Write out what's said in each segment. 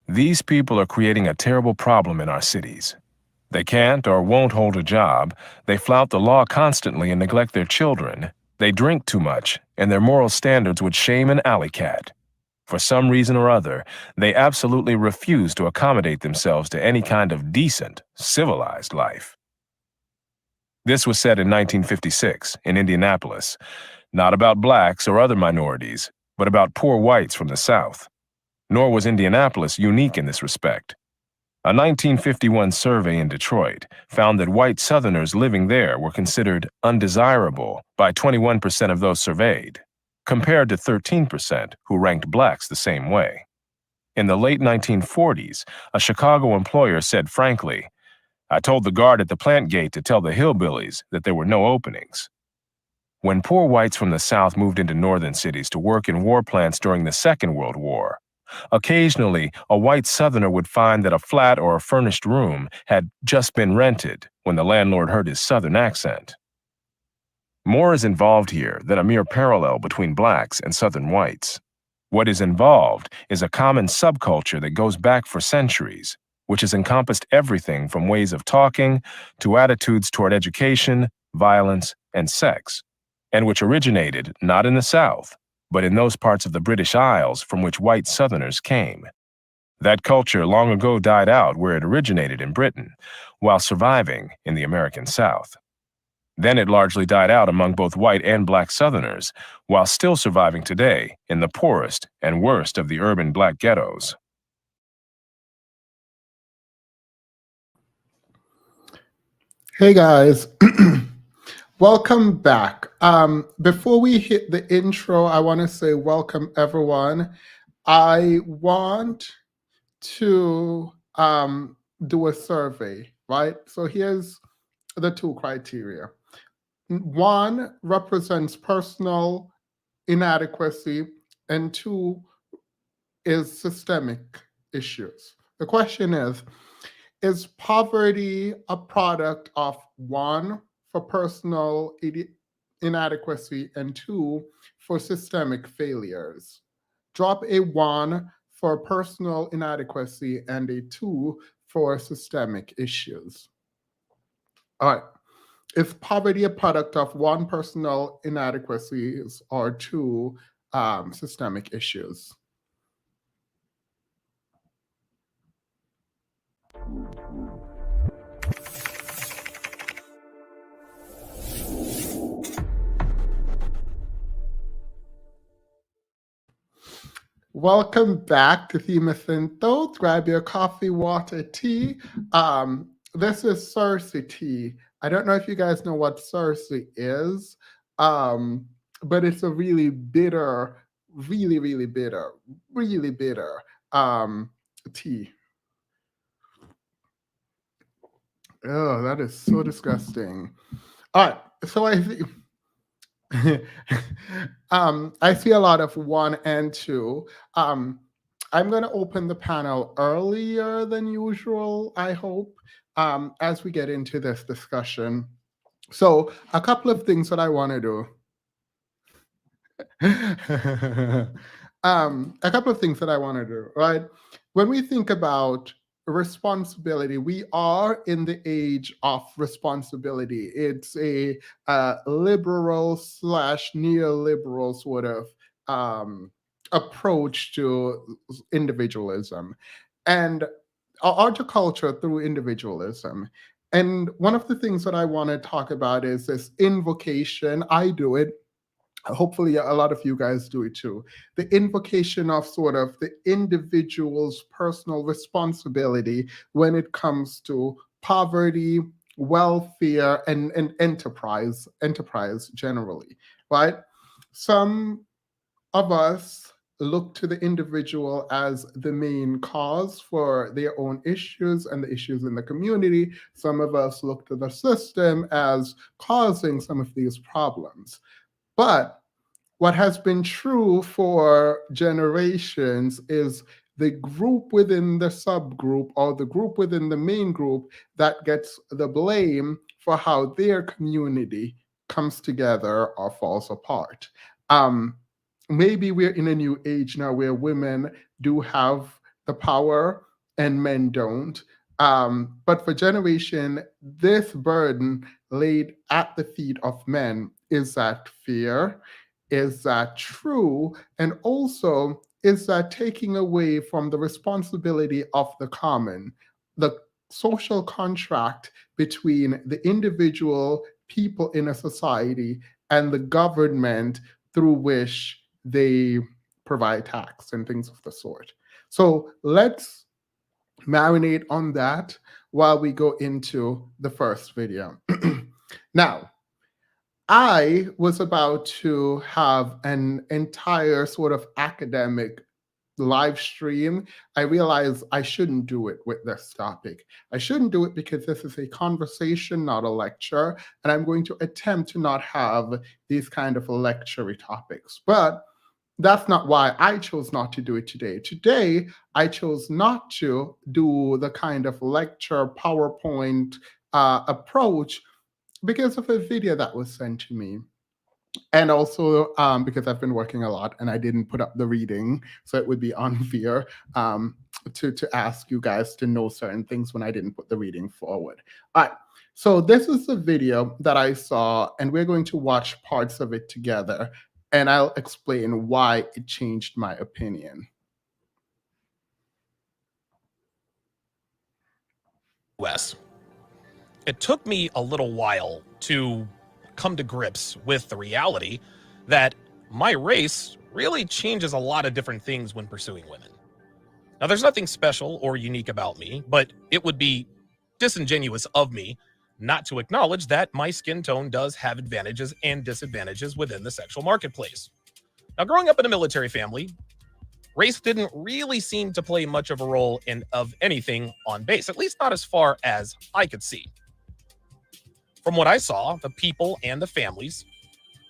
These people are creating a terrible problem in our cities. They can't or won't hold a job, they flout the law constantly and neglect their children, they drink too much, and their moral standards would shame an alley cat. For some reason or other, they absolutely refuse to accommodate themselves to any kind of decent, civilized life. This was said in 1956 in Indianapolis, not about blacks or other minorities, but about poor whites from the South. Nor was Indianapolis unique in this respect. A 1951 survey in Detroit found that white Southerners living there were considered undesirable by 21% of those surveyed, compared to 13% who ranked blacks the same way. In the late 1940s, a Chicago employer said frankly, "I told the guard at the plant gate to tell the hillbillies that there were no openings." When poor whites from the South moved into northern cities to work in war plants during the Second World War, occasionally a white Southerner would find that a flat or a furnished room had just been rented when the landlord heard his Southern accent. More is involved here than a mere parallel between blacks and Southern whites. What is involved is a common subculture that goes back for centuries, which has encompassed everything from ways of talking to attitudes toward education, violence, and sex, and which originated not in the South, but in those parts of the British Isles from which white Southerners came. That culture long ago died out where it originated in Britain, while surviving in the American South. Then it largely died out among both white and black Southerners, while still surviving today in the poorest and worst of the urban black ghettos. Hey guys, welcome back. Before we hit the intro, I want to say welcome everyone. I want to do a survey, right? So here's the two criteria. One represents personal inadequacy, and two is systemic issues. The question is poverty a product of one, for personal inadequacy, and two, for systemic failures? Drop a one for personal inadequacy and a two for systemic issues. All right. Is poverty a product of one, personal inadequacies, or two, systemic issues? Welcome back to Themis and Thoughts. Grab your coffee, water, tea. This is Cersei tea. I don't know if you guys know what Cersei is, but it's a really bitter, really bitter tea. Oh, that is so disgusting. All right, so I think I see a lot of one and two. I'm going to open the panel earlier than usual, I hope, as we get into this discussion. So, a couple of things that I want to do. A couple of things that I want to do, right? When we think about responsibility, we are in the age of responsibility. It's a liberal / neoliberal sort of approach to individualism and culture through individualism. And one of the things that I want to talk about is this invocation. I do it. Hopefully, a lot of you guys do it too. The invocation of sort of the individual's personal responsibility when it comes to poverty, welfare, and enterprise generally, right? Some of us look to the individual as the main cause for their own issues and the issues in the community. Some of us look to the system as causing some of these problems. But what has been true for generations is the group within the subgroup or the group within the main group that gets the blame for how their community comes together or falls apart. Maybe we're in a new age now where women do have the power and men don't. But for generation, this burden laid at the feet of men, is that fair? Is that true? And also, is that taking away from the responsibility of the common, the social contract between the individual people in a society and the government through which they provide tax and things of the sort? So let's marinate on that while we go into the first video. Now, I was about to have an entire sort of academic live stream. I realized I shouldn't do it with this topic. I shouldn't do it because this is a conversation, not a lecture, and I'm going to attempt to not have these kind of lecture topics. But that's not why I chose not to do it today. Today, I chose not to do the kind of lecture PowerPoint approach because of a video that was sent to me. And also because I've been working a lot and I didn't put up the reading, so it would be unfair to ask you guys to know certain things when I didn't put the reading forward. All right, so this is the video that I saw, and we're going to watch parts of it together, and I'll explain why it changed my opinion. US. It took me a little while to come to grips with the reality that my race really changes a lot of different things when pursuing women. Now, there's nothing special or unique about me, but it would be disingenuous of me not to acknowledge that my skin tone does have advantages and disadvantages within the sexual marketplace. Now, growing up in a military family, race didn't really seem to play much of a role in of anything on base, at least not as far as I could see. From what I saw, the people and the families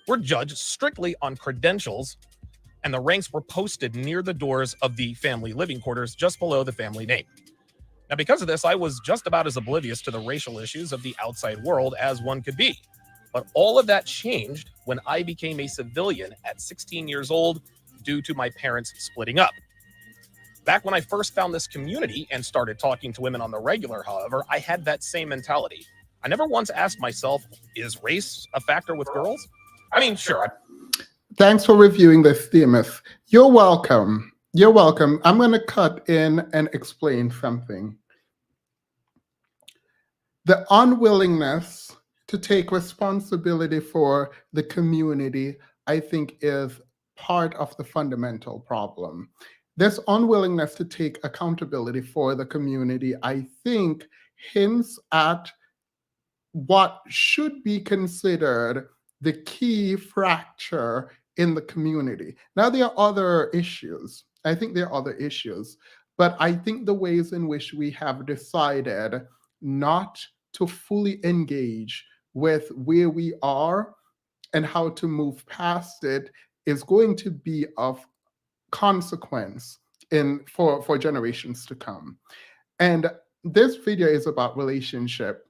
were judged strictly on credentials, and the ranks were posted near the doors of the family living quarters just below the family name. Now, because of this, I was just about as oblivious to the racial issues of the outside world as one could be. But all of that changed when I became a civilian at 16 years old due to my parents splitting up. Back when I first found this community and started talking to women on the regular, however, I had that same mentality. I never once asked myself, is race a factor with girls? I mean, sure. Thanks for reviewing this, Themis. You're welcome. You're welcome. I'm going to cut in and explain something. The unwillingness to take responsibility for the community, I think, is part of the fundamental problem. This unwillingness to take accountability for the community, I think, hints at what should be considered the key fracture in the community. Now, there are other issues. I think there are other issues, but I think the ways in which we have decided not to fully engage with where we are and how to move past it is going to be of consequence for generations to come. And this video is about relationship.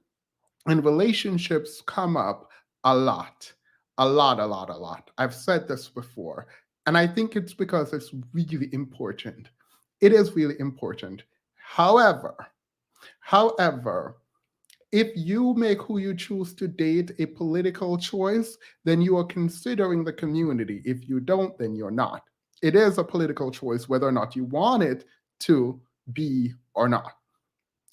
And relationships come up a lot. I've said this before. And I think it's because it's really important. It is really important. However, if you make who you choose to date a political choice, then you are considering the community. If you don't, then you're not. It is a political choice whether or not you want it to be or not.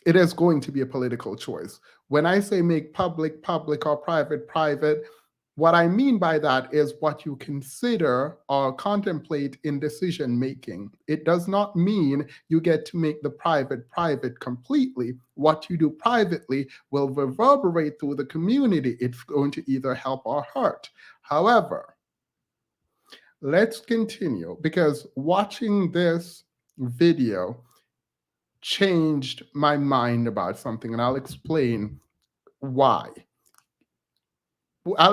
It is going to be a political choice. When I say make public public or private private, what I mean by that is what you consider or contemplate in decision making. It does not mean you get to make the private private completely. What you do privately will reverberate through the community. It's going to either help or hurt. However, let's continue, because watching this video changed my mind about something, and I'll explain why. I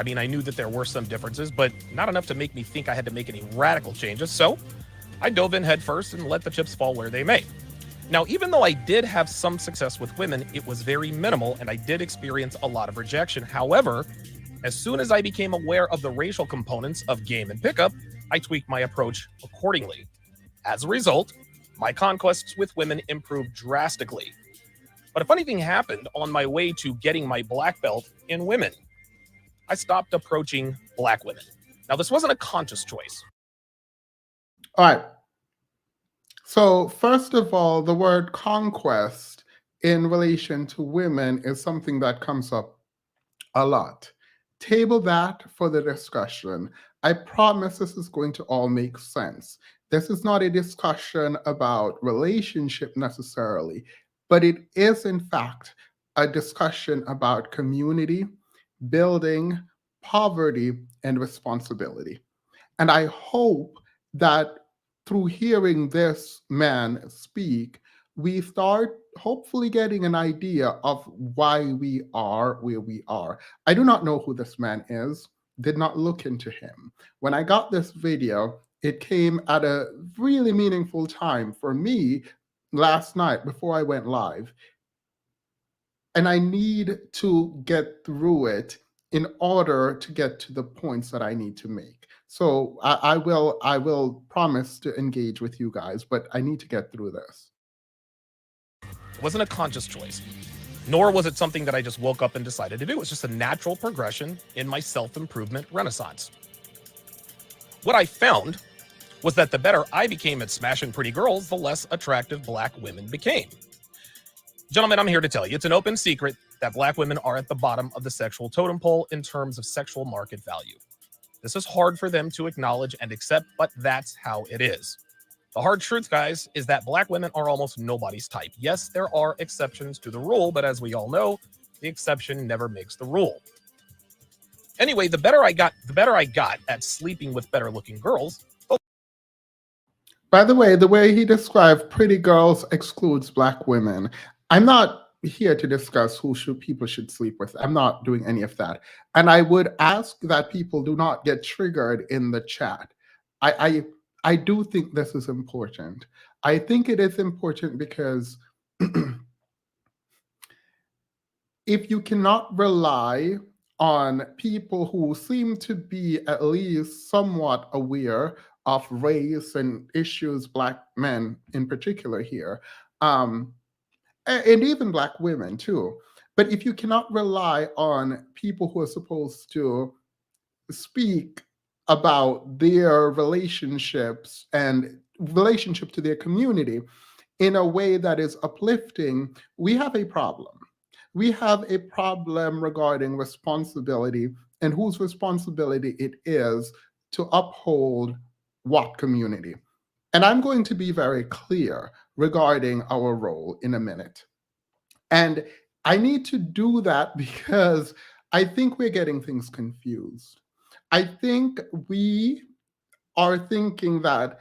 mean, I knew that there were some differences, but not enough to make me think I had to make any radical changes, so I dove in headfirst and let the chips fall where they may. Now, even though I did have some success with women, it was very minimal, and I did experience a lot of rejection. However, as soon as I became aware of the racial components of game and pickup, I tweaked my approach accordingly. As a result, my conquests with women improved drastically. But a funny thing happened on my way to getting my black belt in women. I stopped approaching black women. Now, this wasn't a conscious choice. All right. So, first of all, the word conquest in relation to women is something that comes up a lot. Table that for the discussion. I promise this is going to all make sense. This is not a discussion about relationship necessarily, but it is, in fact, a discussion about community, building, poverty, and responsibility. And I hope that through hearing this man speak, we start hopefully getting an idea of why we are where we are. I do not know who this man is, did not look into him. When I got this video, it came at a really meaningful time for me last night before I went live. And I need to get through it in order to get to the points that I need to make. So I will promise to engage with you guys, but I need to get through this. It wasn't a conscious choice, nor was it something that I just woke up and decided to do. It was just a natural progression in my self-improvement renaissance. What I found was that the better I became at smashing pretty girls, the less attractive black women became. Gentlemen, I'm here to tell you, it's an open secret that black women are at the bottom of the sexual totem pole in terms of sexual market value. This is hard for them to acknowledge and accept, but that's how it is. The hard truth, guys, is that black women are almost nobody's type. Yes, there are exceptions to the rule, but as we all know, the exception never makes the rule. Anyway, the better I got at sleeping with better looking girls. By the way he described pretty girls excludes black women. I'm not here to discuss who people should sleep with. I'm not doing any of that. And I would ask that people do not get triggered in the chat. I do think this is important. I think it is important because if you cannot rely on people who seem to be at least somewhat aware of race and issues, black men in particular here, and even black women too. But if you cannot rely on people who are supposed to speak about their relationships and relationship to their community in a way that is uplifting, we have a problem. We have a problem regarding responsibility and whose responsibility it is to uphold what community. And I'm going to be very clear regarding our role in a minute. And I need to do that because I think we're getting things confused. I think we are thinking that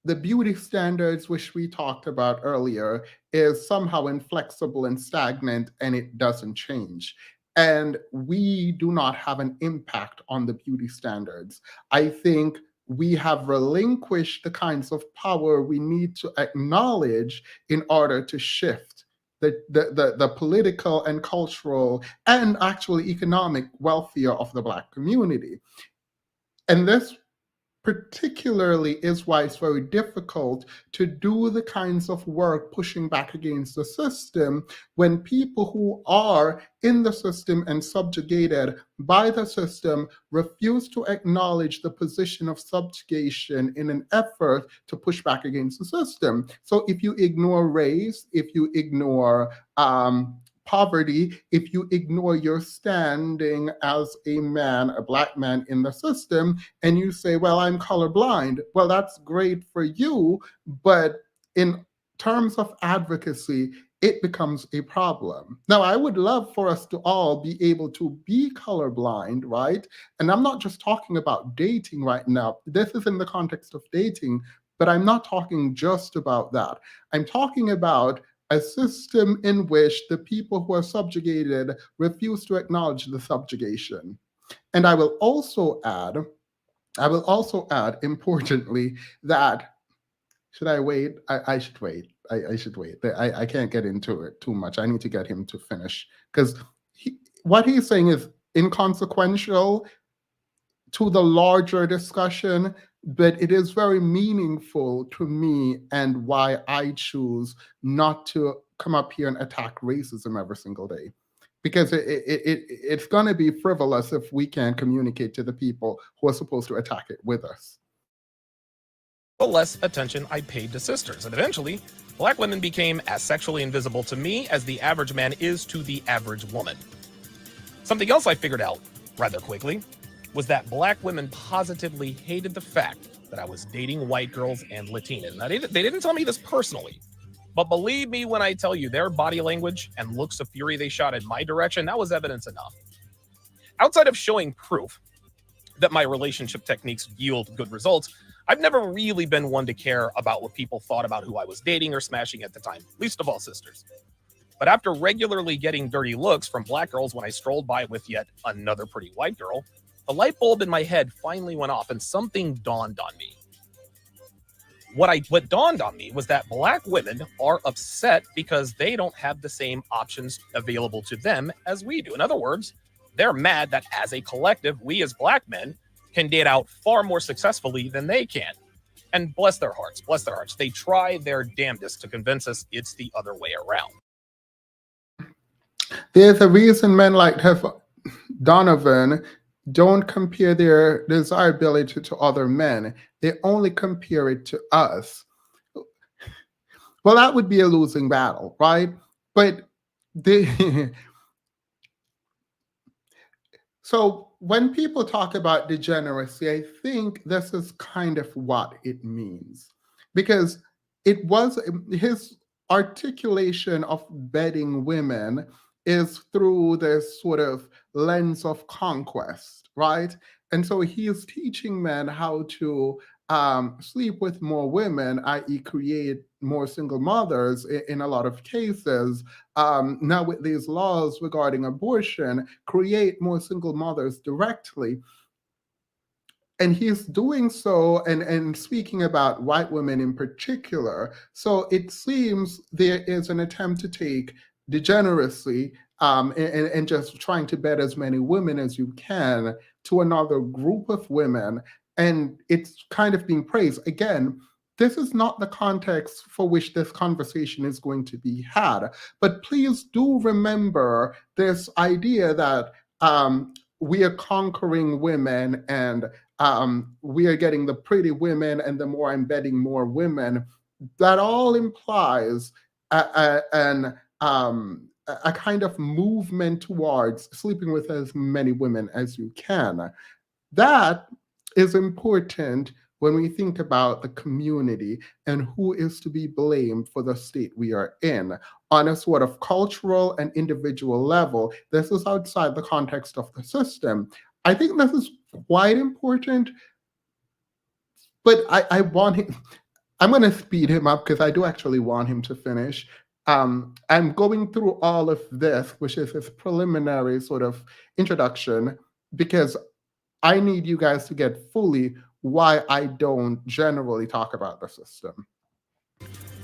the beauty standards, which we talked about earlier, is somehow inflexible and stagnant and it doesn't change. And we do not have an impact on the beauty standards. I think we have relinquished the kinds of power we need to acknowledge in order to shift the political and cultural and actually economic welfare of the Black community. And this particularly is why it's very difficult to do the kinds of work pushing back against the system when people who are in the system and subjugated by the system refuse to acknowledge the position of subjugation in an effort to push back against the system. So if you ignore race, if you ignore poverty, if you ignore your standing as a man, a Black man in the system, and you say, well, I'm colorblind, well, that's great for you, but in terms of advocacy, it becomes a problem. Now, I would love for us to all be able to be colorblind, right? And I'm not just talking about dating right now. This is in the context of dating, but I'm not talking just about that. I'm talking about a system in which the people who are subjugated refuse to acknowledge the subjugation. And I will also add importantly that, should I wait? I should wait. I should wait. I can't get into it too much. I need to get him to finish because what he's saying is inconsequential to the larger discussion, but it is very meaningful to me and why I choose not to come up here and attack racism every single day. Because it's going to be frivolous if we can't communicate to the people who are supposed to attack it with us. The less attention I paid to sisters, and eventually, black women became as sexually invisible to me as the average man is to the average woman. Something else I figured out rather quickly was that black women positively hated the fact that I was dating white girls and Latinas. Now, they didn't tell me this personally, but believe me when I tell you their body language and looks of fury they shot in my direction, that was evidence enough. Outside of showing proof that my relationship techniques yield good results, I've never really been one to care about what people thought about who I was dating or smashing at the time, least of all sisters. But after regularly getting dirty looks from black girls when I strolled by with yet another pretty white girl, the light bulb in my head finally went off and something dawned on me. What dawned on me was that black women are upset because they don't have the same options available to them as we do. In other words, they're mad that as a collective, we as black men can date out far more successfully than they can. And bless their hearts, they try their damnedest to convince us it's the other way around. There's a reason men like Donovan don't compare their desirability to other men. They only compare it to us. Well, that would be a losing battle, right? But so when people talk about degeneracy, I think this is kind of what it means. Because it was his articulation of bedding women is through this sort of lens of conquest, right? And so he is teaching men how to sleep with more women, i.e., create more single mothers in a lot of cases. Now, with these laws regarding abortion, create more single mothers directly. And he's doing so and speaking about white women in particular. So it seems there is an attempt to take degeneracy and just trying to bed as many women as you can to another group of women. And it's kind of being praised. Again, this is not the context for which this conversation is going to be had. But please do remember this idea that we are conquering women and we are getting the pretty women, and the more I'm betting more women, that all implies a kind of movement towards sleeping with as many women as you can. That is important when we think about the community and who is to be blamed for the state we are in. On a sort of cultural and individual level, this is outside the context of the system. I think this is quite important, but I want him, I'm going to speed him up because I do actually want him to finish. I'm going through all of this, which is his preliminary sort of introduction, because I need you guys to get fully why I don't generally talk about the system.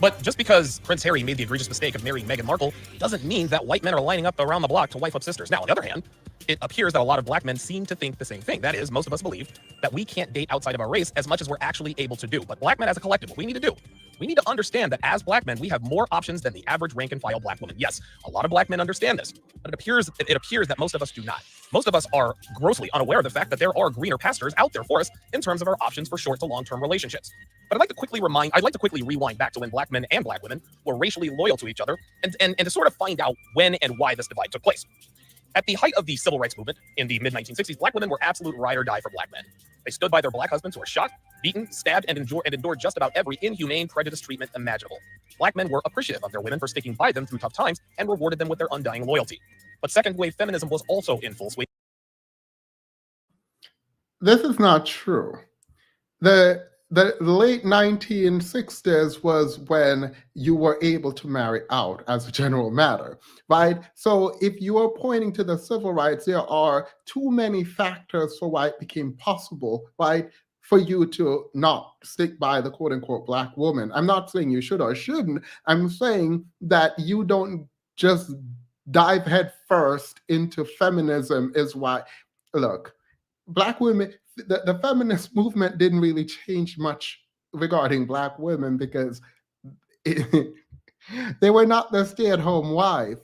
But just because Prince Harry made the egregious mistake of marrying Meghan Markle doesn't mean that white men are lining up around the block to wife up sisters. Now, on the other hand, it appears that a lot of black men seem to think the same thing. That is, most of us believe that we can't date outside of our race as much as we're actually able to do. But black men as a collective, what we need to do, we need to understand that as black men, we have more options than the average rank and file black woman. Yes, a lot of black men understand this, but it appears that most of us do not. Most of us are grossly unaware of the fact that there are greener pastures out there for us in terms of our options for short to long-term relationships. But I'd like to quickly rewind back to when black men and black women were racially loyal to each other and to sort of find out when and why this divide took place. At the height of the civil rights movement in the mid-1960s, black women were absolute ride or die for black men. They stood by their black husbands who were shot, beaten, stabbed, and endured just about every inhumane, prejudiced treatment imaginable. Black men were appreciative of their women for sticking by them through tough times and rewarded them with their undying loyalty. But second-wave feminism was also in full swing. This is not true. The late 1960s was when you were able to marry out as a general matter, right? So if you are pointing to the civil rights, there are too many factors for why it became possible, right, for you to not stick by the quote-unquote black woman. I'm not saying you should or shouldn't. I'm saying that you don't just dive head first into feminism is why, look, black women, the feminist movement didn't really change much regarding Black women because they were not the stay-at-home wife.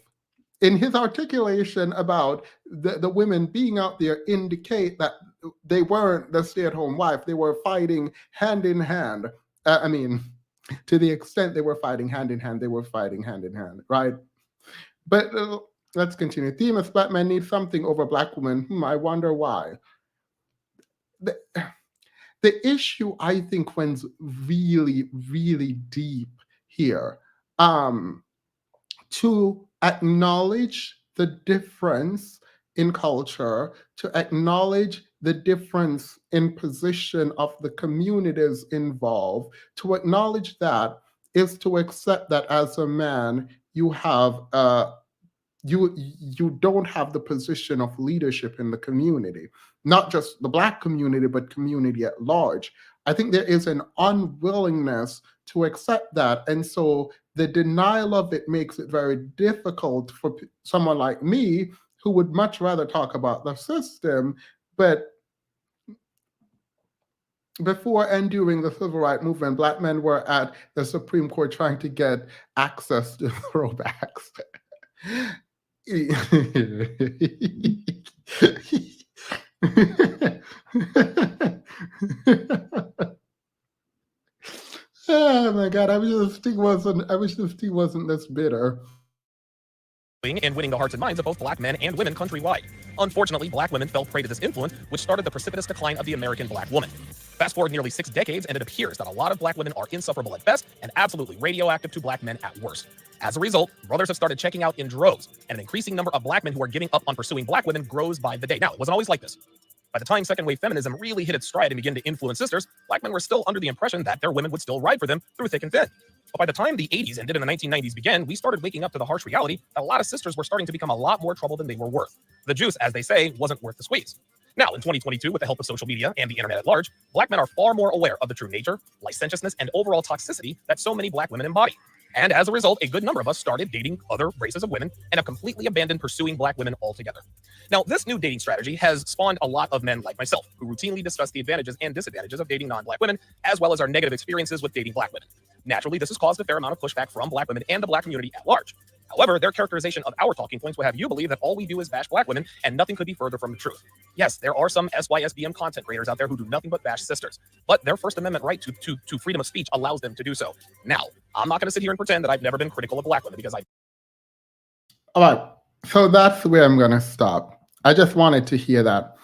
In his articulation about the women being out there indicate that they weren't the stay-at-home wife. They were fighting hand in hand. I mean, to the extent they were fighting hand in hand, they were fighting hand in hand, right? But let's continue. Theme is Black men need something over Black women. I wonder why. The issue, I think, runs really, really deep here. To acknowledge the difference in culture, to acknowledge the difference in position of the communities involved, to acknowledge that is to accept that as a man, you have you don't have the position of leadership in the community, not just the Black community, but community at large. I think there is an unwillingness to accept that. And so the denial of it makes it very difficult for someone like me who would much rather talk about the system. But before and during the civil rights movement, Black men were at the Supreme Court trying to get access to throwbacks. Oh my God! I wish this tea wasn't this bitter. And winning the hearts and minds of both Black men and women countrywide. Unfortunately, Black women fell prey to this influence, which started the precipitous decline of the American Black woman. Fast forward nearly 6 decades, and it appears that a lot of Black women are insufferable at best and absolutely radioactive to Black men at worst. As a result, brothers have started checking out in droves, and an increasing number of Black men who are giving up on pursuing Black women grows by the day. Now, it wasn't always like this. By the time second wave feminism really hit its stride and began to influence sisters, Black men were still under the impression that their women would still ride for them through thick and thin. But by the time the 80s ended and the 1990s began, we started waking up to the harsh reality that a lot of sisters were starting to become a lot more trouble than they were worth. The juice, as they say, wasn't worth the squeeze. Now, in 2022, with the help of social media and the internet at large, Black men are far more aware of the true nature, licentiousness, and overall toxicity that so many Black women embody. And as a result, a good number of us started dating other races of women and have completely abandoned pursuing Black women altogether. Now, this new dating strategy has spawned a lot of men like myself, who routinely discuss the advantages and disadvantages of dating non-Black women, as well as our negative experiences with dating Black women. Naturally, this has caused a fair amount of pushback from Black women and the Black community at large. However, their characterization of our talking points would have you believe that all we do is bash Black women, and nothing could be further from the truth. Yes, there are some SYSBM content creators out there who do nothing but bash sisters, but their First Amendment right to freedom of speech allows them to do so. Now, I'm not going to sit here and pretend that I've never been critical of Black women, because All right, so that's where I'm going to stop. I just wanted to hear that.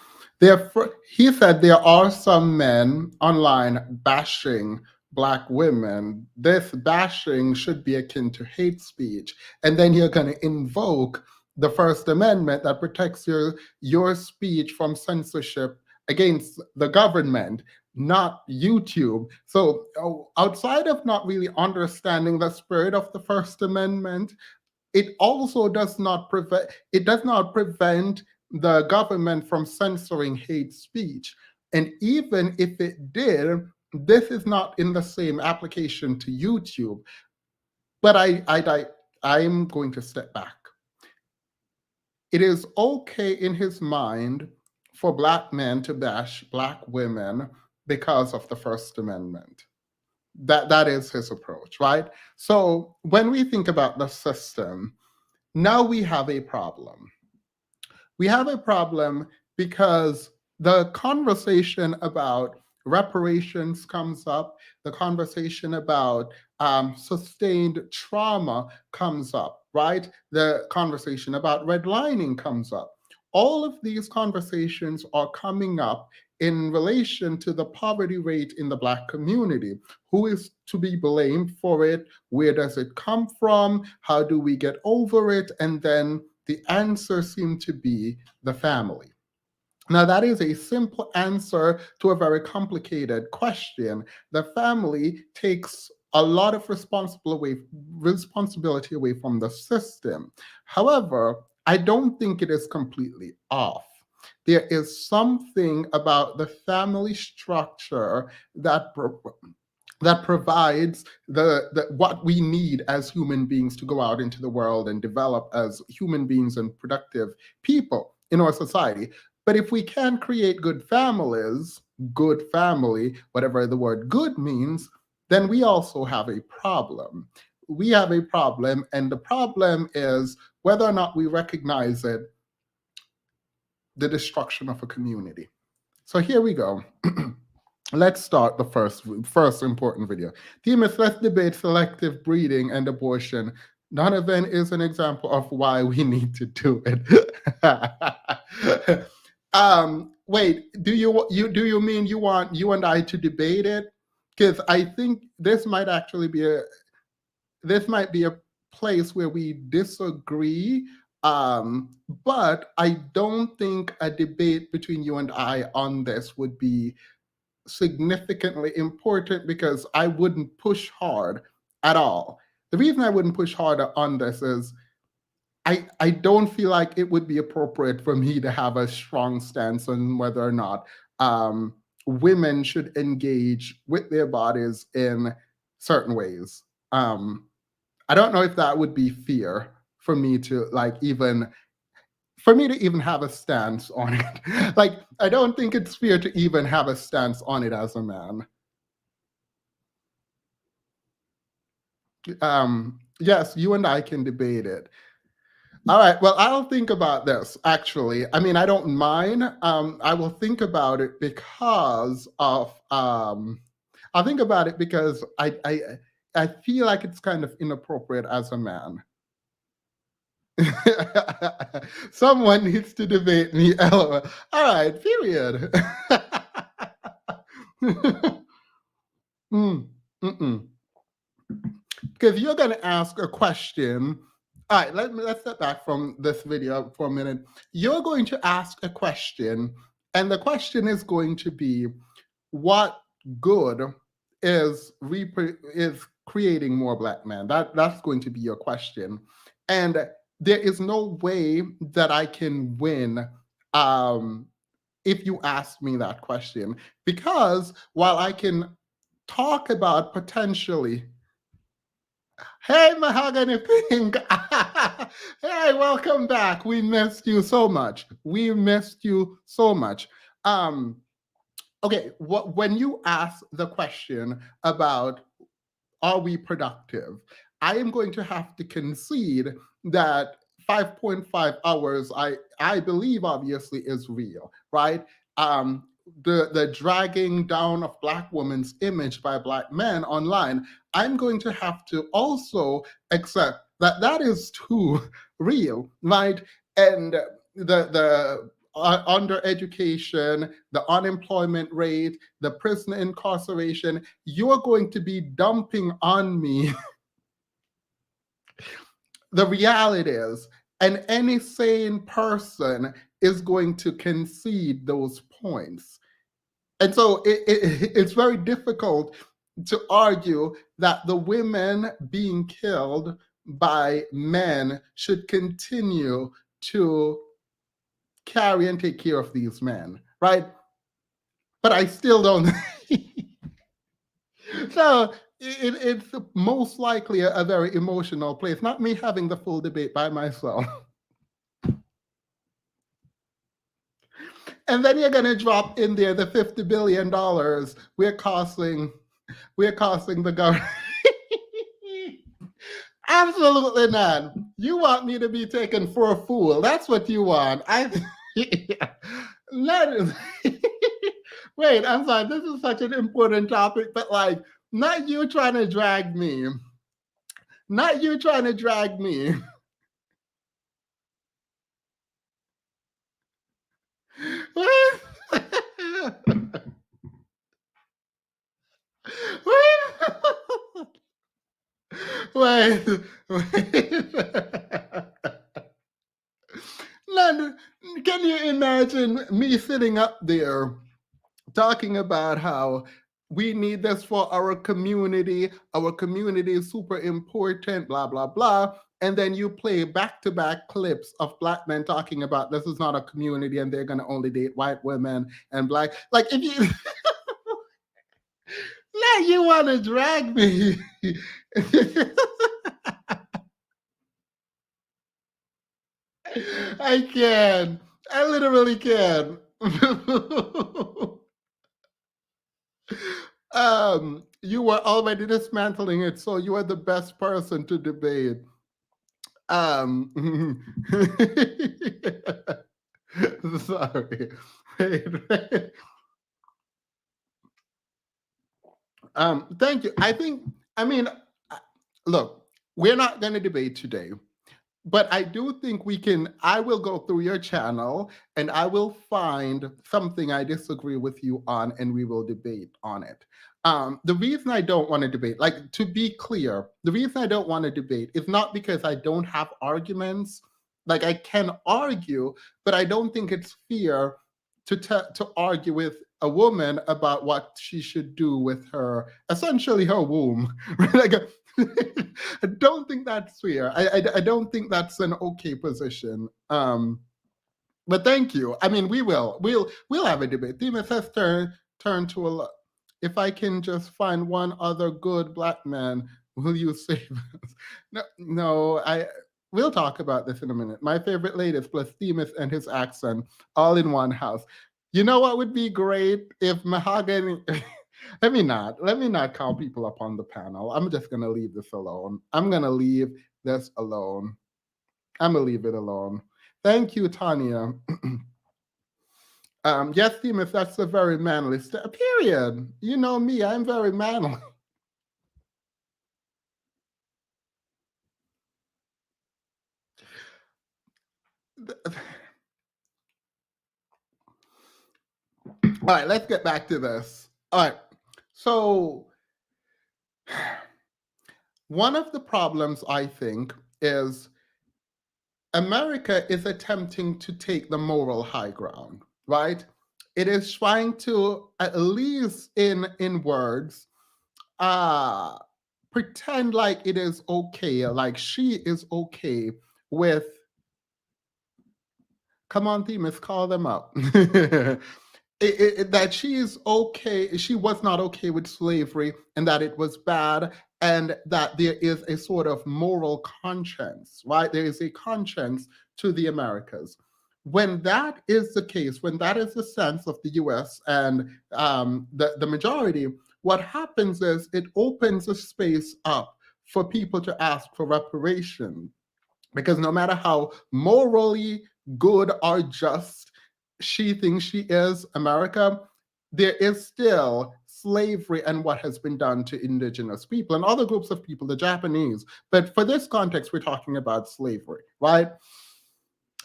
He said there are some men online bashing Black women. This bashing should be akin to hate speech. And then you're going to invoke the First Amendment that protects your speech from censorship against the government, not YouTube. So outside of not really understanding the spirit of the First Amendment, it also does not prevent the government from censoring hate speech. And even if it did, this is not in the same application to YouTube. But I'm going to step back. It is okay in his mind for Black men to bash Black women because of the First Amendment. That is his approach, right? So when we think about the system, now we have a problem. We have a problem because the conversation about reparations comes up, the conversation about sustained trauma comes up, right? The conversation about redlining comes up. All of these conversations are coming up in relation to the poverty rate in the Black community. Who is to be blamed for it? Where does it come from? How do we get over it? And then the answer seemed to be the family. Now, that is a simple answer to a very complicated question. The family takes a lot of responsibility away from the system. However, I don't think it is completely off. There is something about the family structure that provides what we need as human beings to go out into the world and develop as human beings and productive people in our society. But if we can create good families, good family, whatever the word good means, then we also have a problem. We have a problem, and the problem is whether or not we recognize it, the destruction of a community. So here we go. Let's start the first important video. Team is let's debate selective breeding and abortion. Donovan is an example of why we need to do it. Wait, do you mean you want you and I to debate it? Because I think this might be a place where we disagree. But I don't think a debate between you and I on this would be significantly important because I wouldn't push hard at all. The reason I wouldn't push harder on this is I don't feel like it would be appropriate for me to have a strong stance on whether or not women should engage with their bodies in certain ways. I don't know if that would be fair for me to even have a stance on it. Like, I don't think it's fair to even have a stance on it as a man. Yes, you and I can debate it. All right, well, I'll think about this, actually. I mean, I don't mind. I will think about it because of, I'll think about it because I feel like it's kind of inappropriate as a man. Someone needs to debate me. LOL. All right, period. Because you're going to ask a question. All right, let's step back from this video for a minute. You're going to ask a question, and the question is going to be, what good is creating more Black men? That's going to be your question. And there is no way that I can win if you ask me that question, because while I can talk about potentially, hey, Mahogany Pink, hey, welcome back. We missed you so much. Okay, when you ask the question about are we productive, I am going to have to concede that 5.5 hours, I believe obviously is real, right? The dragging down of Black women's image by Black men online, I'm going to have to also accept that that is too real, right? And the undereducation, the unemployment rate, the prison incarceration, you're going to be dumping on me the reality is, and any sane person is going to concede those points. And so it's very difficult to argue that the women being killed by men should continue to carry and take care of these men, right? But I still don't. So it's most likely a very emotional place, not me having the full debate by myself. And then you're going to drop in there the $50 billion we're costing the government. Absolutely not. You want me to be taken for a fool. That's what you want. Wait, I'm sorry. This is such an important topic, but not you trying to drag me. Not you trying to drag me. Wait. None, can you imagine me sitting up there talking about how we need this for our community is super important, blah, blah, blah. And then you play back-to-back clips of Black men talking about this is not a community and they're going to only date white women and Black. Like, if you... now you want to drag me. I can. I literally can. You were already dismantling it, so you are the best person to debate. Um, sorry. Wait. Thank you. I mean, look, we're not going to debate today. But I do think I will go through your channel and I will find something I disagree with you on and we will debate on it. The reason I don't want to debate, like to be clear, the reason I don't want to debate is not because I don't have arguments. Like I can argue, but I don't think it's fair to argue with a woman about what she should do with her, essentially her womb. Like I don't think that's fair. I don't think that's an okay position. But thank you. I mean, we'll have a debate. Themis has turn to a lot. If I can just find one other good black man, will you save us? No. We'll talk about this in a minute. My favorite latest plus Themis and his accent all in one house. You know what would be great if Mahogany. Let me not call people up on the panel. I'm just gonna leave this alone. I'm gonna leave this alone. I'm gonna leave it alone. Thank you, Tanya. Yes, Themis, that's a very manly period. You know me, I'm very manly. All right, let's get back to this. All right, so one of the problems I think is America is attempting to take the moral high ground, right? It is trying to, at least in words, pretend like it is okay, like she is okay with. Come on, Themis, call them up. That she is okay, she was not okay with slavery, and that it was bad, and that there is a sort of moral conscience, right? There is a conscience to the Americas. When that is the case, when that is the sense of the US and the majority, what happens is it opens a space up for people to ask for reparation. Because no matter how morally good or just she thinks she is, America, there is still slavery and what has been done to indigenous people and other groups of people, the Japanese. But for this context, we're talking about slavery, right?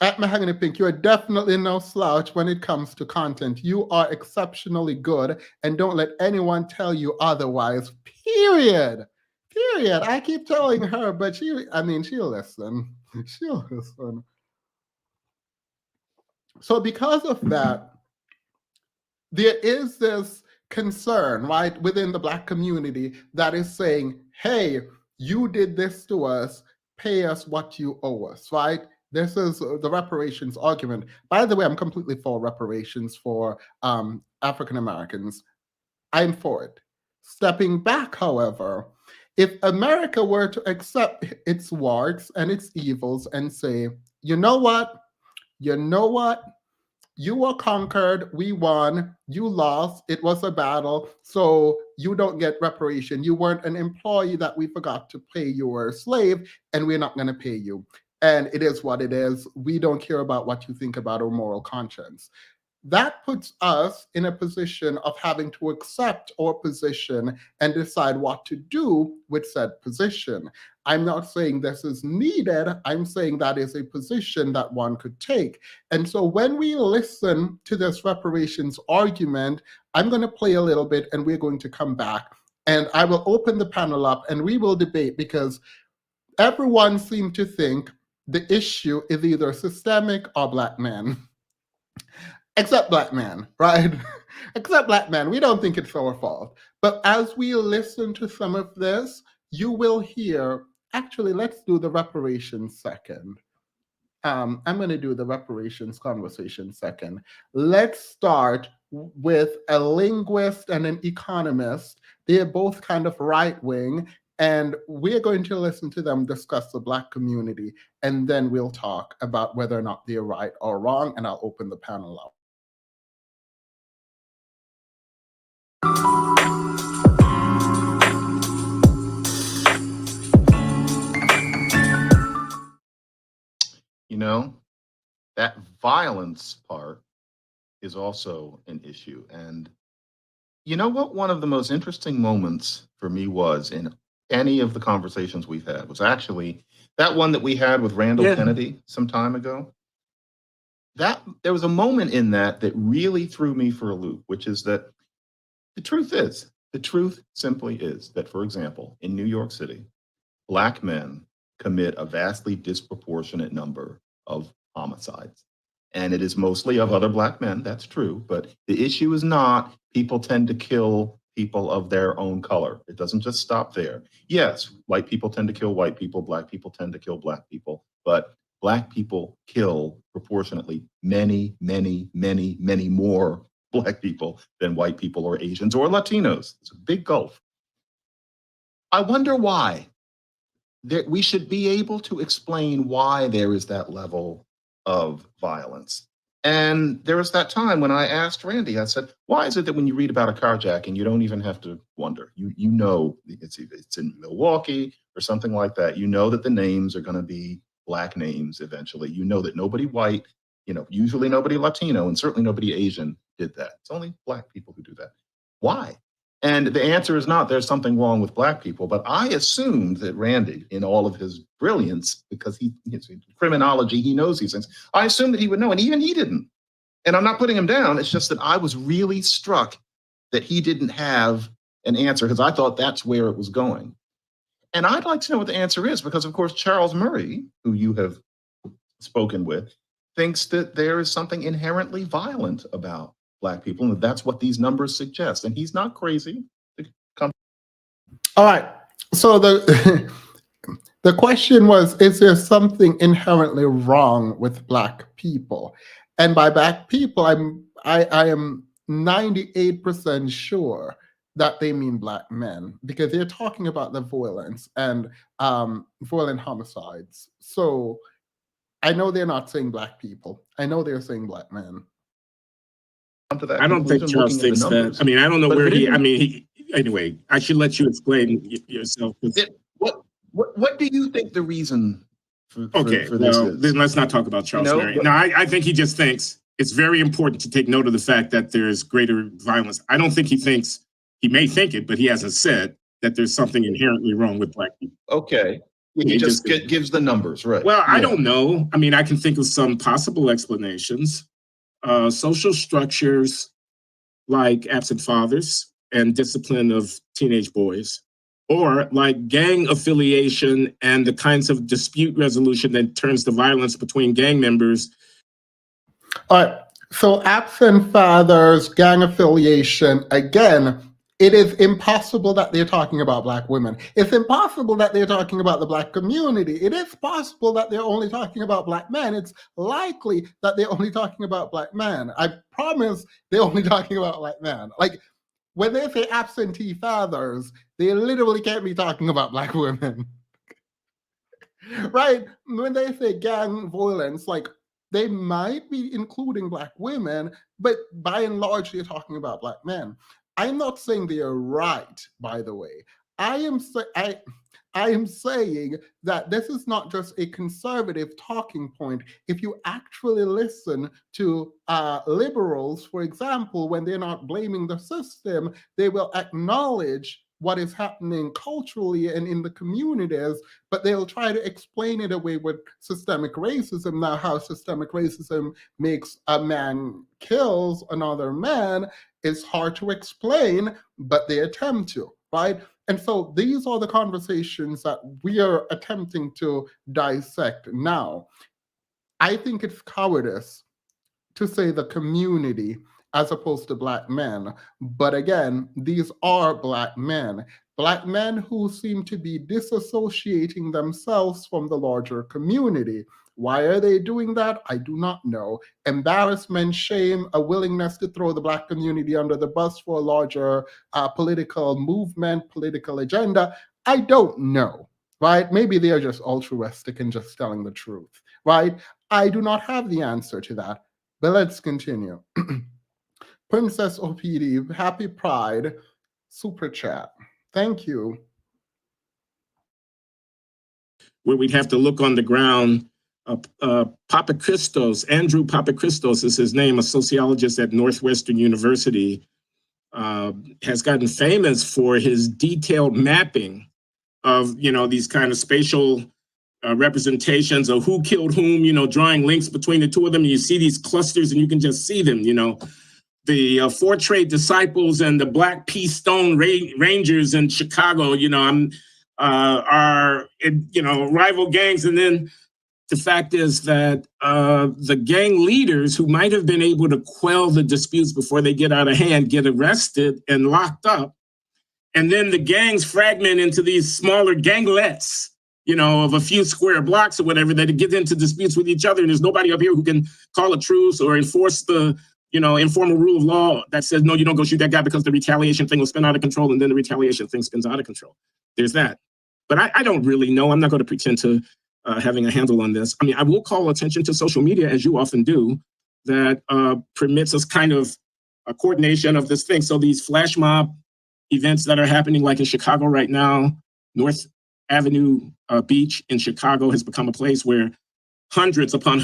At Mahogany Pink, you are definitely no slouch when it comes to content. You are exceptionally good, and don't let anyone tell you otherwise, period. Period. I keep telling her, but she'll listen. She'll listen. So because of that, there is this concern, right, within the Black community that is saying, hey, you did this to us, pay us what you owe us, right? This is the reparations argument. By the way, I'm completely for reparations for African Americans. I'm for it. Stepping back, however, if America were to accept its warts and its evils and say, you know what? You were conquered, we won, you lost, it was a battle, so you don't get reparation. You weren't an employee that we forgot to pay, you were a slave, and we're not going to pay you. And it is what it is. We don't care about what you think about our moral conscience. That puts us in a position of having to accept our position and decide what to do with said position. I'm not saying this is needed. I'm saying that is a position that one could take. And so when we listen to this reparations argument, I'm going to play a little bit and we're going to come back. And I will open the panel up and we will debate, because everyone seems to think the issue is either systemic or Black men. Except Black man, right? Except Black man. We don't think it's our fault. But as we listen to some of this, you will hear, actually, let's do the reparations second. I'm going to do the reparations conversation second. Let's start with a linguist and an economist. They're both kind of right-wing. And we're going to listen to them discuss the Black community, and then we'll talk about whether or not they're right or wrong, and I'll open the panel up. You know, that violence part is also an issue. And you know what? One of the most interesting moments for me was in any of the conversations we've had was actually that one that we had with Randall Kennedy some time ago. That there was a moment in that that really threw me for a loop, which is that the truth simply is that, for example, in New York City, Black men commit a vastly disproportionate number of homicides. And it is mostly of other Black men, that's true. But the issue is not people tend to kill people of their own color. It doesn't just stop there. Yes, white people tend to kill white people, Black people tend to kill Black people, but Black people kill proportionately many, many, many, many more Black people than white people or Asians or Latinos. It's a big gulf. I wonder why. We should be able to explain why there is that level of violence. And there was that time when I asked Randy, I said, why is it that when you read about a carjacking, you don't even have to wonder? You know it's in Milwaukee or something like that. You know that the names are going to be Black names eventually. You know that nobody white, usually nobody Latino, and certainly nobody Asian did that. It's only Black people who do that. Why? And the answer is not there's something wrong with Black people, but I assumed that Randy, in all of his brilliance, because he's criminology, he knows these things, I assumed that he would know, and even he didn't. And I'm not putting him down, it's just that I was really struck that he didn't have an answer, because I thought that's where it was going. And I'd like to know what the answer is, because of course, Charles Murray, who you have spoken with, thinks that there is something inherently violent about Black people, and that's what these numbers suggest. And he's not crazy. All right. So the the question was, is there something inherently wrong with Black people? And by Black people, I am 98% sure that they mean Black men, because they're talking about the violence and violent homicides. So I know they're not saying Black people. I know they're saying Black men. I don't think Charles thinks that. I mean, I don't know where anyway, I should let you explain yourself. What do you think the reason for this is? Then let's not talk about Charles Murray. No, I think he just thinks it's very important to take note of the fact that there's greater violence. I don't think he may think it, but he hasn't said that there's something inherently wrong with Black people. Okay. He just gives the numbers, right? Well, I don't know. I mean, I can think of some possible explanations. Social structures like absent fathers and discipline of teenage boys, or like gang affiliation and the kinds of dispute resolution that turns to violence between gang members. All right. So absent fathers, gang affiliation, again, it is impossible that they're talking about Black women. It's impossible that they're talking about the Black community. It is possible that they're only talking about Black men. It's likely that they're only talking about Black men. I promise they're only talking about Black men. Like when they say absentee fathers, they literally can't be talking about Black women. Right? When they say gang violence, like they might be including Black women, but by and large, they're talking about Black men. I'm not saying they are right, by the way. I am saying that this is not just a conservative talking point. If you actually listen to liberals, for example, when they're not blaming the system, they will acknowledge what is happening culturally and in the communities, but they'll try to explain it away with systemic racism. Now, how systemic racism makes a man kills another man is hard to explain, but they attempt to, right? And so these are the conversations that we are attempting to dissect now. I think it's cowardice to say the community as opposed to Black men. But again, these are Black men who seem to be disassociating themselves from the larger community, Why are they doing that? I do not know. Embarrassment, shame, a willingness to throw the Black community under the bus for a larger political movement, political agenda. I don't know, right? Maybe they are just altruistic and just telling the truth, right? I do not have the answer to that, but let's continue. Princess OPD, happy Pride, super chat. Thank you. Where we'd have to look on the ground. Papachristos, Andrew Papachristos is his name, a sociologist at Northwestern University, has gotten famous for his detailed mapping of, these kind of spatial representations of who killed whom, drawing links between the two of them. And you see these clusters and you can just see them, the Four Trade Disciples and the Black Pea Stone Rangers in Chicago, are rival gangs. And then the fact is that the gang leaders who might have been able to quell the disputes before they get out of hand get arrested and locked up. And then the gangs fragment into these smaller ganglets, of a few square blocks or whatever, that get into disputes with each other. And there's nobody up here who can call a truce or enforce the informal rule of law that says, no, you don't go shoot that guy because the retaliation thing will spin out of control, and then the retaliation thing spins out of control. There's that. But I don't really know. I'm not going to pretend to having a handle on this. I mean, I will call attention to social media, as you often do, that permits us kind of a coordination of this thing. So these flash mob events that are happening, like in Chicago right now, North Avenue Beach in Chicago has become a place where hundreds upon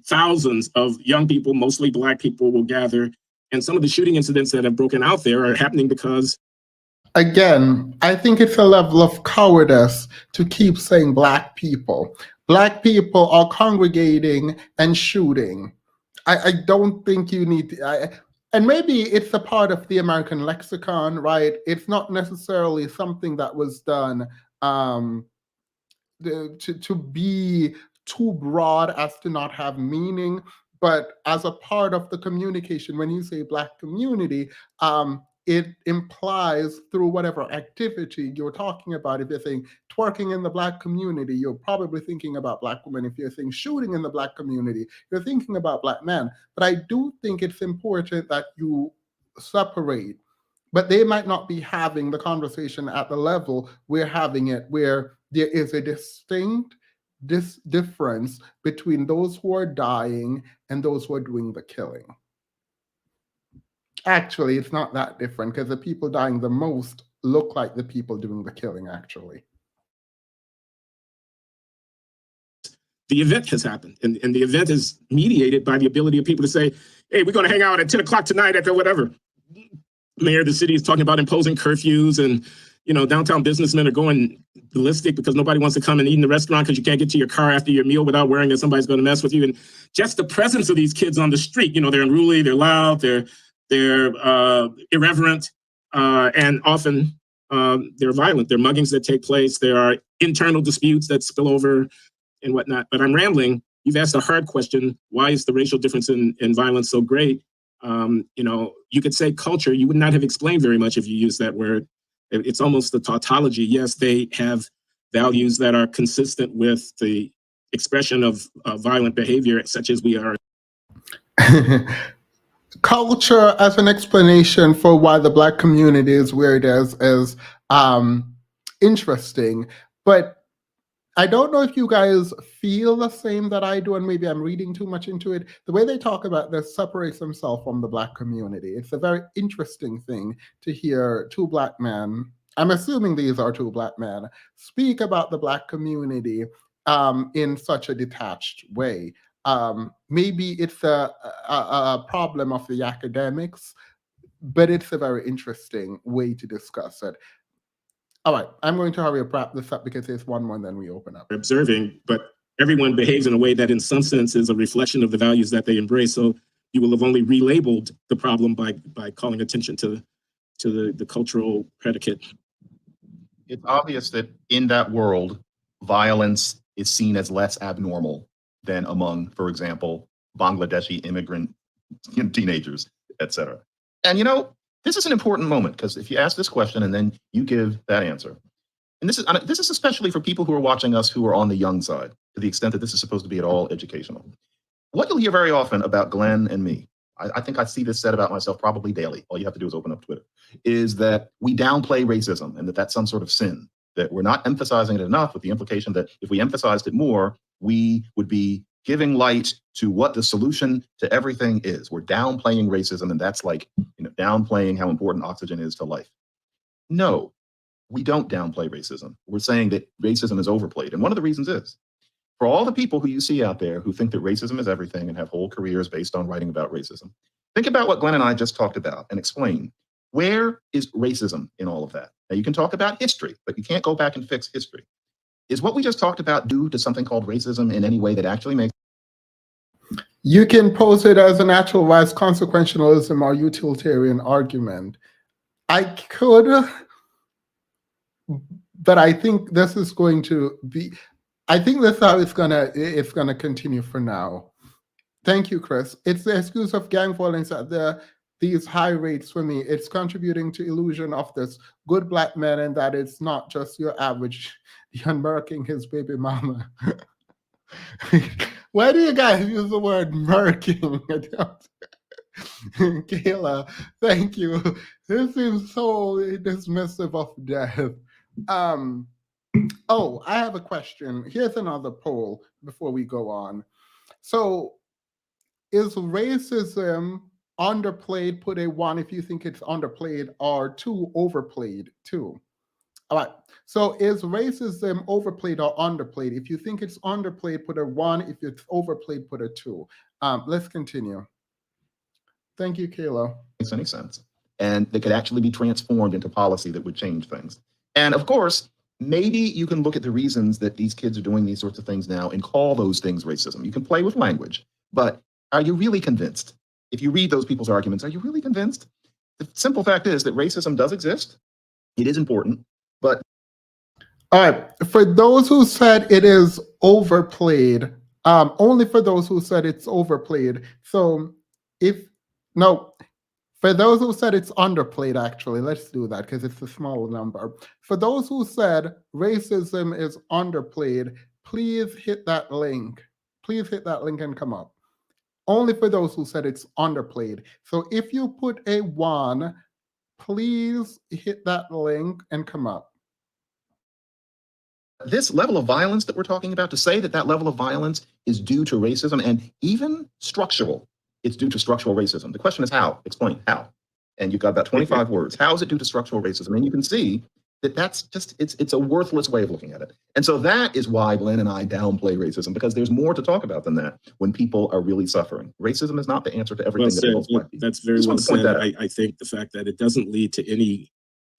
thousands of young people, mostly Black people, will gather. And some of the shooting incidents that have broken out there are happening because... Again, I think it's a level of cowardice to keep saying Black people. Black people are congregating and shooting. I don't think you need to... And maybe it's a part of the American lexicon, right? It's not necessarily something that was done to be too broad as to not have meaning, but as a part of the communication, when you say Black community, it implies through whatever activity you're talking about. If you're saying twerking in the Black community, you're probably thinking about Black women. If you're saying shooting in the Black community, you're thinking about Black men. But I do think it's important that you separate. But they might not be having the conversation at the level we're having it, where there is a distinct difference between those who are dying and those who are doing the killing. Actually, it's not that different, because the people dying the most look like the people doing the killing, actually. The event has happened, and the event is mediated by the ability of people to say, hey, we're going to hang out at 10 o'clock tonight at the whatever. Mayor of the city is talking about imposing curfews, and downtown businessmen are going ballistic because nobody wants to come and eat in the restaurant because you can't get to your car after your meal without worrying that somebody's going to mess with you. And just the presence of these kids on the street, they're unruly, they're loud, they're irreverent, and often they're violent. There are muggings that take place. There are internal disputes that spill over and whatnot. But I'm rambling. You've asked a hard question. Why is the racial difference in violence so great? You could say culture. You would not have explained very much if you used that word. It's almost the tautology. Yes, they have values that are consistent with the expression of violent behavior, such as we are. Culture as an explanation for why the Black community is where it is interesting, but I don't know if you guys feel the same that I do, and maybe I'm reading too much into it. The way they talk about this separates themselves from the Black community. It's a very interesting thing to hear two Black men, I'm assuming these are two Black men, speak about the Black community in such a detached way. Maybe it's a problem of the academics, but it's a very interesting way to discuss it. All right, I'm going to hurry up, wrap this up, because there's one more, and then we open up. Observing, but everyone behaves in a way that in some sense is a reflection of the values that they embrace. So you will have only relabeled the problem by calling attention to the cultural predicate. It's obvious that in that world, violence is seen as less abnormal than among, for example, Bangladeshi immigrant teenagers, et cetera. And this is an important moment, because if you ask this question and then you give that answer, and this is especially for people who are watching us who are on the young side, to the extent that this is supposed to be at all educational. What you'll hear very often about Glenn and me, I think I see this said about myself probably daily. All you have to do is open up Twitter, is that we downplay racism and that that's some sort of sin, that we're not emphasizing it enough, with the implication that if we emphasized it more, we would be giving light to what the solution to everything is. We're downplaying racism, and that's like, downplaying how important oxygen is to life. No, we don't downplay racism. We're saying that racism is overplayed. And one of the reasons is, for all the people who you see out there who think that racism is everything and have whole careers based on writing about racism, think about what Glenn and I just talked about and explain, where is racism in all of that? Now, you can talk about history, but you can't go back and fix history. Is what we just talked about due to something called racism in any way that actually makes? You can pose it as an actual wise consequentialism or utilitarian argument. I could, but I think this is going to be, I think that's how it's gonna continue for now. Thank you, Chris. It's the excuse of gang violence at these high rates for me. It's contributing to illusion of this good black man, and that it's not just your average young murking his baby mama. Why do you guys use the word murking? Kayla, thank you. This seems so dismissive of death. Oh, I have a question. Here's another poll before we go on. So, is racism underplayed? Put a 1 if you think it's underplayed, or 2 overplayed, 2. All right. So is racism overplayed or underplayed? If you think it's underplayed, put a 1. If it's overplayed, put a 2. Let's continue. Thank you, Kayla. Makes any sense. And that could actually be transformed into policy that would change things. And of course, maybe you can look at the reasons that these kids are doing these sorts of things now and call those things racism. You can play with language, but are you really convinced? If you read those people's arguments, are you really convinced? The simple fact is that racism does exist. It is important, but. All right, for those who said it is overplayed, only for those who said it's overplayed. So for those who said it's underplayed, actually, let's do that because it's a small number. For those who said racism is underplayed, please hit that link. Please hit that link and come up. Only for those who said it's underplayed. So if you put a 1, please hit that link and come up. This level of violence that we're talking about, to say that that level of violence is due to racism and even structural, it's due to structural racism. The question is how? Explain how. And you've got about 25 words. How is it due to structural racism? And you can see that that's just, it's a worthless way of looking at it. And so that is why Glenn and I downplay racism, because there's more to talk about than that when people are really suffering. Racism is not the answer to everything that involves black people. That's very well said. I think the fact that it doesn't lead to any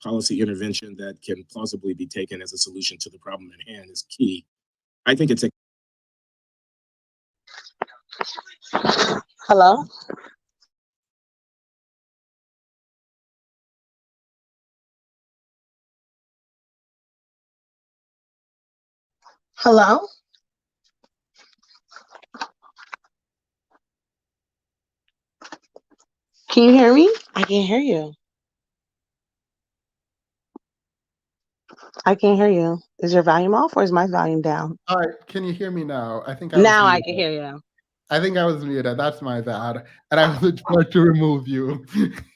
policy intervention that can plausibly be taken as a solution to the problem at hand is key. I think it's a. Hello? Hello? Can you hear me? I can't hear you. I can't hear you. Is your volume off or is my volume down? All right, can you hear me now? I think now I can hear you. I think I was muted. That's my bad. And I was trying to remove you.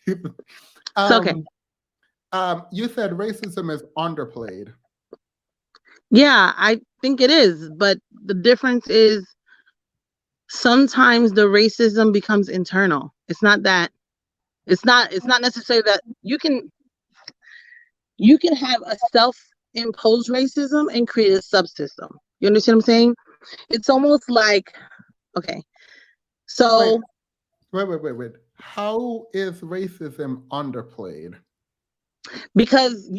It's okay. You said racism is underplayed. Yeah, I think it is. But the difference is sometimes the racism becomes internal. It's not necessarily that you can have a self-imposed racism and create a subsystem. You understand what I'm saying? It's almost like, okay, so wait. How is racism underplayed? Because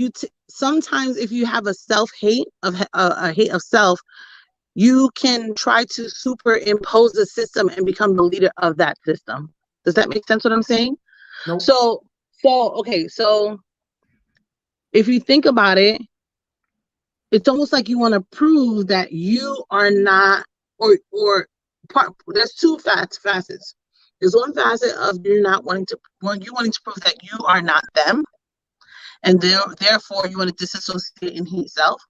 sometimes if you have a self-hate a hate of self, you can try to superimpose the system and become the leader of that system. Does that make sense what I'm saying? Nope. So if you think about it, it's almost like you want to prove that you are not, there's two facets. There's one facet of you wanting to prove that you are not them. and therefore you want to disassociate and hate self.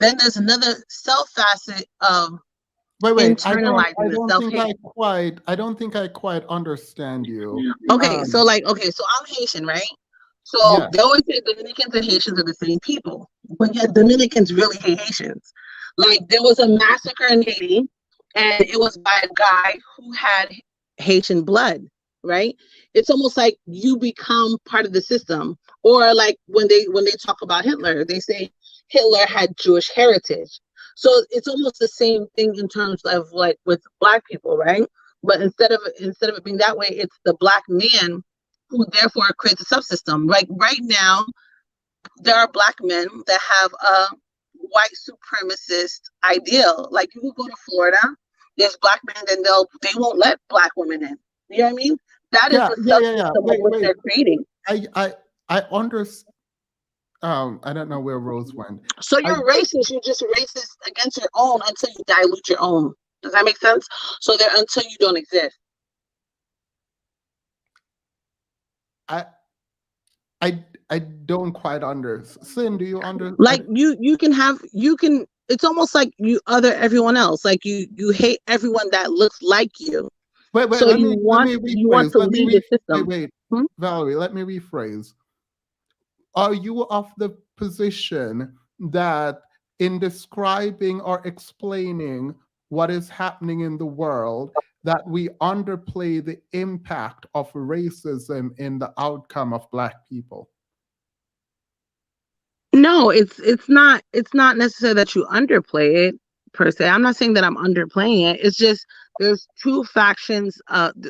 Then there's another self facet of Wait. internalizing I the don't think self-hate. I don't think I quite understand you. Okay, so I'm Haitian, right? So Yeah. they always say Dominicans and Haitians are the same people, but yet Dominicans really hate Haitians. Like there was a massacre in Haiti, and it was by a guy who had Haitian blood, right? It's almost like you become part of the system, or like when they talk about Hitler, they say Hitler had Jewish heritage. So it's almost the same thing in terms of like with Black people, right? But instead of it being that way, it's the Black man who therefore creates a subsystem. Like right now, there are Black men that have a white supremacist ideal. Like you can go to Florida, there's Black men, and they won't let Black women in. You know what I mean? That is the subsystem of what they're creating. I understand. I don't know where Rose went. So you're racist. You're just racist against your own until you dilute your own. Does that make sense? So there until you don't exist. I don't quite understand. Sin, do you understand? Like you can. It's almost like you other everyone else. Like you hate everyone that looks like you. Wait, so you want to leave the system. Wait, Valerie, let me rephrase. Are you of the position that in describing or explaining what is happening in the world, that we underplay the impact of racism in the outcome of Black people? No, it's not necessary that you underplay it per se. I'm not saying that I'm underplaying it. It's just there's two factions.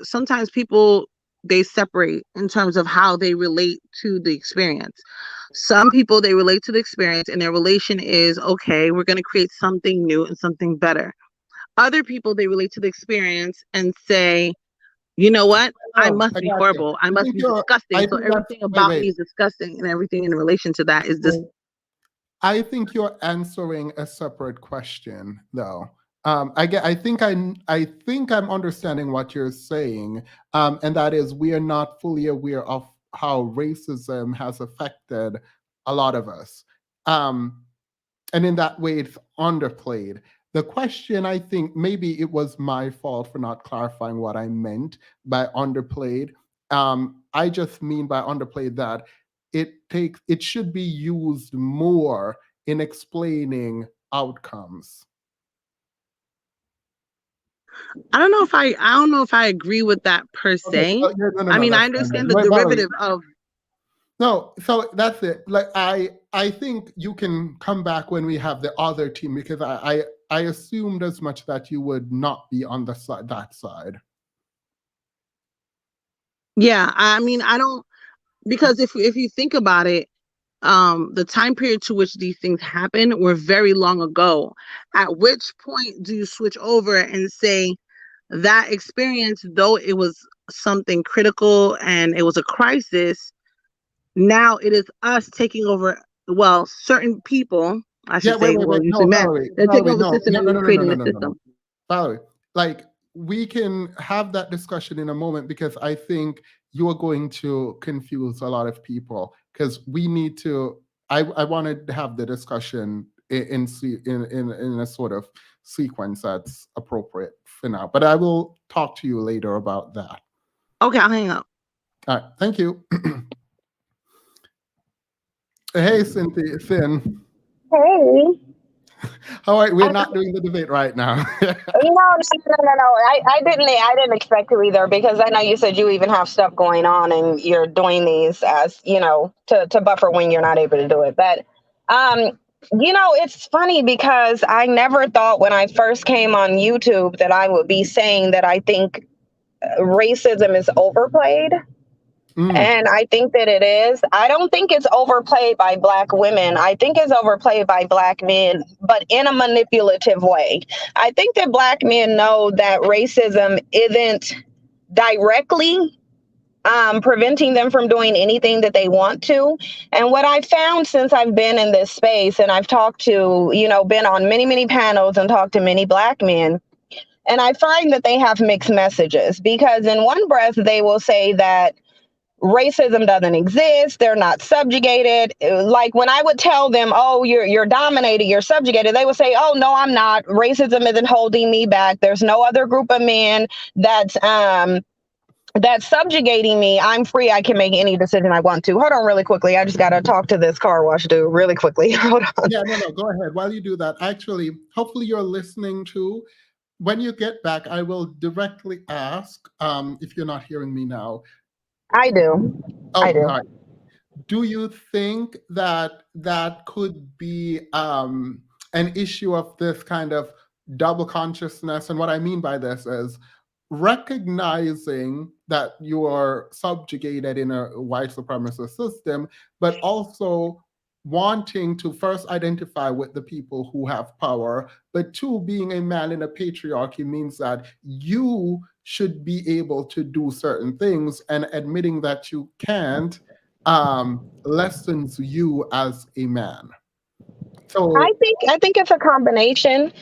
Sometimes people, they separate in terms of how they relate to the experience. Some people, they relate to the experience and their relation is, okay, we're going to create something new and something better. Other people, they relate to the experience and say, you know what? I must be horrible. I must be disgusting. So everything about me is disgusting, and everything in relation to that is this. I think you're answering a separate question, though. I think I'm understanding what you're saying, and that is we are not fully aware of how racism has affected a lot of us, and in that way, it's underplayed. The question, I think, maybe it was my fault for not clarifying what I meant by underplayed. I just mean by underplayed that it should be used more in explaining outcomes. I don't know if I agree with that per se. No, I mean, I understand the derivative of. No, so that's it. Like I think you can come back when we have the other team, because I assumed as much that you would not be on that side. Yeah, I mean, I don't, because if you think about it, the time period to which these things happen were very long ago. At which point do you switch over and say that experience, though it was something critical and it was a crisis, now it is us taking over, well, certain people, I should say, they're taking over the system and creating a system. Valerie, like, we can have that discussion in a moment, because I think you are going to confuse a lot of people, because we need to, I want to have the discussion in a sort of sequence that's appropriate for now. But I will talk to you later about that. Okay, I'll hang up. All right, thank you. Hey, Cynthia. Hey. All right, we're not doing the debate right now. No. I didn't expect to either, because I know you said you even have stuff going on and you're doing these as, to buffer when you're not able to do it. But, it's funny, because I never thought when I first came on YouTube that I would be saying that I think racism is overplayed. And I think that it is. I don't think it's overplayed by Black women. I think it's overplayed by Black men, but in a manipulative way. I think that Black men know that racism isn't directly preventing them from doing anything that they want to. And what I've found since I've been in this space, and I've talked to, been on many, many panels and talked to many Black men, and I find that they have mixed messages, because in one breath, they will say that racism doesn't exist, they're not subjugated. Like when I would tell them, oh, you're dominated, you're subjugated, they would say, oh no, I'm not. Racism isn't holding me back. There's no other group of men that's subjugating me. I'm free. I can make any decision I want to. Hold on really quickly. I just got to talk to this car wash dude really quickly. Hold on. Yeah, no, go ahead. While you do that, actually, hopefully you're listening to. When you get back, I will directly ask, if you're not hearing me now. I do. Oh, I do. all right. Do you think that that could be an issue of this kind of double consciousness? And what I mean by this is recognizing that you are subjugated in a white supremacist system, but also wanting to first identify with the people who have power, but two, being a man in a patriarchy means that you should be able to do certain things, and admitting that you can't lessens you as a man. So I think it's a combination,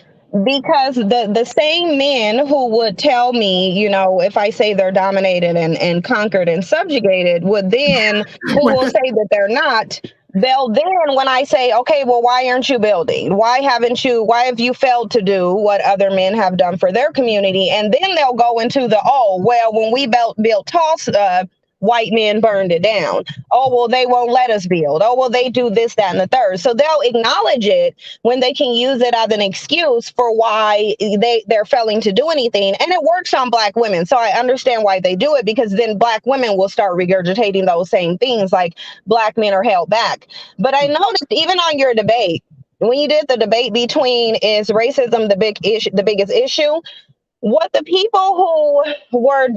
because the same men who would tell me, you know, if I say they're dominated and conquered and subjugated, would then, who will say that they're not, they'll then, when I say, okay, well, why aren't you building? Why have you failed to do what other men have done for their community? And then they'll go into the, oh, well, when we built Tulsa, white men burned it down. Oh, well, they won't let us build. Oh, well, they do this, that, and the third. So they'll acknowledge it when they can use it as an excuse for why they're failing to do anything. And it works on Black women. So I understand why they do it, because then Black women will start regurgitating those same things, like Black men are held back. But I noticed even on your debate, when you did the debate between is racism the biggest issue, what the people who were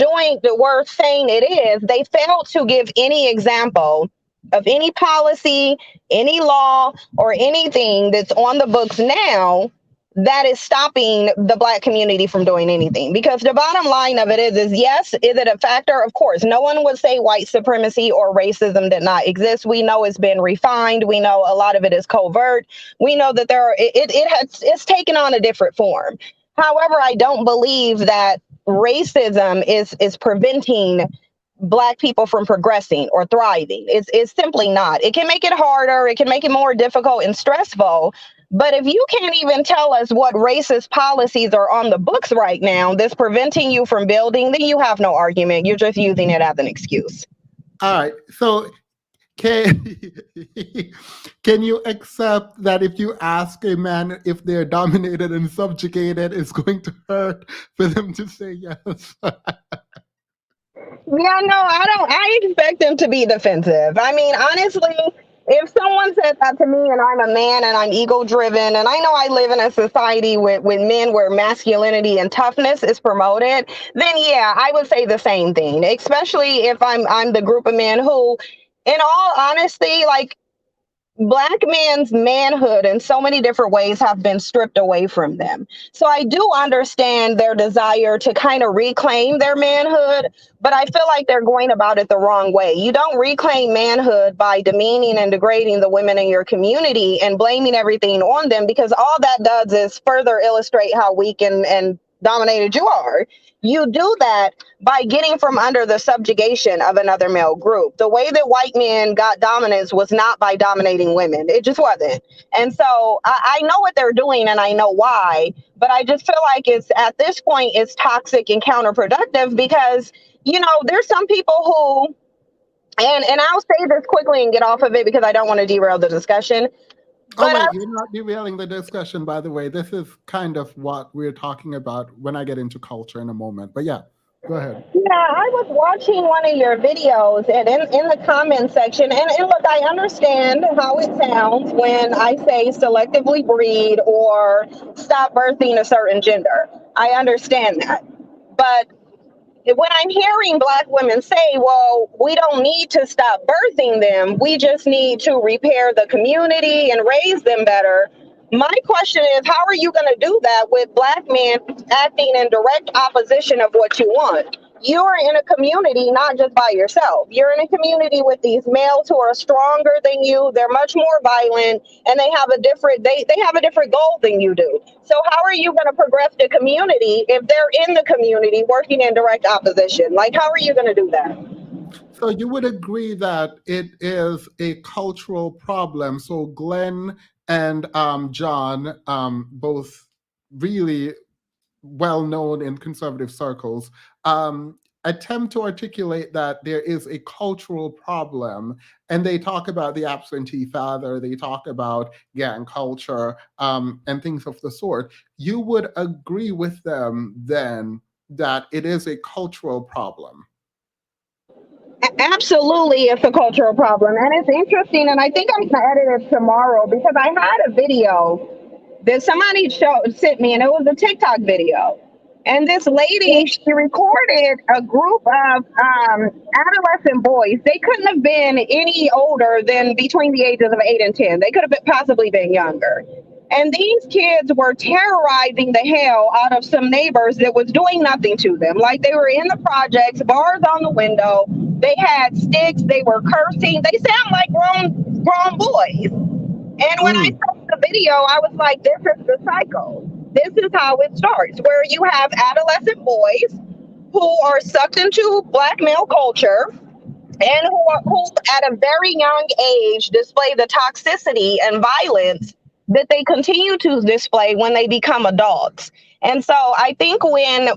saying it is, they failed to give any example of any policy, any law, or anything that's on the books now that is stopping the Black community from doing anything. Because the bottom line of it is yes, is it a factor? Of course. No one would say white supremacy or racism did not exist. We know it's been refined. We know a lot of it is covert. We know that it's taken on a different form. However, I don't believe that racism is preventing Black people from progressing or thriving. It's simply not. It can make it harder. It can make it more difficult and stressful. But if you can't even tell us what racist policies are on the books right now that's preventing you from building, then you have no argument. You're just using it as an excuse. all right. So can you accept that if you ask a man if they're dominated and subjugated, it's going to hurt for them to say yes? Yeah, no, I expect them to be defensive. I mean, honestly, if someone said that to me and I'm a man and I'm ego driven, and I know I live in a society with men where masculinity and toughness is promoted, then yeah, I would say the same thing, especially if I'm the group of men who, in all honesty, like, Black men's manhood in so many different ways have been stripped away from them. So I do understand their desire to kind of reclaim their manhood, but I feel like they're going about it the wrong way. You don't reclaim manhood by demeaning and degrading the women in your community and blaming everything on them, because all that does is further illustrate how weak and dominated you are. You do that by getting from under the subjugation of another male group. The way that white men got dominance was not by dominating women. It just wasn't. And so I know what they're doing and I know why, but I just feel like it's at this point it's toxic and counterproductive, because, you know, there's some people who, and I'll say this quickly and get off of it because I don't want to derail the discussion. Oh, wait, you're not derailing the discussion, by the way. This is kind of what we're talking about when I get into culture in a moment. But yeah, go ahead. Yeah, I was watching one of your videos, and in the comment section, and look, I understand how it sounds when I say selectively breed or stop birthing a certain gender. I understand that. But when I'm hearing Black women say, well, we don't need to stop birthing them, we just need to repair the community and raise them better. My question is, how are you going to do that with Black men acting in direct opposition of what you want? You're in a community, not just by yourself. You're in a community with these males who are stronger than you. They're much more violent, and they have a different goal than you do. So how are you going to progress the community if they're in the community working in direct opposition? Like, how are you going to do that? So you would agree that it is a cultural problem. So Glen and John, both really well known in conservative circles, attempt to articulate that there is a cultural problem. And they talk about the absentee father, they talk about gang culture, and things of the sort. You would agree with them then that it is a cultural problem. Absolutely, it's a cultural problem. And it's interesting. And I think I'm going to edit it tomorrow because I had a video that somebody sent me, and it was a TikTok video. And this lady, she recorded a group of adolescent boys. They couldn't have been any older than between the ages of 8 and 10. They could have possibly been younger. And these kids were terrorizing the hell out of some neighbors that was doing nothing to them. Like they were in the projects, bars on the window. They had sticks. They were cursing. They sound like grown boys. And when I saw the video, I was like, this is the cycle. This is how it starts, where you have adolescent boys who are sucked into black male culture and who at a very young age display the toxicity and violence that they continue to display when they become adults. And so I think when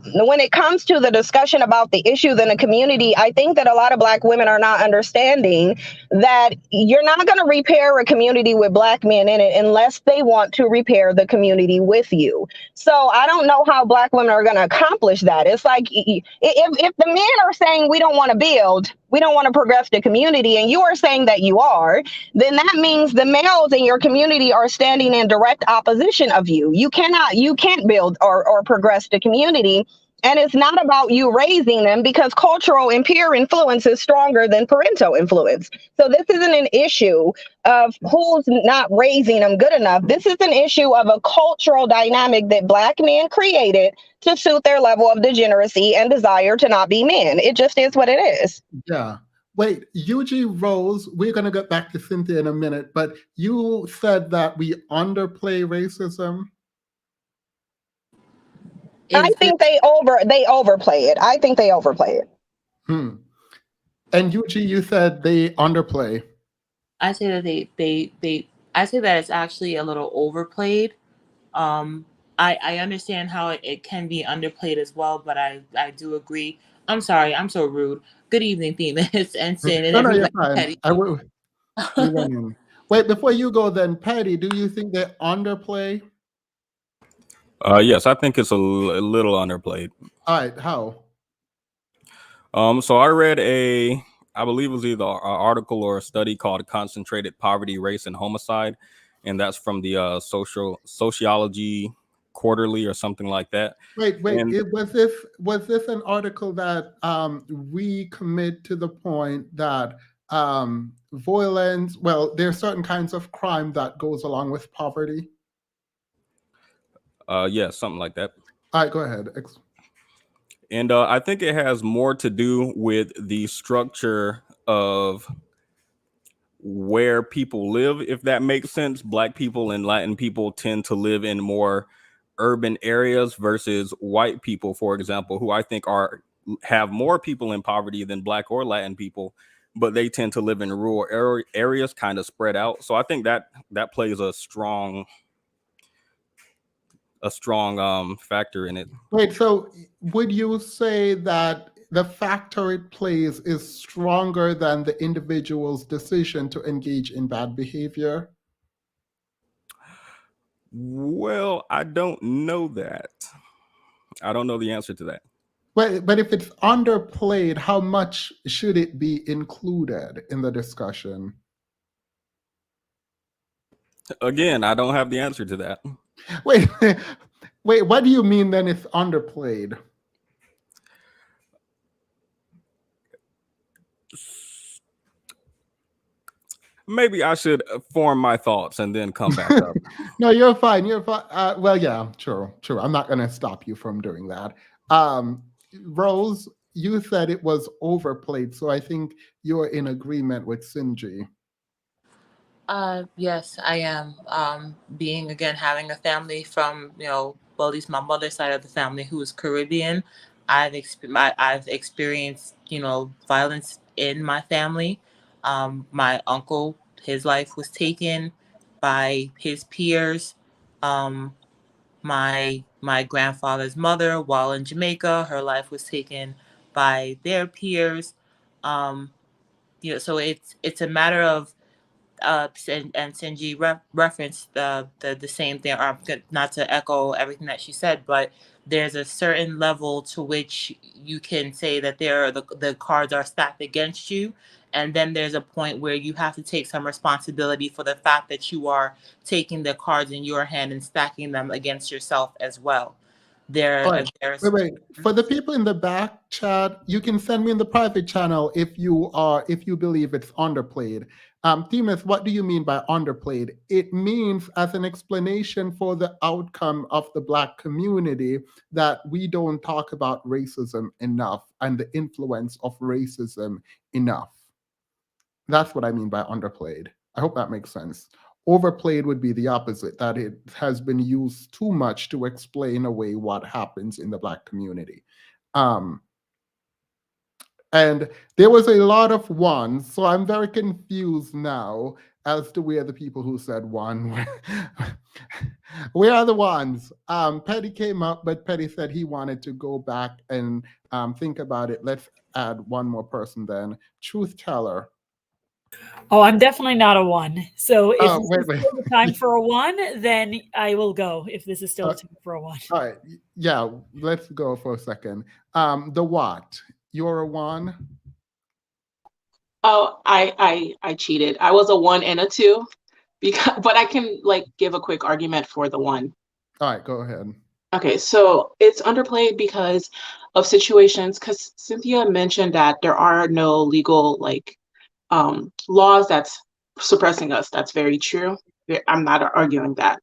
it comes to the discussion about the issues in the community, I think that a lot of Black women are not understanding that you're not going to repair a community with Black men in it unless they want to repair the community with you. So I don't know how Black women are going to accomplish that. It's like if the men are saying we don't want to build, we don't want to progress the community, and you are saying that you are, then that means the males in your community are standing in direct opposition of you. You can't build or progress the community. And it's not about you raising them, because cultural and peer influence is stronger than parental influence. So this isn't an issue of who's not raising them good enough. This is an issue of a cultural dynamic that Black men created to suit their level of degeneracy and desire to not be men. It just is what it is. Yeah. Wait, UG Rose, we're going to get back to Cynthia in a minute, but you said that we underplay racism. I think they overplay it. I think they overplay it. And UG, you said they underplay. I say that I say that it's actually a little overplayed. I understand how it can be underplayed as well, but I do agree. I'm sorry, I'm so rude. Good evening, Themis, Ensign, and No, you're everybody. fine. Wait, before you go then, Patty, do you think they underplay? Yes, I think it's a little underplayed. All right, how? So I read I believe it was either an article or a study called Concentrated Poverty, Race, and Homicide. And that's from the Sociology Quarterly or something like that. Wait, was this an article that we commit to the point that violence, well, there are certain kinds of crime that goes along with poverty? Yeah, something like that. All right, go ahead. And I think it has more to do with the structure of where people live, if that makes sense. Black people and Latin people tend to live in more urban areas versus white people, for example, who I think have more people in poverty than Black or Latin people, but they tend to live in rural areas, kind of spread out. So I think that plays a strong factor in it. Wait, so would you say that the factor it plays is stronger than the individual's decision to engage in bad behavior? Well, I don't know that. I don't know the answer to that. But if it's underplayed, how much should it be included in the discussion? Again, I don't have the answer to that. Wait, what do you mean then it's underplayed? Maybe I should form my thoughts and then come back up. No, you're fine. You're fine. Well, yeah, true. I'm not going to stop you from doing that. Rose, you said it was overplayed, so I think you're in agreement with Sinji. Yes, I am. Having a family from, well, at least my mother's side of the family who is Caribbean, I've experienced, violence in my family. My uncle, his life was taken by his peers. My grandfather's mother, while in Jamaica, her life was taken by their peers. So it's a matter of and Sinji referenced the same thing. Not to echo everything that she said, but there's a certain level to which you can say that the cards are stacked against you, and then there's a point where you have to take some responsibility for the fact that you are taking the cards in your hand and stacking them against yourself as well. All right. Wait. For the people in the back chat, you can send me in the private channel if you believe it's underplayed. Themis, what do you mean by underplayed? It means as an explanation for the outcome of the Black community that we don't talk about racism enough and the influence of racism enough. That's what I mean by underplayed. I hope that makes sense. Overplayed would be the opposite, that it has been used too much to explain away what happens in the Black community. And there was a lot of ones, so I'm very confused now as to where the people who said one where are the ones? Petty came up, but Petty said he wanted to go back and think about it. Let's add one more person then. Truth Teller. Oh, I'm definitely not a one. So if wait. Still the time for a one, then I will go if this is still time for a one. All right. Yeah, let's go for a second. The what? You're a one? Oh, I cheated. I was a 1 and a 2, but I can give a quick argument for the 1. All right, go ahead. Okay, so it's underplayed because of situations, because Cynthia mentioned that there are no legal laws that's suppressing us. That's very true. I'm not arguing that.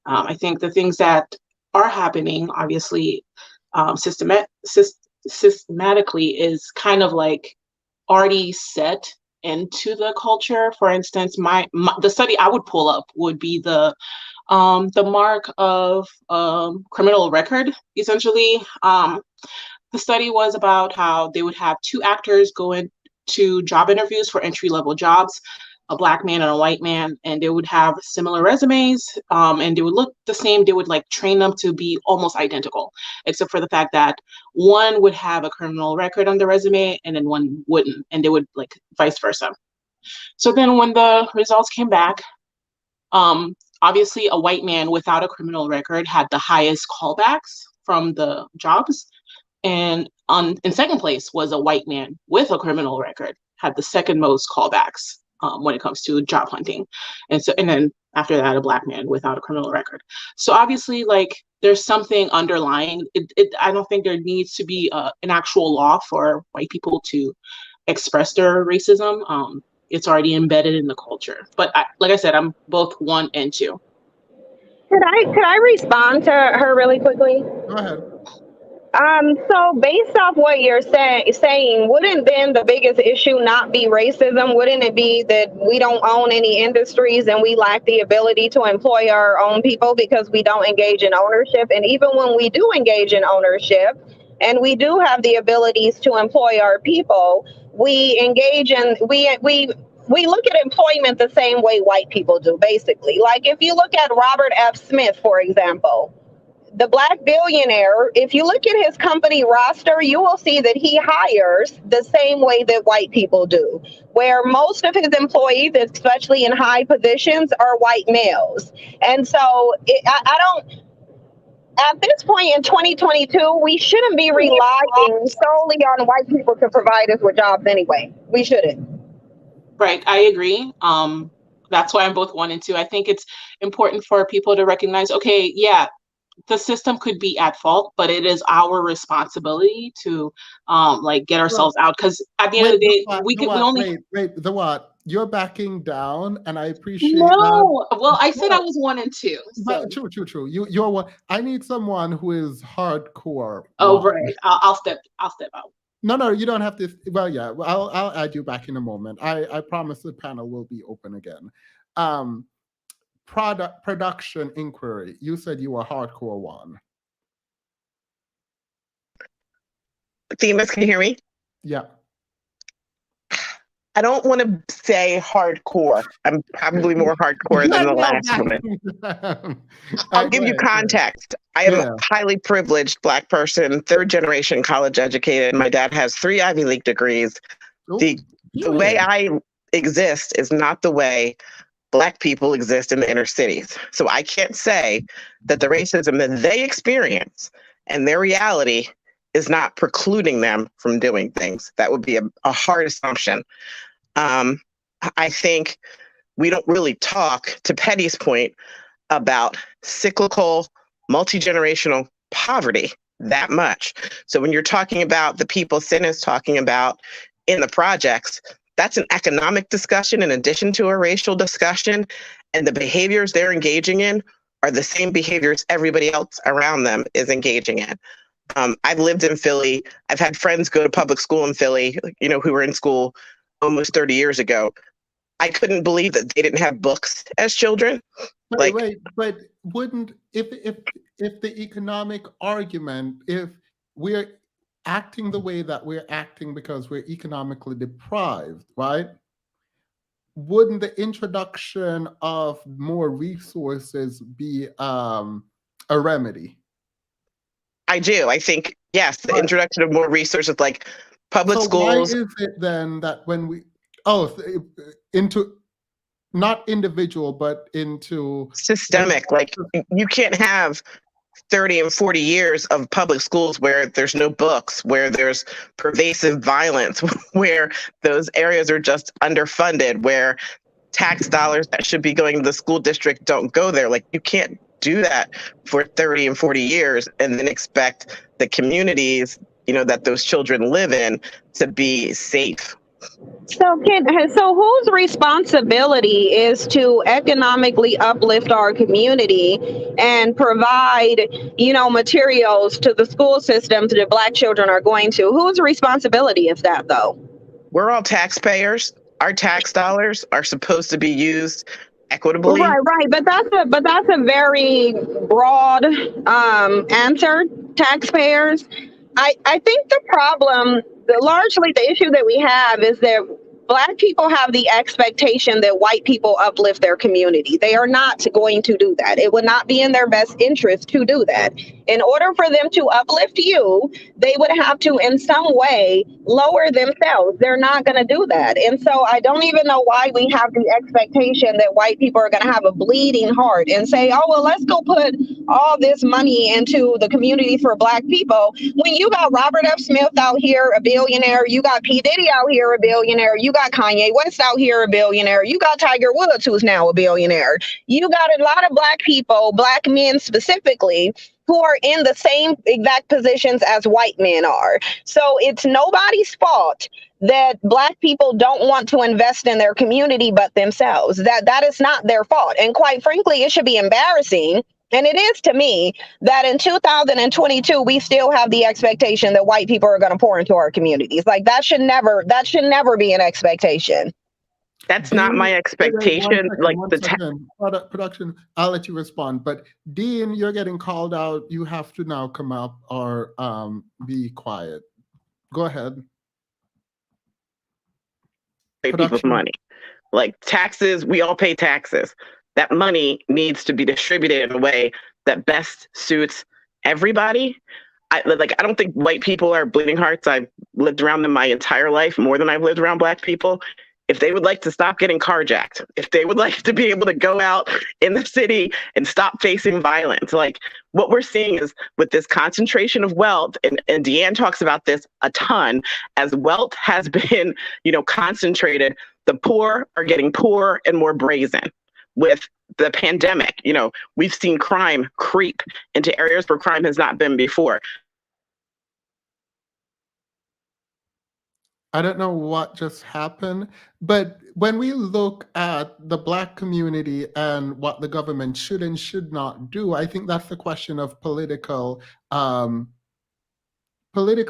I think the things that are happening, obviously, systematically, is kind of already set into the culture. For instance, the study I would pull up would be the mark of criminal record. Essentially, the study was about how they would have 2 actors go into job interviews for entry-level jobs, a Black man and a white man, and they would have similar resumes, and they would look the same. They would train them to be almost identical, except for the fact that one would have a criminal record on the resume and then one wouldn't, and they would vice versa. So then when the results came back, obviously a white man without a criminal record had the highest callbacks from the jobs, and in second place was a white man with a criminal record, had the second most callbacks when it comes to job hunting. And then after that, a Black man without a criminal record. So obviously, there's something underlying. I don't think there needs to be an actual law for white people to express their racism. It's already embedded in the culture. But like I said, I'm both 1 and 2. Could I respond to her really quickly? Go ahead. So based off what you're saying, wouldn't then the biggest issue not be racism? Wouldn't it be that we don't own any industries and we lack the ability to employ our own people because we don't engage in ownership? And even when we do engage in ownership and we do have the abilities to employ our people, we engage in, we look at employment the same way white people do, basically. If you look at Robert F. Smith, for example, the Black billionaire, if you look at his company roster, you will see that he hires the same way that white people do, where most of his employees, especially in high positions, are white males. And so at this point in 2022, we shouldn't be relying solely on white people to provide us with jobs anyway. We shouldn't. Right, I agree. That's why I'm both 1 and 2. I think it's important for people to recognize, okay, yeah, the system could be at fault, but it is our responsibility to get ourselves out, because at the end of the day, the what? You're backing down, and I appreciate that. Well, I said No. I was 1 and 2. So. True. You're 1. I need someone who is hardcore. Oh, right. I'll step out. No, you don't have to. Well, yeah, I'll add you back in a moment. I promise the panel will be open again. Production inquiry. You said you were hardcore 1. Themis, can you hear me? Yeah. I don't want to say hardcore. I'm probably more hardcore than the last woman. I'll give you context. I am a highly privileged Black person, third generation college educated. My dad has 3 Ivy League degrees. The way I exist is not the way Black people exist in the inner cities. So I can't say that the racism that they experience and their reality is not precluding them from doing things. That would be a hard assumption. I think we don't really talk, to Petty's point, about cyclical, multi-generational poverty that much. So when you're talking about the people Sin is talking about in the projects, that's an economic discussion in addition to a racial discussion, and the behaviors they're engaging in are the same behaviors everybody else around them is engaging in. I've lived in Philly. I've had friends go to public school in Philly, who were in school almost 30 years ago. I couldn't believe that they didn't have books as children. But wouldn't, if the economic argument, if we're acting the way that we're acting because we're economically deprived, right? Wouldn't the introduction of more resources be a remedy? I do. I think, yes, the introduction of more resources like public schools. Why is it then that when we, into not individual, but into systemic, like you can't have 30 and 40 years of public schools where there's no books, where there's pervasive violence, where those areas are just underfunded, where tax dollars that should be going to the school district don't go there. Like, you can't do that for 30 and 40 years and then expect the communities, that those children live in to be safe. So whose responsibility is to economically uplift our community and provide, materials to the school systems that Black children are going to? Whose responsibility is that, though? We're all taxpayers. Our tax dollars are supposed to be used equitably. Right. But that's a very broad answer. Taxpayers. I think the problem, largely the issue that we have is that Black people have the expectation that white people uplift their community. They are not going to do that. It would not be in their best interest to do that. In order for them to uplift you, they would have to, in some way, lower themselves. They're not going to do that. And so I don't even know why we have the expectation that white people are going to have a bleeding heart and say, oh, well, let's go put all this money into the community for Black people. When you got Robert F. Smith out here, a billionaire, you got P. Diddy out here, a billionaire, you got Kanye West out here, a billionaire, you got Tiger Woods, who's now a billionaire. You got a lot of Black people, Black men specifically, who are in the same exact positions as white men are. So it's nobody's fault that Black people don't want to invest in their community but themselves. That is not their fault. And quite frankly, it should be embarrassing. And it is to me that in 2022, we still have the expectation that white people are going to pour into our communities. Like, that should never be an expectation. That's not my expectation. Production, I'll let you respond. But Dean, you're getting called out. You have to now come up or be quiet. Go ahead. Pay people's money. Like taxes, we all pay taxes. That money needs to be distributed in a way that best suits everybody. I don't think white people are bleeding hearts. I've lived around them my entire life, more than I've lived around Black people. If they would like to stop getting carjacked, if they would like to be able to go out in the city and stop facing violence, like what we're seeing is with this concentration of wealth, and Deanne talks about this a ton, as wealth has been, concentrated, the poor are getting poorer and more brazen. With the pandemic, we've seen crime creep into areas where crime has not been before. I don't know what just happened, but when we look at the Black community and what the government should and should not do, I think that's the question of political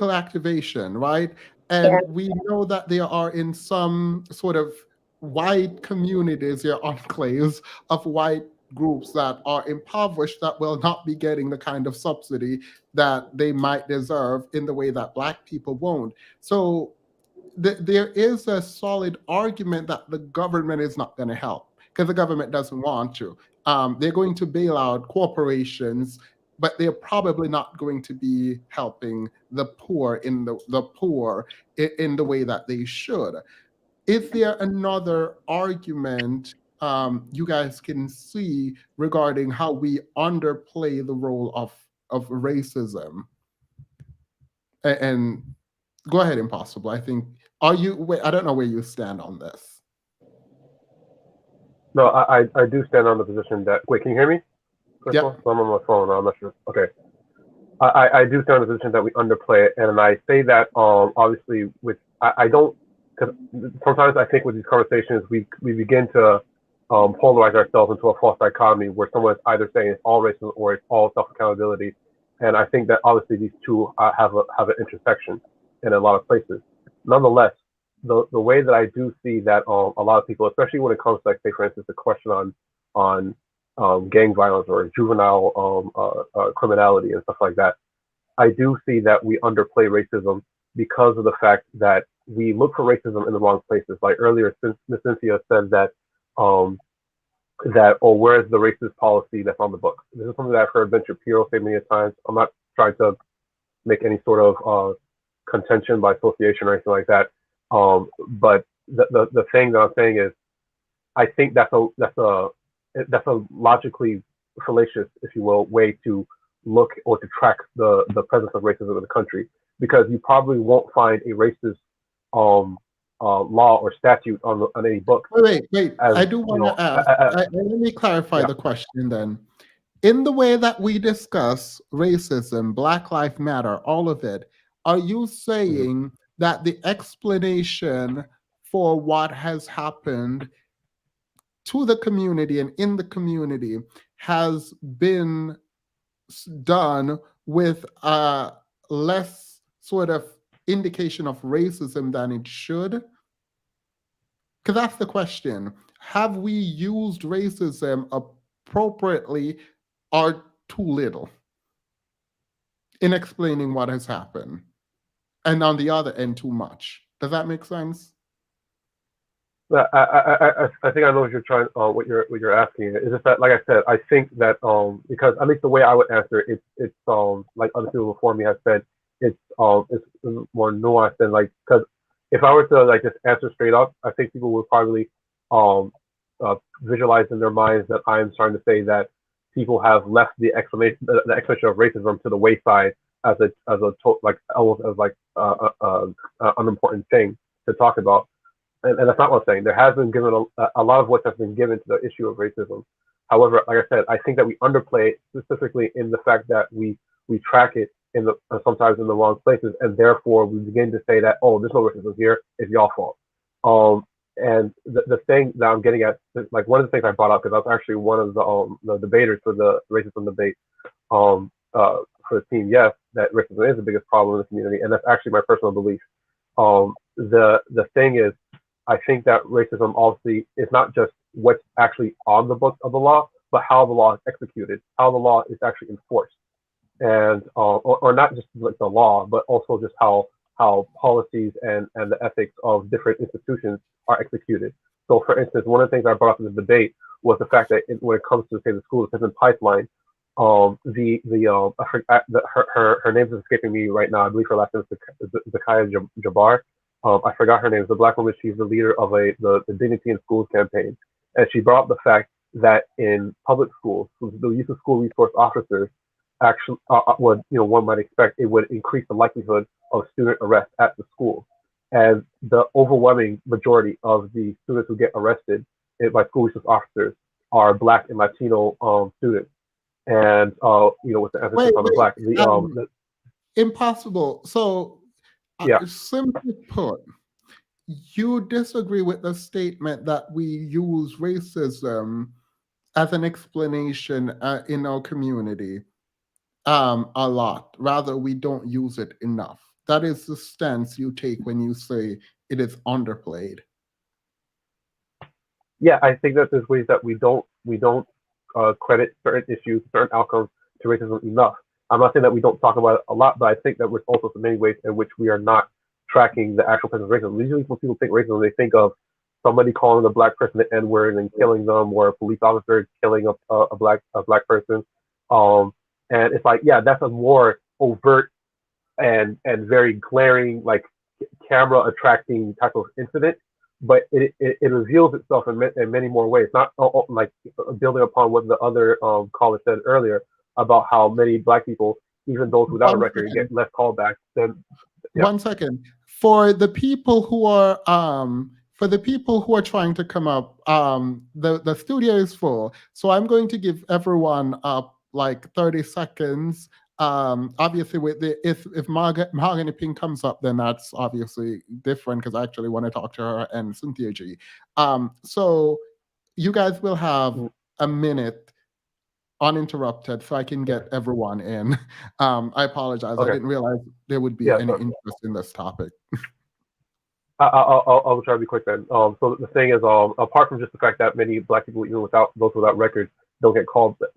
activation, right? And we know that there are in some sort of white communities, there are enclaves of white groups that are impoverished that will not be getting the kind of subsidy that they might deserve in the way that Black people won't. So there is a solid argument that the government is not going to help because the government doesn't want to. They're going to bail out corporations, but they're probably not going to be helping the poor in the way that they should. Is there another argument you guys can see regarding how we underplay the role of racism? And go ahead, Impossible. I think, I don't know where you stand on this. No, I do stand on the position that, wait, can you hear me? First Yep. of all? So I'm on my phone, I'm not sure. Okay. I do stand on the position that we underplay it, and I say that obviously with, I don't, because sometimes I think with these conversations, we begin to polarize ourselves into a false dichotomy where someone's either saying it's all racism or it's all self-accountability. And I think that obviously these two have an intersection in a lot of places. Nonetheless, the way that I do see that a lot of people, especially when it comes to, like, say, for instance, the question on gang violence or juvenile criminality and stuff like that, I do see that we underplay racism because of the fact that we look for racism in the wrong places. Like earlier, Ms. Cynthia said that where's the racist policy that's on the books? This is something that I've heard Ben Shapiro say many times. I'm not trying to make any sort of contention by association or anything like that. But the thing that I'm saying is, I think that's a logically fallacious, if you will, way to look or to track the presence of racism in the country, because you probably won't find a racist law or statute on any book. Wait. I do want to ask. Let me clarify the question then. In the way that we discuss racism, Black Lives Matter, all of it, are you saying that the explanation for what has happened to the community and in the community has been done with a less sort of indication of racism than it should? Because that's the question. Have we used racism appropriately or too little in explaining what has happened? And on the other end, too much. Does that make sense? I think I know what you're trying, what you're asking. Is just that, like I said, I think that because at least the way I would answer it, it's like other people before me have said, it's more nuanced than, like, because if I were to, like, just answer straight up, I think people would probably visualize in their minds that I'm trying to say that people have left the explanation of racism to the wayside as an unimportant thing to talk about. And that's not what I'm saying. There has been given a lot of what has been given to the issue of racism. However, like I said, I think that we underplay it specifically in the fact that we track it sometimes in the wrong places, and therefore we begin to say that, oh, there's no racism here, it's y'all fault. And the thing that I'm getting at, like, one of the things I brought up, because I was actually one of the debaters for the racism debate for the team, yes, that racism is the biggest problem in the community, and that's actually my personal belief. The thing is, I think that racism obviously is not just what's actually on the books of the law, but how the law is executed, how the law is actually enforced, and or not just like the law, but also just how policies and the ethics of different institutions are executed. So, for instance, one of the things I brought up in the debate was the fact that when it comes to, say, the school assistance pipeline, her name is escaping me right now. I believe her last name is Zakaya Jabbar. I forgot her name. It's a Black woman. She's the leader of the Dignity in Schools campaign, and she brought up the fact that in public schools, the use of school resource officers actually would, one might expect it would increase the likelihood of student arrest at the school, and the overwhelming majority of the students who get arrested by school resource officers are Black and Latino students, and with the emphasis on the Black. Impossible. So. Yeah. Simply put, you disagree with the statement that we use racism as an explanation in our community a lot. Rather, we don't use it enough. That is the stance you take when you say it is underplayed. Yeah, I think that there's ways that we don't credit certain issues, certain outcomes to racism enough. I'm not saying that we don't talk about it a lot, but I think that there's also so many ways in which we are not tracking the actual person's racism. Usually when people think racism, they think of somebody calling a black person the N-word and killing them, or a police officer killing a black person. And it's like, yeah, that's a more overt and very glaring, like, camera attracting type of incident, but it reveals itself in many more ways. Not like building upon what the other caller said earlier about how many black people, even those without a record, get less callbacks than. Yeah. 1 second. For the people who are trying to come up, the studio is full, so I'm going to give everyone up like 30 seconds. Obviously, if Mahogany Pink comes up, then that's obviously different, because I actually want to talk to her and Cynthia G. So you guys will have a minute uninterrupted, so I can get everyone in. I apologize. Okay. I didn't realize there would be any interest in this topic. I'll try to be quick then. So the thing is, apart from just the fact that many black people, even those without records, don't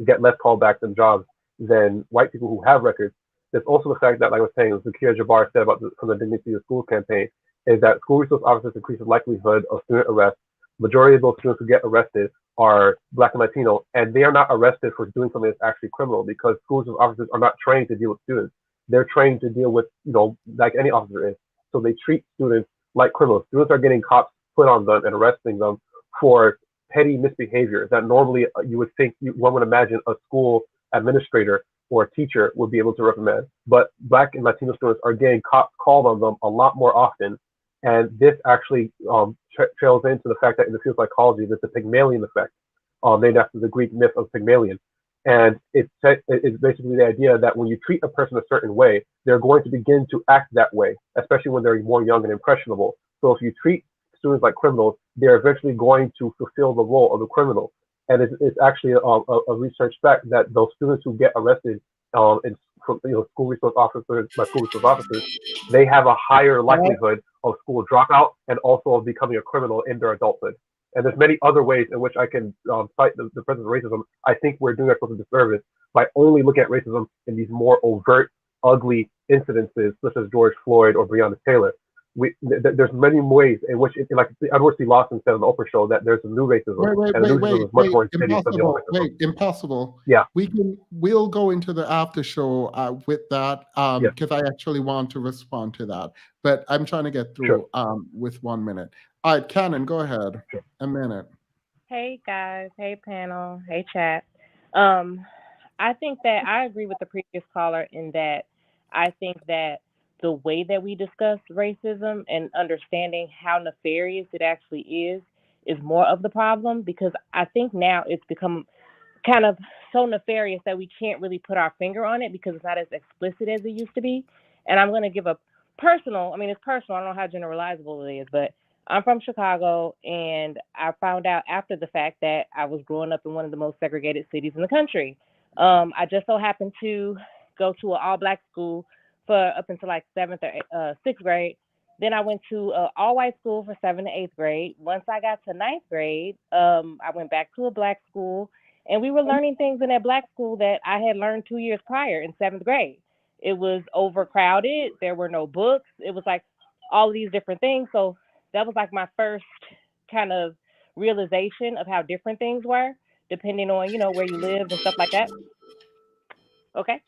get less callbacks in jobs than white people who have records. There's also the fact that, like I was saying, as Zakia Jabbar said about from the Dignity of Schools campaign, is that school resource officers increase the likelihood of student arrest. Majority of those students who get arrested are Black and Latino, and they are not arrested for doing something that's actually criminal, because school resource officers are not trained to deal with students. They're trained to deal with, like any officer is. So they treat students like criminals. Students are getting cops put on them and arresting them for petty misbehavior that normally you would think, one would imagine a school administrator or a teacher would be able to reprimand. But Black and Latino students are getting cops called on them a lot more often. And this actually trails into the fact that in the field of psychology, there's a Pygmalion effect, named after the Greek myth of Pygmalion. And it's basically the idea that when you treat a person a certain way, they're going to begin to act that way, especially when they're more young and impressionable. So if you treat students like criminals, they're eventually going to fulfill the role of the criminal. And it's actually a research fact that those students who get arrested in school resource officers, they have a higher likelihood of school dropout and also of becoming a criminal in their adulthood. And there's many other ways in which I can cite the presence of racism. I think we're doing ourselves a disservice by only looking at racism in these more overt, ugly incidences, such as George Floyd or Breonna Taylor. There's many ways in which, like Edward C. Lawson said on the Oprah Show, that there's a new racism, and the new racism is much more insidious than the old racism. Impossible. Yeah. We'll go into the after show with that, because I actually want to respond to that. But I'm trying to get through with 1 minute. All right, Cannon, go ahead. Sure. A minute. Hey guys, hey panel, hey chat. I think that I agree with the previous caller in that I think that the way that we discuss racism and understanding how nefarious it actually is more of the problem, because I think now it's become kind of so nefarious that we can't really put our finger on it because it's not as explicit as it used to be. And I'm going to give a personal, it's personal, I don't know how generalizable it is, but I'm from Chicago, and I found out after the fact that I was growing up in one of the most segregated cities in the country. I just so happened to go to an all-black school for up until like 7th or 6th grade. Then I went to an all-white school for 7th to 8th grade. Once I got to 9th grade, I went back to a black school, and we were learning things in that black school that I had learned 2 years prior in 7th grade. It was overcrowded. There were no books. It was like all of these different things. So that was like my first kind of realization of how different things were, depending on, where you lived and stuff like that. Okay.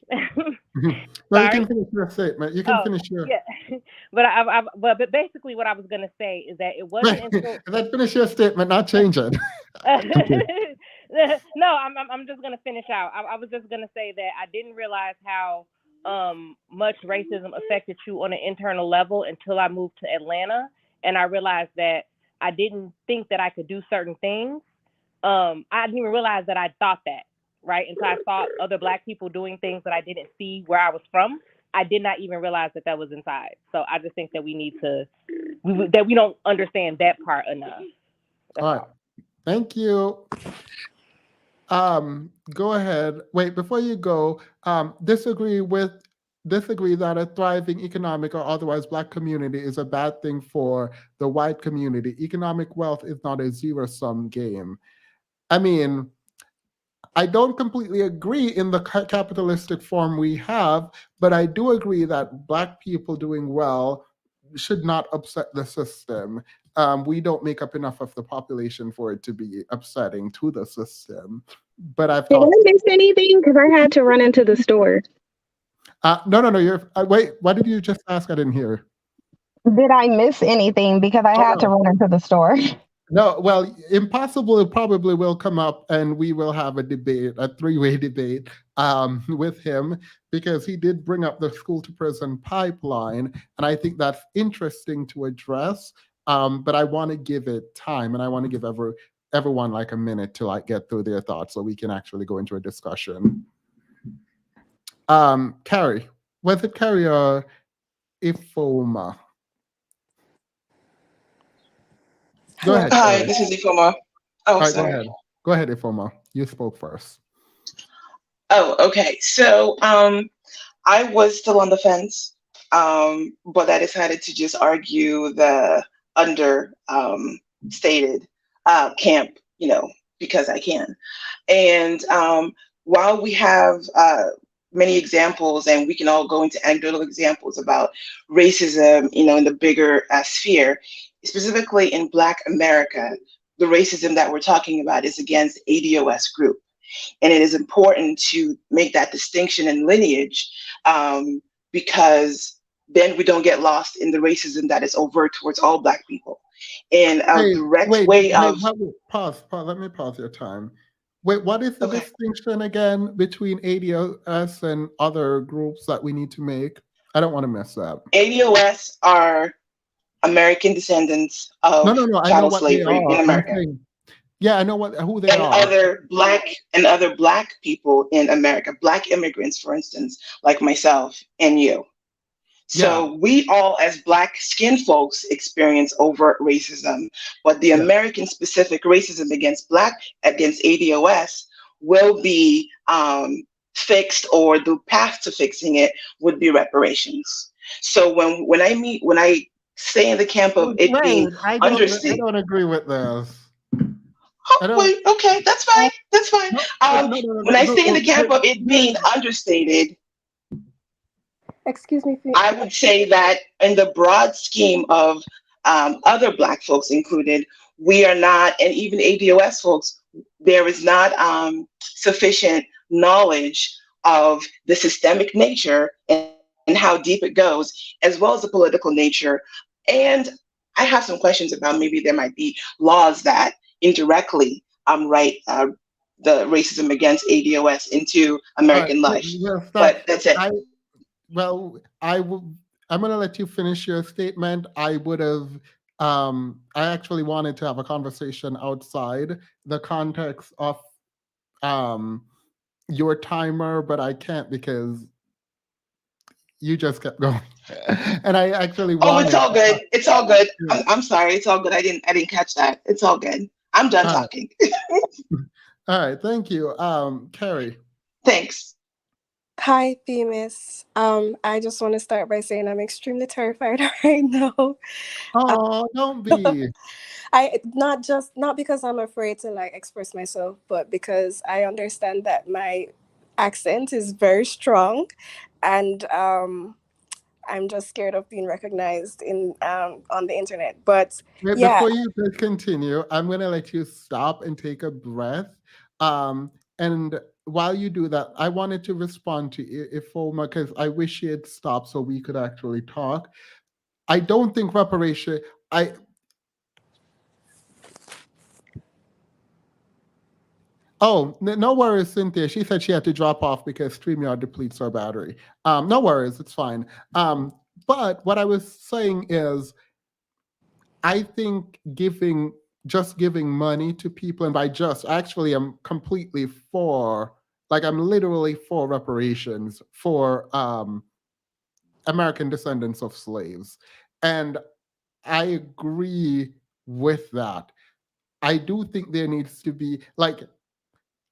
Well, you can finish your statement. You can finish your. Yeah, but basically, what I was gonna say is that it wasn't until. Then finish your statement, not change it. No, I'm just gonna finish out. I was just gonna say that I didn't realize how much racism affected you on an internal level until I moved to Atlanta, and I realized that I didn't think that I could do certain things. I didn't even realize that I thought that. Right, until I saw other Black people doing things that I didn't see where I was from. I did not even realize that was inside. So I just think that we don't understand that part enough. That's all right. Thank you. Go ahead. Wait, before you go, disagree that a thriving economic or otherwise Black community is a bad thing for the white community. Economic wealth is not a zero-sum game. I don't completely agree in the capitalistic form we have, but I do agree that Black people doing well should not upset the system. We don't make up enough of the population for it to be upsetting to the system. But I've Did I talked. miss anything? Because I had to run into the store. No. You're wait. What did you just ask? I didn't hear. Did I miss anything? Because I Oh, had to no. run into the store. No, well, Impossible probably will come up and we will have a debate, a three-way debate with him, because he did bring up the school to prison pipeline. And I think that's interesting to address. But I want to give it time, and I want to give everyone like a minute to like get through their thoughts so we can actually go into a discussion. Carrie, was it Carrie or Ifoma? Go ahead. Hi, Carrie. this is Ifoma. Oh, All right, sorry. go ahead. Go ahead, Ifoma. You spoke first. Oh, okay. So, I was still on the fence, but I decided to just argue the stated camp, because I can. And while we have many examples, and we can all go into anecdotal examples about racism, in the bigger sphere, specifically in Black America, the racism that we're talking about is against ADOS group. And it is important to make that distinction in lineage, because then we don't get lost in the racism that is overt towards all Black people. And a direct way of... Pause. Let me pause your time. Wait, what is the distinction again between ADOS and other groups that we need to make? I don't want to mess up. ADOS are American descendants of No. I know chattel what they slavery are. in America. Yeah, I know who they are. Other Black people in America, Black immigrants, for instance, like myself and you. So we all, as Black skin folks, experience overt racism, but the American specific racism against ADOS will be fixed, or the path to fixing it would be reparations. So when I say in the camp of it being understated. I don't agree with this. Wait, okay, that's fine. That's fine. When I say in the camp of it being understated, excuse me, I would say that in the broad scheme of other Black folks included, we are not, and even ADOS folks, there is not sufficient knowledge of the systemic nature and how deep it goes, as well as the political nature. And I have some questions about maybe there might be laws that indirectly write the racism against ADOS into American life. But that's it. I'm going to let you finish your statement. I actually wanted to have a conversation outside the context of your timer, but I can't because you just kept going. And I actually wanted... it's all good. It's all good. I'm sorry. It's all good. I didn't catch that. It's all good. I'm done talking. All right. Thank you. Carrie. Thanks. Hi, Themis. I just want to start by saying I'm extremely terrified right now. Oh, don't be. Not because I'm afraid to like express myself, but because I understand that my accent is very strong, and I'm just scared of being recognized on the internet. But Before you continue, I'm going to let you stop and take a breath. And while you do that, I wanted to respond to Ifoma because I wish she had stopped so we could actually talk. I don't think reparation... Oh, no worries, Cynthia. She said she had to drop off because StreamYard depletes her battery. No worries, it's fine. But what I was saying is, I think just giving money to people, and by just, actually, I'm completely for, I'm literally for reparations for American descendants of slaves. And I agree with that. I do think there needs to be,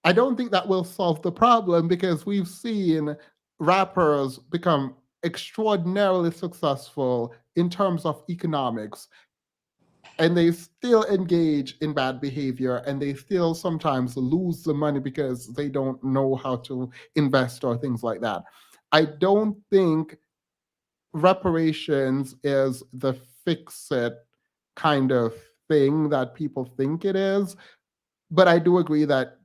I don't think that will solve the problem because we've seen rappers become extraordinarily successful in terms of economics, and they still engage in bad behavior, and they still sometimes lose the money because they don't know how to invest or things like that. I don't think reparations is the fix-it kind of thing that people think it is. But I do agree that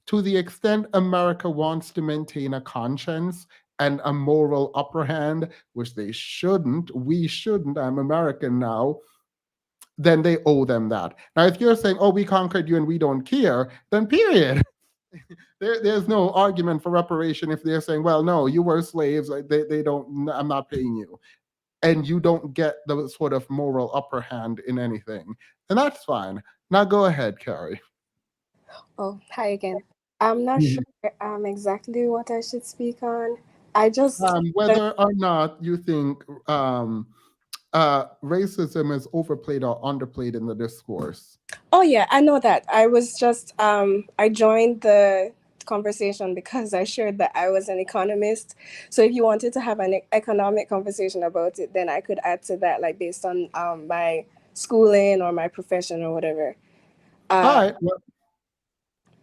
to the extent America wants to maintain a conscience and a moral upper hand, which they shouldn't, we shouldn't, I'm American now, then they owe them that. Now, if you're saying, oh, we conquered you and we don't care, then period. There's no argument for reparation if they're saying, well, no, you were slaves, they don't, I'm not paying you. And you don't get the sort of moral upper hand in anything. And that's fine. Now go ahead, Carrie. Oh, hi again. I'm not sure exactly what I should speak on. I just Whether or not you think racism is overplayed or underplayed in the discourse. Oh yeah, I know that. I was just I joined the conversation because I shared that I was an economist. So if you wanted to have an economic conversation about it, then I could add to that, like based on my schooling or my profession or whatever. All right. Well,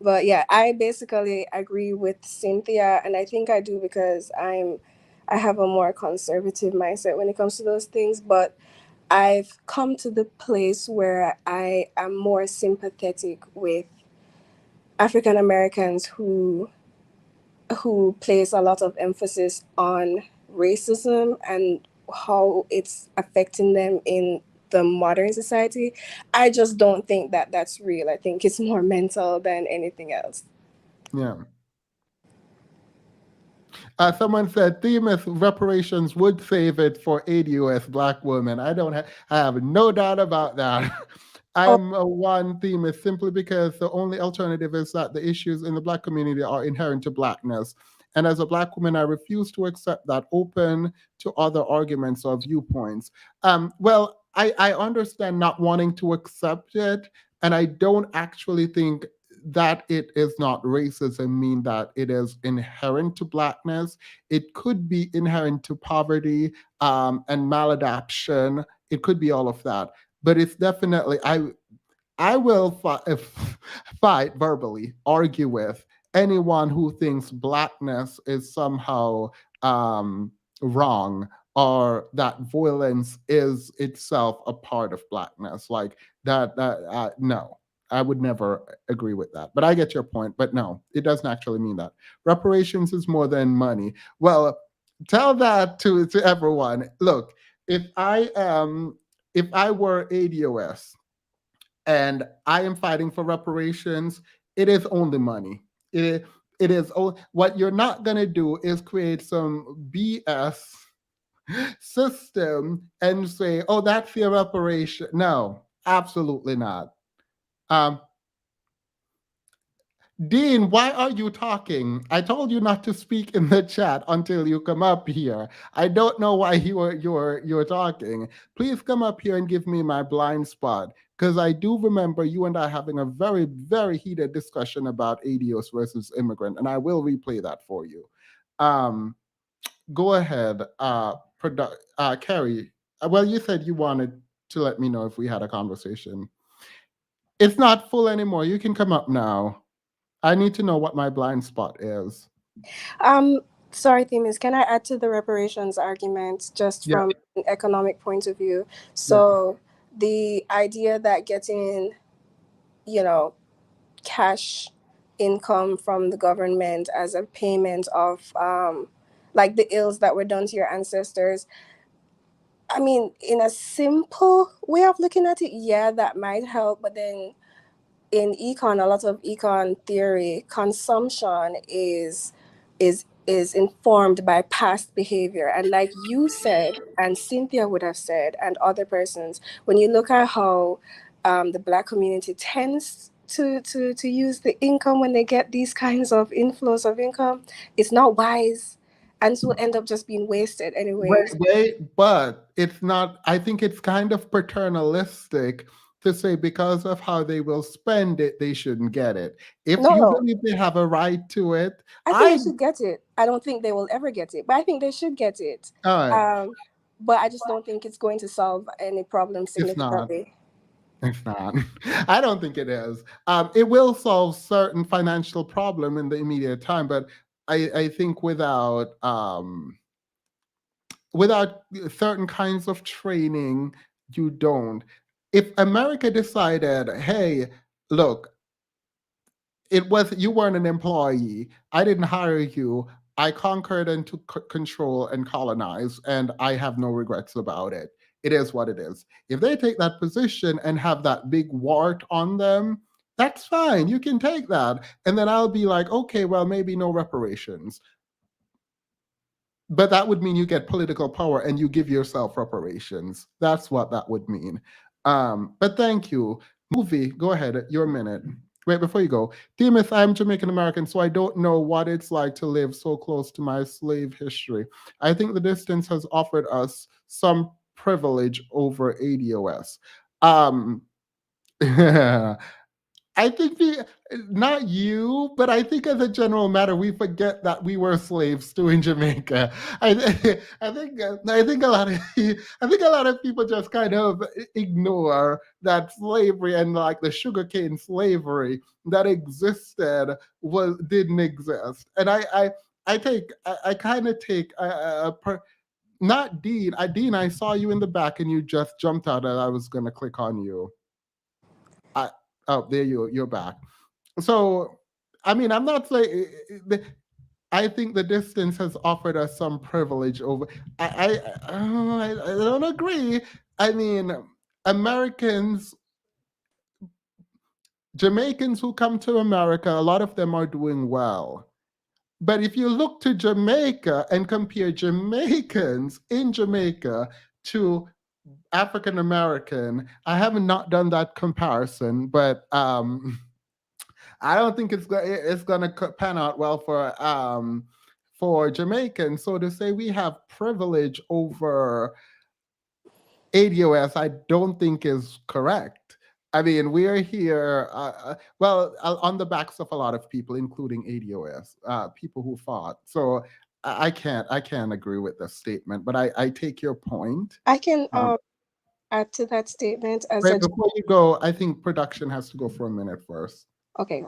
but yeah, I basically agree with Cynthia, and I think I do because I have a more conservative mindset when it comes to those things. But I've come to the place where I am more sympathetic with African Americans who place a lot of emphasis on racism and how it's affecting them in the modern society. I just don't think that that's real. I think it's more mental than anything else. Yeah. Someone said Themis reparations would save it for ADOS Black women. I have no doubt about that. I'm one Themis simply because the only alternative is that the issues in the Black community are inherent to Blackness. And as a Black woman, I refuse to accept that, open to other arguments or viewpoints. Well, I understand not wanting to accept it, and I don't actually think that it is not racism mean that it is inherent to Blackness. It could be inherent to poverty and maladaption. It could be all of that. But it's definitely, I will fight verbally, argue with anyone who thinks Blackness is somehow wrong, or that violence is itself a part of Blackness. Like that, no. I would never agree with that. But I get your point. But no, it doesn't actually mean that. Reparations is more than money. Well, tell that to everyone. Look, if I were ADOS and I am fighting for reparations, it is only money. It is what you're not gonna do is create some BS system and say, oh, that's your reparation. No, absolutely not. Dean, why are you talking? I told you not to speak in the chat until you come up here. I don't know why you're talking. Please come up here and give me my blind spot, because I do remember you and I having a very, very heated discussion about ADOS versus immigrant, and I will replay that for you. Go ahead, Carrie. Well, you said you wanted to let me know if we had a conversation. It's not full anymore. You can come up now. I need to know what my blind spot is. Sorry, Themis, can I add to the reparations argument just from an economic point of view? So the idea that getting, cash income from the government as a payment of like the ills that were done to your ancestors, I mean, in a simple way of looking at it, yeah, that might help. But then in econ, a lot of econ theory, consumption is informed by past behavior. And like you said, and Cynthia would have said, and other persons, when you look at how the Black community tends to use the income when they get these kinds of inflows of income, it's not wise. And so end up just being wasted anyway. Wait, but it's not, I think it's kind of paternalistic to say because of how they will spend it, they shouldn't get it. If you believe they have a right to it, I think they should get it. I don't think they will ever get it, but I think they should get it. All right. But I just don't think it's going to solve any problem significantly. It's not. I don't think it is. It will solve certain financial problem in the immediate time, but I think without without certain kinds of training, you don't. If America decided, hey, look, you weren't an employee, I didn't hire you, I conquered and took control and colonized, and I have no regrets about it. It is what it is. If they take that position and have that big wart on them, that's fine. You can take that. And then I'll be like, okay, well, maybe no reparations. But that would mean you get political power and you give yourself reparations. That's what that would mean. But thank you. Movie, go ahead, your minute. Wait, before you go, Demus, I'm Jamaican American, so I don't know what it's like to live so close to my slave history. I think the distance has offered us some privilege over ADOS. I think not you, but I think as a general matter, we forget that we were slaves too in Jamaica. I think a lot of people just kind of ignore that slavery and like the sugarcane slavery that existed didn't exist. And I kind of take not Dean. Dean, I saw you in the back and you just jumped out and I was gonna click on you. Oh, there you're back. So, I mean, I'm not saying. I think the distance has offered us some privilege over. I don't agree. I mean, Americans, Jamaicans who come to America, a lot of them are doing well. But if you look to Jamaica and compare Jamaicans in Jamaica to African American, I have not done that comparison, but I don't think it's going to pan out well for Jamaicans. So to say we have privilege over ADOS, I don't think is correct. I mean, we're here, on the backs of a lot of people, including ADOS, people who fought. So I can't agree with the statement, but I take your point. I can add to that statement as Wait, before you go, I think production has to go for a minute first. Okay.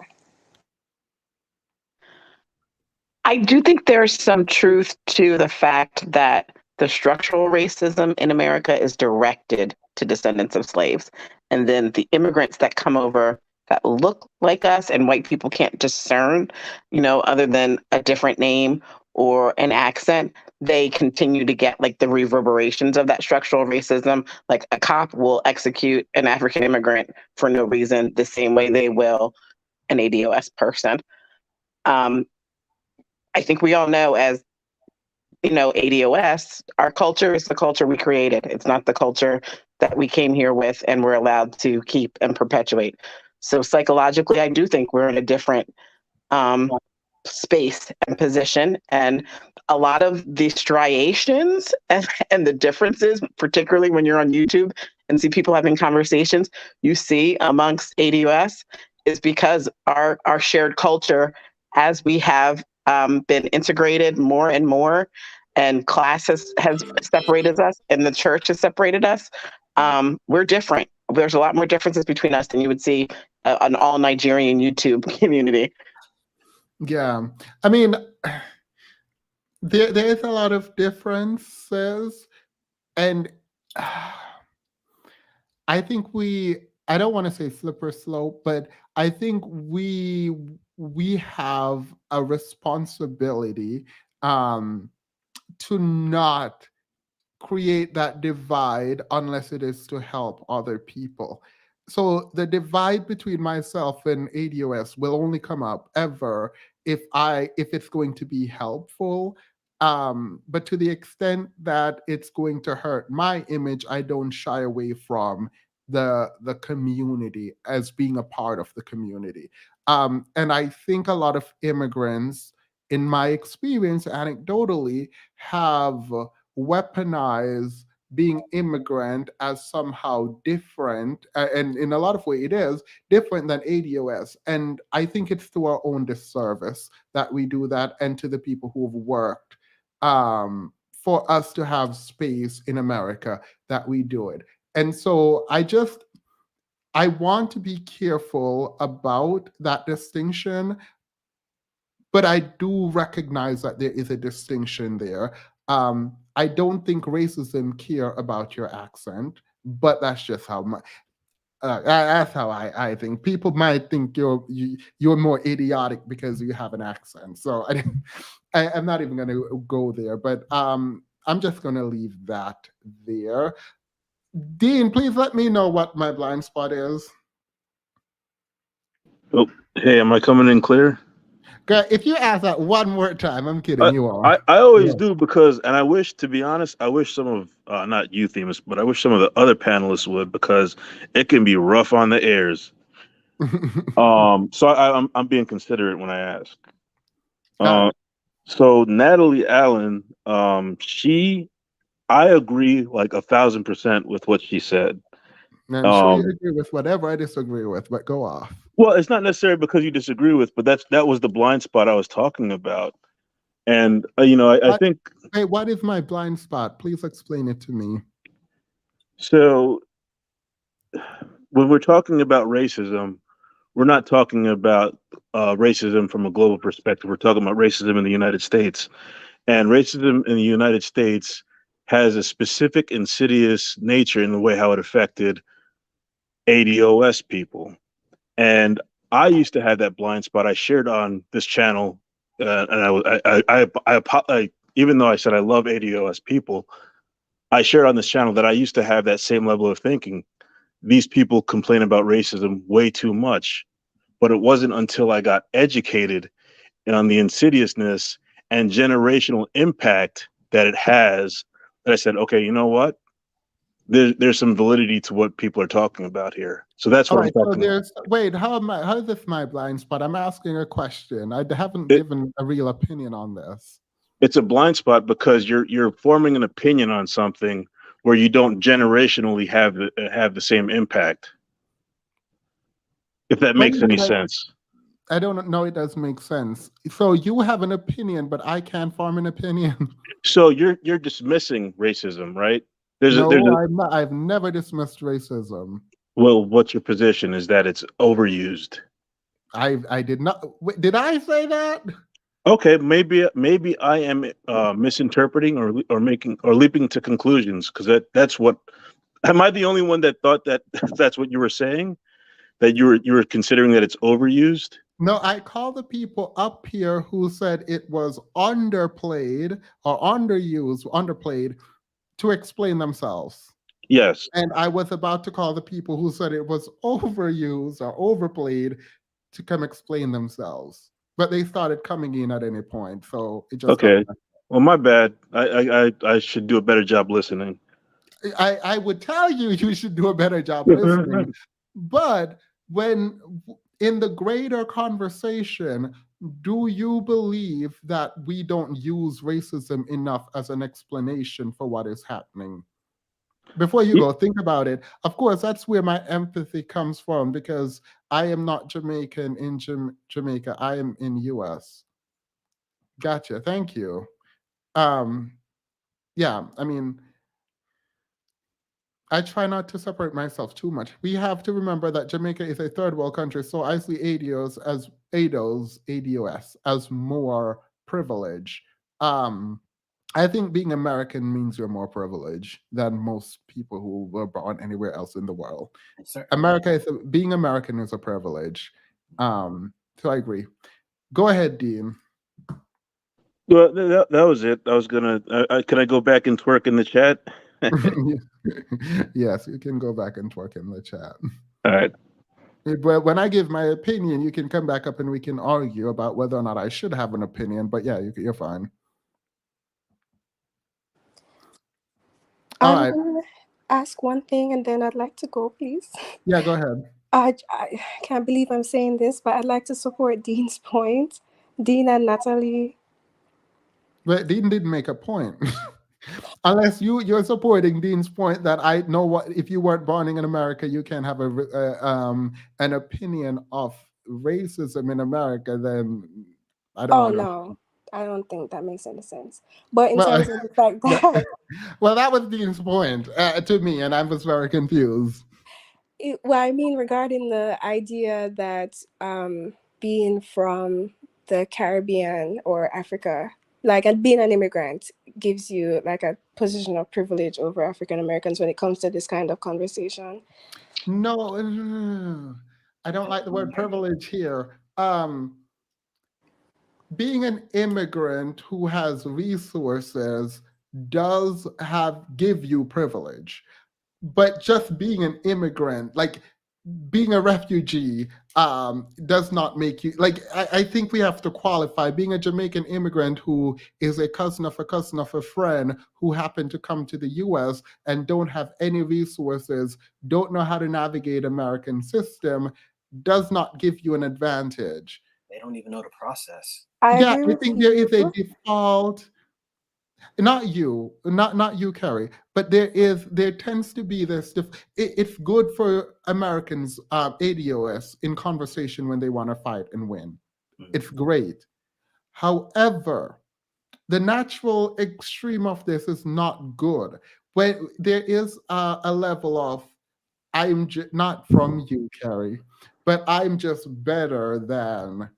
I do think there's some truth to the fact that the structural racism in America is directed to descendants of slaves. And then the immigrants that come over that look like us and white people can't discern, other than a different name or an accent, they continue to get like the reverberations of that structural racism. Like a cop will execute an African immigrant for no reason, the same way they will an ADOS person. I think we all know as, ADOS, our culture is the culture we created. It's not the culture that we came here with and we're allowed to keep and perpetuate. So psychologically, I do think we're in a different space and position. And a lot of the striations and the differences, particularly when you're on YouTube and see people having conversations, you see amongst ADOS is because our shared culture, as we have been integrated more and more, and class has separated us and the church has separated us. We're different. There's a lot more differences between us than you would see an all Nigerian YouTube community. Yeah, I mean, there is a lot of differences, and I think I don't want to say slippery slope, but I think we have a responsibility to not create that divide unless it is to help other people. So the divide between myself and ADOS will only come up ever if it's going to be helpful. But to the extent that it's going to hurt my image, I don't shy away from the community as being a part of the community. And I think a lot of immigrants, in my experience, anecdotally, have weaponized being immigrant as somehow different, and in a lot of ways it is different than ADOS. And I think it's to our own disservice that we do that, and to the people who have worked for us to have space in America that we do it. And so I want to be careful about that distinction, but I do recognize that there is a distinction there. I don't think racism care about your accent, but that's just how my that's how I think. People might think you're more idiotic because you have an accent. So I'm not even going to go there. But I'm just going to leave that there. Dean, please let me know what my blind spot is. Oh, hey, am I coming in clear? If you ask that one more time, I'm kidding. You are. I always do because, and I wish, to be honest, I wish some of, not you, Themis, but I wish some of the other panelists would, because it can be rough on the airs. So I'm being considerate when I ask. So Natalie Allen, I agree like 1,000% with what she said. I'm sure you agree with whatever I disagree with, but go off. Well, it's not necessarily because you disagree with, but that was the blind spot I was talking about. And I think. Hey, what is my blind spot? Please explain it to me. So when we're talking about racism, we're not talking about racism from a global perspective. We're talking about racism in the United States. And racism in the United States has a specific insidious nature in the way how it affected ADOS people. And I used to have that blind spot. I shared on this channel, and I even though I said I love ADOS people, I shared on this channel that I used to have that same level of thinking. These people complain about racism way too much, but it wasn't until I got educated on the insidiousness and generational impact that it has that I said, okay, you know what? There's some validity to what people are talking about here. So that's what I'm talking about. Wait, how is this my blind spot? I'm asking a question. I haven't given a real opinion on this. It's a blind spot because you're forming an opinion on something where you don't generationally have the same impact. If that makes any sense. I don't know. It does make sense. So you have an opinion, but I can't form an opinion. So you're dismissing racism, right? I've never dismissed racism. Well, what's your position? Is that it's overused? I did not. Did I say that? Okay, maybe I am misinterpreting or leaping to conclusions, because that's what. Am I the only one that thought that that's what you were saying? That you were considering that it's overused? No, I called the people up here who said it was underplayed or underplayed to explain themselves. Yes. And I was about to call the people who said it was overused or overplayed to come explain themselves. But they started coming in at any point. So it just okay. Well, my bad. I should do a better job listening. I would tell you should do a better job listening. But when in the greater conversation, do you believe that we don't use racism enough as an explanation for what is happening? Before you go, think about it. Of course, that's where my empathy comes from, because I am not Jamaican in Jamaica. I am in US. Gotcha. Thank you. Yeah, I mean, I try not to separate myself too much. We have to remember that Jamaica is a third world country, so I see ADOS as more privilege. I think being American means you're more privileged than most people who were born anywhere else in the world. Being American is a privilege. So I agree. Go ahead, Dean. Well, that was it. I was gonna. Can I go back and twerk in the chat? Yes, you can go back and twerk in the chat. All right. But when I give my opinion, you can come back up and we can argue about whether or not I should have an opinion. But yeah, you're fine. I'm going to ask one thing and then I'd like to go, please. Yeah, go ahead. I can't believe I'm saying this, but I'd like to support Dean's point. Dean and Natalie. But Dean didn't make a point. Unless you're supporting Dean's point that I know what, if you weren't born in America, you can't have an opinion of racism in America, then I don't know. No. I don't think that makes any sense. But in terms of the fact that... Well, that was Dean's point to me, and I was very confused. I mean, regarding the idea that being from the Caribbean or Africa like, and being an immigrant gives you like a position of privilege over African Americans when it comes to this kind of conversation. No, I don't like the word privilege here. Being an immigrant who has resources does give you privilege, but just being an immigrant, like being a refugee, does not make you like. I think we have to qualify. Being a Jamaican immigrant who is a cousin of a friend who happened to come to the U.S. and don't have any resources, don't know how to navigate American system, does not give you an advantage. They don't even know the process. I Yeah, agree I with think there is a you. default. Not you, Carrie, but there tends to be this. It's good for Americans, ADOS, in conversation when they want to fight and win. It's great. However, the natural extreme of this is not good. When there is a level of, not from you, Carrie, but I'm just better than,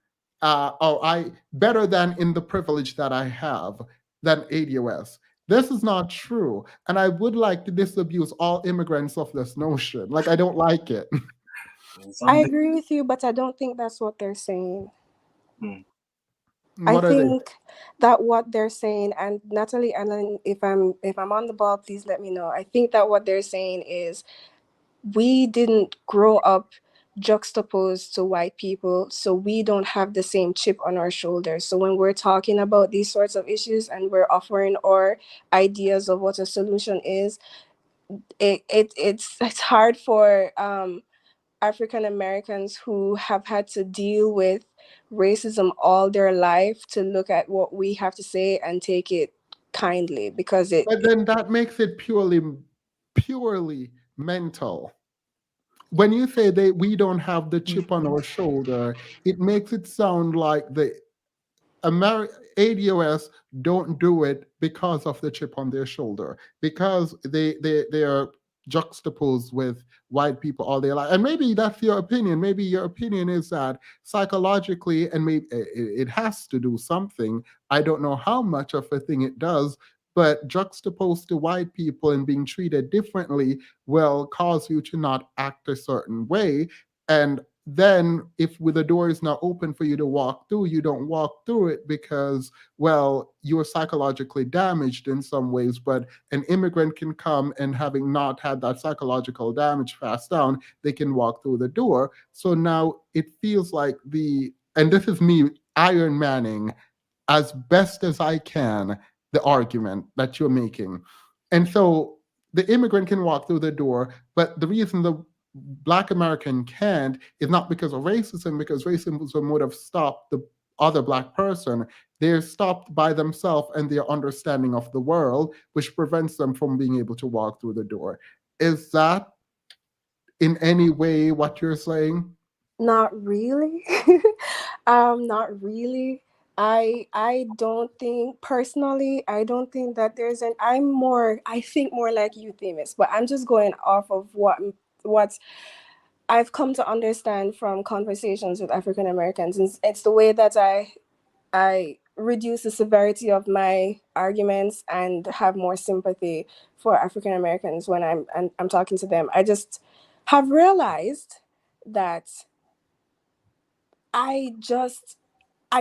better than in the privilege that I have than ADOS. This is not true. And I would like to disabuse all immigrants of this notion. Like, I don't like it. I agree with you, but I don't think that's what they're saying. I What are they? think that what they're saying, and Natalie, and if I'm on the ball, please let me know. I think that what they're saying is we didn't grow up juxtaposed to white people, so we don't have the same chip on our shoulders. So when we're talking about these sorts of issues and we're offering our ideas of what a solution is, it's hard for African Americans who have had to deal with racism all their life to look at what we have to say and take it kindly, because But then that makes it purely mental. When you say that we don't have the chip on our shoulder, it makes it sound like the ADOS don't do it because of the chip on their shoulder, because they are juxtaposed with white people all their life. And maybe that's your opinion. Maybe your opinion is that psychologically, and maybe it has to do something. I don't know how much of a thing it does, but juxtaposed to white people and being treated differently will cause you to not act a certain way. And then if the door is not open for you to walk through, you don't walk through it because, well, you're psychologically damaged in some ways. But an immigrant can come, and having not had that psychological damage passed down, they can walk through the door. So now it feels like and this is me Iron Manning as best as I can the argument that you're making. And so the immigrant can walk through the door, but the reason the Black American can't is not because of racism, because racism would have stopped the other Black person. They're stopped by themselves and their understanding of the world, which prevents them from being able to walk through the door. Is that in any way what you're saying? Not really. Not really. I don't think personally, I don't think that there's I think more like you, Themis, but I'm just going off of what I've come to understand from conversations with African Americans. It's the way that I reduce the severity of my arguments and have more sympathy for African Americans when I'm talking to them. I just have realized that I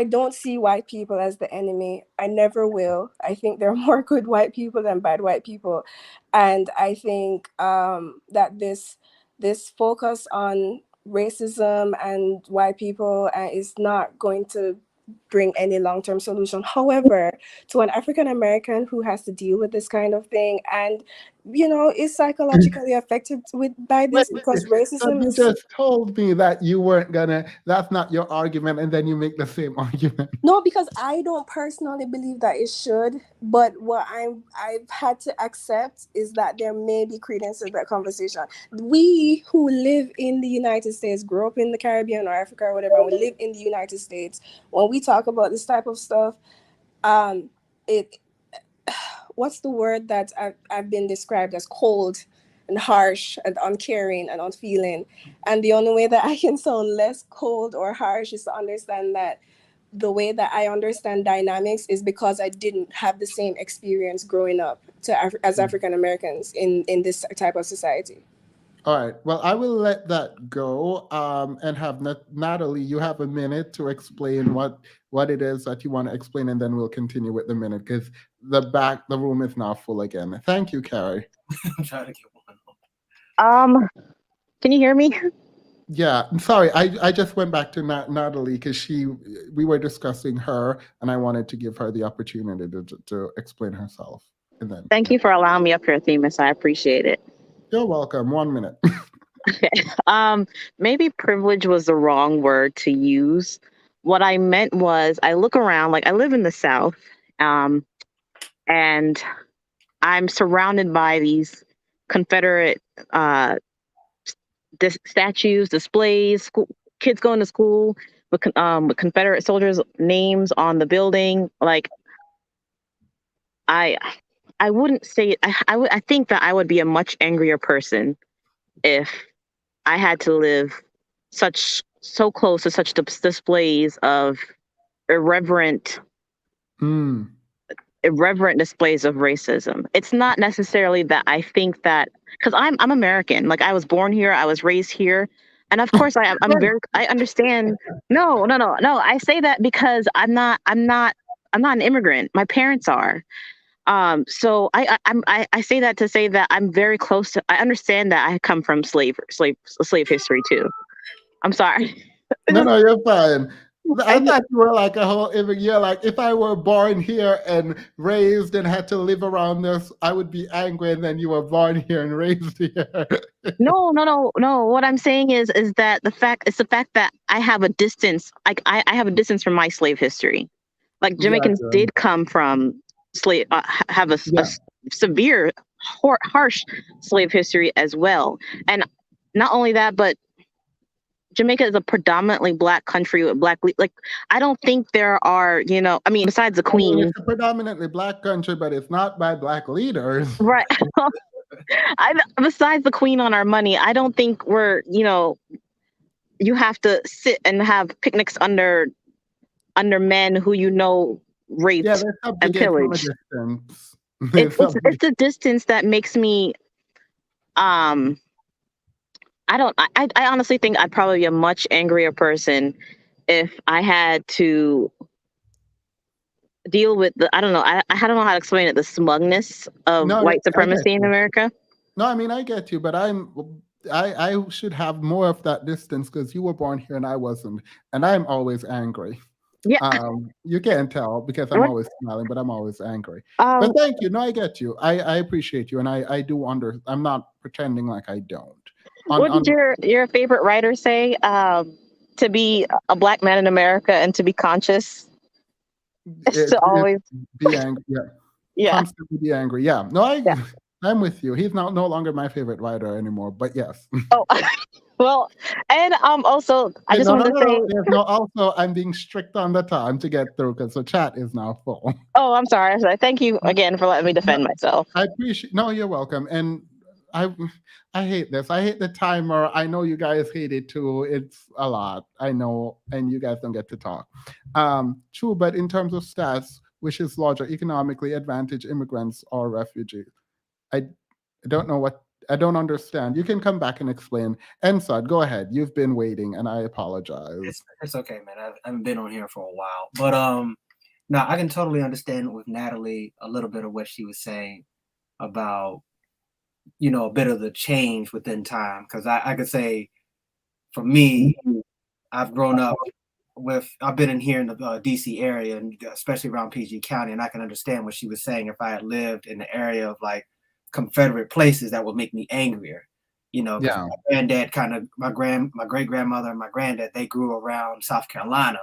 don't see white people as the enemy. I never will. I think there are more good white people than bad white people, and I think that this focus on racism and white people is not going to bring any long-term solution. However, to an African American who has to deal with this kind of thing and is psychologically affected by this, because So racism you is. just told me that you weren't gonna, that's not your argument, and then you make the same argument. No, because I don't personally believe that it should, but what I've had to accept is that there may be credence to that conversation. We who live in the United States, grew up in the Caribbean or Africa or whatever, and we live in the United States. When we talk about this type of stuff, it what's the word that I've been described as cold and harsh and uncaring and unfeeling. And the only way that I can sound less cold or harsh is to understand that the way that I understand dynamics is because I didn't have the same experience growing up as African Americans in this type of society. All right. Well, I will let that go and have Natalie, you have a minute to explain what it is that you want to explain, and then we'll continue with the minute because the room is now full again. Thank you, Carrie. I'm trying to get one. Can you hear me? Yeah, I'm sorry. I just went back to Natalie because we were discussing her, and I wanted to give her the opportunity to explain herself. And then Thank you for allowing me up here, Themis. I appreciate it. You're welcome. 1 minute. Okay. Maybe privilege was the wrong word to use. What I meant was I look around, like I live in the South, and I'm surrounded by these Confederate statues, displays, kids going to school with Confederate soldiers' names on the building. Like, I wouldn't say I think that I would be a much angrier person if I had to live so close to such displays of irreverent displays of racism. It's not necessarily that I think that, because I'm American. Like, I was born here, I was raised here, and of course I understand. No. I say that because I'm not an immigrant. My parents are. So I say that to say that I'm very close to. I understand that I come from slave history too. I'm sorry. No, you're fine. I thought you were like a whole immigrant. Like, if I were born here and raised and had to live around this, I would be angry. And then you were born here and raised here. No. What I'm saying is that the fact that I have a distance. Like, I have a distance from my slave history. Like, Jamaicans did come from slave, have a severe, harsh slave history as well. And not only that, but Jamaica is a predominantly Black country with Black, like, I don't think there are, besides the Queen. It's a predominantly Black country, but it's not by Black leaders. Right. Besides the Queen on our money, I don't think we're, you have to sit and have picnics under men who raped and pillaged. It's the distance that makes me I honestly think I'd probably be a much angrier person if I had to deal with I don't know how to explain it, the smugness of white supremacy in America. No, I mean, I get you, but I should have more of that distance because you were born here and I wasn't, and I'm always angry. Yeah. You can't tell because I'm always smiling, but I'm always angry. But thank you. No, I get you. I appreciate you, and I do I'm not pretending like I don't. What did your favorite writer say? To be a Black man in America and to be conscious is to always be angry. Yeah. Constantly be angry. Yeah. No, I'm with you. He's no longer my favorite writer anymore, but yes. Oh, well, and also I just wanted to say also I'm being strict on the time to get through because the chat is now full. Oh, I'm sorry. Thank you again for letting me defend myself. I appreciate. No, you're welcome. And I hate this. I hate the timer. I know you guys hate it too. It's a lot. I know, and you guys don't get to talk. True, but in terms of stats, which is larger, economically advantaged immigrants or refugees? I don't know what. I don't understand. You can come back and explain. Ensad, go ahead. You've been waiting, and I apologize. It's okay, man. I haven't been on here for a while, but now I can totally understand with Natalie a little bit of what she was saying about a bit of the change within time. Because I could say, for me, I've grown up I've been in here in the DC area, and especially around PG County, and I can understand what she was saying. If I had lived in the area of like Confederate places, that would make me angrier. My granddad my great grandmother and my granddad, they grew around South Carolina,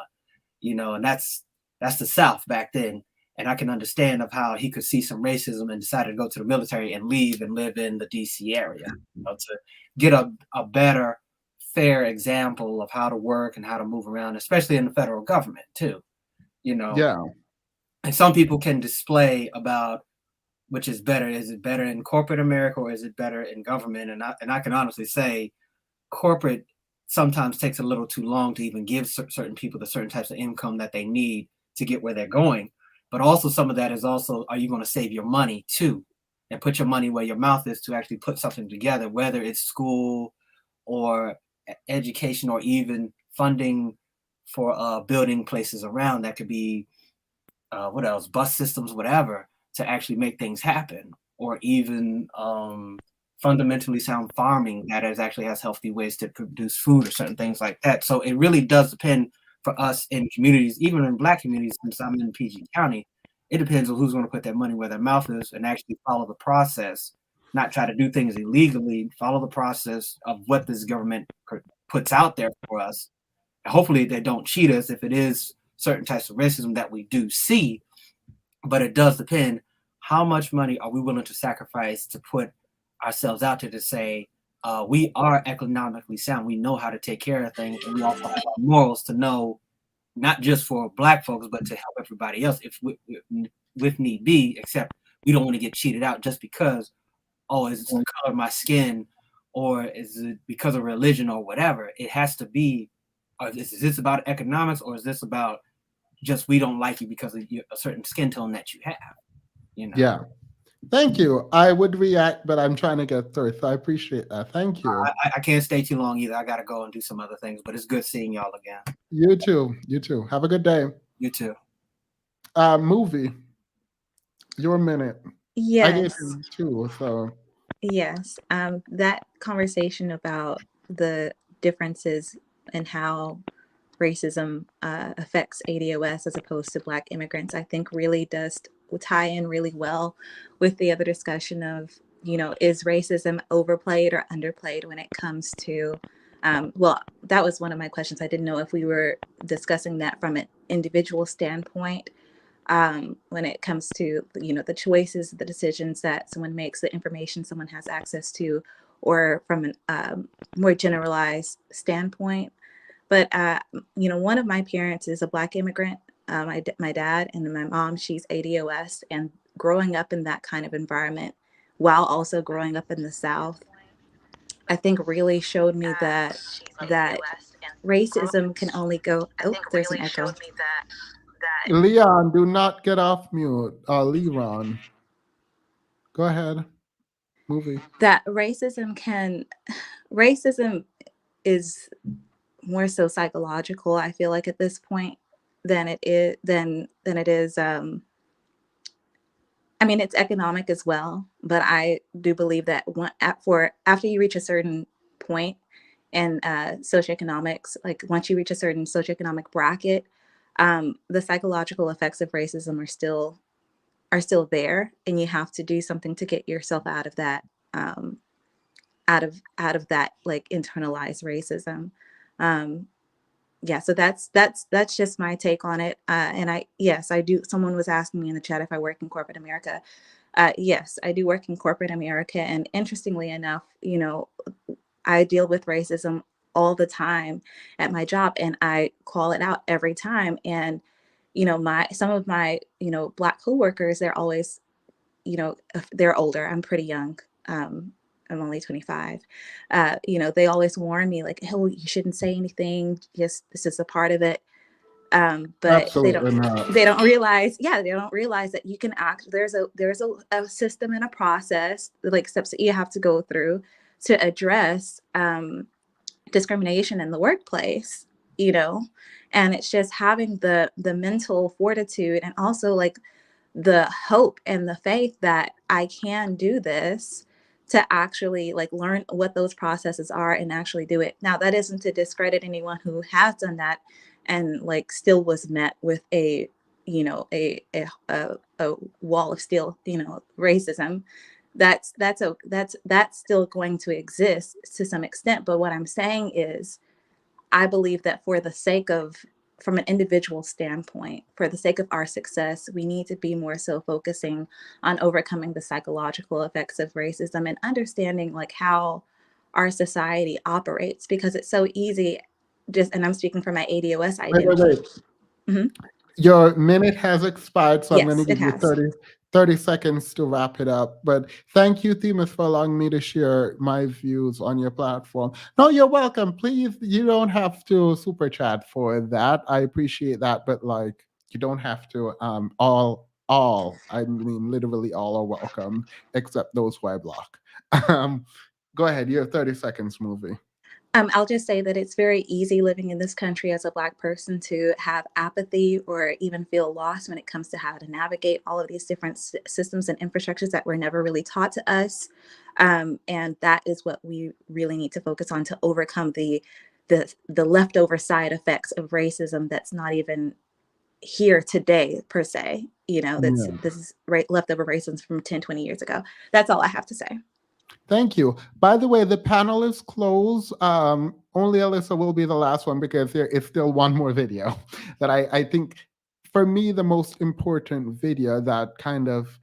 and that's the South back then. And I can understand of how he could see some racism and decided to go to the military and leave and live in the DC area, to get a better, fair example of how to work and how to move around, especially in the federal government too. Yeah. And some people can display about which is better. Is it better in corporate America or is it better in government? And I can honestly say corporate sometimes takes a little too long to even give certain people the certain types of income that they need to get where they're going. But also some of that is also, are you going to save your money too? And put your money where your mouth is to actually put something together, whether it's school or education or even funding for building places around. That could be, what else, bus systems, whatever, to actually make things happen. Or even fundamentally sound farming that actually has healthy ways to produce food or certain things like that. So it really does depend for us in communities, even in Black communities, since I'm in PG County. It depends on who's going to put their money where their mouth is and actually follow the process, not try to do things illegally, follow the process of what this government puts out there for us. And hopefully they don't cheat us if it is certain types of racism that we do see, but it does depend how much money are we willing to sacrifice to put ourselves out there to say, we are economically sound, we know how to take care of things, and we also have our morals to know, not just for Black folks, but to help everybody else if with need be, except we don't want to get cheated out just because, oh, is it the color of my skin, or is it because of religion or whatever. It has to be, is this about economics, or is this about just we don't like you because of a certain skin tone that you have? You know? Yeah. Thank you. I would react, but I'm trying to get through, so I appreciate that. Thank you. I can't stay too long either. I got to go and do some other things, but it's good seeing y'all again. You too. You too. Have a good day. You too. Movie. Your minute. I gave Yes. you 2, so. Yes. That conversation about the differences in how racism affects ADOS as opposed to Black immigrants, I think really does tie in really well with the other discussion of, you know, is racism overplayed or underplayed when it comes to, well, that was one of my questions. I didn't know if we were discussing that from an individual standpoint, when it comes to, you know, the choices, the decisions that someone makes, the information someone has access to, or from a more generalized standpoint. But, you know, one of my parents is a Black immigrant, my dad, and my mom, she's ADOS. And growing up in that kind of environment, while also growing up in the South, I think really showed me that racism can only go, oh, there's an echo. Leon, do not get off mute. Leron. Go ahead. Movie. That racism is more so psychological, I feel like, at this point, than it is I mean, it's economic as well, but I do believe that after you reach a certain point in socioeconomics, like once you reach a certain socioeconomic bracket, the psychological effects of racism are still there, and you have to do something to get yourself out of that, out of that like internalized racism. Yeah, so that's just my take on it. And I do. Someone was asking me in the chat if I work in corporate America. Yes, I do work in corporate America, and interestingly enough, you know, I deal with racism all the time at my job, and I call it out every time. And you know, some of my, you know, Black coworkers, they're always, you know, they're older. I'm pretty young. I'm only 25. You know, they always warn me like, oh, you shouldn't say anything. Yes, this is a part of it. But Absolutely not. they don't realize that you can act, there's a system and a process, like steps that you have to go through to address discrimination in the workplace, you know. And it's just having the mental fortitude, and also like the hope and the faith that I can do this, to actually like learn what those processes are and actually do it. Now, that isn't to discredit anyone who has done that and like still was met with a, you know, a wall of steel, you know, racism. That's still going to exist to some extent. But what I'm saying is, I believe that from an individual standpoint, for the sake of our success, we need to be more so focusing on overcoming the psychological effects of racism and understanding like how our society operates, because it's so easy. And I'm speaking from my ADOS identity. Wait. Mm-hmm. Your minute has expired, so I'm Yes, going to it give you has. 30 seconds to wrap it up. But thank you, Themis, for allowing me to share my views on your platform. No, you're welcome. Please, you don't have to super chat for that. I appreciate that, but like you don't have to. I mean literally all are welcome, except those who I block. Go ahead, you have 30 seconds, movie. I'll just say that it's very easy living in this country as a Black person to have apathy or even feel lost when it comes to how to navigate all of these different systems and infrastructures that were never really taught to us. And that is what we really need to focus on to overcome the leftover side effects of racism that's not even here today per se. This is leftover racism from 10, 20 years ago. That's all I have to say. Thank you. By the way, the panel is closed. Only Alyssa will be the last one because there is still one more video that I think, for me, the most important video that kind of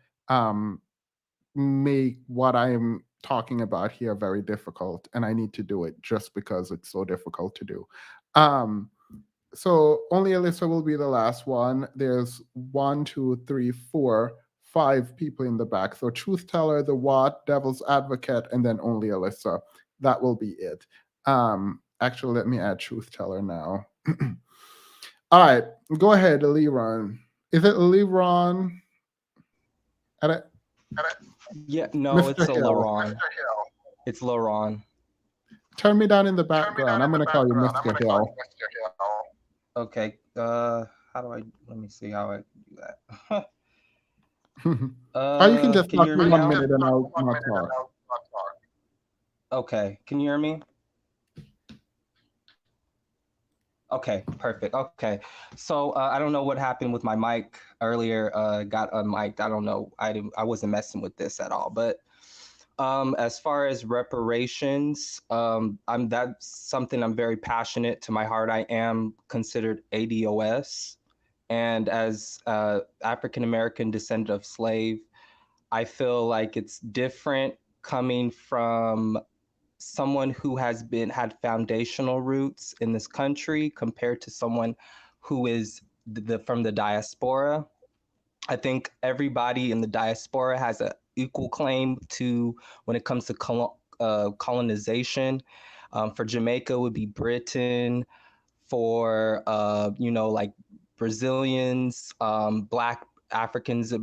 make what I'm talking about here very difficult, and I need to do it just because it's so difficult to do. So only Alyssa will be the last one. There's 1, 2, 3, 4, 5 people in the back. So Truth Teller, the What, Devil's Advocate, and then only Alyssa. That will be it. Actually, let me add Truth Teller now. All right, go ahead, Leron. Is it Leron? Yeah, no, Mr. it's a Hill. Laron. It's Laron. Turn me down in the background. I'm going to call you Mr. Hill. Okay. How do I? Let me see how I do that. Or you can just Can talk you hear for me 1 now? minute and I'll not talk. Okay. Can you hear me? Okay, perfect. Okay. So I don't know what happened with my mic earlier. Got unmiked. I don't know. I wasn't messing with this at all. But as far as reparations, that's something I'm very passionate to my heart. I am considered ADOS, and as African American descendant of slave, I feel like it's different coming from someone who has had foundational roots in this country compared to someone who is from the diaspora. I think everybody in the diaspora has an equal claim to when it comes to colonization. For Jamaica, it would be Britain. For like Brazilians, Black Africans,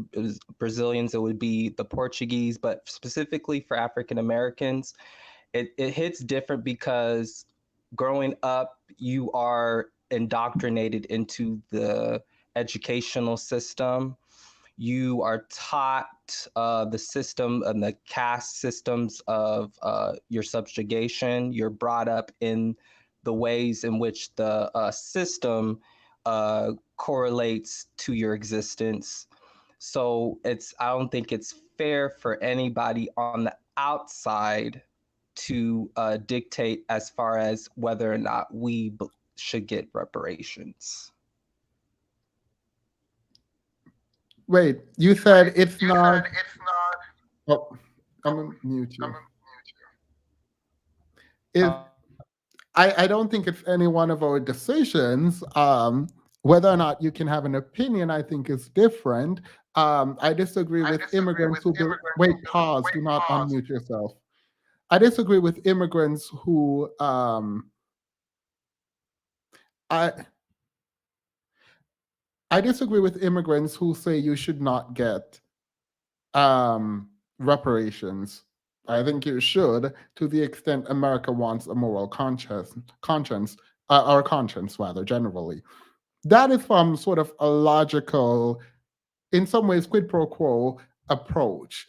Brazilians, it would be the Portuguese. But specifically for African Americans, it hits different because growing up, you are indoctrinated into the educational system. You are taught the system and the caste systems of your subjugation. You're brought up in the ways in which the system correlates to your existence. So I don't think it's fair for anybody on the outside to dictate as far as whether or not we should get reparations. Wait, you said it's not. Oh, I'm gonna mute you. I don't think it's any one of our decisions. Whether or not you can have an opinion, I think is different. I disagree with immigrants who wait, pause, do not unmute yourself. I disagree with immigrants who I disagree with immigrants who say you should not get reparations. I think you should, to the extent America wants a moral conscience, or conscience rather, generally. That is from sort of a logical, in some ways, quid pro quo approach,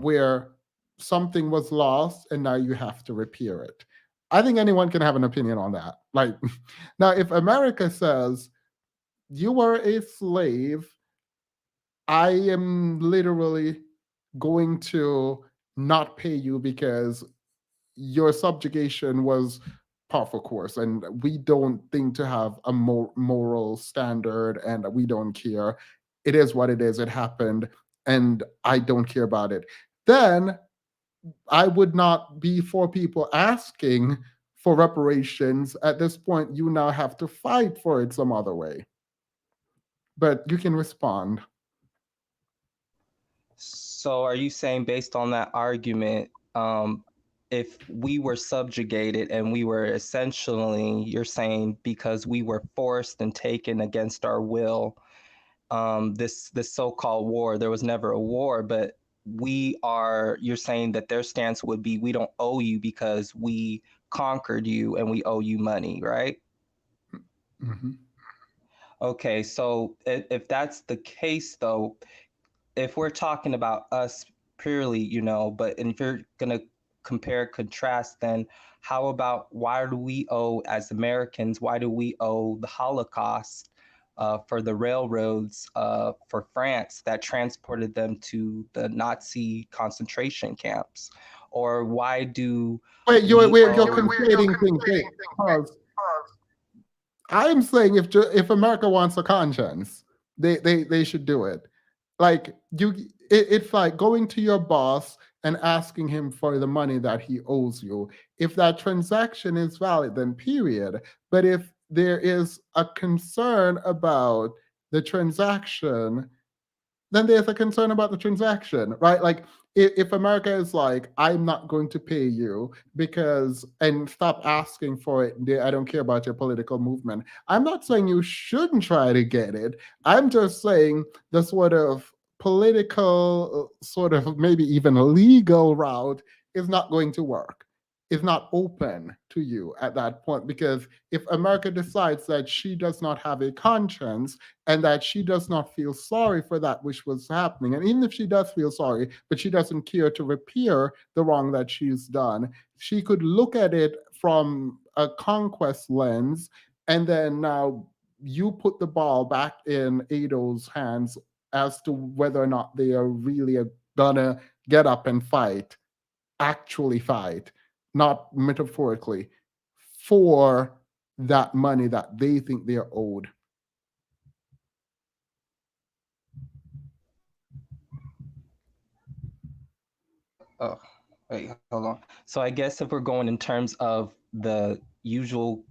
where something was lost and now you have to repair it. I think anyone can have an opinion on that. Like, now, if America says you were a slave, I am literally going to not pay you because your subjugation was par for course, and we don't think to have a moral standard, and we don't care. It is what it is. It happened, and I don't care about it. Then I would not be for people asking for reparations. At this point, you now have to fight for it some other way. But you can respond. So are you saying, based on that argument, if we were subjugated and we were essentially, you're saying because we were forced and taken against our will, this so-called war, there was never a war, but you're saying that their stance would be, we don't owe you because we conquered you and we owe you money, right? Mm-hmm. Okay, so if that's the case, though, if we're talking about us purely, but if you're gonna compare, contrast, then how about, why do we owe, as Americans, why do we owe the Holocaust for the railroads for France that transported them to the Nazi concentration camps? Or why do You're owe... conflating things. Pause. I'm saying if America wants a conscience, they should do it. Like it's like going to your boss and asking him for the money that he owes you. If that transaction is valid, then period. But if there is a concern about the transaction, then there's a concern about the transaction, right? Like if America is like, I'm not going to pay you and stop asking for it, I don't care about your political movement. I'm not saying you shouldn't try to get it. I'm just saying the sort of political, sort of maybe even legal route is not going to work. Is not open to you at that point, because if America decides that she does not have a conscience and that she does not feel sorry for that which was happening, and even if she does feel sorry, but she doesn't care to repair the wrong that she's done, she could look at it from a conquest lens, and then now you put the ball back in Ado's hands as to whether or not they are really gonna get up and fight, actually fight, not metaphorically, for that money that they think they're owed. Oh, wait, hold on. So I guess if we're going in terms of the usual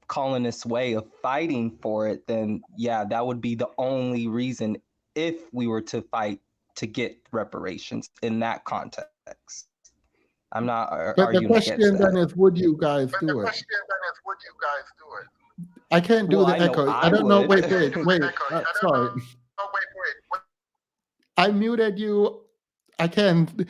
colonist way of fighting for it, then yeah, that would be the only reason, if we were to fight to get reparations in that context. I'm not But the arguing against question then that. is, would you guys do it? I can't do Well, the I know echo. I I don't know. would. Wait. Sorry. I muted you. I can't.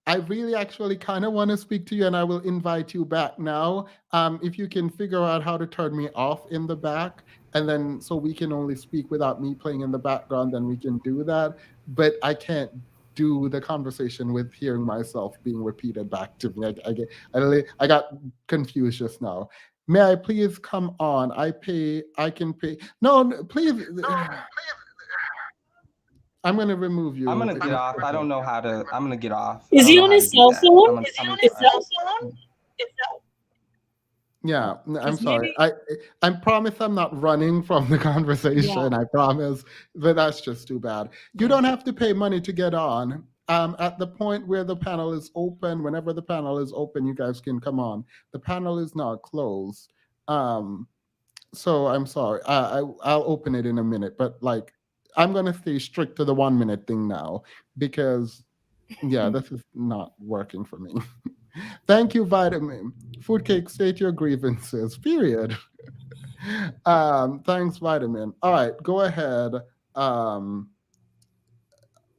I really actually kind of want to speak to you, and I will invite you back now. If you can figure out how to turn me off in the back, and then so we can only speak without me playing in the background, then we can do that. But I can't do the conversation with hearing myself being repeated back to me. I got confused just now. May I please come on? I can pay. No, please. I'm going to remove you. I'm gonna get off. I don't know how to. I'm gonna get off. Is I he don't on know how his to do cell that. phone? Yeah, I'm 'Cause sorry. maybe- I promise I'm not running from the conversation. I promise. But that's just too bad. You don't have to pay money to get on. At the point where the panel is open, whenever the panel is open, you guys can come on. The panel is now closed. So I'm sorry. I'll open it in a minute, but like I'm gonna stay strict to the 1 minute thing now, because yeah, this is not working for me. Thank you, Vitamin. Foodcake, state your grievances, period. Thanks, Vitamin. All right, go ahead.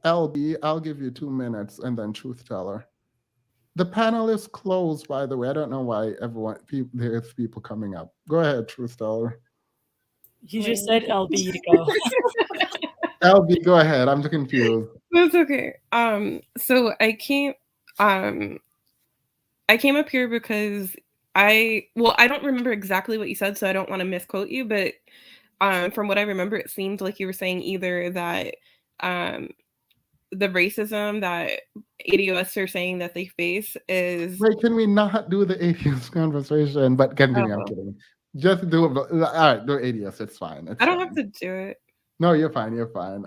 LB, I'll give you 2 minutes, and then Truth Teller. The panel is closed, by the way. I don't know why there's people coming up. Go ahead, Truth Teller. You just said LB to go. LB, go ahead. I'm confused. That's okay. So I came up here because I don't remember exactly what you said, so I don't want to misquote you, but from what I remember, it seemed like you were saying either that the racism that ADOS are saying that they face is... Wait, can we not do the ADOS conversation? But continue, I'm kidding. Just do it. All right, do ADOS. It's fine. I don't have to do it. No, you're fine. You're fine.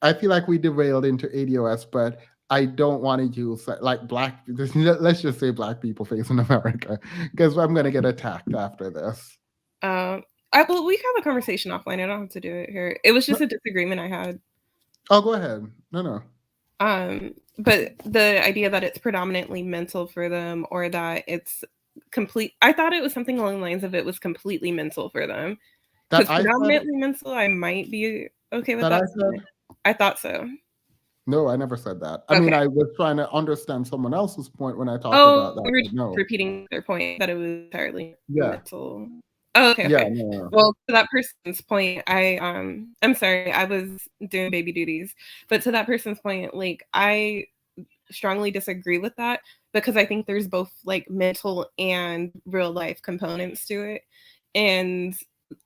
I feel like we derailed into ADOS, but I don't want to use like black. Let's just say black people face in America, because I'm going to get attacked after this. Well, we have a conversation offline. I don't have to do it here. It was just a disagreement I had. Oh, go ahead. No. But the idea that it's predominantly mental for them, or that it's complete, I thought it was something along the lines of it was completely mental for them. Because That I said. predominantly mental, I might be okay with That I that. said. I thought so. No, I never said that. I mean, I was trying to understand someone else's point when I talked about that. We were But no. repeating their point that it was entirely Yeah. mental. Oh, okay. Yeah. No. Well, to that person's point, I'm sorry, I was doing baby duties, but to that person's point, like, I strongly disagree with that, because I think there's both like mental and real life components to it. And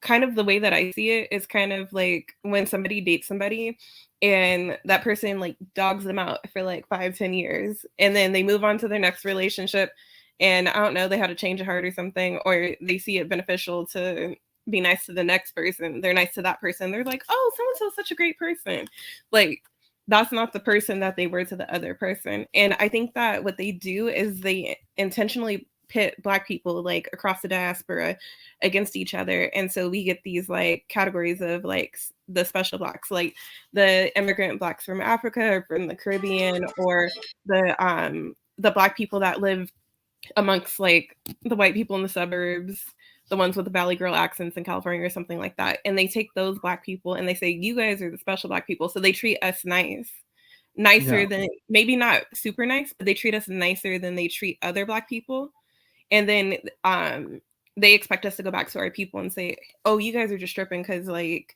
kind of the way that I see it is kind of like when somebody dates somebody and that person like dogs them out for like 5-10 years, and then they move on to their next relationship, and I don't know, they had a change of heart or something, or they see it beneficial to be nice to the next person. They're nice to that person. They're like, oh, so-and-so's such a great person. Like, that's not the person that they were to the other person. And I think that what they do is they intentionally pit Black people like across the diaspora against each other. And so we get these like categories of like the special Blacks, like the immigrant Blacks from Africa or from the Caribbean, or the Black people that live amongst like the white people in the suburbs, the ones with the Valley Girl accents in California or something like that. And they take those Black people and they say, you guys are the special Black people. So they treat us nicer than, maybe not super nice, but they treat us nicer than they treat other Black people. And then they expect us to go back to our people and say, oh, you guys are just tripping because like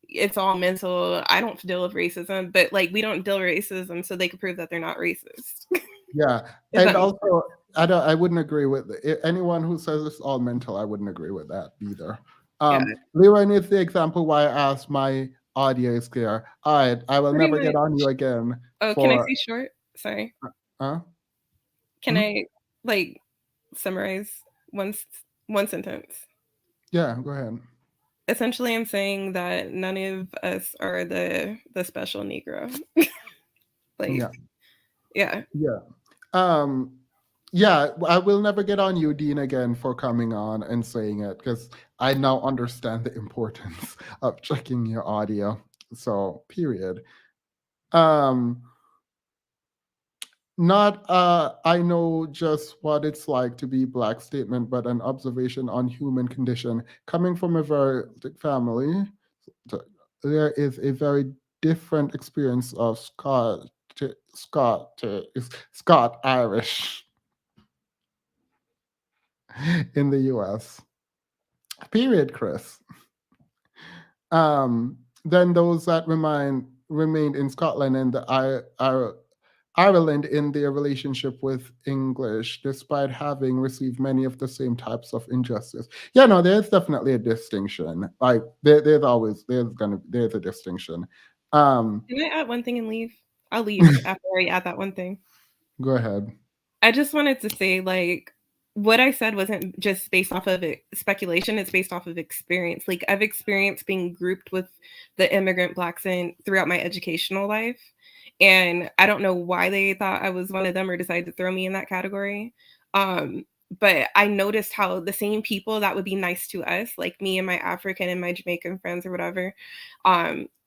it's all mental. I don't deal with racism, but like we don't deal with racism, so they can prove that they're not racist. Yeah. And also, I wouldn't agree with anyone who says it's all mental. I wouldn't agree with that either. Leroy is the example why I asked my audio is clear. All right, I will never get on you again. Oh, can I say short? Sorry. Can I like summarize one sentence? Yeah, go ahead. Essentially, I'm saying that none of us are the special Negro. Like, yeah. Yeah, I will never get on you, Dean, again for coming on and saying it, because I now understand the importance of checking your audio. So, period. Not I know just what it's like to be Black statement, but an observation on human condition. Coming from a very family, there is a very different experience of Scott Irish in the US. Period, Chris. Then those that remained in Scotland and Ireland in their relationship with English, despite having received many of the same types of injustice. Yeah, no, there's definitely a distinction. Like there's a distinction. Can I add one thing and leave? I'll leave after I add that one thing. Go ahead. I just wanted to say, like, what I said wasn't just based off of speculation, it's based off of experience. Like, I've experienced being grouped with the immigrant Blacks throughout my educational life. And I don't know why they thought I was one of them or decided to throw me in that category. But I noticed how the same people that would be nice to us, like me and my African and my Jamaican friends or whatever,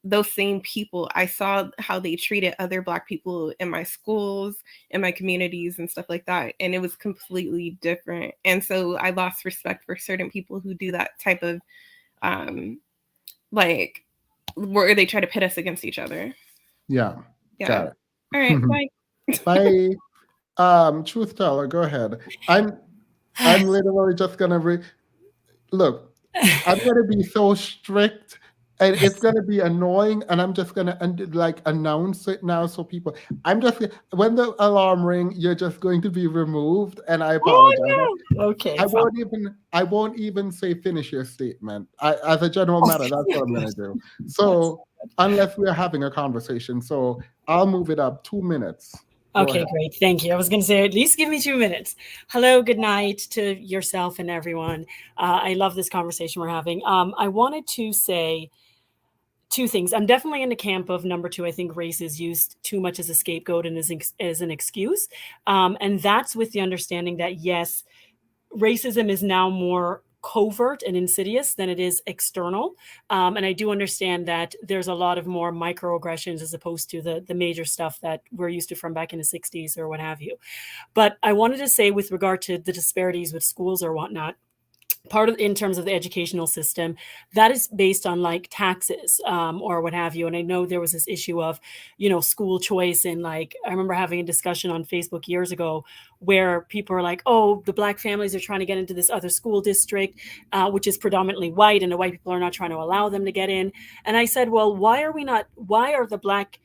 those same people, I saw how they treated other Black people in my schools, in my communities and stuff like that. And it was completely different. And so I lost respect for certain people who do that type of, like, where they try to pit us against each other. Yeah. Got it. All right, bye. Bye. Truth teller, go ahead. I'm literally just gonna look. I'm gonna be so strict, and it's gonna be annoying, and I'm just gonna announce it now so people. When the alarm ring, you're just going to be removed, and I apologize. Oh, no. Okay. I won't even say finish your statement. As a general matter, that's what I'm gonna do. So unless we're having a conversation, so I'll move it up 2 minutes. Okay, great. Thank you. I was going to say, at least give me 2 minutes. Hello, good night to yourself and everyone. I love this conversation we're having. I wanted to say two things. I'm definitely in the camp of number two. I think race is used too much as a scapegoat and as an excuse. And that's with the understanding that, yes, racism is now more covert and insidious than it is external. And I do understand that there's a lot of more microaggressions as opposed to the major stuff that we're used to from back in the 60s or what have you. But I wanted to say, with regard to the disparities with schools or whatnot, part of, in terms of the educational system, that is based on like taxes or what have you. And I know there was this issue of, you know, school choice. And like, I remember having a discussion on Facebook years ago where people are like, oh, the Black families are trying to get into this other school district, which is predominantly white, and the white people are not trying to allow them to get in. And I said, well, why are the Black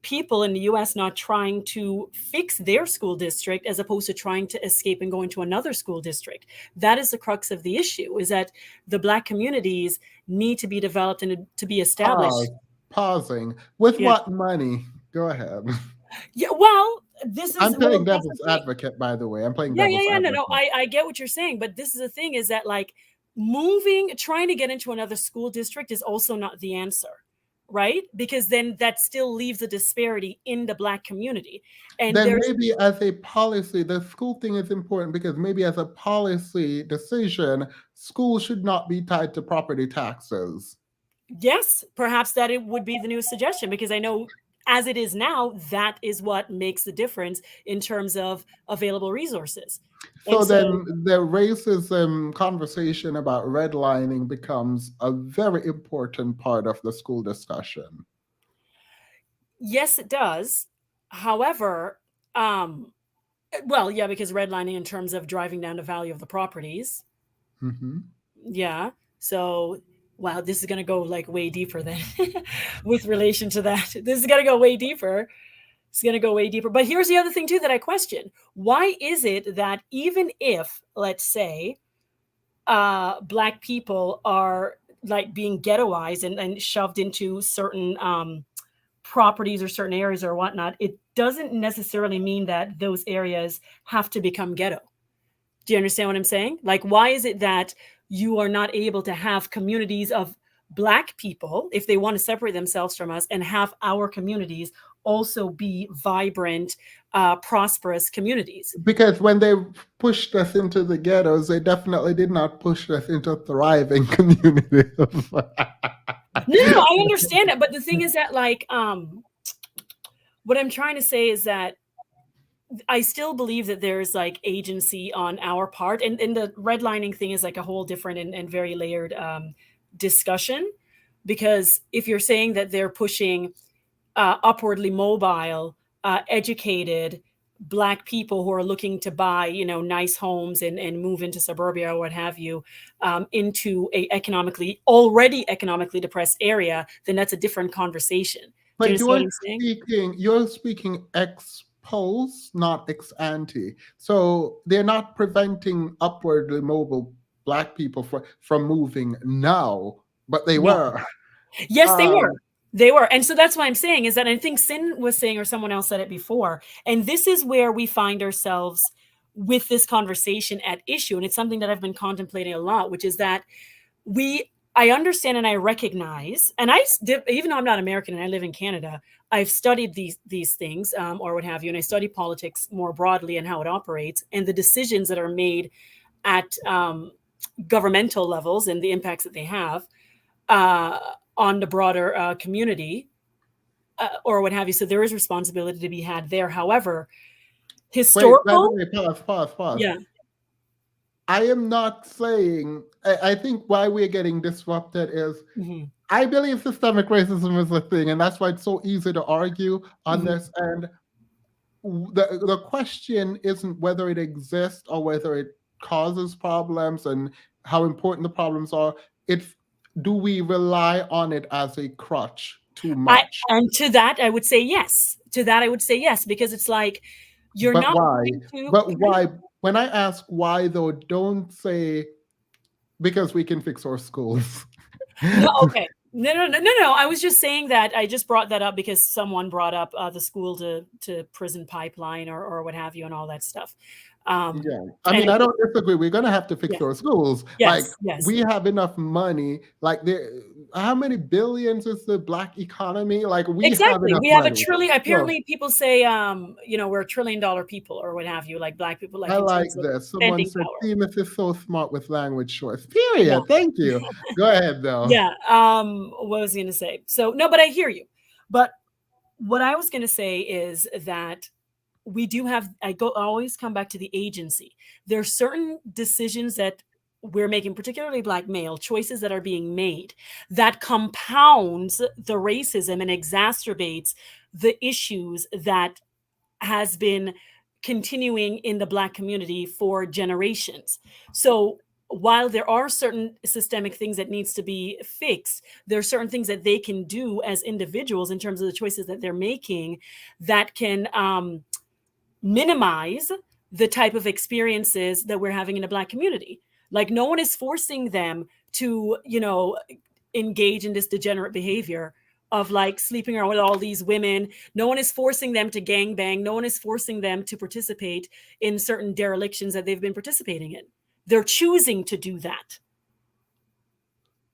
people in the US not trying to fix their school district as opposed to trying to escape and go into another school district? That is the crux of the issue, is that the Black communities need to be developed and to be established. Pausing. With what money? Go ahead. Yeah, well, this is... I'm playing devil's advocate, by the way. I'm playing devil's advocate. No, I get what you're saying, but this is the thing, is that like trying to get into another school district is also not the answer. Right? Because then that still leaves a disparity in the Black community. And then maybe as a policy, the school thing is important, because maybe as a policy decision, schools should not be tied to property taxes. Yes, perhaps that it would be the new suggestion, because I know as it is now, that is what makes the difference in terms of available resources. So then the racism conversation about redlining becomes a very important part of the school discussion. Yes, it does. However, well, yeah, because redlining in terms of driving down the value of the properties. Mm-hmm. Yeah. So, wow, this is going to go like way deeper then with relation to that. This is going to go way deeper. It's going to go way deeper. But here's the other thing too that I question. Why is it that even if, let's say, Black people are like being ghettoized and shoved into certain properties or certain areas or whatnot, it doesn't necessarily mean that those areas have to become ghetto. Do you understand what I'm saying? Like, why is it that you are not able to have communities of Black people, if they want to separate themselves from us, and have our communities also be vibrant, prosperous communities? Because when they pushed us into the ghettos, they definitely did not push us into thriving communities. No, I understand it. But the thing is that, like, what I'm trying to say is that I still believe that there's like agency on our part. And the redlining thing is like a whole different and very layered discussion. Because if you're saying that they're pushing upwardly mobile, educated Black people who are looking to buy, you know, nice homes and move into suburbia or what have you, into a already economically depressed area, then that's a different conversation. But you're speaking ex post, not ex ante. So they're not preventing upwardly mobile Black people from moving now, but they were. Yes, they were. They were. And so that's why I'm saying is that I think Sin was saying, or someone else said it before, and this is where we find ourselves with this conversation at issue. And it's something that I've been contemplating a lot, which is that I understand and I recognize, and even though I'm not American and I live in Canada, I've studied these things or what have you, and I study politics more broadly and how it operates and the decisions that are made at governmental levels and the impacts that they have on the broader community or what have you. So there is responsibility to be had there. However, historical... Wait, pause. Yeah. I am not saying... I think why we're getting disrupted is... Mm-hmm. I believe systemic racism is a thing, and that's why it's so easy to argue on this. And the question isn't whether it exists or whether it causes problems and how important the problems are. It's, do we rely on it as a crutch too much? And to that, I would say yes. Because it's like, you're not... But why? When I ask why, though, don't say, because we can fix our schools. No, okay. No. I was just saying that I just brought that up because someone brought up the school to prison pipeline or what have you and all that stuff. Yeah, I mean, I don't disagree. We're gonna have to fix Yeah. our schools. Like, Yes, yes. we have enough money. Like, how many billions is the Black economy? Like, we have Exactly. enough We have a money. trillion. So Apparently, people say, you know, we're $1 trillion people or what have you, like Black people, like I in like terms of this. Someone spending said, power. Seamus is so smart with language choice. Yeah. Period. Thank you. Go ahead, though. Yeah. What was I going to say? So, no, but I hear you. But what I was going to say is that we do have, always come back to the agency. There are certain decisions that we're making, particularly Black male choices that are being made, that compounds the racism and exacerbates the issues that has been continuing in the Black community for generations. So while there are certain systemic things that needs to be fixed, there are certain things that they can do as individuals in terms of the choices that they're making that can minimize the type of experiences that we're having in the Black community. Like, no one is forcing them to, you know, engage in this degenerate behavior of like sleeping around with all these women. No one is forcing them to gangbang. No one is forcing them to participate in certain derelictions that they've been participating in. They're choosing to do that.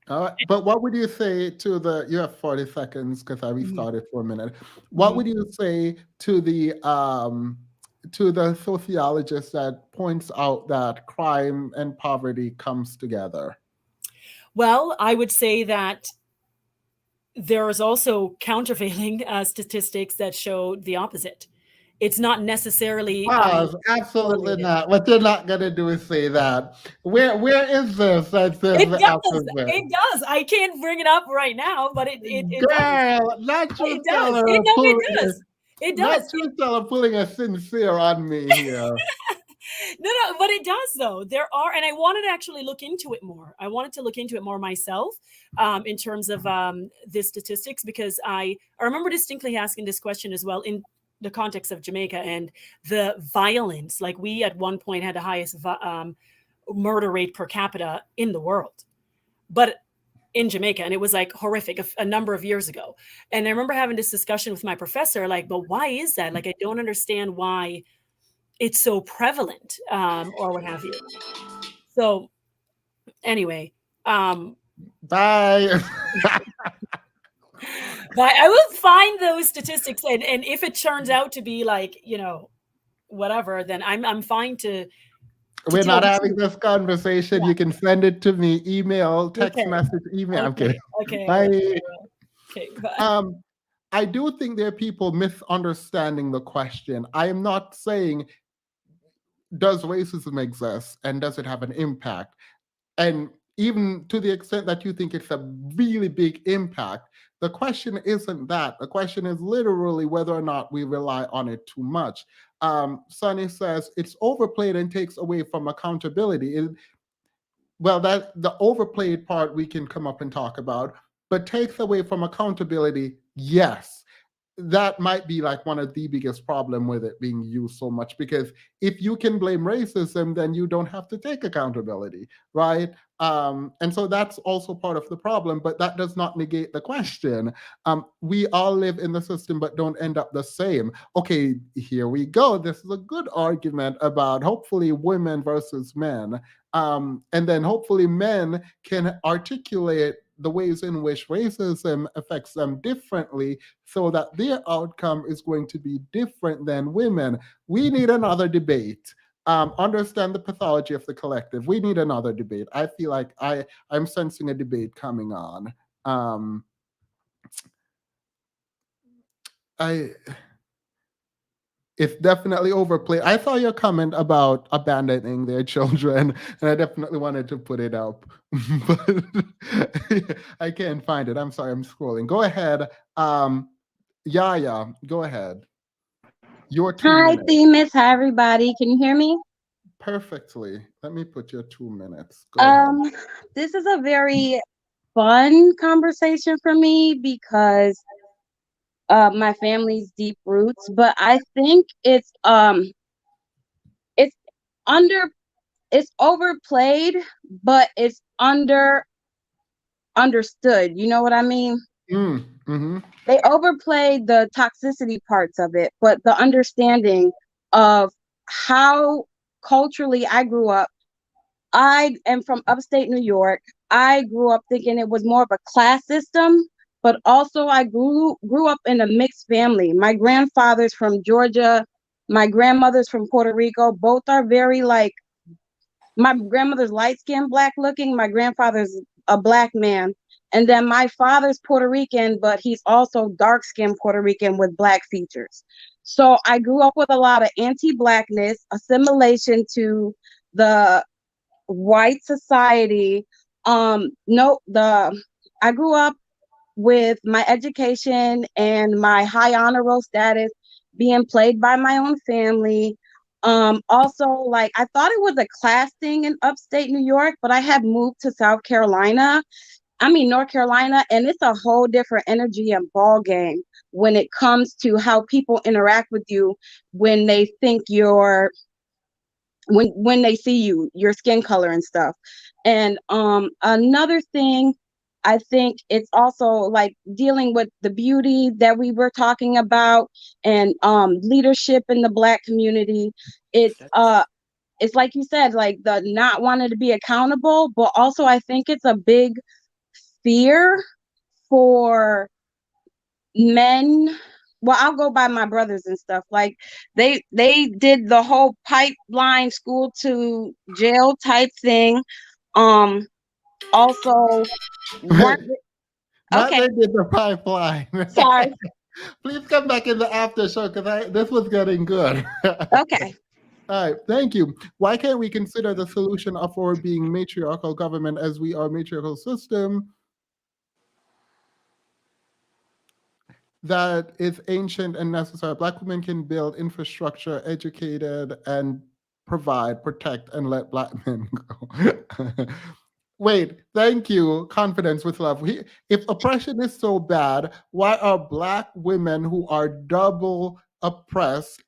But what would you say to the, you have 40 seconds because I restarted for a minute. What would you say to the sociologist that points out that crime and poverty comes together? Well, I would say that there is also countervailing statistics that show the opposite. It's not necessarily Pause. Absolutely correlated. not. What you're not gonna do is say that. Where is this? That says It the does. opposite? It does. I can't bring it up right now, but it does. Girl, not you It does. teller It, no, pulling it does. It not does. you teller pulling a sincere on me here. No, but it does though. There are, and I wanted to actually look into it more. I wanted to look into it more myself in terms of the statistics, because I remember distinctly asking this question as well in the context of Jamaica and the violence. Like, we at one point had the highest murder rate per capita in the world, but in Jamaica, and it was like horrific a number of years ago. And I remember having this discussion with my professor, like, but why is that? Like, I don't understand why it's so prevalent or what have you. So anyway, bye. But I will find those statistics, and if it turns out to be like, you know, whatever, then I'm fine to We're not having this conversation. Yeah. You can send it to me, email, text message, email. Okay. Okay. Okay. Bye. Okay. Bye. I do think there are people misunderstanding the question. I am not saying, does racism exist and does it have an impact? And even to the extent that you think it's a really big impact, the question isn't that. The question is literally whether or not we rely on it too much. Sonny says it's overplayed and takes away from accountability. Well, that the overplayed part we can come up and talk about, but takes away from accountability, yes. That might be like one of the biggest problem with it being used so much, because if you can blame racism, then you don't have to take accountability, right? And so that's also part of the problem, but that does not negate the question. We all live in the system, but don't end up the same. Okay, here we go. This is a good argument about hopefully women versus men. And then hopefully men can articulate the ways in which racism affects them differently so that their outcome is going to be different than women. We need another debate. Understand the pathology of the collective. We need another debate. I feel like I'm sensing a debate coming on. It's definitely overplayed. I saw your comment about abandoning their children, and I definitely wanted to put it up, but I can't find it. I'm sorry, I'm scrolling. Go ahead. Yaya, go ahead. Your 2 Hi, minutes. Themis. Hi, everybody. Can you hear me? Perfectly. Let me put your 2 minutes. Go ahead. This is a very fun conversation for me because my family's deep roots, but I think it's overplayed, but it's understood. You know what I mean? Mm-hmm. They overplayed the toxicity parts of it, but the understanding of how culturally, I grew up, I am from upstate New York. I grew up thinking it was more of a class system, but also I grew up in a mixed family. My grandfather's from Georgia, my grandmother's from Puerto Rico. Both are very like, my grandmother's light skinned, black looking. My grandfather's a black man. And then my father's Puerto Rican, but he's also dark skinned Puerto Rican with black features. So I grew up with a lot of anti-blackness, assimilation to the white society. No, I grew up with my education and my high honor roll status being played by my own family. Also, like, I thought it was a class thing in upstate New York, but I had moved to North Carolina, and it's a whole different energy and ball game when it comes to how people interact with you when they think you're when they see you, your skin color and stuff. And another thing, I think it's also like dealing with the beauty that we were talking about, and leadership in the Black community. It's like you said, like the not wanting to be accountable, but also I think it's a big fear for men. Well, I'll go by my brothers and stuff. Like they did the whole pipeline school to jail type thing. Also, Not okay, they did the pipeline. sorry. Please come back in the after show because this was getting good. Okay. All right, thank you. Why can't we consider the solution of our being matriarchal government as we are matriarchal system that is ancient and necessary? Black women can build infrastructure, educated, and provide, protect, and let Black men go. Wait, thank you. Confidence with love. If oppression is so bad, why are Black women who are double oppressed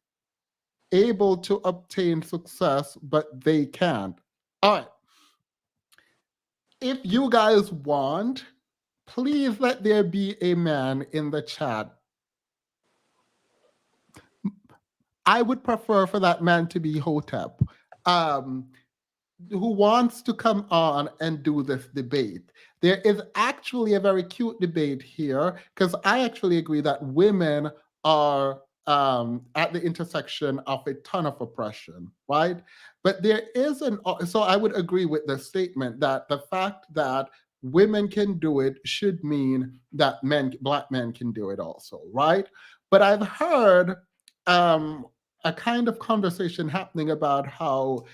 able to obtain success, but they can't? All right. If you guys want, please let there be a man in the chat. I would prefer for that man to be Hotep, who wants to come on and do this debate. There is actually a very cute debate here because I actually agree that women are at the intersection of a ton of oppression, right? But there is so I would agree with the statement that the fact that women can do it should mean that Black men can do it also, right? But I've heard a kind of conversation happening about how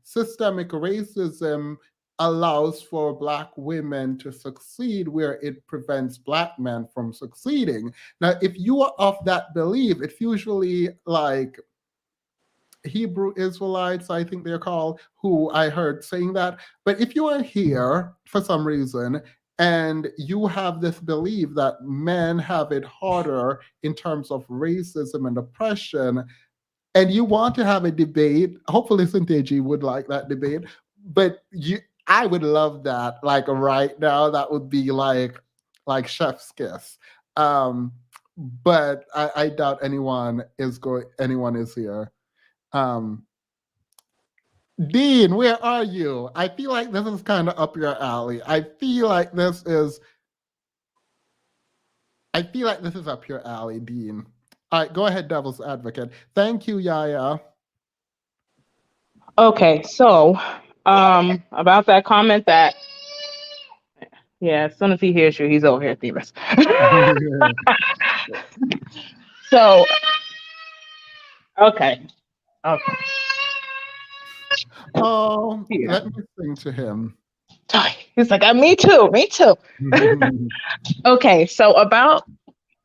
systemic racism allows for Black women to succeed where it prevents Black men from succeeding. Now, if you are of that belief, it's usually like Hebrew Israelites, I think they're called, who I heard saying that. But if you are here for some reason and you have this belief that men have it harder in terms of racism and oppression, and you want to have a debate, hopefully Cynthia G would like that debate, but I would love that. Like right now, that would be like chef's kiss. But I doubt anyone is here. Dean, where are you? I feel like this is kind of up your alley. I feel like this is up your alley, Dean. All right, go ahead, devil's advocate. Thank you, Yaya. Okay, so about that comment that, yeah, as soon as he hears you, he's over here, Thebes. So, okay. Oh, let me sing to him. He's like, me too. Okay, so about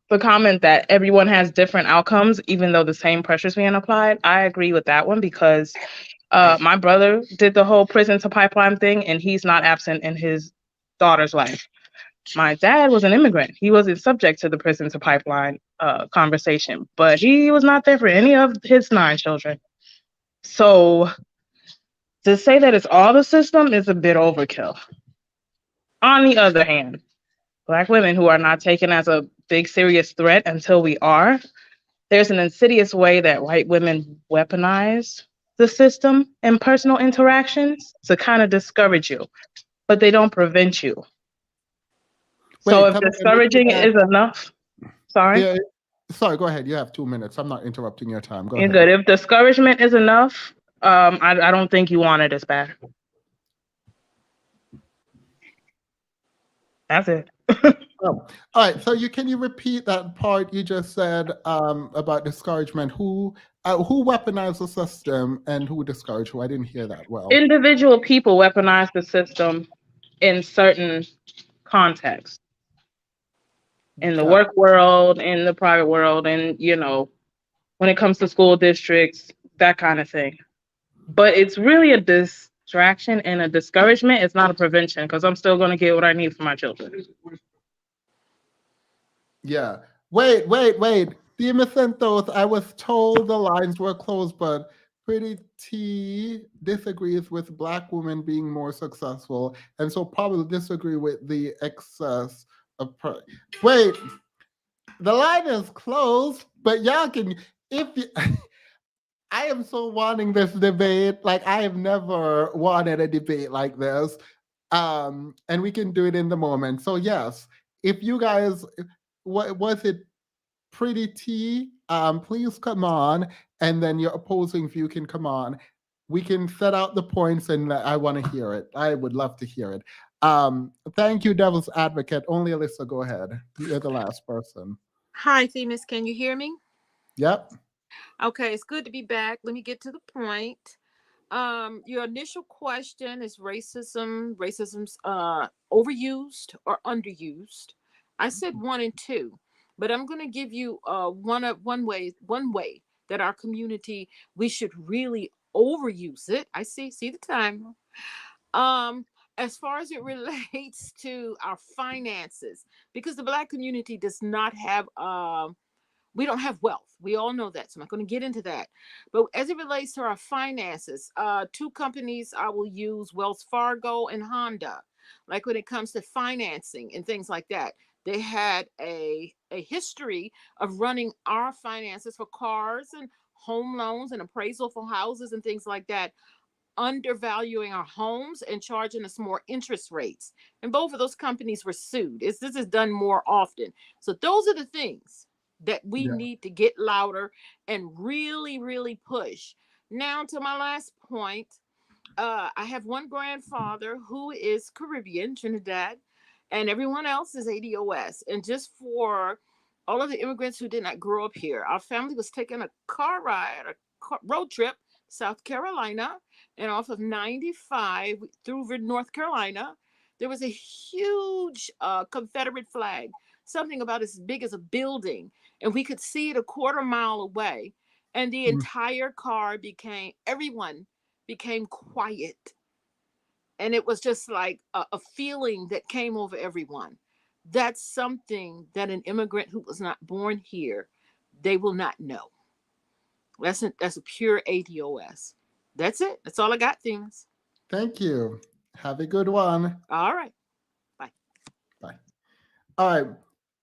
the comment that everyone has different outcomes, even though the same pressure's being applied, I agree with that one because my brother did the whole prison to pipeline thing, and he's not absent in his daughter's life. My dad was an immigrant. He wasn't subject to the prison to pipeline conversation, but he was not there for any of his 9 children. So to say that it's all the system is a bit overkill. On the other hand, Black women who are not taken as a big serious threat until we are, there's an insidious way that white women weaponize the system in personal interactions to kind of discourage you, but they don't prevent you. So Wait, if come again, repeat discouraging that. is enough, sorry, Yeah, sorry, go ahead. You have 2 minutes. I'm not interrupting your time. Go you're ahead. good. If discouragement is enough, I don't think you want it as bad. That's it. Oh, all right. So can you repeat that part you just said about discouragement? Who weaponized the system and who discouraged who? I didn't hear that well. Individual people weaponize the system in certain contexts, in the Okay. work world, in the private world, and when it comes to school districts, that kind of thing. But it's really a distraction and a discouragement. It's not a prevention, because I'm still going to get what I need for my children. Yeah. Wait. Dima Santos, I was told the lines were closed, but Pretty T disagrees with Black women being more successful, and so probably disagree with the excess of. Wait, the line is closed, but y'all can, if you. I am so wanting this debate. Like, I have never wanted a debate like this. And we can do it in the moment. So yes, if you guys, what was it, Pretty T? Please come on, and then your opposing view can come on. We can set out the points, and I want to hear it. I would love to hear it. Thank you, Devil's Advocate. Only Alyssa, go ahead. You're the last person. Hi, Themis. Can you hear me? Yep. Okay, it's good to be back. Let me get to the point. Your initial question is racism's overused or underused. I said 1 and 2, but I'm going to give you one way that our community, we should really overuse it. I see the time. As far as it relates to our finances, because the Black community does not have we don't have wealth. We all know that. So I'm not going to get into that. But as it relates to our finances, 2 companies I will use, Wells Fargo and Honda. Like when it comes to financing and things like that, they had a history of running our finances for cars and home loans and appraisal for houses and things like that, undervaluing our homes and charging us more interest rates. And both of those companies were sued. This is done more often. So those are the things that we need to get louder and really, really push. Now to my last point, I have one grandfather who is Caribbean, Trinidad, and everyone else is ADOS. And just for all of the immigrants who did not grow up here, our family was taking a car ride, road trip, South Carolina, and off of 95 through North Carolina, there was a huge Confederate flag, something about as big as a building, and we could see it a quarter mile away. And the entire car everyone became quiet. And it was just like a feeling that came over everyone. That's something that an immigrant who was not born here, they will not know. That's a pure ADOS. That's it. That's all I got, Themis. Thank you. Have a good one. All right. Bye. All right.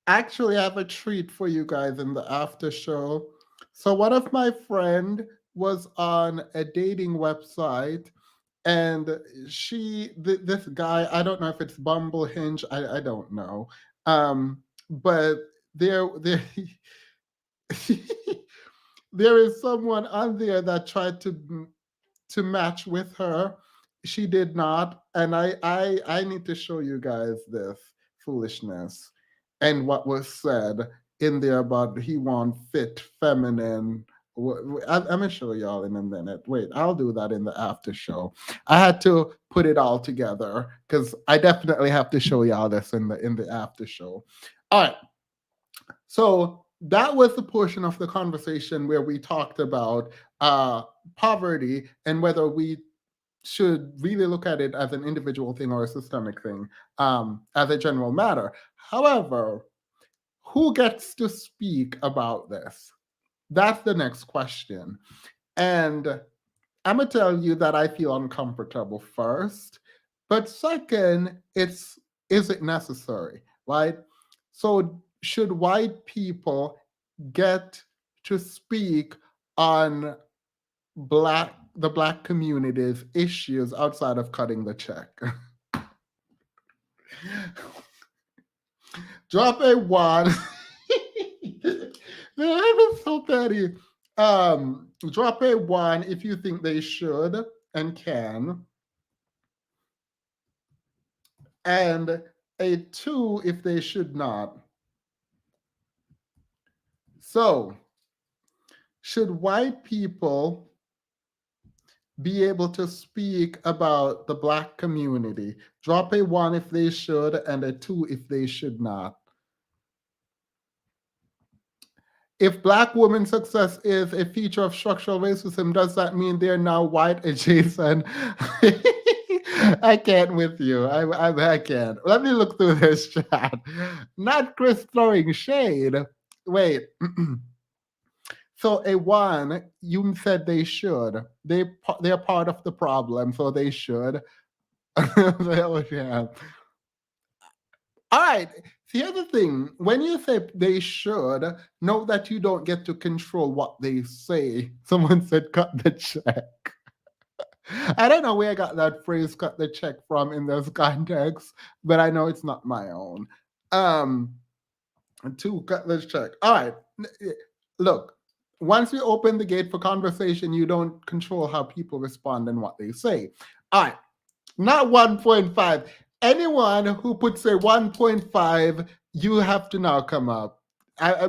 Actually, I have a treat for you guys in the after show. So one of my friend was on a dating website, and this guy, I don't know if it's Bumble, Hinge, I don't know, but there there is someone on there that tried to match with her. She did not, and I need to show you guys this foolishness and what was said in there about he want fit, feminine. I'm gonna show y'all in a minute. Wait, I'll do that in the after show. I had to put it all together because I definitely have to show y'all this in the after show. All right. So that was the portion of the conversation where we talked about poverty and whether we should really look at it as an individual thing or a systemic thing, as a general matter. However, who gets to speak about this? That's the next question. And I'm going to tell you that I feel uncomfortable first. But second, is it necessary, right? So should white people get to speak on Black the Black community's issues outside of cutting the check? Drop a one. That is so petty. Drop a one if you think they should and can, and a 2 if they should not. So, should white people be able to speak about the Black community? Drop a 1 if they should and a 2 if they should not. If Black women's success is a feature of structural racism, does that mean they're now white adjacent? I can't with you. I can't. Let me look through this chat. Not Chris throwing shade. Wait. So a 1, you said they should. They're part of the problem, so they should. Yeah. All right. Here's the thing. When you say they should, know that you don't get to control what they say. Someone said cut the check. I don't know where I got that phrase cut the check from in this context, but I know it's not my own. 2, cut the check. All right. Look, once you open the gate for conversation, you don't control how people respond and what they say. All right. Not 1.5. Anyone who puts a 1.5, you have to now come up.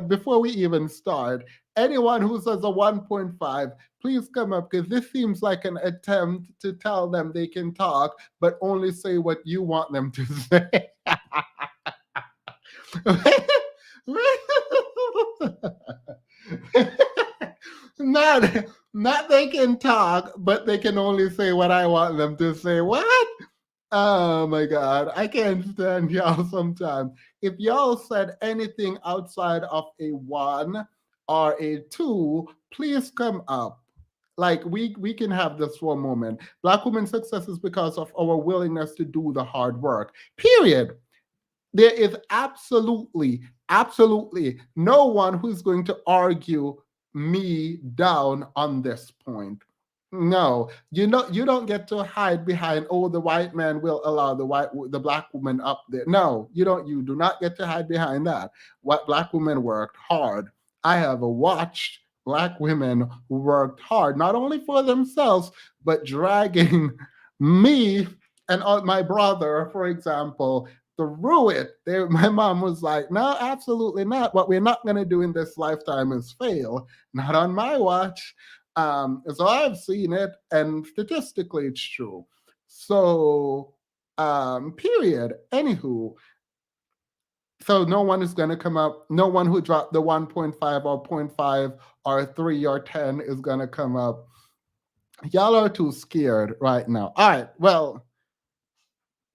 Before we even start, anyone who says a 1.5, please come up, because this seems like an attempt to tell them they can talk, but only say what you want them to say. Not they can talk, but they can only say what I want them to say. What? Oh my God, I can't stand y'all sometimes. If y'all said anything outside of a 1 or a 2, please come up. Like we can have this for a moment. Black women's success is because of our willingness to do the hard work. Period. There is absolutely no one who's going to argue me down on this point. No, you don't get to hide behind, oh, the white man will allow the Black woman up there. No, you do not get to hide behind that. What Black women worked hard. I have watched Black women who worked hard, not only for themselves, but dragging me and my brother, for example, through it. My mom was like, no, absolutely not. What we're not going to do in this lifetime is fail. Not on my watch. So I've seen it, and statistically it's true. So, period. Anywho, so no one is going to come up. No one who dropped the 1.5 or 0.5 or 3 or 10 is going to come up. Y'all are too scared right now. All right, well,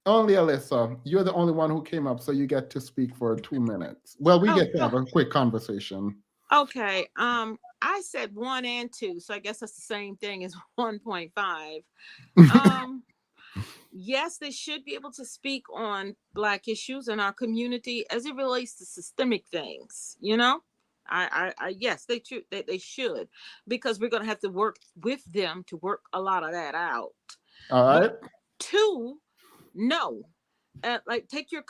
only Alyssa. You're the only one who came up, so you get to speak for 2 minutes. Well, we get to have a quick conversation. Okay. I said 1 and 2, so I guess that's the same thing as 1.5. Yes, they should be able to speak on Black issues in our community as it relates to systemic things. You know, yes, they should, because we're going to have to work with them to work a lot of that out. All right. But 2, no. Like take your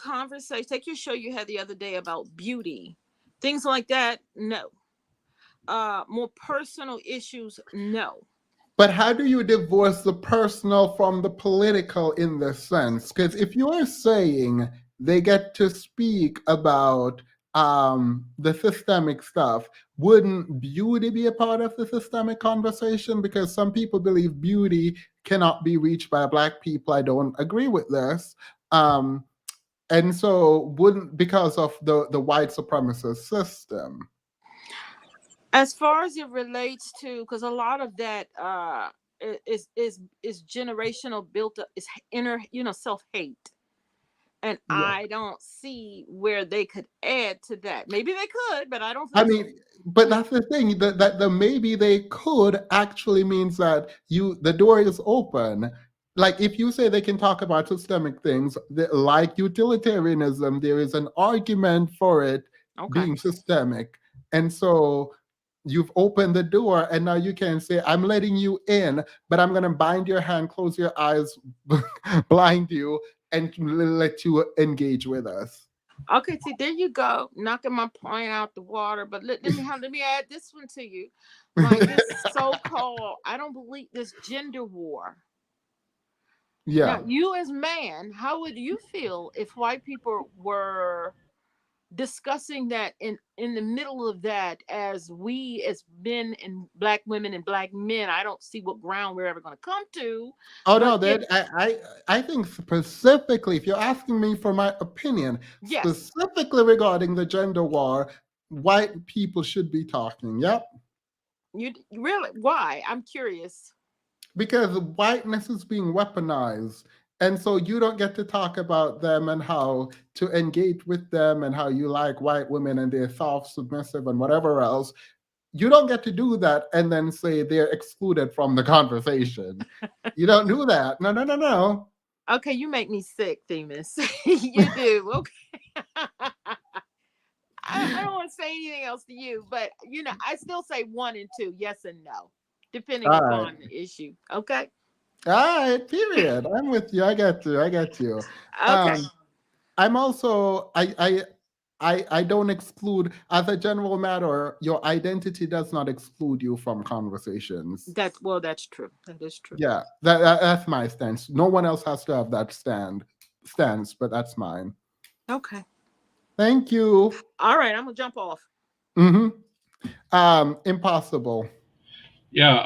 show you had the other day about beauty, things like that. No. More personal issues, no. But how do you divorce the personal from the political in this sense? Because if you are saying they get to speak about the systemic stuff, wouldn't beauty be a part of the systemic conversation? Because some people believe beauty cannot be reached by Black people. I don't agree with this. And so wouldn't, because of the white supremacist system. As far as it relates to, because a lot of that is generational, built up, is inner, self-hate, and yeah. I don't see where they could add to that. Maybe they could, but I don't think so. But that's the thing, that the maybe they could actually means that the door is open. Like if you say they can talk about systemic things, like utilitarianism, there is an argument for it being systemic. And so you've opened the door, and now you can say, I'm letting you in, but I'm going to bind your hand, close your eyes, blind you, and let you engage with us. Okay, see, there you go, knocking my point out the water. But let me add this one to you. Like this so-called, I don't believe this gender war. Yeah. Now, you as man, how would you feel if white people were discussing that in the middle of that, as we as men and black women and black men? I don't see what ground we're ever going to come to. Oh But no, that I think specifically, if you're asking me for my opinion, yes, specifically regarding the gender war, white people should be talking. Yep. you really, why? I'm curious. Because whiteness is being weaponized. And so you don't get to talk about them and how to engage with them and how you like white women and they're soft, submissive, and whatever else. You don't get to do that and then say they're excluded from the conversation. You don't do that. No, no, no, no. Okay, you make me sick, Themis. You do. Okay. I don't want to say anything else to you, but I still say 1 and 2, yes and no, depending All upon right. the issue. Okay. All right, period. I'm with you. I get you. I get you. Okay. I'm also I don't exclude, as a general matter, your identity does not exclude you from conversations. That's true. That is true. Yeah, that's my stance. No one else has to have that stance, but that's mine. Okay. Thank you. All right, I'm gonna jump off. Impossible. Yeah,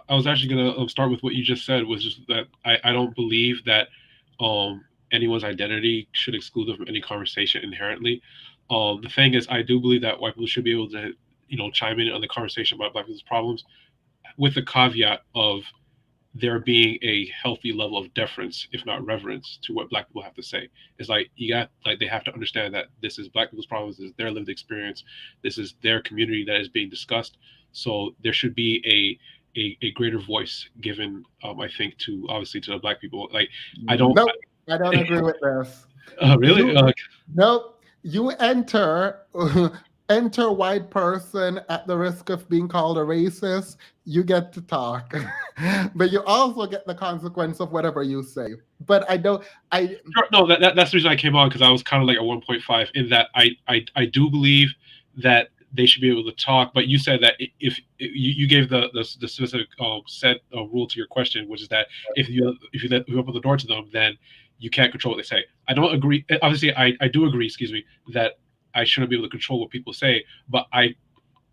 I was actually gonna start with what you just said, was just that I don't believe that anyone's identity should exclude them from any conversation inherently. The thing is, I do believe that white people should be able to, chime in on the conversation about black people's problems, with the caveat of there being a healthy level of deference, if not reverence, to what black people have to say. It's like they have to understand that this is black people's problems, this is their lived experience, this is their community that is being discussed. So there should be a greater voice given, I think, to the black people. Like I don't agree with this. Really? Nope. You enter white person at the risk of being called a racist, you get to talk. But you also get the consequence of whatever you say. But No, that's the reason I came on, because I was kind of like a 1.5 in that I do believe that they should be able to talk. But you said that if you gave the specific set rule to your question, which is that if you open the door to them, then you can't control what they say. I don't agree. Obviously, I do agree, that I shouldn't be able to control what people say, but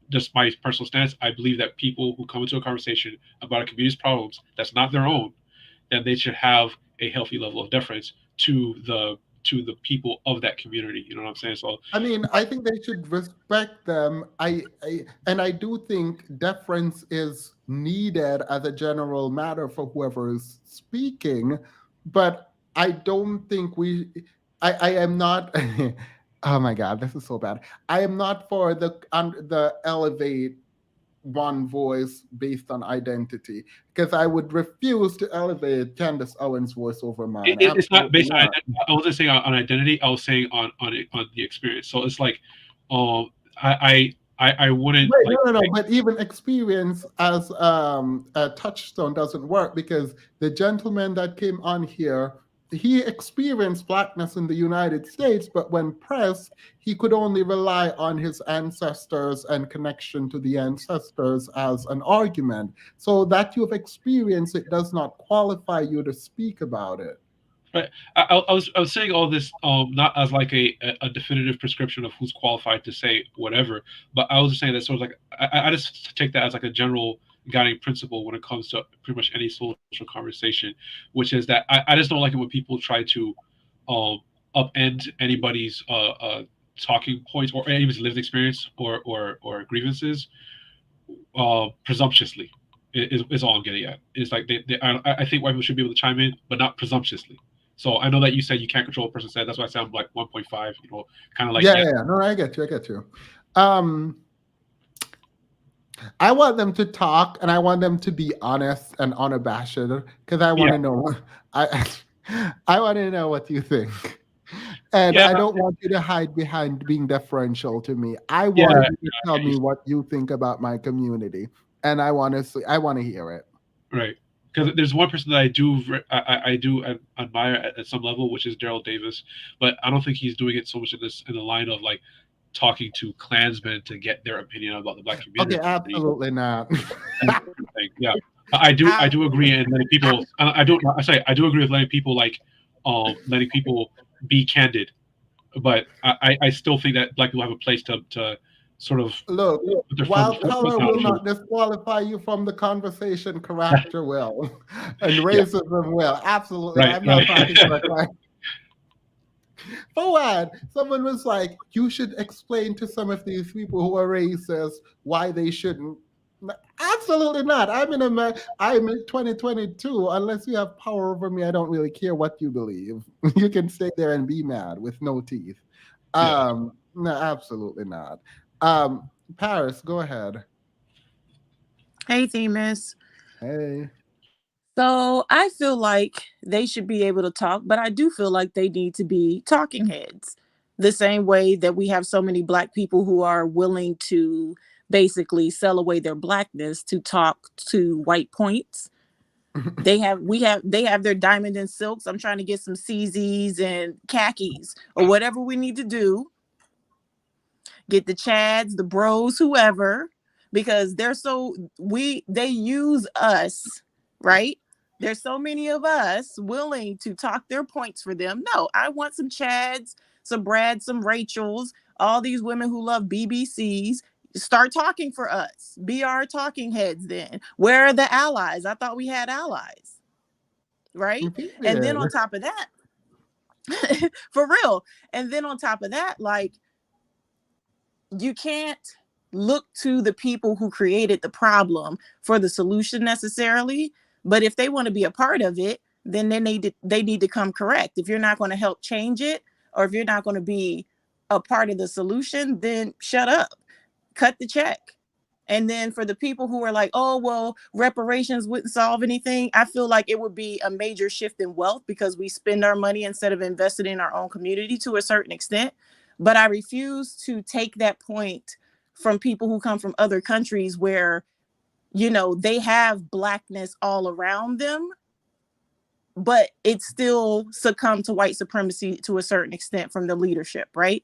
just my personal stance, I believe that people who come into a conversation about a community's problems that's not their own, then they should have a healthy level of deference to the people of that community. You know what I'm saying? So I mean, I think they should respect them. I do think deference is needed as a general matter for whoever is speaking, but I don't think I am not. Oh my God, this is so bad. I am not for the elevate one voice based on identity, because I would refuse to elevate Candace Owens' voice over mine. It's not based on identity. I wasn't saying on identity. I was saying on the experience. So it's like, I wouldn't. Wait, no. But even experience as a touchstone doesn't work, because the gentleman that came on here, he experienced blackness in the United States, but when pressed, he could only rely on his ancestors and connection to the ancestors as an argument. So that you've experienced it does not qualify you to speak about it. Right. I was saying all this not as like a definitive prescription of who's qualified to say whatever, but I was just saying that sort of like I just take that as like a general guiding principle when it comes to pretty much any social conversation, which is that I just don't like it when people try to upend anybody's talking points or anybody's lived experience or grievances presumptuously. Is all I'm getting at. It's like I think white people should be able to chime in, but not presumptuously. So I know that you said you can't control what a person said. That's why I sound like 1.5. Kind of like yeah. No, I get you. I want them to talk, and I want them to be honest and unabashed, because I want to know. I want to know what you think. And Yeah, I don't want you to hide behind being deferential to me. I yeah, want you to tell me what you think about my community, and I want to hear it. right. Because there's one person that I do admire at some level, which is Daryl Davis, but I don't think he's doing it so much in the line of like talking to Klansmen to get their opinion about the black Okay, community. absolutely not. Yeah, I do agree in letting people. I do agree with letting people letting people be candid, but I still think that black people have a place to sort of Look, put their while foot color down. will not disqualify you from the conversation, character will, and Yeah, racism will. Absolutely. right, I'm not right. talking to a client. For what? Someone was like, you should explain to some of these people who are racist why they shouldn't. Absolutely not. I'm in 2022. Unless you have power over me, I don't really care what you believe. You can stay there and be mad with no teeth. Yeah. No, absolutely not. Paris, go ahead. Hey, Themis. Hey. So I feel like they should be able to talk, but I do feel like they need to be talking heads. The same way that we have so many black people who are willing to basically sell away their blackness to talk to white points. They have their diamond and silks. I'm trying to get some CZs and khakis or whatever we need to do. Get the chads, the bros, whoever, because they use us, right? There's so many of us willing to talk their points for them. No, I want some chads, some Brads, some Rachels, all these women who love BBCs. Start talking for us. Be our talking heads then. Where are the allies? I thought we had allies, right? And then on top of that, for real. And then on top of that, like, you can't look to the people who created the problem for the solution necessarily, but if they want to be a part of it, then they need to come correct. If you're not going to help change it, or if you're not going to be a part of the solution, then shut up, cut the check. And then for the people who are like, oh, well, reparations wouldn't solve anything, I feel like it would be a major shift in wealth because we spend our money instead of investing in our own community to a certain extent. But I refuse to take that point from people who come from other countries where, they have blackness all around them, but it still succumbed to white supremacy to a certain extent from the leadership, right?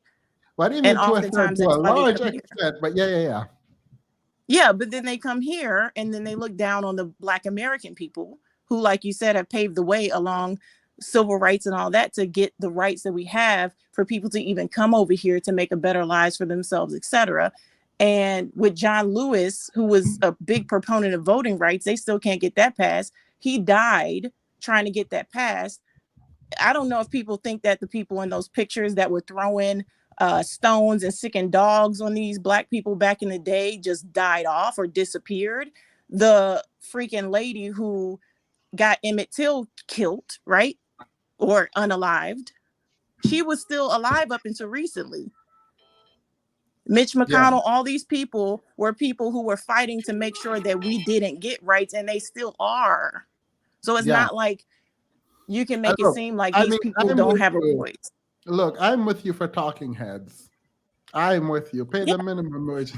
What do you And mean oftentimes to a that's why they large come here. extent? But yeah. Yeah, but then they come here and then they look down on the Black American people who, like you said, have paved the way along civil rights and all that to get the rights that we have for people to even come over here to make a better lives for themselves, etc. And with John Lewis, who was a big proponent of voting rights, they still can't get that passed. He died trying to get that passed. I don't know if people think that the people in those pictures that were throwing stones and sicking dogs on these Black people back in the day just died off or disappeared. The freaking lady who got Emmett Till killed, right? Or unalived. She was still alive up until recently. Mitch McConnell, all these people were people who were fighting to make sure that we didn't get rights, and they still are. So it's not like you can make it seem like these people don't have a voice. Look, I'm with you for talking heads. I'm with you. Pay the minimum wage.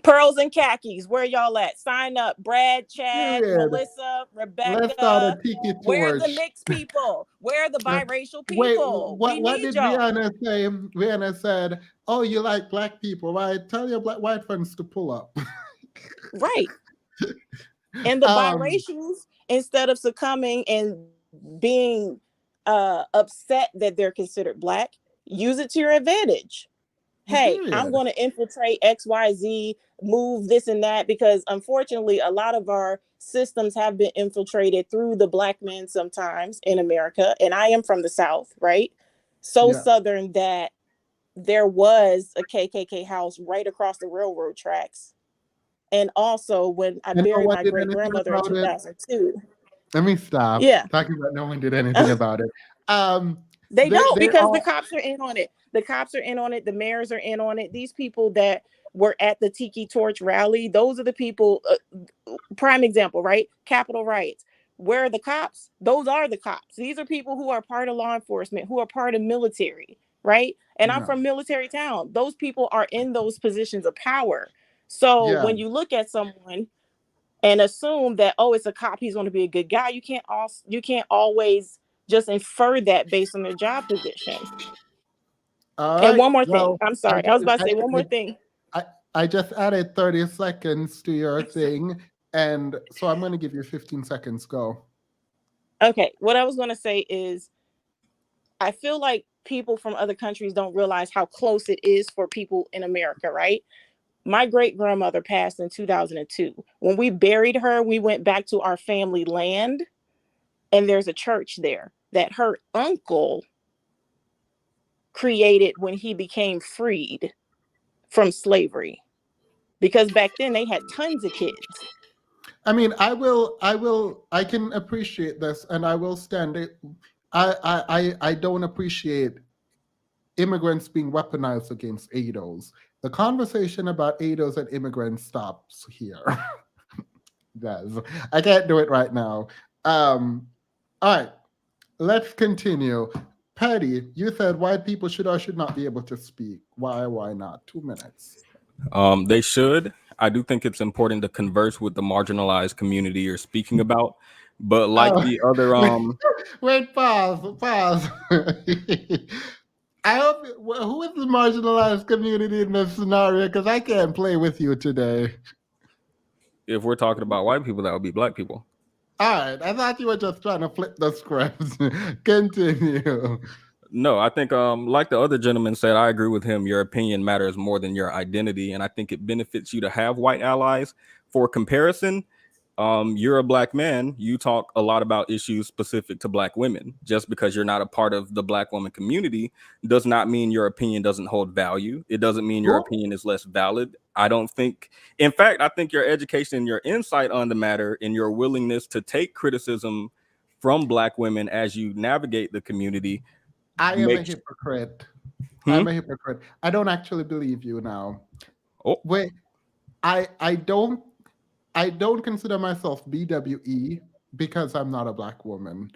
Pearls and khakis, where y'all at? Sign up. Brad, Chad, Melissa, Rebecca. Where are the mixed people? Where are the biracial people? Wait, what did Rihanna say? Rihanna said, oh, you like Black people, right? Tell your white friends to pull up. Right. And the biracials, instead of succumbing and being upset that they're considered Black, use it to your advantage. Hey, I'm going to infiltrate XYZ, move this and that, because unfortunately, a lot of our systems have been infiltrated through the Black men sometimes in America. And I am from the South, right? So Southern that there was a KKK house right across the railroad tracks. And also when I buried my great grandmother in 2002. Let me stop. Yeah. Talking about no one did anything about it. They don't, because the cops are in on it. The cops are in on it. The mayors are in on it. These people that were at the Tiki Torch rally, those are the people, prime example, right? Capitol riots. where are the cops? Those are the cops. These are people who are part of law enforcement, who are part of military, right? And I'm Yeah. from military town. Those people are in those positions of power. So Yeah. when you look at someone and assume that, oh, it's a cop, he's going to be a good guy, you can't always just infer that based on their job position. All And right. one more thing. Well, I'm sorry. I was about to say one more I, thing. I just added 30 seconds to your thing. And so I'm going to give you 15 seconds. Go. Okay. What I was going to say is I feel like people from other countries don't realize how close it is for people in America, right? My great grandmother passed in 2002. When we buried her, we went back to our family land, and there's a church there that her uncle created when he became freed from slavery. Because back then they had tons of kids. I mean, I can appreciate this, and I will stand it. I don't appreciate immigrants being weaponized against ADOs. The conversation about ADOs and immigrants stops here. Guys, I can't do it right now. All right, let's continue. Patty, you said white people should or should not be able to speak. Why not? 2 minutes. They should. I do think it's important to converse with the marginalized community you're speaking about. But like the other wait, pause. I hope who is the marginalized community in this scenario? Because I can't play with you today. If we're talking about white people, that would be black people. All right, I thought you were just trying to flip the scripts. Continue. No, I think like the other gentleman said, I agree with him. Your opinion matters more than your identity, and I think it benefits you to have white allies. For comparison, you're a black man, you talk a lot about issues specific to black women. Just because you're not a part of the black woman community does not mean your opinion doesn't hold value. It doesn't mean your opinion is less valid. I don't think, in fact, I think your education and your insight on the matter and your willingness to take criticism from black women as you navigate the community. I am a hypocrite. I'm a hypocrite. I don't actually believe you now. Oh. Wait, I don't consider myself BWE because I'm not a black woman.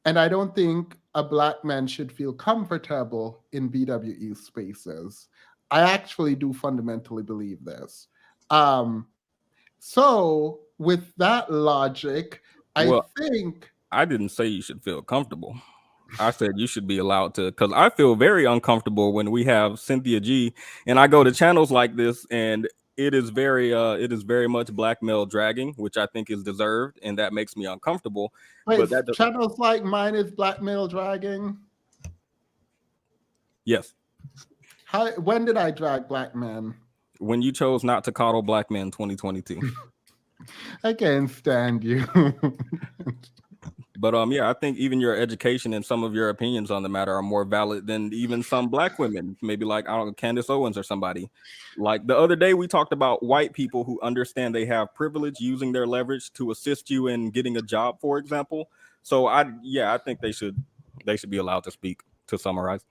And I don't think a black man should feel comfortable in BWE spaces. I actually do fundamentally believe this. So with that logic, I think I didn't say you should feel comfortable. I said you should be allowed to, because I feel very uncomfortable when we have Cynthia G and I go to channels like this and it is very much black male dragging, which I think is deserved, and that makes me uncomfortable. Wait, But that channels like mine is black male dragging? Yes. When did I drag black men? When you chose not to coddle black men 2022. I can't stand you. But yeah, I think even your education and some of your opinions on the matter are more valid than even some black women, maybe like, I don't know, Candace Owens or somebody. Like the other day, we talked about white people who understand they have privilege using their leverage to assist you in getting a job, for example. So I think they should be allowed to speak, to summarize.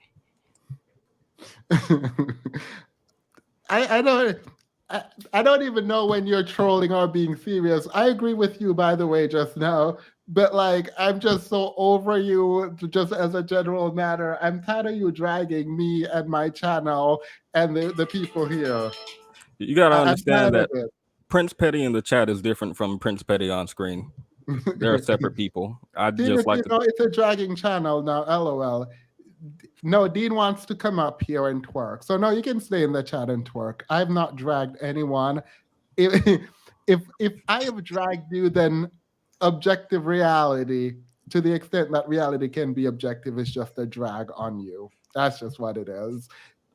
I don't even know when you're trolling or being serious. I agree with you, by the way, just now. But like, I'm just so over you, just as a general matter. I'm tired of you dragging me and my channel and the people here. You gotta understand that Prince Petty in the chat is different from Prince Petty on screen. They're separate people. It's a dragging channel now. LOL. No, Dean wants to come up here and twerk. So no, you can stay in the chat and twerk. I've not dragged anyone. If I have dragged you, then objective reality, to the extent that reality can be objective, is just a drag on you. That's just what it is.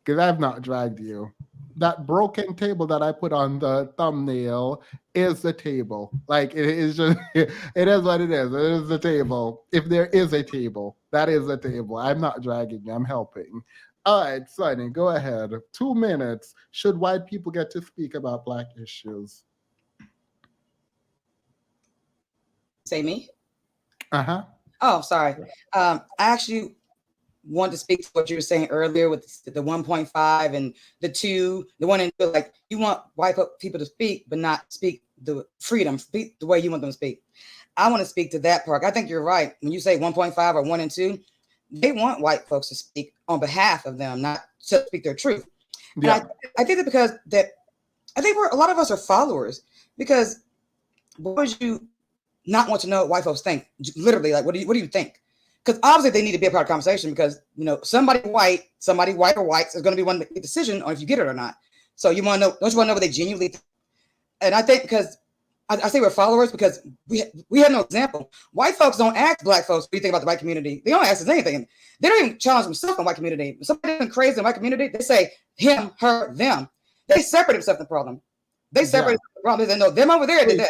Because I've not dragged you. That broken table that I put on the thumbnail is the table. Like, it is just, it is what it is. It is the table. If there is a table, that is the table. I'm not dragging you. I'm helping. All right, Sonny, go ahead. 2 minutes. Should white people get to speak about black issues? Say me? Uh-huh. Oh, sorry. I actually want to speak to what you were saying earlier with the 1.5 and the 2, the 1 and 2. Like, you want white people to speak, but not speak the freedom, speak the way you want them to speak. I want to speak to that part. I think you're right. When you say 1.5 or 1 and 2, they want white folks to speak on behalf of them, not to speak their truth. Yeah. And I think that because that, I think a lot of us are followers, because what would you not want to know what white folks think? Literally, like, what do you think? Because obviously they need to be a part of the conversation, because, you know, somebody white or whites is going to be one to make a decision on if you get it or not. So you want to know, don't you want to know what they genuinely think? And I think because I say we're followers because we have no example. White folks don't ask black folks, what do you think about the white community? They don't ask us anything. They don't even challenge themselves in the white community. If somebody doing crazy in the white community, they say him, her, them. They separate themselves from the problem. They separate the problem. They know them over there. Wait,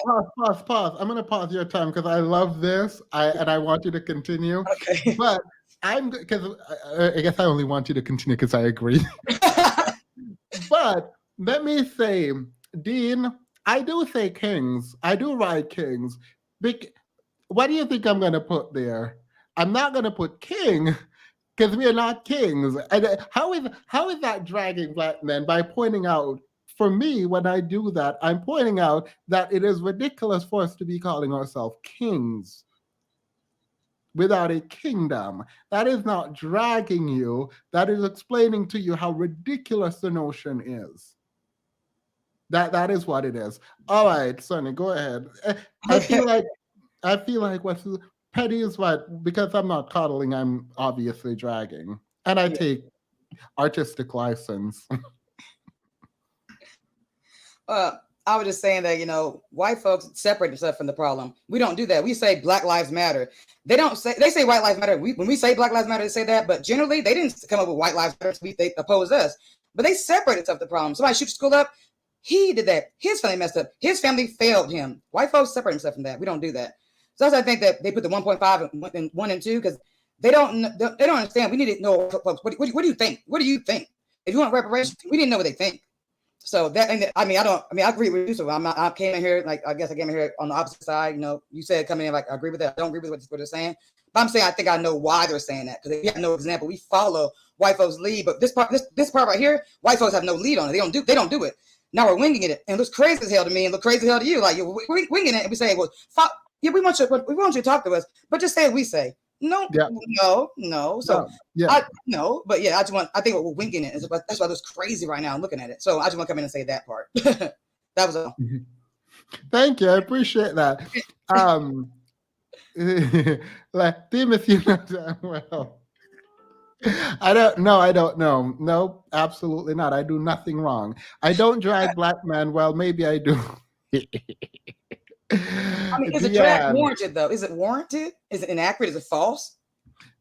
pause. I'm going to pause your time because I love this, and I want you to continue. Okay. But because I guess I only want you to continue because I agree. But let me say, Dean, I do say kings. I do ride kings. What do you think I'm going to put there? I'm not going to put king because we are not kings. And how is that dragging black men? By pointing out, for me, when I do that, I'm pointing out that it is ridiculous for us to be calling ourselves kings without a kingdom. That is not dragging you. That is explaining to you how ridiculous the notion is. That is what it is. All right, Sonny, go ahead. I feel like what's petty is what, because I'm not coddling, I'm obviously dragging. And I take artistic license. I was just saying that, you know, white folks separate themselves from the problem. We don't do that. We say Black Lives Matter. They say White Lives Matter. When we say Black Lives Matter, they say that, but generally they didn't come up with White Lives Matter. They oppose us, but they separate themselves from the problem. Somebody shoots school up. He did that. His family messed up. His family failed him. White folks separate themselves from that. We don't do that. So I think that they put the 1.5 and 1 and 2 because they don't understand. We need to know, folks, what do you think? What do you think? If you want reparations, we need to know what they think. So that, I agree with you. So I came in here, like, I guess I came in here on the opposite side. You know, you said coming in, like, I agree with that. I don't agree with what they're saying. But I'm saying I think I know why they're saying that. Because if you have no example, we follow white folks' lead. But this part right here, white folks have no lead on it. They don't do it. Now we're winging it. And it looks crazy as hell to me and look crazy as hell to you. Like, we're winging it and we say, well, we want you to talk to us, but just say what we say. No. So no, but yeah, I think we're winking it. That's why it's crazy right now. I'm looking at it. So I just want to come in and say that part. That was all. Thank you. I appreciate that. Like, Demas, you know damn well. I don't know. No, absolutely not. I do nothing wrong. I don't drag black men. Well, maybe I do. I mean, is it drag warranted though? Is it warranted? Is it inaccurate? Is it false?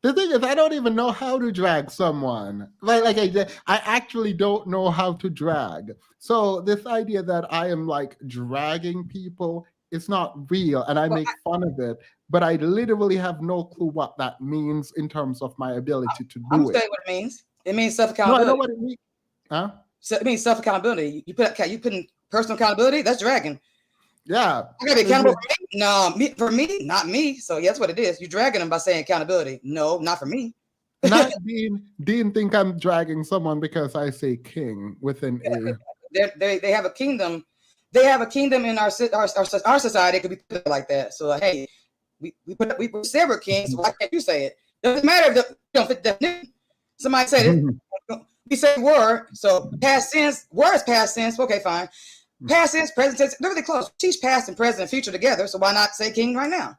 The thing is, I don't even know how to drag someone. I actually don't know how to drag. So this idea that I am like dragging people, it's not real, and I make fun of it. But I literally have no clue what that means in terms of my ability to do it. I'm gonna tell you what it means. It means self-accountability. No, I know what it means. Huh? So it means self-accountability. You put in personal accountability. That's dragging. Yeah. I gotta be accountable for me? No, for me, not me. So yeah, that's what it is. You're dragging them by saying accountability. No, not for me. Not Dean think I'm dragging someone because I say king within a. They have a kingdom. They have a kingdom in our society. It could be put like that. So like, hey, we say we're kings. So why can't you say it? Doesn't matter if you don't fit the definition. Somebody said it. We say were. So past tense. Were is past tense. Okay, fine. Past tense, present tense, they're really close. Teach past and present and future together. So why not say king right now?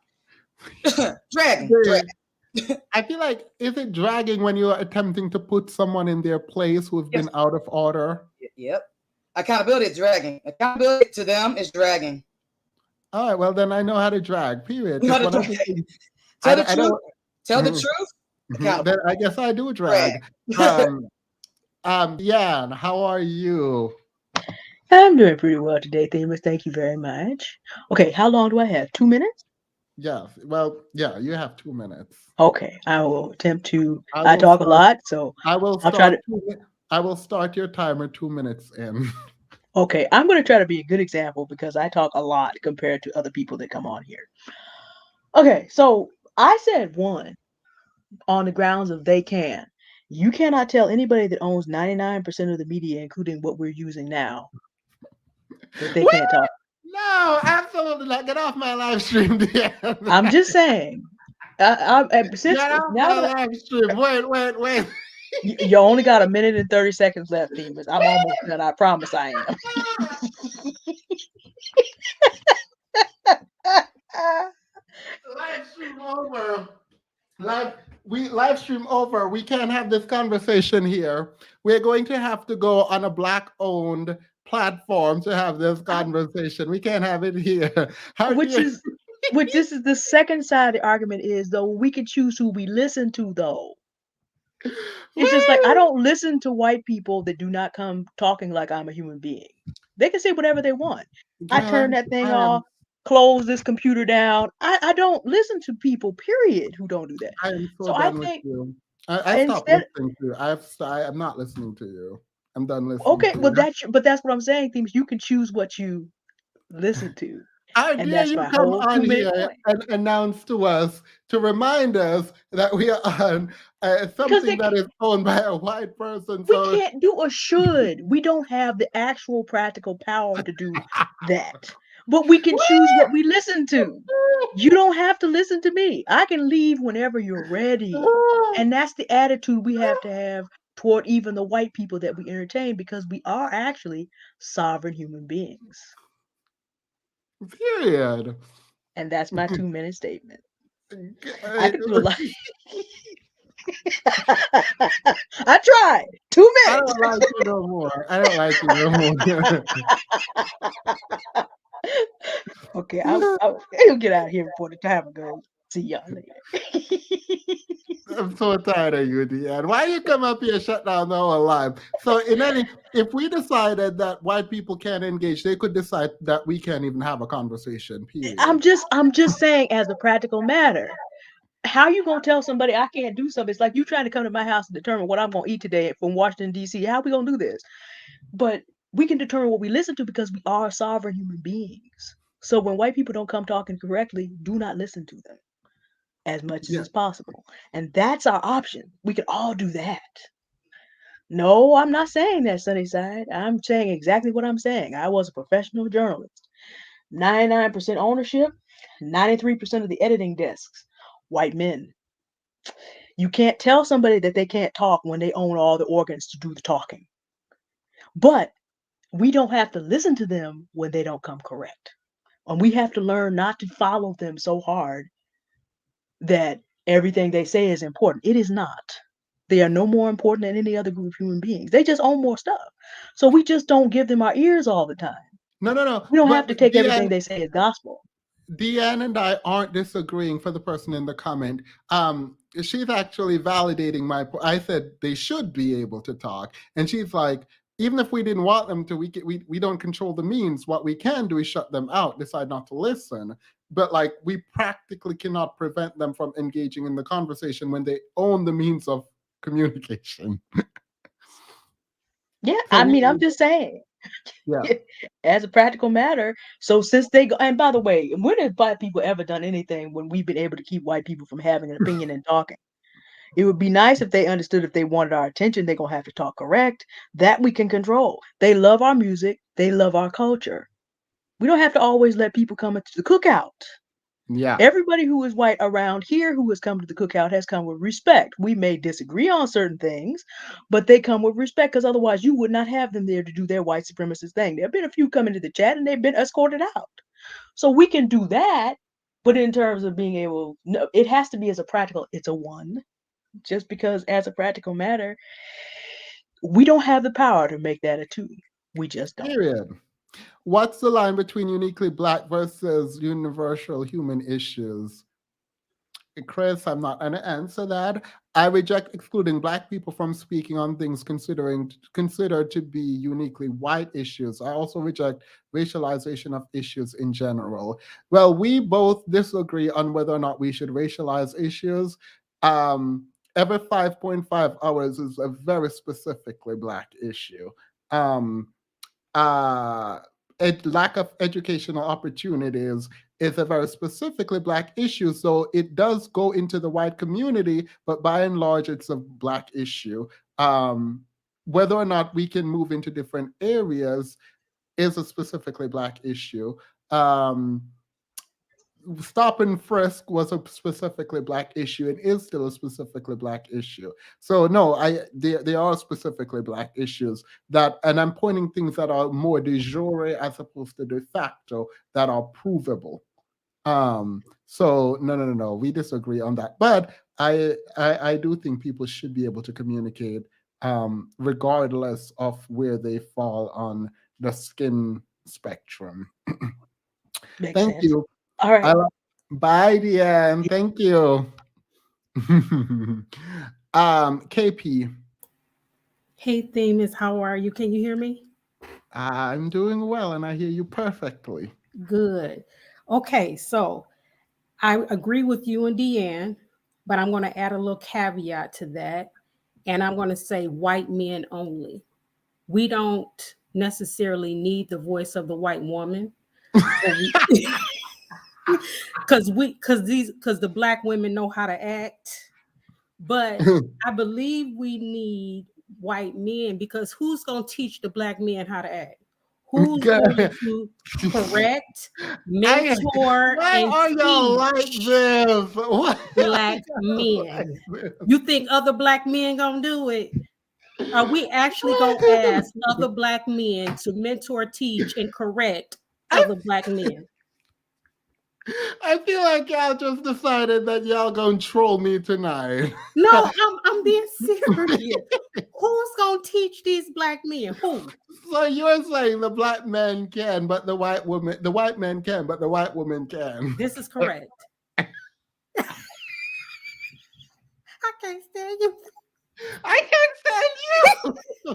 Dragging. I feel like, is it dragging when you're attempting to put someone in their place who've been out of order? Yep. Accountability is dragging. Accountability to them is dragging. All right, well, then I know how to drag, period. Tell the truth. Tell the truth. Then I guess I do drag. Yan, how are you? I'm doing pretty well today, Themis. Thank you very much. Okay, how long do I have? 2 minutes? Yeah, well, yeah, you have 2 minutes. Okay, I will attempt to. I talk a lot, so I'll try to. I will start your timer 2 minutes in. Okay, I'm going to try to be a good example because I talk a lot compared to other people that come on here. Okay, so I said 1, on the grounds of they can. You cannot tell anybody that owns 99% of the media, including what we're using now, that they can't talk. No, absolutely not. Get off my live stream, Deanne. I'm just saying. Since Get off now my that live stream. Wait. you only got a minute and 30 seconds left, Demas. I'm almost done. I promise I am. Live stream over. Live stream over. We can't have this conversation here. We're going to have to go on a black-owned platform to have this conversation. We can't have it here. Which this is the second side of the argument is though we can choose who we listen to though. It's just like I don't listen to white people that do not come talking like I'm a human being. They can say whatever they want. I turn that thing off, close this computer down. I don't listen to people, period, who don't do that. I am so So done I with think you. I stopped listening to you. I'm not listening to you. I'm done listening. Okay, to well you. that's what I'm saying. Things you can choose what you listen to. How And dare that's you my come whole on 2-minute here point. and announce to us to remind us that we are on something that is owned by a white person. We So can't do or should. We don't have the actual practical power to do that. But we can choose what we listen to. You don't have to listen to me. I can leave whenever you're ready. And that's the attitude we have to have toward even the white people that we entertain because we are actually sovereign human beings. period. And that's my 2-minute statement. I could do a lot. I tried. 2 I minutes. don't like you no more. I don't like you no more. Okay, I'll get out of here before the timer goes. See y'all later. I'm so tired of you, Deanne. Why you come up here, shut down the whole live? So, if we decided that white people can't engage, they could decide that we can't even have a conversation. Period. I'm just saying, as a practical matter, how you gonna tell somebody I can't do something? It's like you trying to come to my house and determine what I'm gonna eat today from Washington D.C. How we gonna do this? But we can determine what we listen to because we are sovereign human beings. So when white people don't come talking correctly, do not listen to them as much as is possible. And that's our option. We can all do that. No, I'm not saying that, Sunnyside. I'm saying exactly what I'm saying. I was a professional journalist. 99% ownership, 93% of the editing desks, white men. You can't tell somebody that they can't talk when they own all the organs to do the talking. But we don't have to listen to them when they don't come correct. And we have to learn not to follow them so hard that everything they say is important. It is not. They are no more important than any other group of human beings. They just own more stuff. So we just don't give them our ears all the time. No. We don't have to take everything they say as gospel. Deanne and I aren't disagreeing for the person in the comment. She's actually validating my point. I said they should be able to talk. And she's like, even if we didn't want them to, we don't control the means. What we can do is shut them out, decide not to listen. But like we practically cannot prevent them from engaging in the conversation when they own the means of communication. Yeah, I mean, I'm just saying. Yeah. As a practical matter. So since they go, and by the way, when have black people ever done anything when we've been able to keep white people from having an opinion and talking? It would be nice if they understood if they wanted our attention, they're gonna have to talk correct. That we can control. They love our music, they love our culture. We don't have to always let people come into the cookout. Yeah. Everybody who is white around here who has come to the cookout has come with respect. We may disagree on certain things, but they come with respect because otherwise you would not have them there to do their white supremacist thing. There have been a few come into the chat and they've been escorted out. So we can do that, but in terms of being able, no, it has to be as a practical, it's a one. Just because as a practical matter, we don't have the power to make that a two. We just don't. Period. What's the line between uniquely black versus universal human issues? Chris, I'm not going to answer that. I reject excluding black people from speaking on things considered to be uniquely white issues. I also reject racialization of issues in general. Well, we both disagree on whether or not we should racialize issues. Every 5.5 hours is a very specifically black issue. lack of educational opportunities is a very specifically Black issue. So it does go into the white community, but by and large, it's a Black issue. Whether or not we can move into different areas is a specifically Black issue. Stop and frisk was a specifically Black issue and is still a specifically Black issue. So no, they are specifically Black issues that, and I'm pointing things that are more de jure as opposed to de facto that are provable. So no, we disagree on that. But I do think people should be able to communicate regardless of where they fall on the skin spectrum. Makes Thank sense. you. All right. Bye, Deanne. Thank you. KP. Hey, Themis, how are you? Can you hear me? I'm doing well, and I hear you perfectly. Good. Okay, so I agree with you and Deanne, but I'm going to add a little caveat to that, and I'm going to say white men only. We don't necessarily need the voice of the white woman. Because the Black women know how to act, but I believe we need white men, because who's going to teach the Black men how to act? Who's going to correct, mentor, Why and are y'all like teach this? Why Black men? You think other Black men gonna do it? Are we actually gonna ask other Black men to mentor, teach, and correct other Black men? I feel like y'all just decided that y'all gonna troll me tonight. No, I'm being serious. Who's gonna teach these Black men? Who? So you're saying the Black man can, but the white man can, but the white woman can. This is correct. I can't stand you. I can't stand you.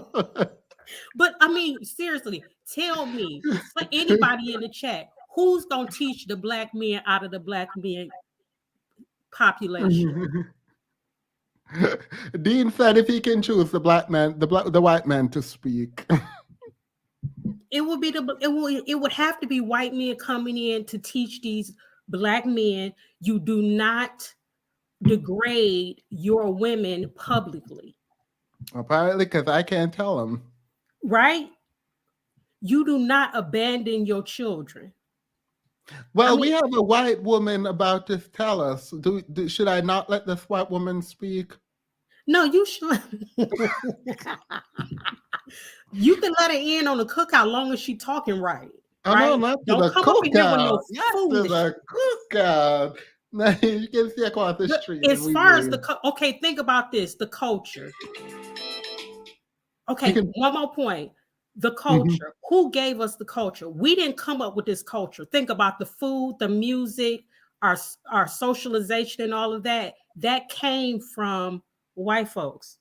But I mean, seriously, tell me, for anybody in the chat, who's gonna teach the Black men out of the Black men population? Dean said if he can choose the white man to speak. It would have to be white men coming in to teach these Black men. You do not degrade your women publicly. Apparently, because I can't tell them. Right? You do not abandon your children. Well, we have a white woman about to tell us. Should I not let this white woman speak? No, you should. You can let her in on the cookout long as she talking right. Oh, right? no, not to Don't the come up in here with no cookout. Not to the cookout. No, you can see across the street. As far as okay, think about this: the culture. Okay, one more point. The culture. Who gave us the culture? We didn't come up with this culture. Think about the food, the music, our socialization, and all of that. That came from white folks.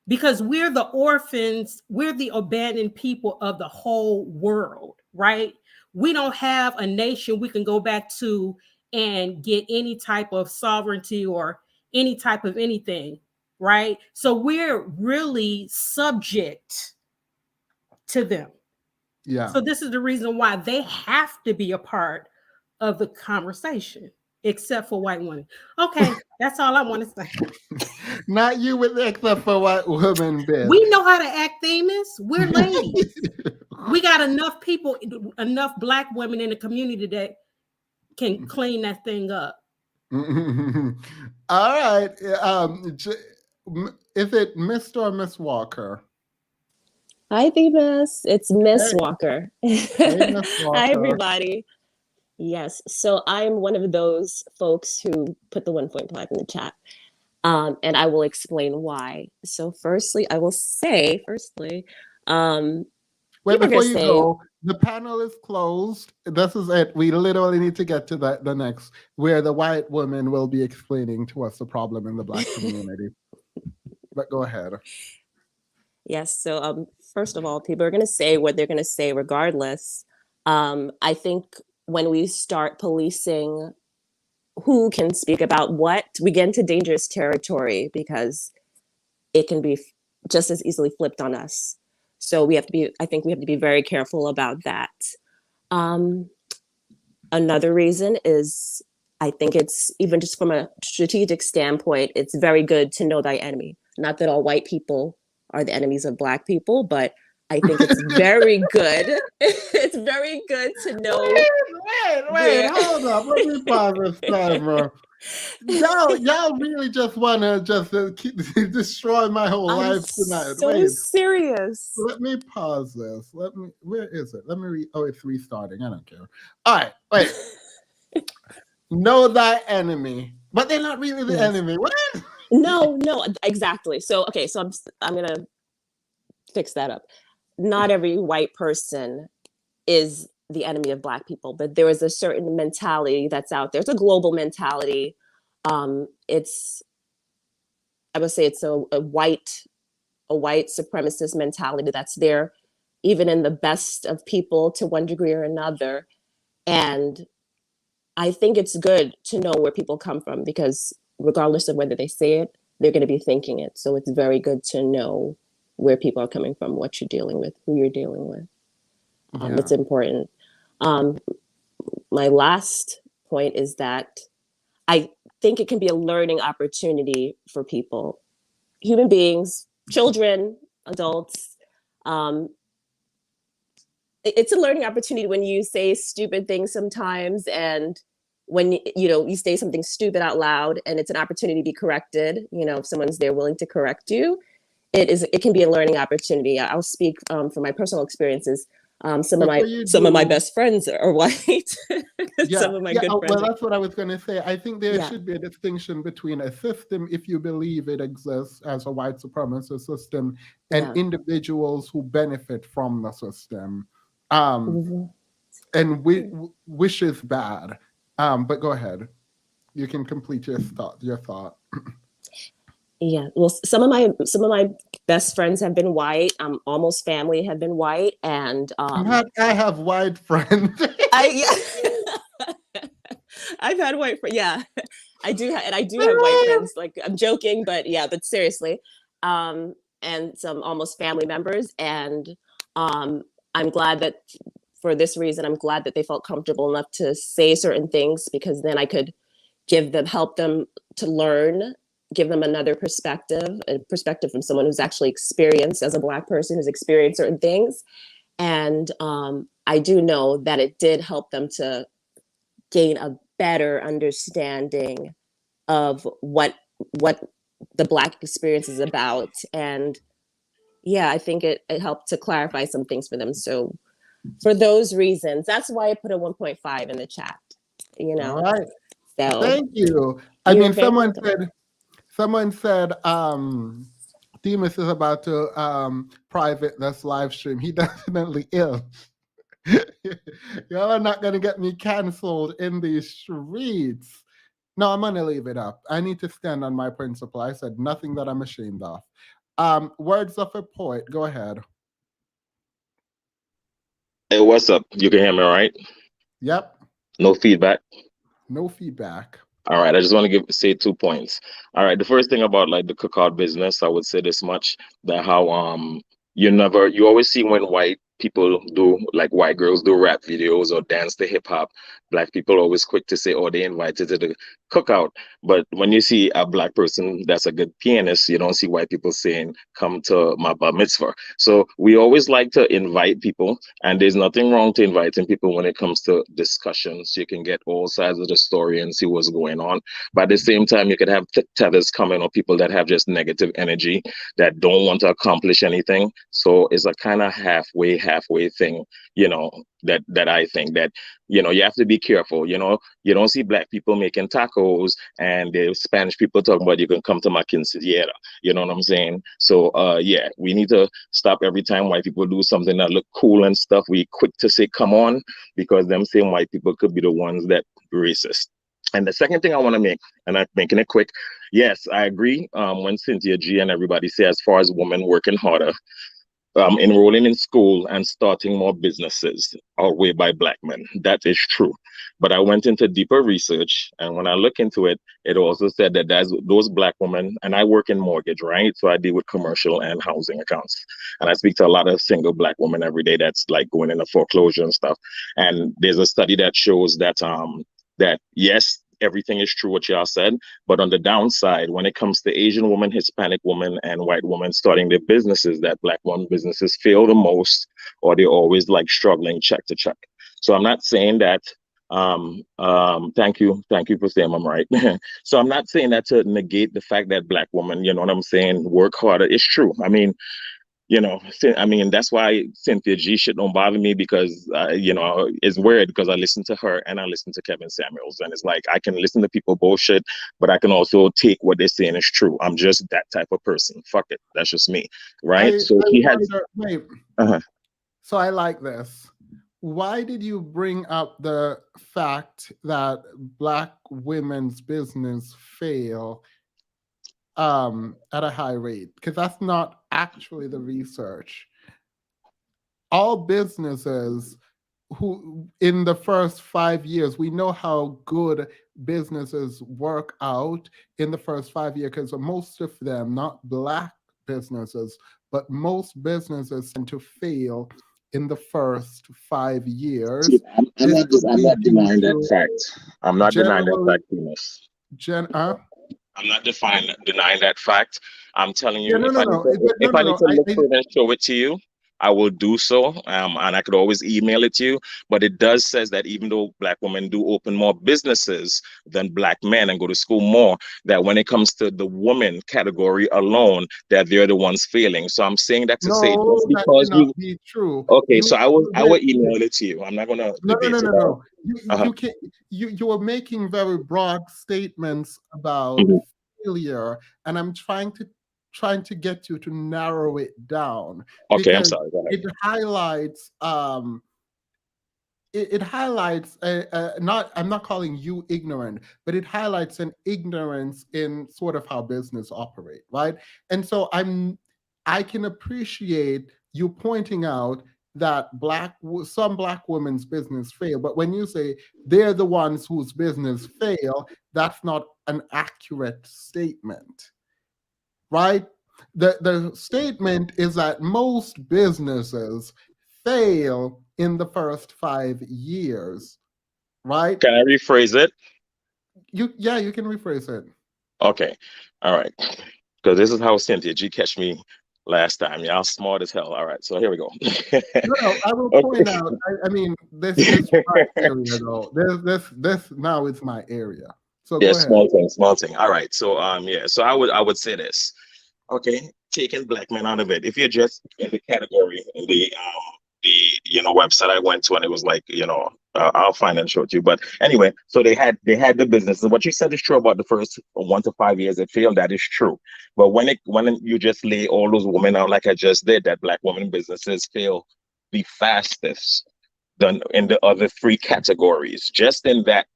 Because we're the orphans, we're the abandoned people of the whole world, right? We don't have a nation we can go back to and get any type of sovereignty or any type of anything, right? So we're really subject to them. Yeah. So this is the reason why they have to be a part of the conversation, except for white women. Okay, that's all I want to say. Not you with the except for white women bit. We know how to act, Themis. We're ladies. We got enough people, enough Black women in the community that can clean that thing up. All right. Is it Mr. or Miss Walker? Hi, Themis. It's Miss Hey. Walker. Hey, Miss Walker. Hi, everybody. Yes, so I'm one of those folks who put the 1 point plaque in the chat. And I will explain why. So firstly, I will say, wait, before you go, the panel is closed. This is it. We literally need to get to the next, where the white woman will be explaining to us the problem in the Black community. But go ahead. Yes, so first of all, people are going to say what they're going to say regardless. I think when we start policing who can speak about what, we get into dangerous territory because it can be just as easily flipped on us. So I think we have to be very careful about that. Another reason is, I think it's, even just from a strategic standpoint, it's very good to know thy enemy. Not that all white people are the enemies of Black people, but I think it's very good. It's very good to know. Wait, hold up. Let me pause this timer. Y'all really just want to destroy my whole life tonight. So Wait. serious. Let me pause this. Where is it? Let me read. Oh, it's restarting. I don't care. All right, wait. Know thy enemy. But they're not really the enemy. What? No, exactly. So, okay, so I'm going to fix that up. Not every white person is the enemy of Black people, but there is a certain mentality that's out there. It's a global mentality. I would say it's a white supremacist mentality that's there, even in the best of people to one degree or another. And I think it's good to know where people come from, because regardless of whether they say it, they're going to be thinking it. So it's very good to know where people are coming from, what you're dealing with, who you're dealing with. It's important. My last point is that I think it can be a learning opportunity for people, human beings, children, adults. It's a learning opportunity when you say stupid things sometimes, and when you say something stupid out loud, and it's an opportunity to be corrected. If someone's there willing to correct you, it can be a learning opportunity. I'll speak from my personal experiences. Some of my best friends are white. Some of my good friends. Well, that's what I was going to say. I think there should be a distinction between a system, if you believe it exists as a white supremacist system, and individuals who benefit from the system. And wish is bad. But go ahead. You can complete your thought. Yeah, well, some of my best friends have been white. Almost family have been white, and I have white friends. I've had white friends. Yeah, I do have white friends. Like, I'm joking, but seriously, and some almost family members, and I'm glad that for this reason, I'm glad that they felt comfortable enough to say certain things, because then I could help them to learn. Give them another perspective, a perspective from someone who's actually experienced as a Black person, who's experienced certain things. And I do know that it did help them to gain a better understanding of what the Black experience is about. And I think it helped to clarify some things for them. So for those reasons, that's why I put a 1.5 in the chat. All right. So thank you. I mean, someone said Demas is about to private this live stream. He definitely is. Y'all are not going to get me canceled in these streets. No, I'm going to leave it up. I need to stand on my principle. I said nothing that I'm ashamed of. Words of a poet. Go ahead. Hey, what's up? You can hear me all right? Yep. No feedback? No feedback. All right, I just want to say 2 points. All right, the first thing about like the cookout business, I would say this much, that how you always see when white people do, like white girls do rap videos or dance to hip hop, Black people are always quick to say, oh, they invited to the cookout. But when you see a Black person that's a good pianist, you don't see white people saying, come to my bar mitzvah. So we always like to invite people, and there's nothing wrong to inviting people when it comes to discussions. You can get all sides of the story and see what's going on. But at the same time, you could have tethers coming, or people that have just negative energy that don't want to accomplish anything. So it's a kind of halfway thing, that I think that, you have to be careful. You don't see Black people making tacos and the Spanish people talking about you can come to my quinceañera. You know what I'm saying? So we need to stop every time white people do something that look cool and stuff. We quick to say, come on, because them same white people could be the ones that racist. And the second thing I want to make, and I'm making it quick, yes, I agree when Cynthia G and everybody say, as far as women working harder, enrolling in school and starting more businesses outweighed by Black men. That is true. But I went into deeper research, and when I look into it, it also said that those black women, and I work in mortgage, right? So I deal with commercial and housing accounts, and I speak to a lot of single black women every day that's like going into foreclosure and stuff. And there's a study that shows that yes, everything is true what y'all said, but on the downside, when it comes to Asian women, Hispanic women, and white women starting their businesses, that black women businesses fail the most, or they're always like struggling check to check. So I'm not saying that. Thank you for saying I'm right. So I'm not saying that to negate the fact that black women, you know what I'm saying, work harder. It's true. I mean, that's why Cynthia G shit don't bother me, because it's weird, because I listen to her and I listen to Kevin Samuels, and it's like I can listen to people bullshit, but I can also take what they're saying as true. I'm just that type of person. Fuck it, that's just me, right? So he has. Wait. So I like this. Why did you bring up the fact that black women's business fail at a high rate? Because that's not actually the research. All businesses who in the first 5 years, we know how good businesses work out in the first 5 years, because most of them, not black businesses, but most businesses tend to fail in the first 5 years. See, I'm not denying that fact. I'm not denying that fact, Venus. I'm not denying that fact. I'm telling you, if I need to look for it and show it to you, I will do so. And I could always email it to you. But it does says that even though black women do open more businesses than black men and go to school more, that when it comes to the woman category alone, that they're the ones failing. So I'm saying that to say just because that be true. Okay, so I will email it to you. I'm not gonna debate it. No. You are making very broad statements about failure, and I'm trying to get you to narrow it down. Okay, I'm sorry. Go ahead. It highlights it highlights not, I'm not calling you ignorant, but it highlights an ignorance in sort of how business operate, right? And so I can appreciate you pointing out that some black women's business fail, but when you say they're the ones whose business fail, that's not an accurate statement, right? The statement is that most businesses fail in the first 5 years, right? Can I rephrase it? You can rephrase it. Okay, all right. Because this is how Cynthia G catch me last time. Y'all smart as hell. All right, so here we go. No, I will point out. I mean, this is my area, though. This now is my area. So yeah, go ahead. small thing. All right, so so I would say this. Okay, taking black men out of it. If you're just in the category in the website I went to, and it was like, I'll find and show it to you. But anyway, so they had the business, and what you said is true about the first 1 to 5 years it failed. That is true. But when you just lay all those women out like I just did, that black women businesses fail the fastest than in the other 3 categories. Just in that.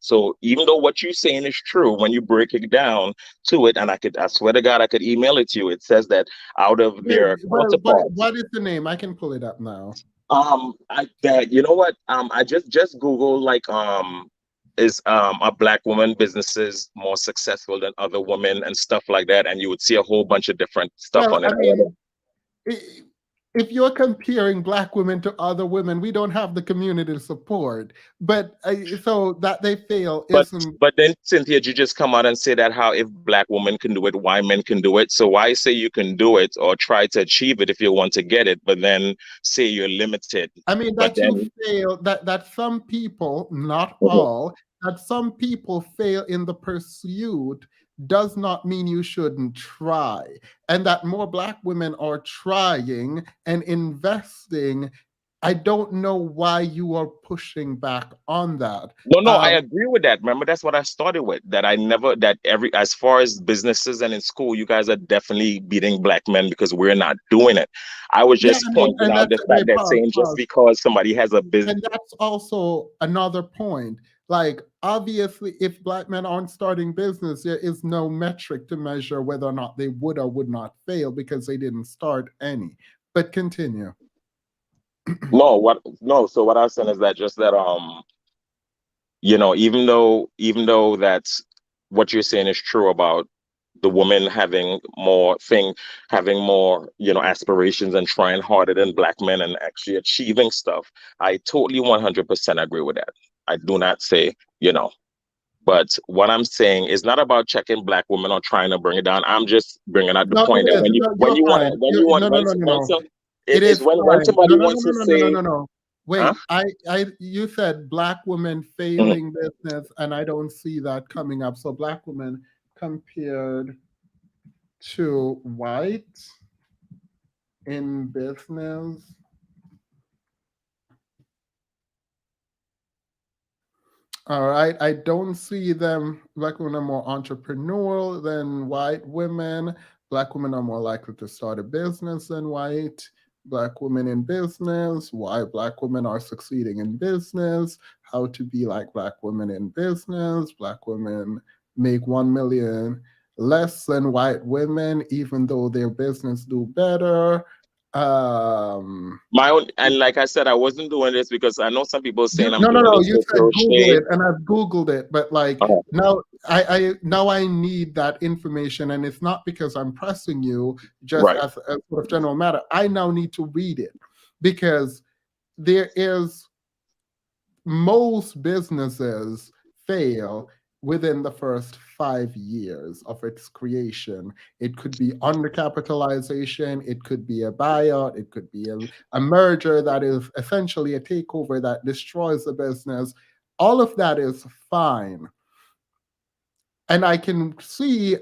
So even though what you're saying is true, when you break it down to it, and I swear to God, I could email it to you. It says that out of their counterparts. What is the name? I can pull it up now. You know what? I just Google is a black woman businesses more successful than other women and stuff like that, and you would see a whole bunch of different stuff on it. I mean, if you're comparing black women to other women, we don't have the community support. But so that they fail isn't. But then, Cynthia, you just come out and say that how if black women can do it, why men can do it? So why say you can do it or try to achieve it if you want to get it, but then say you're limited? I mean, you fail, that some people, not all, that some people fail in the pursuit does not mean you shouldn't try. And that more black women are trying and investing. I don't know why you are pushing back on that. No, I agree with that. Remember, that's what I started with. As far as businesses and in school, you guys are definitely beating black men because we're not doing it. I was just pointing out the fact that saying just because somebody has a business. And that's also another point. Like, obviously, if black men aren't starting business, there is no metric to measure whether or not they would or would not fail because they didn't start any. But continue. So what I was saying is that you know, even though that's what you're saying is true about the woman having more, you know, aspirations and trying harder than black men and actually achieving stuff. I totally 100% agree with that. I do not say, you know, but what I'm saying is not about checking black women or trying to bring it down. I'm just bringing out the No, point it that is. No, you're fine. No, no, no, no, no. It it's is when fine. somebody No, no, no, wants no, to no, no, no, say, no, no. Wait, you said black women failing business, and I don't see that coming up. So black women compared to white in business. All right, I don't see them. Black women are more entrepreneurial than white women. Black women are more likely to start a business than white. Black women in business, why black women are succeeding in business, how to be like black women in business. Black women make 1 million less than white women, even though their business do better. my own, and like I said, I wasn't doing this because I know some people saying I'm No, no, doing no. this You to said throw Google shade. it, and I've Googled it, but like now I need that information, and it's not because I'm pressing you, just Right. as a sort of general matter. I now need to read it because there is most businesses fail within the first 5 years of its creation. It could be undercapitalization, it could be a buyout, it could be a merger that is essentially a takeover that destroys the business. All of that is fine. And I can see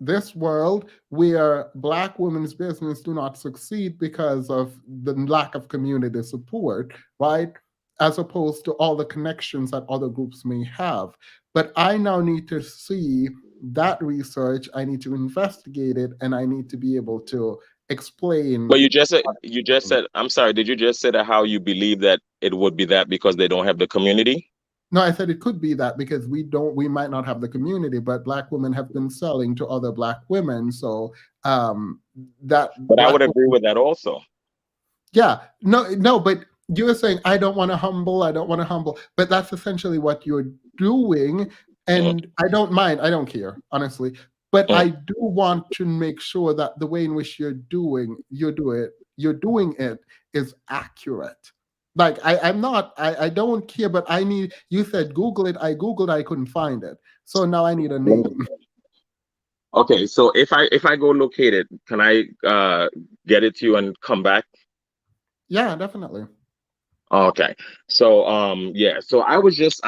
this world, where black women's business do not succeed because of the lack of community support, right? As opposed to all the connections that other groups may have. But I now need to see that research, I need to investigate it, and I need to be able to explain. But you just said, I'm sorry, did you just say that how you believe that it would be that because they don't have the community? No, I said it could be that because we might not have the community, but black women have been selling to other black women. So that But I would black agree with that also. Yeah, no, but you're saying I don't want to humble, but that's essentially what you're doing, and I don't mind, I don't care, honestly. But I do want to make sure that the way in which you're doing it is accurate. Like I don't care, but I need. You said Google it. I Googled. I couldn't find it. So now I need a name. Okay, so if I go locate it, can I get it to you and come back? Yeah, definitely. Okay. So yeah, so I was just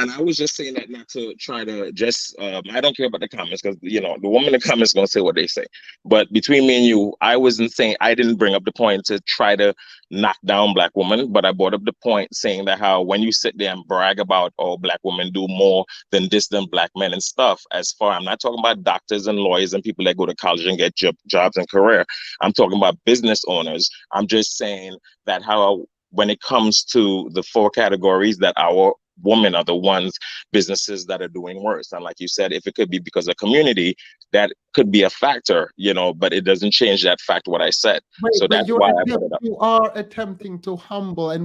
saying that not to try to just I don't care about the comments because you know the woman in the comments gonna say what they say. But between me and you, I wasn't saying I didn't bring up the point to try to knock down black women, but I brought up the point saying that how when you sit there and brag about black women do more than this than black men and stuff, as far I'm not talking about doctors and lawyers and people that go to college and get jobs and career. I'm talking about business owners. I'm just saying that how when it comes to the 4 categories that our women are the ones businesses that are doing worse. And like you said, if it could be because of community, that could be a factor, you know, but it doesn't change that fact what I said. So that's why I brought it up. You are attempting to humble, and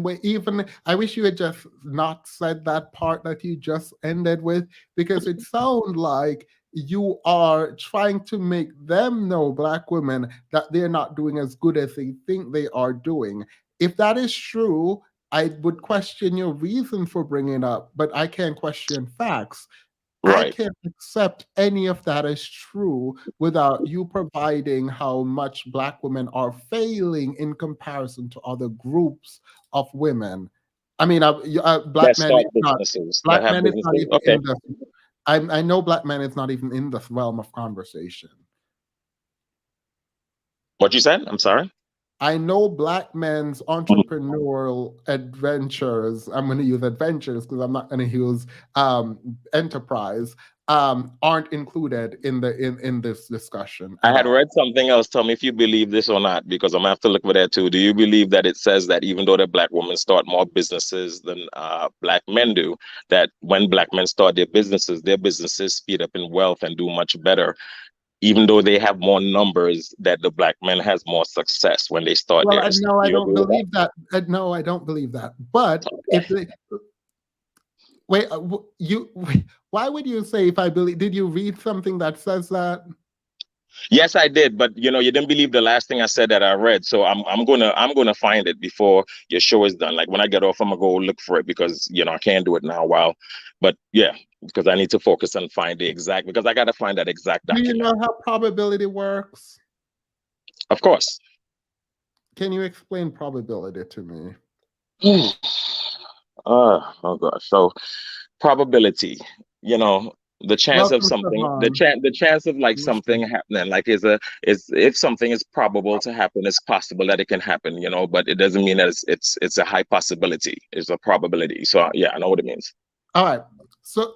I wish you had just not said that part that you just ended with, because it sounds like you are trying to make them know, black women, that they're not doing as good as they think they are doing. If that is true, I would question your reason for bringing it up, but I can't question facts. I Right. can't accept any of that as true without you providing how much black women are failing in comparison to other groups of women. I mean, black That men start is not. businesses, that Black have men is not businesses. even Okay. in the. I know black men is not even in the realm of conversation. What you said? I'm sorry. I know black men's entrepreneurial adventures. I'm going to use adventures because I'm not going to use enterprise. Aren't included in this discussion. I had read something else. Tell me if you believe this or not, because I'm gonna have to look for that too. Do you believe that it says that even though the black women start more businesses than black men do, that when black men start their businesses speed up in wealth and do much better, even though they have more numbers, that the black men has more success when they start Well, theirs? no, Do I you don't agree with that? believe that. No, I don't believe that. But if they, Wait, why would you say if I believe? Did you read something that says that? Yes, I did, but you know, you didn't believe the last thing I said that I read. So I'm gonna find it before your show is done. Like when I get off, I'm gonna go look for it because you know I can't do it now. While, but yeah, because I need to focus and find the exact because I gotta find that exact Do you document. know how probability works? Of course. Can you explain probability to me? Oh gosh. So probability, you know, the chance of Welcome, something, Savon. the chance of like something happening, like is if something is probable to happen, it's possible that it can happen, you know, but it doesn't mean that it's a high possibility. It's a probability. So yeah, I know what it means. All right. So,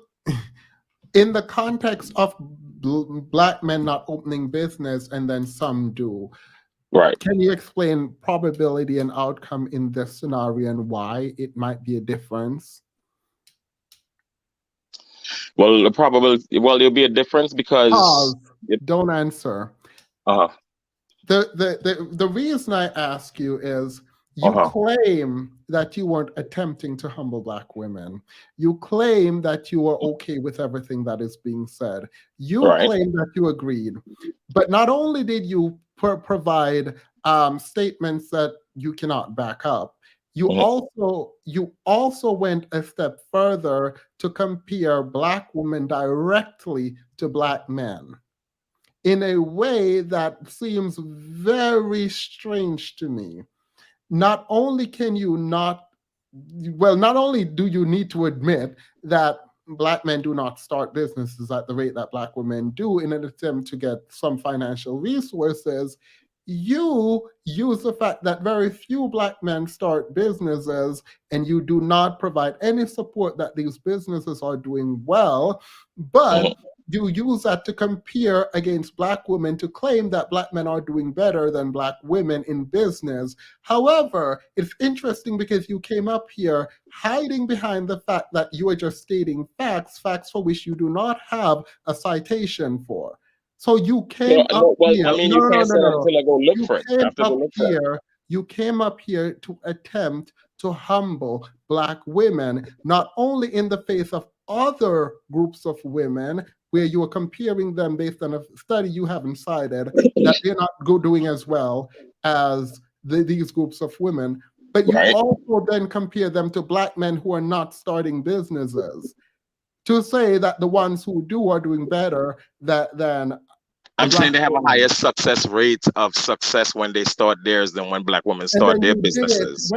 in the context of black men not opening business and then some do, right? Can you explain probability and outcome in this scenario and why it might be a difference? Well, the probability, well, there'll be a difference because Pause. Don't answer. Uh-huh. The reason I ask you is you claim that you weren't attempting to humble black women. You claim that you are okay with everything that is being said. You claim that you agreed. But not only did you provide statements that you cannot back up, you also went a step further to compare black women directly to black men in a way that seems very strange to me. Not only do you need to admit that black men do not start businesses at the rate that black women do in an attempt to get some financial resources, you use the fact that very few black men start businesses and you do not provide any support that these businesses are doing well, but you use that to compare against black women to claim that black men are doing better than black women in business. However, it's interesting because you came up here hiding behind the fact that you are just stating facts for which you do not have a citation for. So you came up here. I mean, you can't say that until I go look for it. I have to go look for it. You came up here to attempt to humble black women, not only in the face of other groups of women, where you are comparing them based on a study you haven't cited, that they're not doing as well as these groups of women, but you also then compare them to black men who are not starting businesses, to say that the ones who do are doing better than I'm saying they have a higher success rate of success when they start theirs than when black women start their businesses.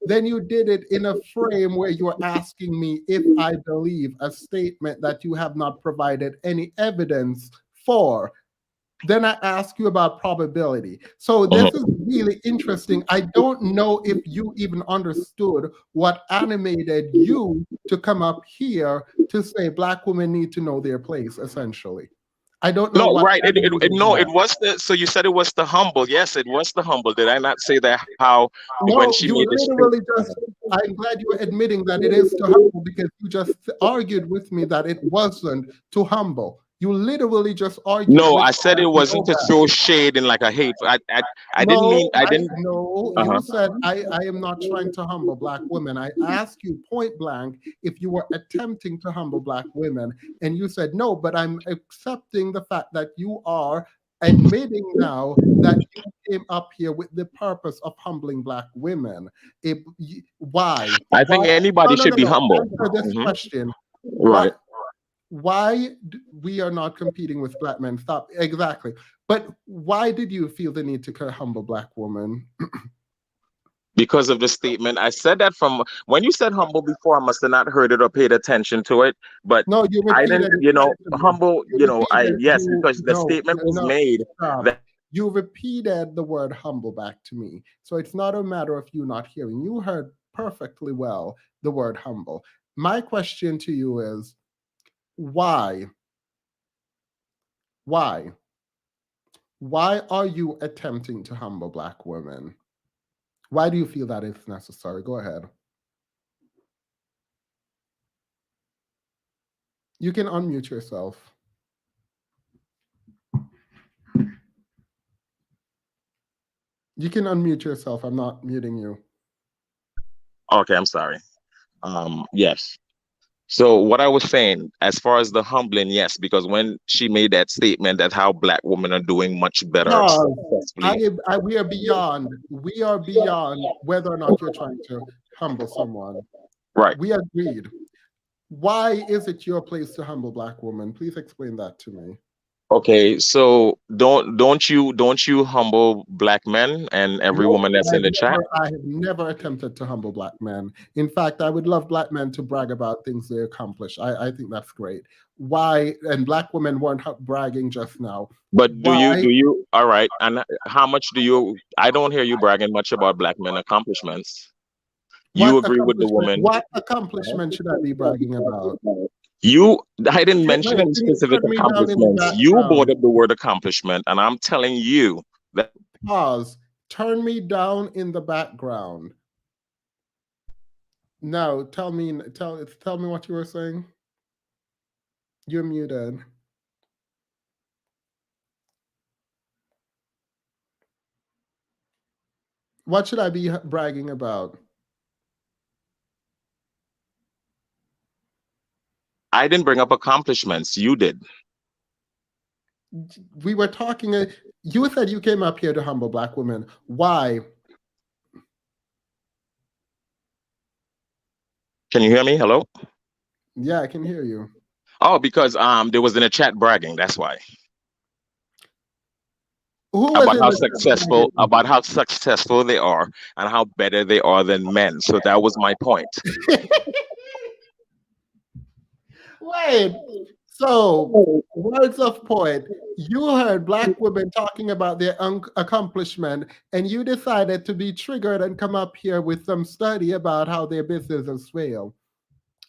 Then you did it in a frame where you're asking me if I believe a statement that you have not provided any evidence for. Then I ask you about probability. So this is really interesting. I don't know if you even understood what animated you to come up here to say black women need to know their place, essentially. I don't know. No, right. It was the. So you said it was the humble. Yes, it was the humble. Did I not say that? How when she made this? I'm glad you were admitting that it is to humble, because you just argued with me that it wasn't to humble. You literally just argued. No, I said it wasn't to throw shade in like a hate. I didn't mean. I didn't. No, you said I am not trying to humble black women. I asked you point blank if you were attempting to humble black women, and you said no. But I'm accepting the fact that you are admitting now that you came up here with the purpose of humbling black women. Why? I think anybody should be humble. Answer this question. Right. Why we are not competing with black men? Stop. Exactly. But why did you feel the need to humble black women? Because of the statement. I said that from when you said humble before, I must have not heard it or paid attention to it. But no, I didn't, humble, yes, because the statement was made that you repeated the word humble back to me. So it's not a matter of you not hearing. You heard perfectly well the word humble. My question to you is, why? Why are you attempting to humble black women? Why do you feel that it's necessary? Go ahead. You can unmute yourself. You can unmute yourself. I'm not muting you. Okay, I'm sorry. Yes. So what I was saying, as far as the humbling, yes, because when she made that statement that how black women are doing much better Pause. successfully, We are beyond whether or not you're trying to humble someone. right? We agreed. Why is it your place to humble black women? Please explain that to me. Okay, so don't you humble black men and every Nope, woman that's in the chat? I have never attempted to humble black men. In fact, I would love black men to brag about things they accomplish. I think that's great. Why? And black women weren't bragging just now. But Why? do you all right? And how much do you? I don't hear you bragging much about black men accomplishments. You agree with the woman. What accomplishment should I be bragging about? You, I didn't mention Wait, any can you specific turn me down in the accomplishments. You brought background? up the word accomplishment, and I'm telling you that. Pause. Turn me down in the background. No, tell me what you were saying. You're muted. What should I be bragging about? I didn't bring up accomplishments. You did. We were talking. You said you came up here to humble black women. Why? Can you hear me? Hello? Yeah, I can hear you. Oh, because there was in a chat bragging. That's why. About how successful they are and how better they are than men. So that was my point. Wait. So, words of point. You heard black women talking about their accomplishment, and you decided to be triggered and come up here with some study about how their businesses fail.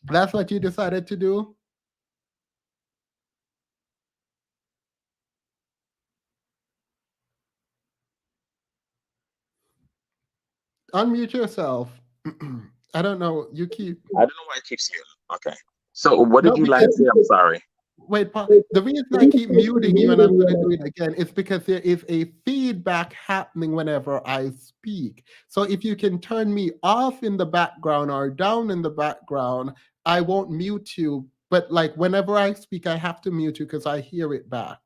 That's what you decided to do? Unmute yourself. I don't know. You keep. I don't know why it keeps muting. Okay. So what did you like to say? I'm sorry. Wait, the reason I keep muting you and I'm going to do it again is because there is a feedback happening whenever I speak. So if you can turn me off in the background or down in the background, I won't mute you. But like whenever I speak, I have to mute you because I hear it back.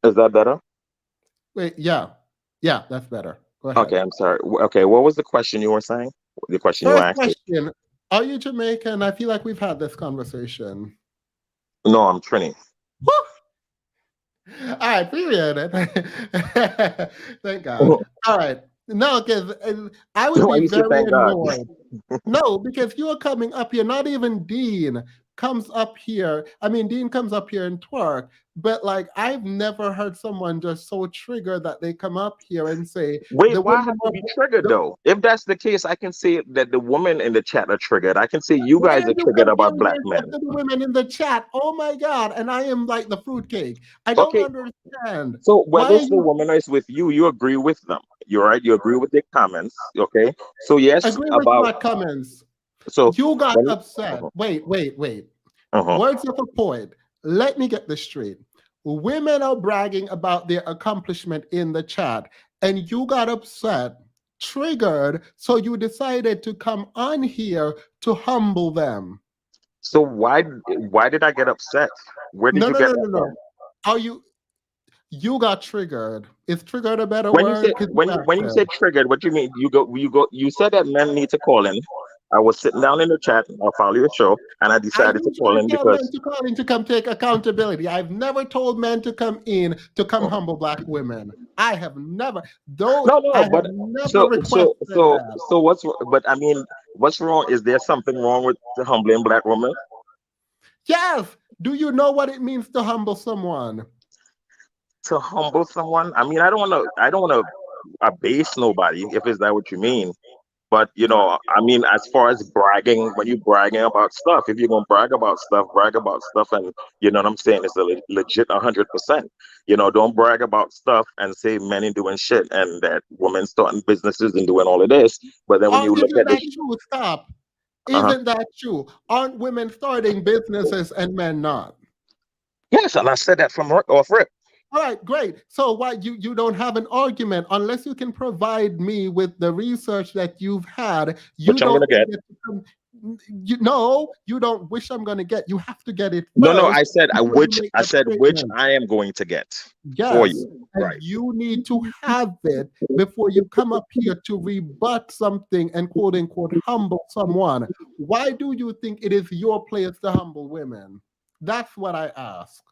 Is that better? Wait, yeah. Yeah, that's better. Go ahead. Okay, I'm sorry. Okay, what was the question you were saying? The question you asked? Question. Are you Jamaican? I feel like we've had this conversation. No, I'm Trini. All right, period. Thank God. All right. No, because I would be very annoyed. No, because you're coming up here, not even Dean comes up here. I mean, Dean comes up here and twerk, but like I've never heard someone just so triggered that they come up here and say, wait, why have to be triggered though? If that's the case, I can say that the women in the chat are triggered. I can say you guys are triggered about black men. The women in the chat. Oh my God. And I am like the fruitcake. I don't understand. So whether it's the woman or it's with you, you agree with them. You're right. You agree with their comments. Okay. So yes, agree with my comments. So you got upset. Wait. Words of a poet. Let me get this straight. Women are bragging about their accomplishment in the chat, and you got upset, triggered, so you decided to come on here to humble them. So why did I get upset? Where did you get that from? Are you got triggered? Is triggered a better when word? When you say triggered, what do you mean? You said that men need to call in. I was sitting down in the chat. I found your show, and I decided to call in because to come take accountability. I've never told men to come in to come humble black women. I have never. So what's? But I mean, what's wrong? Is there something wrong with the humbling black woman? Yes. Do you know what it means to humble someone? To humble someone? I mean, I don't want to abase nobody, if is that what you mean. But you know, I mean, as far as bragging, when you're bragging about stuff, if you're gonna brag about stuff, and you know what I'm saying, it's a legit 100%. You know, don't brag about stuff and say men ain't doing shit and that women starting businesses and doing all of this. But then when you look at true? Stop. Isn't that true? Aren't women starting businesses and men not? Yes, and I said that from off rip. All right, great. So why you don't have an argument unless you can provide me with the research that you've had. You Which I'm gonna get. No, you don't wish I'm going to get. You have to get it No, no, first I said before you make that which statement. I am going to get for Yes, you. and Right. you need to have it before you come up here to rebut something and quote unquote humble someone. Why do you think it is your place to humble women? That's what I ask.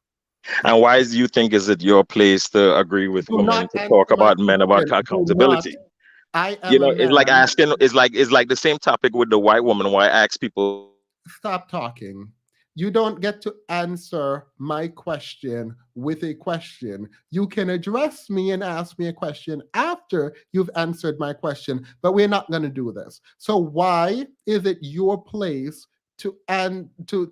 And why do you think is it your place to agree with Do women not to answer talk my about men about question. Do not. accountability? I You am a know, it's like man. asking, it's like the same topic with the white woman where I ask people. Stop talking. You don't get to answer my question with a question. You can address me and ask me a question after you've answered my question, but we're not going to do this. So why is it your place to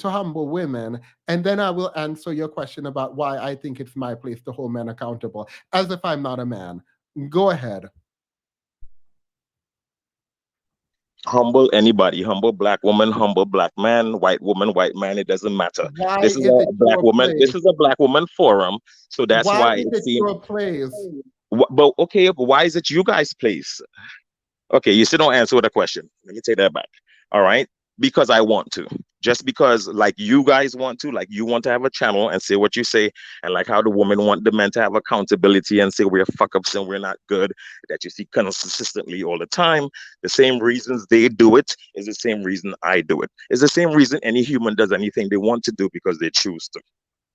humble women? And then I will answer your question about why I think it's my place to hold men accountable, as if I'm not a man. Go ahead. Humble anybody, humble black woman, humble black man, white woman, white man, it doesn't matter. Why This is is it a black your woman, place? this is a black woman forum, so that's Why why is it it seems. your place? But okay, but why is it you guys' place? Okay, you still don't answer the question. Let me take that back. All right. Because I want to. Just because, like, you guys want to, like, you want to have a channel and say what you say, and like how the women want the men to have accountability and say we're fuck ups and we're not good, that you see consistently all the time. The same reasons they do it is the same reason I do it. It's the same reason any human does anything they want to do because they choose to.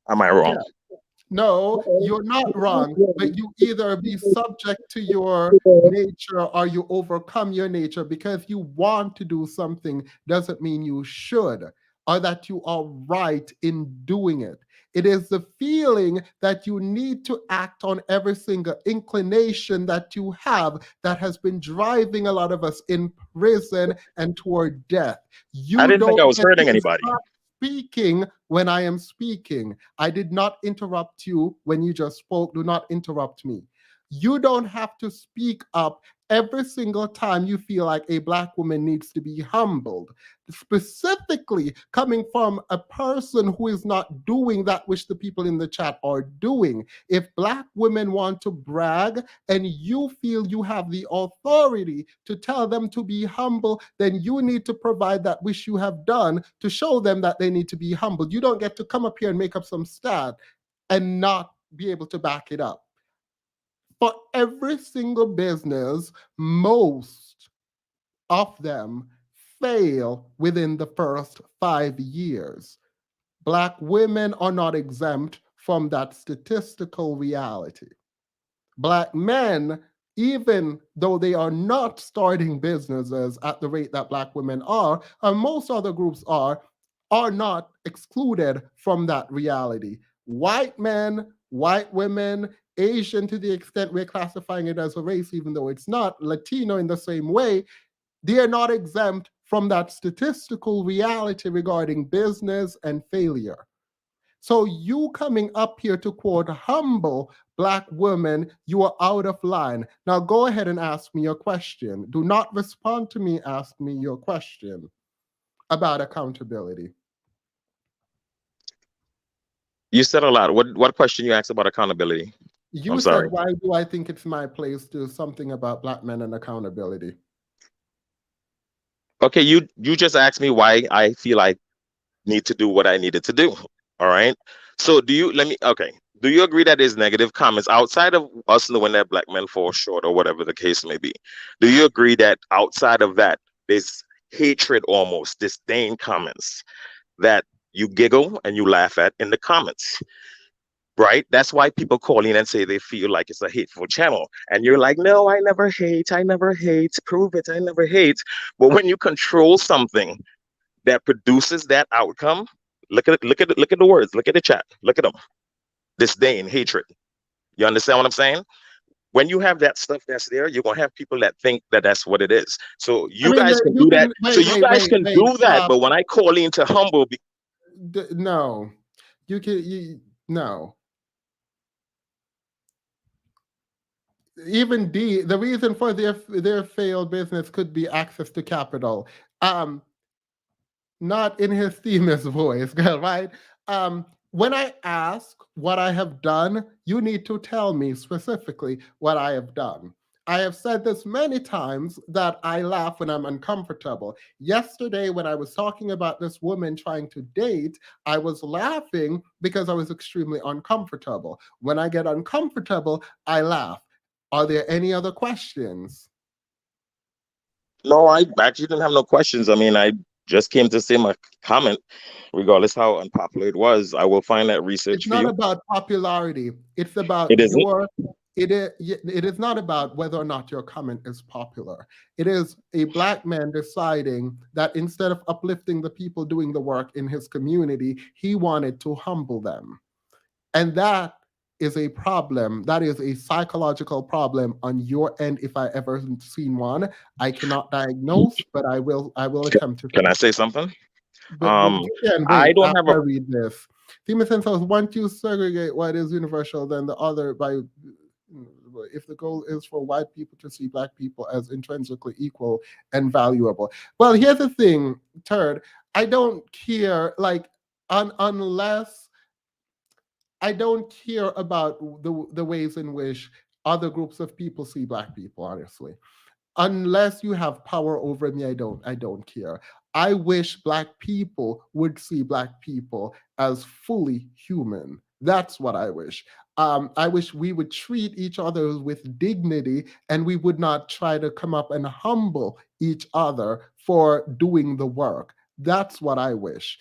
Am I wrong? Yeah. No, you're not wrong, but you either be subject to your nature or you overcome your nature. Because you want to do something doesn't mean you should or that you are right in doing it. It is the feeling that you need to act on every single inclination that you have that has been driving a lot of us in prison and toward death. I You didn't think I don't was get hurting to anybody. stop speaking when I am speaking. I did not interrupt you when you just spoke. Do not interrupt me. You don't have to speak up every single time you feel like a black woman needs to be humbled, specifically coming from a person who is not doing that which the people in the chat are doing. If black women want to brag and you feel you have the authority to tell them to be humble, then you need to provide that which you have done to show them that they need to be humble. You don't get to come up here and make up some stat and not be able to back it up. For every single business, most of them fail within the first 5 years. Black women are not exempt from that statistical reality. Black men, even though they are not starting businesses at the rate that black women are, and most other groups are not excluded from that reality. White men, white women, Asian, to the extent we're classifying it as a race, even though it's not, Latino in the same way, they are not exempt from that statistical reality regarding business and failure. So you coming up here to quote humble black women, you are out of line. Now go ahead and ask me your question. Do not respond to me, ask me your question about accountability. You said a lot. What question you asked about accountability? You I'm said, sorry. why do I think it's my place to do something about black men and accountability? Okay, you just asked me why I feel I need to do what I needed to do. All right. So do you agree that there's negative comments outside of us knowing that black men fall short or whatever the case may be? Do you agree that outside of that, there's hatred, almost disdain comments that you giggle and you laugh at in the comments? Right? That's why people call in and say they feel like it's a hateful channel. And you're like, no, I never hate. Prove it. I never hate. But when you control something that produces that outcome, look at the words, look at the chat, look at them. Disdain, hatred. You understand what I'm saying? When you have that stuff that's there, you're gonna have people that think that that's what it is. So you guys can do that. So you guys can do that. But when I call in to humble, no, no. Even the reason for their failed business could be access to capital. Not in his famous voice, right? When I ask what I have done, you need to tell me specifically what I have done. I have said this many times that I laugh when I'm uncomfortable. Yesterday, when I was talking about this woman trying to date, I was laughing because I was extremely uncomfortable. When I get uncomfortable, I laugh. Are there any other questions? No, I actually didn't have no questions. I mean, I just came to say my comment, regardless how unpopular it was. I will find that research It's for not you. about popularity. It's about It isn't. it is not about whether or not your comment is popular. It is a Black man deciding that instead of uplifting the people doing the work in his community, he wanted to humble them. And that is a problem. That is a psychological problem on your end. If I ever seen one, I cannot diagnose, but I will attempt to Can I fix say it. something? But you can I wait don't have after a I read this. Timothy says, once you segregate what is universal, then the other by if the goal is for white people to see Black people as intrinsically equal and valuable. Well, here's the thing, Turd. I don't care, like, unless I don't care about the ways in which other groups of people see Black people, honestly. Unless you have power over me, I don't care. I wish Black people would see Black people as fully human. That's what I wish. I wish we would treat each other with dignity and we would not try to come up and humble each other for doing the work. That's what I wish.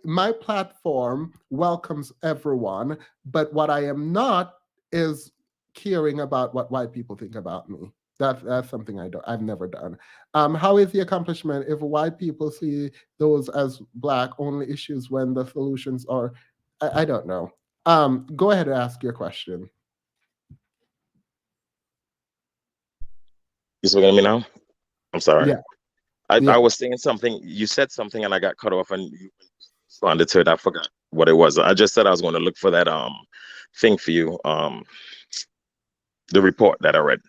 My platform welcomes everyone, but what I am not is caring about what white people think about me. That's something I've never done. How is the accomplishment if white people see those as Black only issues when the solutions are? I don't know. Go ahead and ask your question. You speaking to me now? I'm sorry. Yeah. I was saying something. You said something, and I got cut off, and you responded to it. I forgot what it was. I just said I was going to look for that thing for you, the report that I read.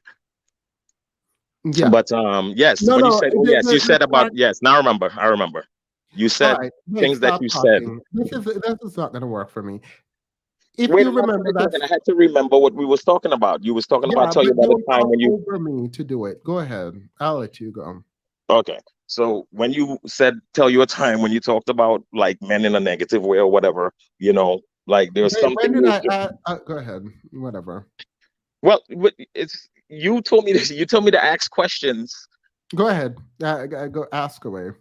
Yeah. But yes, No, when you no. said, oh yes, you said about yes. Now I remember. You All said right. Wait, things that stop you said. talking. This is not going to work for me. If Wait, you I'm not remember finished that, talking. I had to remember what we was talking about. You was talking about yeah, tell you but about the don't time talk when you. over me to do it. Go ahead. I'll let you go. Okay. So when you said tell you a time when you talked about like men in a negative way or whatever, like there's Wait, when something did you. go ahead. Whatever. Well, it's you told me this. You told me to ask questions. Go ahead. Go ask away.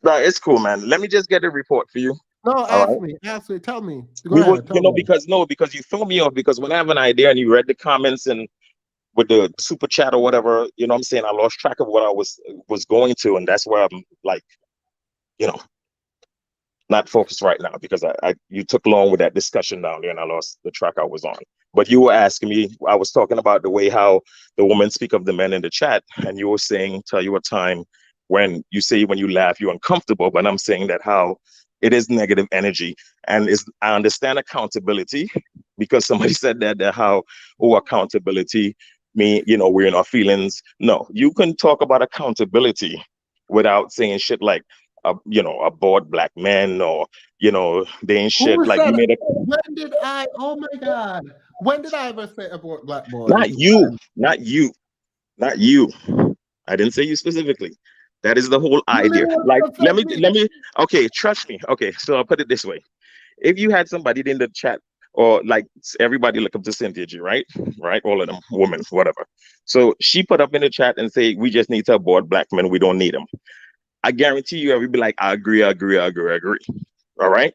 No, it's cool, man. Let me just get a report for you. No, All right. ask me. Tell me. Go We would, ahead. Tell me. because you throw me off because when I have an idea and you read the comments and with the super chat or whatever, you know what I'm saying, I lost track of what I was going to, and that's where I'm like, you know, not focused right now because I you took long with that discussion down there and I lost the track I was on. But you were asking me, I was talking about the way how the women speak of the men in the chat, and you were saying, tell you a time when you say when you laugh, you're uncomfortable, but I'm saying that how it is negative energy. And I understand accountability because somebody said that how, oh, accountability me, we're in our feelings. No, you can talk about accountability without saying shit like a bored Black man or they ain't shit Who like said? you made a. When did I? Oh my God! When did I ever say about Black boys? Not you, not you, not you. I didn't say you specifically. That is the whole You idea. literally Like, let said me me. let me. Okay, trust me. Okay, so I'll put it this way: if you had somebody in the chat, or like everybody look up to Cynthia G, right? Right, all of them, women, whatever. So she put up in the chat and say, "We just need to abort Black men. We don't need them." I guarantee you, everybody be like, "I agree, I agree, I agree, I agree." All right.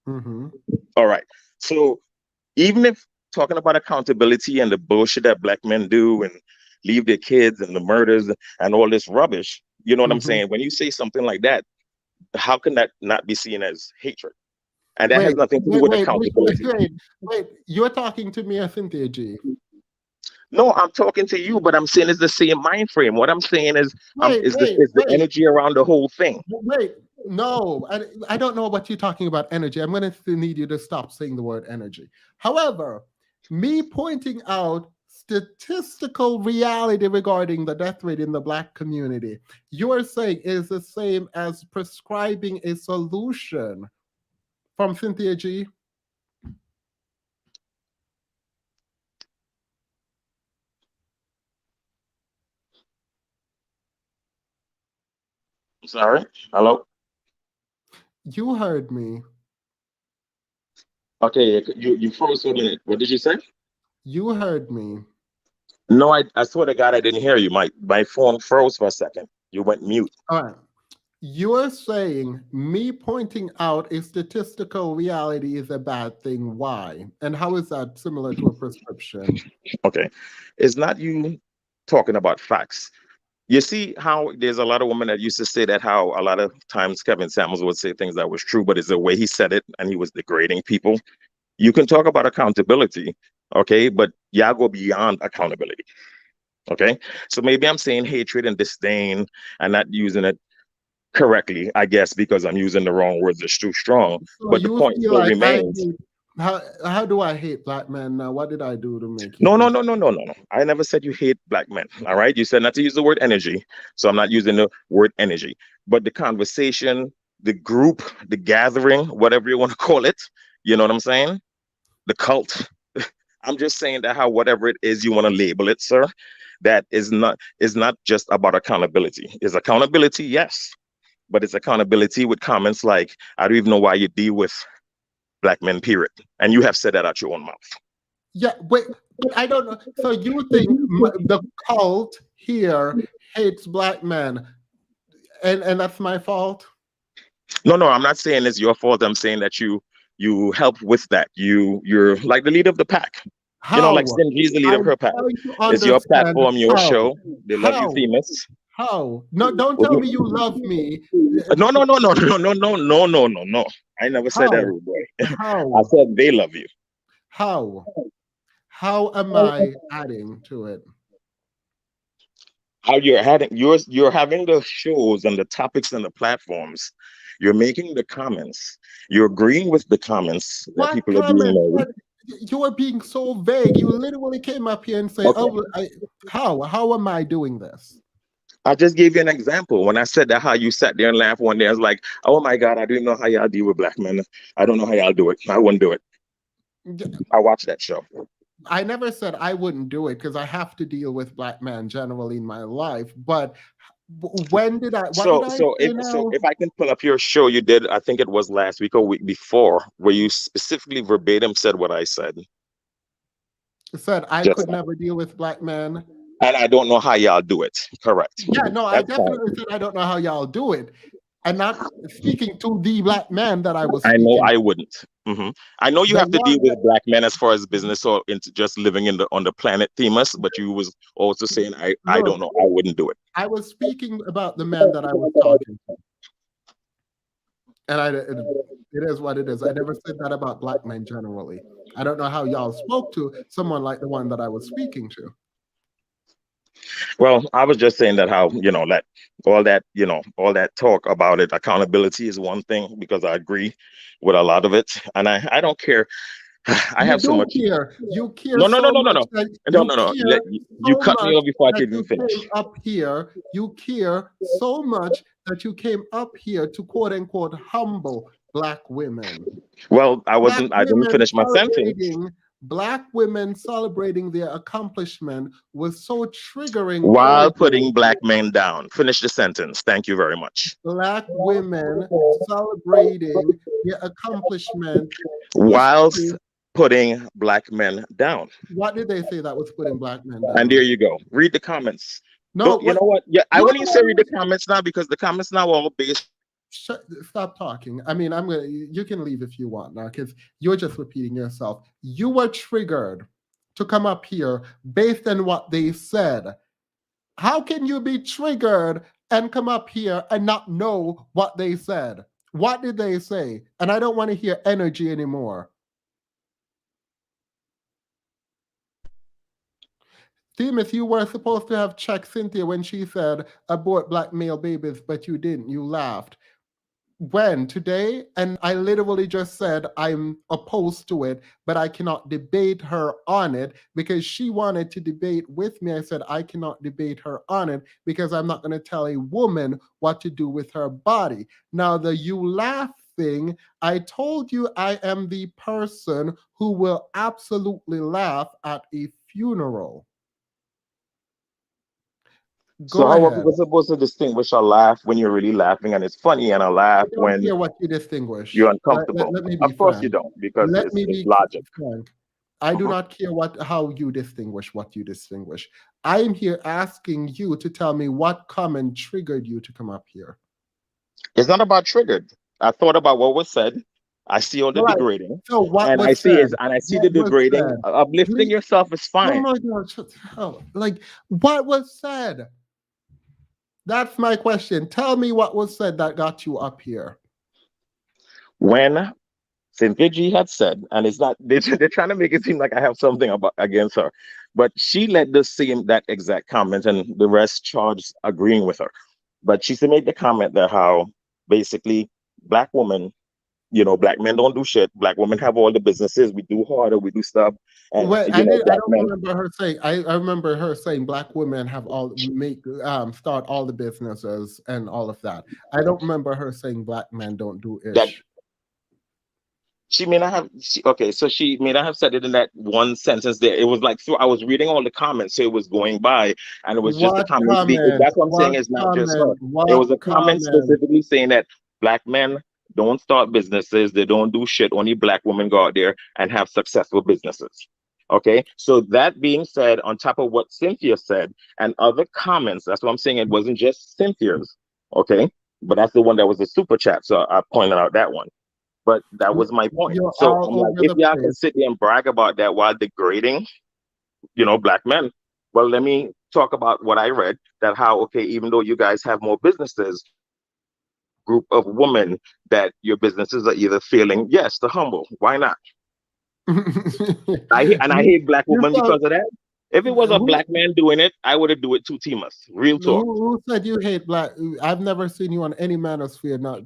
Mm-hmm. All right. So even if talking about accountability and the bullshit that Black men do and leave their kids and the murders and all this rubbish, you know what I'm Mm-hmm. saying? When you say something like that, how can that not be seen as hatred? And that has Wait, nothing to do wait, with wait, wait, accountability. wait. You're talking to me, Cynthia G. No, I'm talking to you, but I'm saying it's the same mind frame. What I'm saying is, Wait, is wait, the wait, energy around the whole thing. wait. No, I don't know what you're talking about energy. I'm going to need you to stop saying the word energy. However, me pointing out statistical reality regarding the death rate in the Black community, you're saying is the same as prescribing a solution from Cynthia G. Sorry. Hello. You heard me. Okay, you froze for a minute. What did you say? You heard me. No, I swear to God, I didn't hear you. My phone froze for a second. You went mute. All right. You're saying me pointing out a statistical reality is a bad thing. Why? And how is that similar to a prescription? Okay. It's not you talking about facts. You see how there's a lot of women that used to say that how a lot of times Kevin Samuels would say things that was true, but it's the way he said it and he was degrading people. You can talk about accountability, okay, but y'all go beyond accountability. Okay. So maybe I'm saying hatred and disdain and not using it correctly, I guess, because I'm using the wrong words. It's too strong. So But the you point feel still like I remains. hate, how do I hate black men now? What did I do to make you No, no, think? no, no, no, no, no. I never said you hate black men. All right. You said not to use the word energy. So I'm not using the word energy. But the conversation, the group, the gathering, whatever you want to call it, you know what I'm saying? The cult. I'm just saying that how whatever it is you want to label it, sir, that is not just about accountability. Is accountability, yes, but it's accountability with comments like, I don't even know why you deal with black men, period. And you have said that out your own mouth. Yeah, wait, but I don't know. So you think the cult here hates black men, and that's my fault? No, no, I'm not saying it's your fault. I'm saying that you help with that. You're like the leader of the pack. Like How? Stingy is the leader of I'm her pack. trying to It's your understand platform, your how. show. They love you, How? famous. How? No, don't Would tell me you- you love me. No, no, no, no, no, no, no, no, no, no, no. I never said that, How? rude boy. I How? said they love you. How? How am I adding to it? How you're having the shows and the topics and the platforms. You're making the comments. You're agreeing with the comments that What people are being comments? made. You are being so vague. You literally came up here and say, Okay. "Oh, how? How am I doing this?" I just gave you an example. When I said that, how you sat there and laughed one day, I was like, oh my God, I don't know how y'all deal with black men. I don't know how y'all do it. I wouldn't do it. I watched that show. I never said I wouldn't do it because I have to deal with black men generally in my life. But when did I? What did So I so say if so now? if I can pull up your show you did, I think it was last week or week before, where you specifically verbatim said what I said. Said I Just could never deal with black men. and I don't know how y'all do it. Correct. Yeah, no, I That's fine. definitely said I don't know how y'all do it. I'm not speaking to the black man that I was I know speaking. I wouldn't. I know you The have to deal one with that black men as far as business or into just living in the on the planet themas, but you was also saying I don't look, know. I wouldn't do it. I was speaking about the man that I was talking to, and it is what it is. I never said that about black men generally. I don't know how y'all spoke to someone like the one that I was speaking to. Well, I was just saying that how, that all that talk about it, accountability is one thing because I agree with a lot of it. And I don't care. I You have so do much. care. You care No, no, no, so no, no, much no. that No, you no, no. care You so cut me much off before I that could even you finish. came up here. You care so much that you came up here to quote unquote humble black women. Well, Black I didn't women finish my sentence. celebrating their accomplishment was so triggering While towards you. putting black men down. Finish the sentence. Thank you very much. Black women celebrating their accomplishment pushed Whilst you. putting black men down. What did they say that was putting black men And there down? you go. Read the comments. No, Don't you know what? what? Yeah, I No, wouldn't even no, say no, read no. the comments now because the comments now are all based. Stop talking. I mean, I'm gonna. You can leave if you want now, because you're just repeating yourself. You were triggered to come up here based on what they said. How can you be triggered and come up here and not know what they said? What did they say? And I don't want to hear energy anymore. Themis, you were supposed to have checked Cynthia when she said abort black male babies, but you didn't. You laughed. When? Today? And I literally just said I'm opposed to it, but I cannot debate her on it because she wanted to debate with me. I said I cannot debate her on it because I'm not going to tell a woman what to do with her body. Now, the you laugh thing, I told you I am the person who will absolutely laugh at a funeral. So Go how are ahead. people supposed to distinguish a laugh when you're really laughing and it's funny, and a laugh I don't when care what you distinguish. you're Let uncomfortable? me be Of course you frank. don't, because Let me it's be logic. frank. I do Mhm. not care how you distinguish what you distinguish. I am here asking you to tell me what comment triggered you to come up here. It's not about triggered. I thought about what was said. I see all the All right. degrading, So what and I was see said? is, and I see What the was degrading. said? Uplifting Please. yourself is Oh fine. my God! Shut the hell. Like, what was said? That's my question. Tell me what was said that got you up here. When Cynthia G had said, and it's not they're trying to make it seem like I have something about against her, but she let the same that exact comment, and the rest charged agreeing with her. But she made the comment that how basically black women, black men don't do shit. Black women have all the businesses. We do harder. We do stuff, and Well, I black don't men. remember her saying. I remember her saying black women have all start all the businesses and all of that. I don't remember her saying black men don't do That ish. she may not have. Okay, so she may not have said it in that one sentence there. It was like, so I was reading all the comments, so it was going by, and it was just the What comments. comment? That's what I'm saying. What It's not just her. comment? It What was a comment comment? specifically saying that black men don't start businesses. They don't do shit. Only black women go out there and have successful businesses. Okay, so that being said, on top of what Cynthia said and other comments, that's what I'm saying. It wasn't just Cynthia's. Okay, but that's the one that was a super chat. So I pointed out that one. But that was my point. You're So I'm all like, over if the y'all can place. sit there and brag about that while degrading, black men, well, let me talk about what I read. That how, okay, even though you guys have more businesses, group of women that your businesses are either failing, yes, the humble. Why not? I hate black You women sound, because of that. If it was a who, black man doing it, I would have do it to Timus. Real talk. who said you hate black? I've never seen you on any manosphere not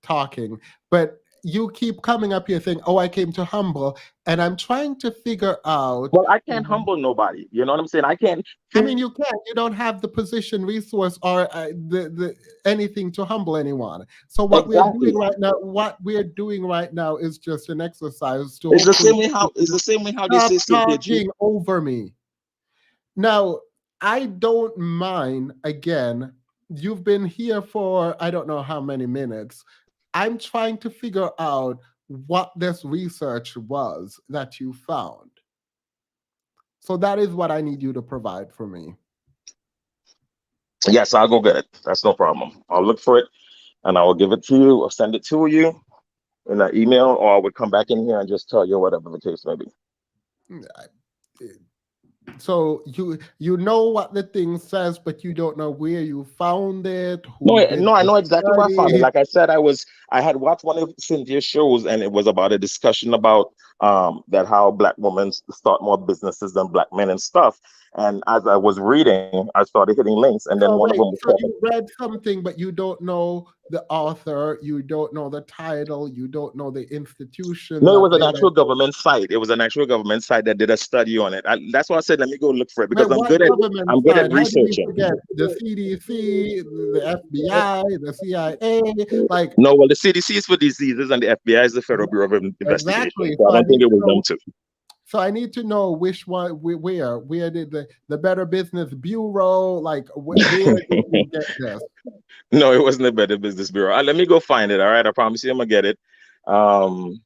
talking, but you keep coming up here saying, "Oh, I came to humble," and I'm trying to figure out. Well, I can't humble nobody. You know what I'm saying? I can't. I mean, you can't. You don't have the position, resource, or the anything to humble anyone. So Exactly. what we're doing right now is just an exercise to It's the hopefully same way how they stop say Cynthia G. talking over me. Now, I don't mind. Again, you've been here for I don't know how many minutes. I'm trying to figure out what this research was that you found. So that is what I need you to provide for me. Yes, I'll go get it. That's no problem. I'll look for it and I will give it to you or send it to you in an email, or I would come back in here and just tell you whatever the case may be. So you know what the thing says, but you don't know where you found it, No, who did I the know exactly where I found it. study. Like I said, I had watched one of Cynthia's shows, and it was about a discussion about that how black women start more businesses than black men and stuff. And as I was reading, I started hitting links, and then So one of them wait, was so talking. you read something, but you don't know the author, you don't know the title, you don't know the institution No, it that was an they actual read. government site. It was an actual government site that did a study on it. That's why I said, let me go look for it Wait, because what government I'm good at side? How do you researching. forget the CDC, the FBI, the CIA? Like No, well, the CDC is for diseases, and the FBI is the Federal Bureau of Investigation. exactly. So I So I don't think need it to was them know. two. So I need to know which one, where did the Better Business Bureau, like where did you get this? No, it wasn't the Better Business Bureau. Let me go find it. All right, I promise you, I'm gonna get it. Um,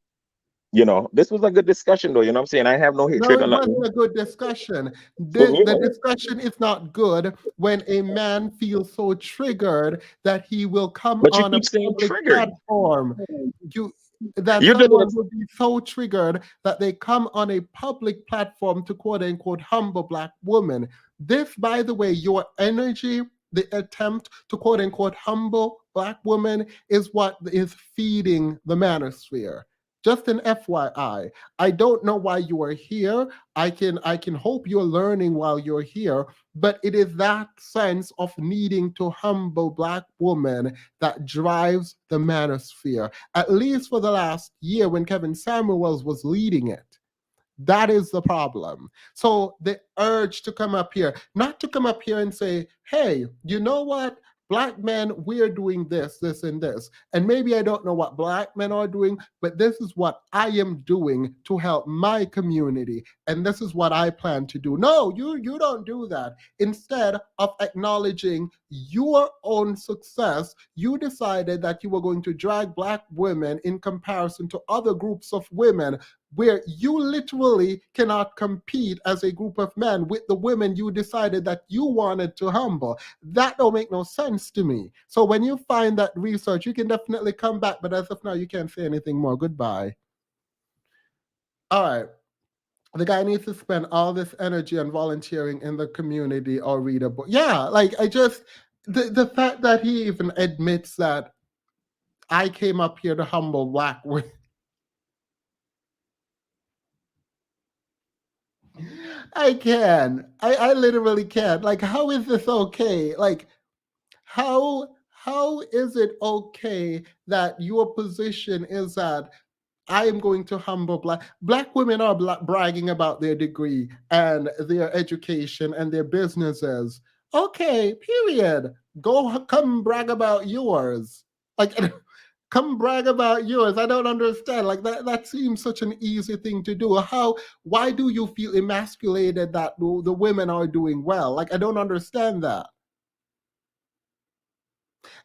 this was a good discussion, though. You know what I'm saying? I have no No, hatred or it nothing. wasn't a good discussion. For The real. discussion is not good when a man feels so triggered that he will come But you on a keep saying public triggered. platform. That You did someone it. will be so triggered that they come on a public platform to quote unquote humble black woman. This, by the way, your energy, the attempt to quote unquote humble black woman is what is feeding the manosphere. Just an FYI. I don't know why you are here. I can hope you're learning while you're here, but it is that sense of needing to humble black women that drives the manosphere, at least for the last year when Kevin Samuels was leading it. That is the problem. So the urge to come up here, not to come up here and say, hey, you know what? Black men, we're doing this, this, and this. And maybe I don't know what Black men are doing, but this is what I am doing to help my community. And this is what I plan to do. No, you don't do that. Instead of acknowledging your own success, you decided that you were going to drag Black women in comparison to other groups of women, where you literally cannot compete as a group of men with the women you decided that you wanted to humble. That don't make no sense to me. So when you find that research, you can definitely come back, but as of now, you can't say anything more. Goodbye. All right. The guy needs to spend all this energy on volunteering in the community or read a book. Yeah, like the fact that he even admits that I came up here to humble Black women. I can. I literally can. Like, how is this okay? Like, how is it okay that your position is that I am going to humble Black women are bragging about their degree and their education and their businesses. Okay, period. Come brag about yours. Like, come brag about yours. I don't understand. Like that seems such an easy thing to do. Why do you feel emasculated that the women are doing well? Like, I don't understand that.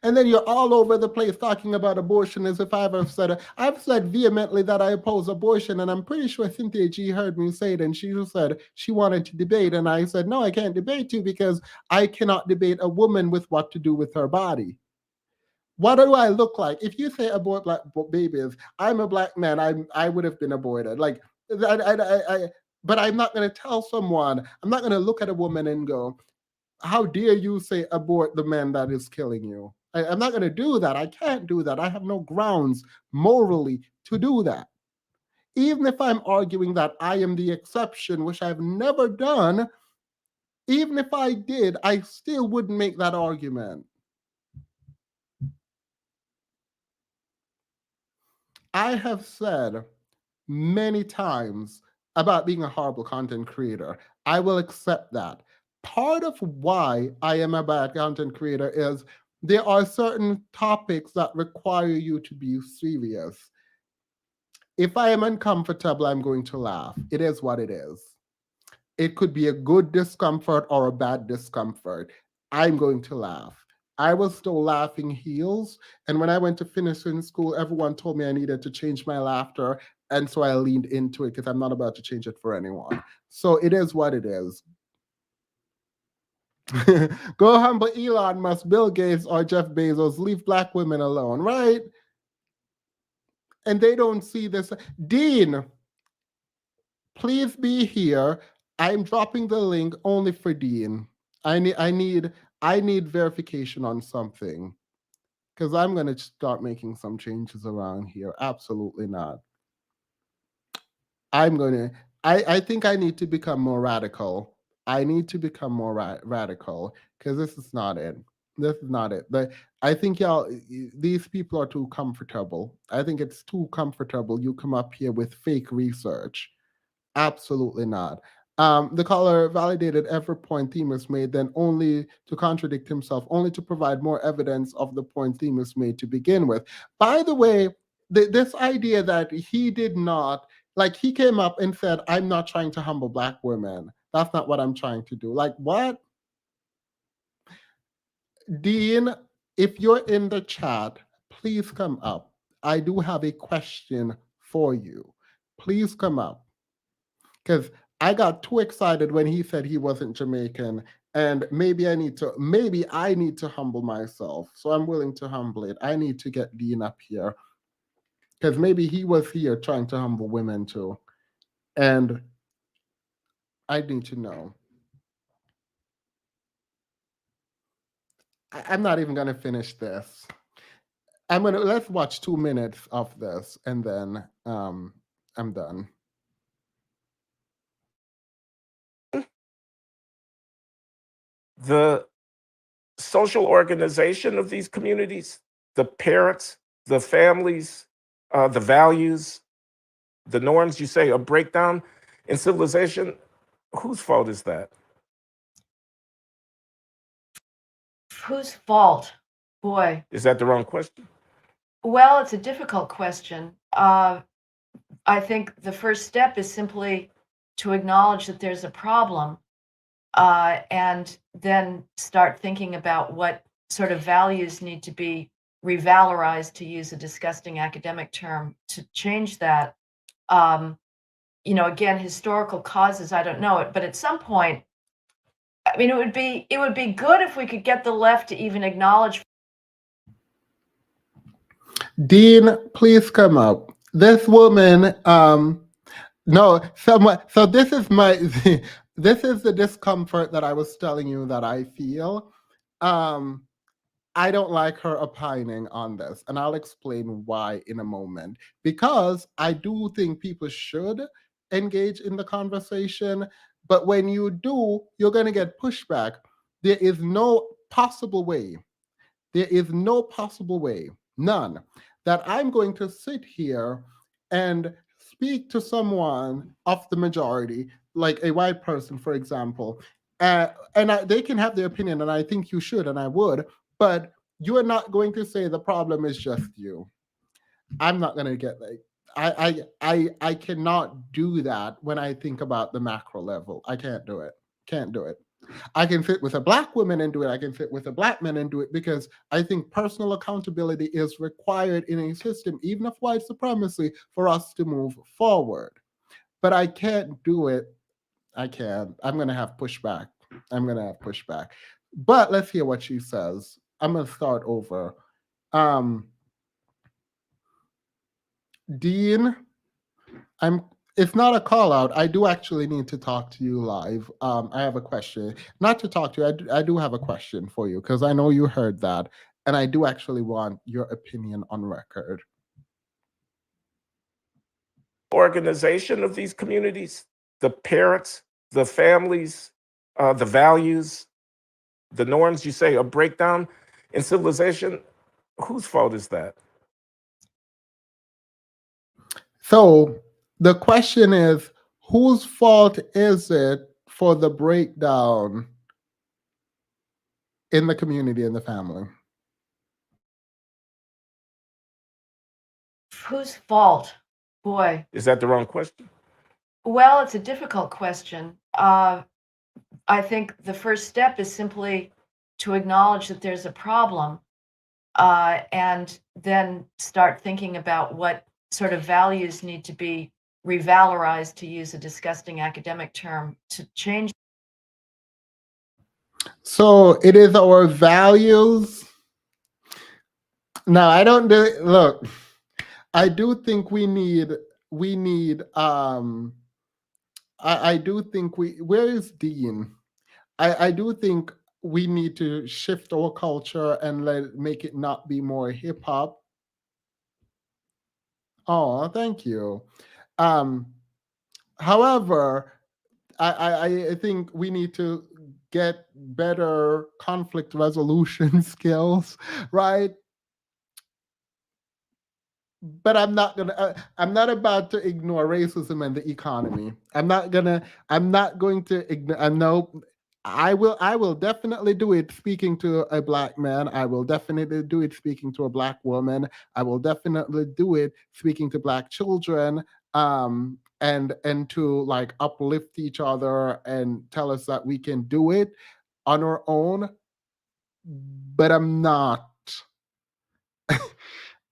And then you're all over the place talking about abortion as if I've said vehemently that I oppose abortion, and I'm pretty sure Cynthia G heard me say it, and she said she wanted to debate, and I said, no, I can't debate you because I cannot debate a woman with what to do with her body. What do I look like? If you say abort Black babies, I'm a Black man, I would have been aborted. Like, but I'm not going to tell someone, I'm not going to look at a woman and go, how dare you say abort the man that is killing you? I'm not going to do that. I can't do that. I have no grounds morally to do that. Even if I'm arguing that I am the exception, which I've never done, even if I did, I still wouldn't make that argument. I have said many times about being a horrible content creator. I will accept that. Part of why I am a bad content creator is there are certain topics that require you to be serious. If I am uncomfortable, I'm going to laugh. It is what it is. It could be a good discomfort or a bad discomfort. I'm going to laugh. I was still laughing heels. And when I went to finishing school, everyone told me I needed to change my laughter. And so I leaned into it because I'm not about to change it for anyone. So it is what it is. Go humble Elon Musk, Bill Gates, or Jeff Bezos. Leave Black women alone, right? And they don't see this. Dean, please be here. I'm dropping the link only for Dean. I need verification on something, because I'm going to start making some changes around here. Absolutely not. I think I need to become more radical. I need to become more radical, because this is not it. This is not it. But I think these people are too comfortable. I think it's too comfortable. You come up here with fake research. Absolutely not. The caller validated every point Themis made, then only to contradict himself, only to provide more evidence of the point Themis made to begin with. By the way, this idea that he did not, like, he came up and said, I'm not trying to humble Black women. That's not what I'm trying to do. Like, what? Dean, if you're in the chat, please come up. I do have a question for you. Please come up. Because I got too excited when he said he wasn't Jamaican, and maybe I need to humble myself. So I'm willing to humble it. I need to get Dean up here, because maybe he was here trying to humble women too. And I need to know. I'm not even gonna finish this. Let's watch 2 minutes of this, and then I'm done. The social organization of these communities, the parents, the families, the values, the norms, you say a breakdown in civilization, whose fault is that? Whose fault? Boy. Is that the wrong question? Well, it's a difficult question. I think the first step is simply to acknowledge that there's a problem, and then start thinking about what sort of values need to be revalorized, to use a disgusting academic term, to change that. Again, historical causes, I don't know it, but at some point, I mean, it would be good if we could get the left to even acknowledge. Dean, please come up. This woman, no, someone. So this is my, this is the discomfort that I was telling you that I feel. I don't like her opining on this, and I'll explain why in a moment. Because I do think people should engage in the conversation, but when you do, you're going to get pushback. There is no possible way. There is no possible way, none, that I'm going to sit here and speak to someone of the majority, like a white person, for example, they can have their opinion, and I think you should, and I would, but you are not going to say the problem is just you. I'm not going to get like, I cannot do that when I think about the macro level. I can't do it. Can't do it. I can sit with a black woman and do it. I can sit with a black man and do it, because I think personal accountability is required in a system, even of white supremacy, for us to move forward. But I can't do it. I can't. I'm going to have pushback. I'm going to have pushback. But let's hear what she says. I'm going to start over. Dean, it's not a call out. I do actually need to talk to you live. I have a question. Not to talk to you. I do have a question for you, because I know you heard that, and I do actually want your opinion on record. Organization of these communities, the parents, the families, the values, the norms, you say, a breakdown in civilization. Whose fault is that? So the question is, whose fault is it for the breakdown in the community and the family? Whose fault? Boy. Is that the wrong question? Well, it's a difficult question. I think the first step is simply to acknowledge that there's a problem, and then start thinking about what sort of values need to be revalorized, to use a disgusting academic term, to change. So it is our values. No, I don't do it. Look, I do think we need I do think where is Dean? I do think we need to shift our culture and make it not be more hip hop. Oh, thank you. However, I think we need to get better conflict resolution skills, right? But I'm not about to ignore racism and the economy. I'm not going to ignore. No, I will definitely do it speaking to a black man. I will definitely do it speaking to a black woman. I will definitely do it speaking to black children. And to like uplift each other and tell us that we can do it on our own. But I'm not.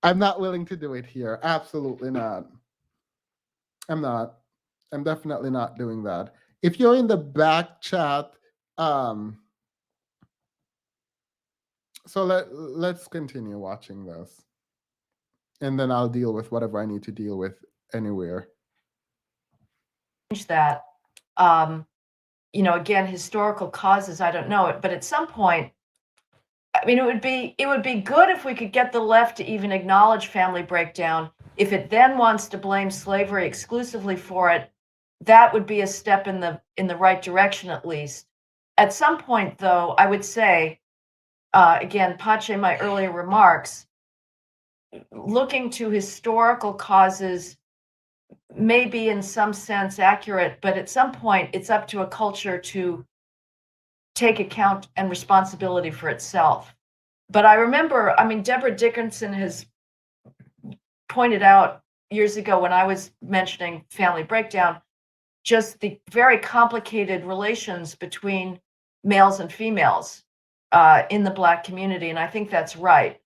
I'm not willing to do it here. Absolutely not. I'm not. I'm definitely not doing that. If you're in the back chat, so let's continue watching this. And then I'll deal with whatever I need to deal with anywhere. That. Again, historical causes, I don't know it, but at some point, I mean, it would be good if we could get the left to even acknowledge family breakdown. If it then wants to blame slavery exclusively for it, that would be a step in the right direction, at least. At some point, though, I would say, again, Pache, my earlier remarks, looking to historical causes may be in some sense accurate, but at some point, it's up to a culture to take account and responsibility for itself. But I remember, I mean, Deborah Dickinson has pointed out years ago when I was mentioning family breakdown, just the very complicated relations between males and females in the Black community. And I think that's right.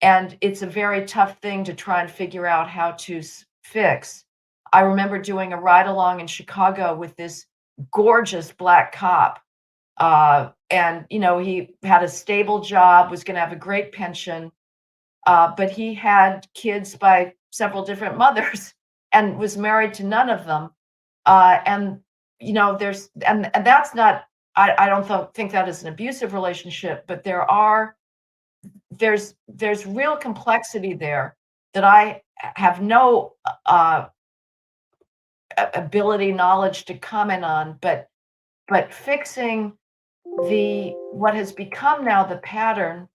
And it's a very tough thing to try and figure out how to fix. I remember doing a ride along in Chicago with this gorgeous Black cop. And, you know, he had a stable job, was going to have a great pension, but he had kids by several different mothers and was married to none of them. And, you know, and that's not, I don't think that is an abusive relationship, but there's real complexity there that I have no ability, knowledge to comment on, but fixing what has become now the pattern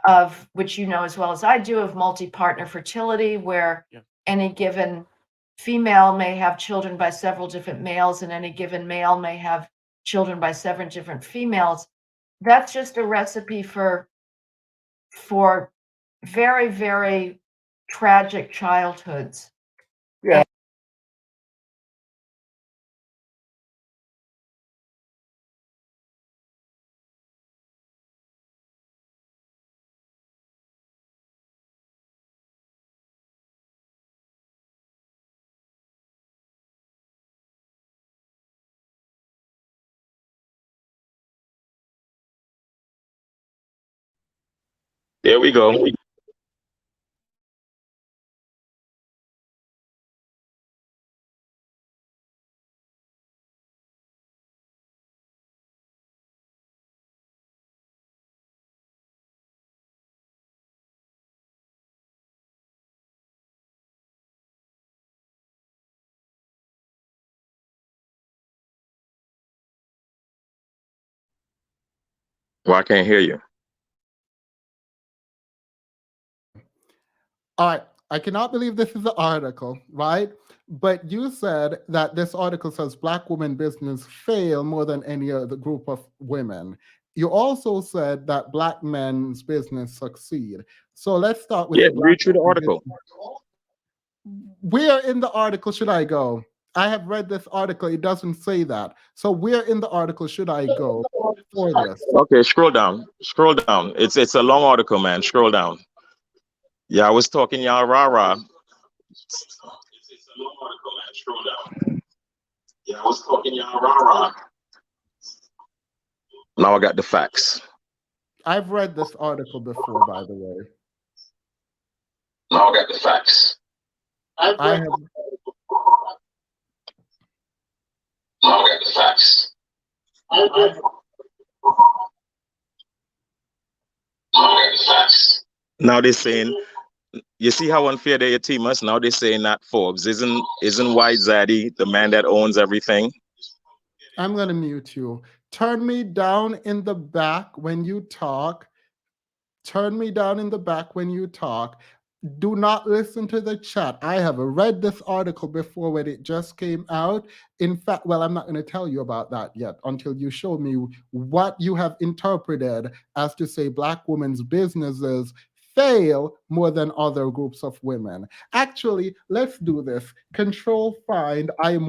of, which you know as well as I do, of multi-partner fertility, where any given female may have children by several different males and any given male may have children by several different females. That's just a recipe for very, very tragic childhoods. Yeah. There we go. Well, I can't hear you. All right. I cannot believe this is the article, right? But you said that this article says Black women business fail more than any other group of women. You also said that Black men's business succeed. So let's start with read through the article. Where in the article should I go? I have read this article. It doesn't say that. So where in the article should I go for this? Okay, scroll down. Scroll down. It's a long article, man. Scroll down. Yeah, I was talking y'all rah-rah. Yeah, I was talking y'all rah-rah. Now I got the facts. I've read this article before, by the way. Now I got the facts. I have. Now I got the facts. Now I got the facts. Now they're saying, you see how unfair they are, Timus? Now they're saying that Forbes isn't White Zaddy the man that owns everything. I'm gonna mute you. Turn me down in the back when you talk. Turn me down in the back when you talk. Do not listen to the chat. I have read this article before when it just came out. In fact, well, I'm not going to tell you about that yet until you show me what you have interpreted as to say Black women's businesses fail more than other groups of women. Actually, let's do this. Control find. I'm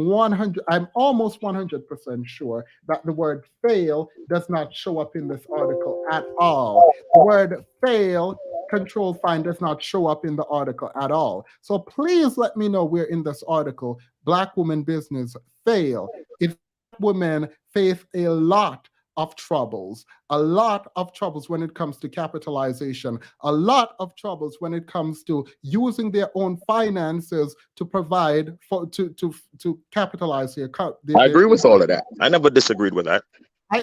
almost 100% sure that the word fail does not show up in this article at all. The word fail, control find, does not show up in the article at all. So please let me know where in this article Black women business fail. If women face a lot of troubles when it comes to capitalization, a lot of troubles when it comes to using their own finances to provide for to capitalize their. I agree with all of that. I never disagreed with that.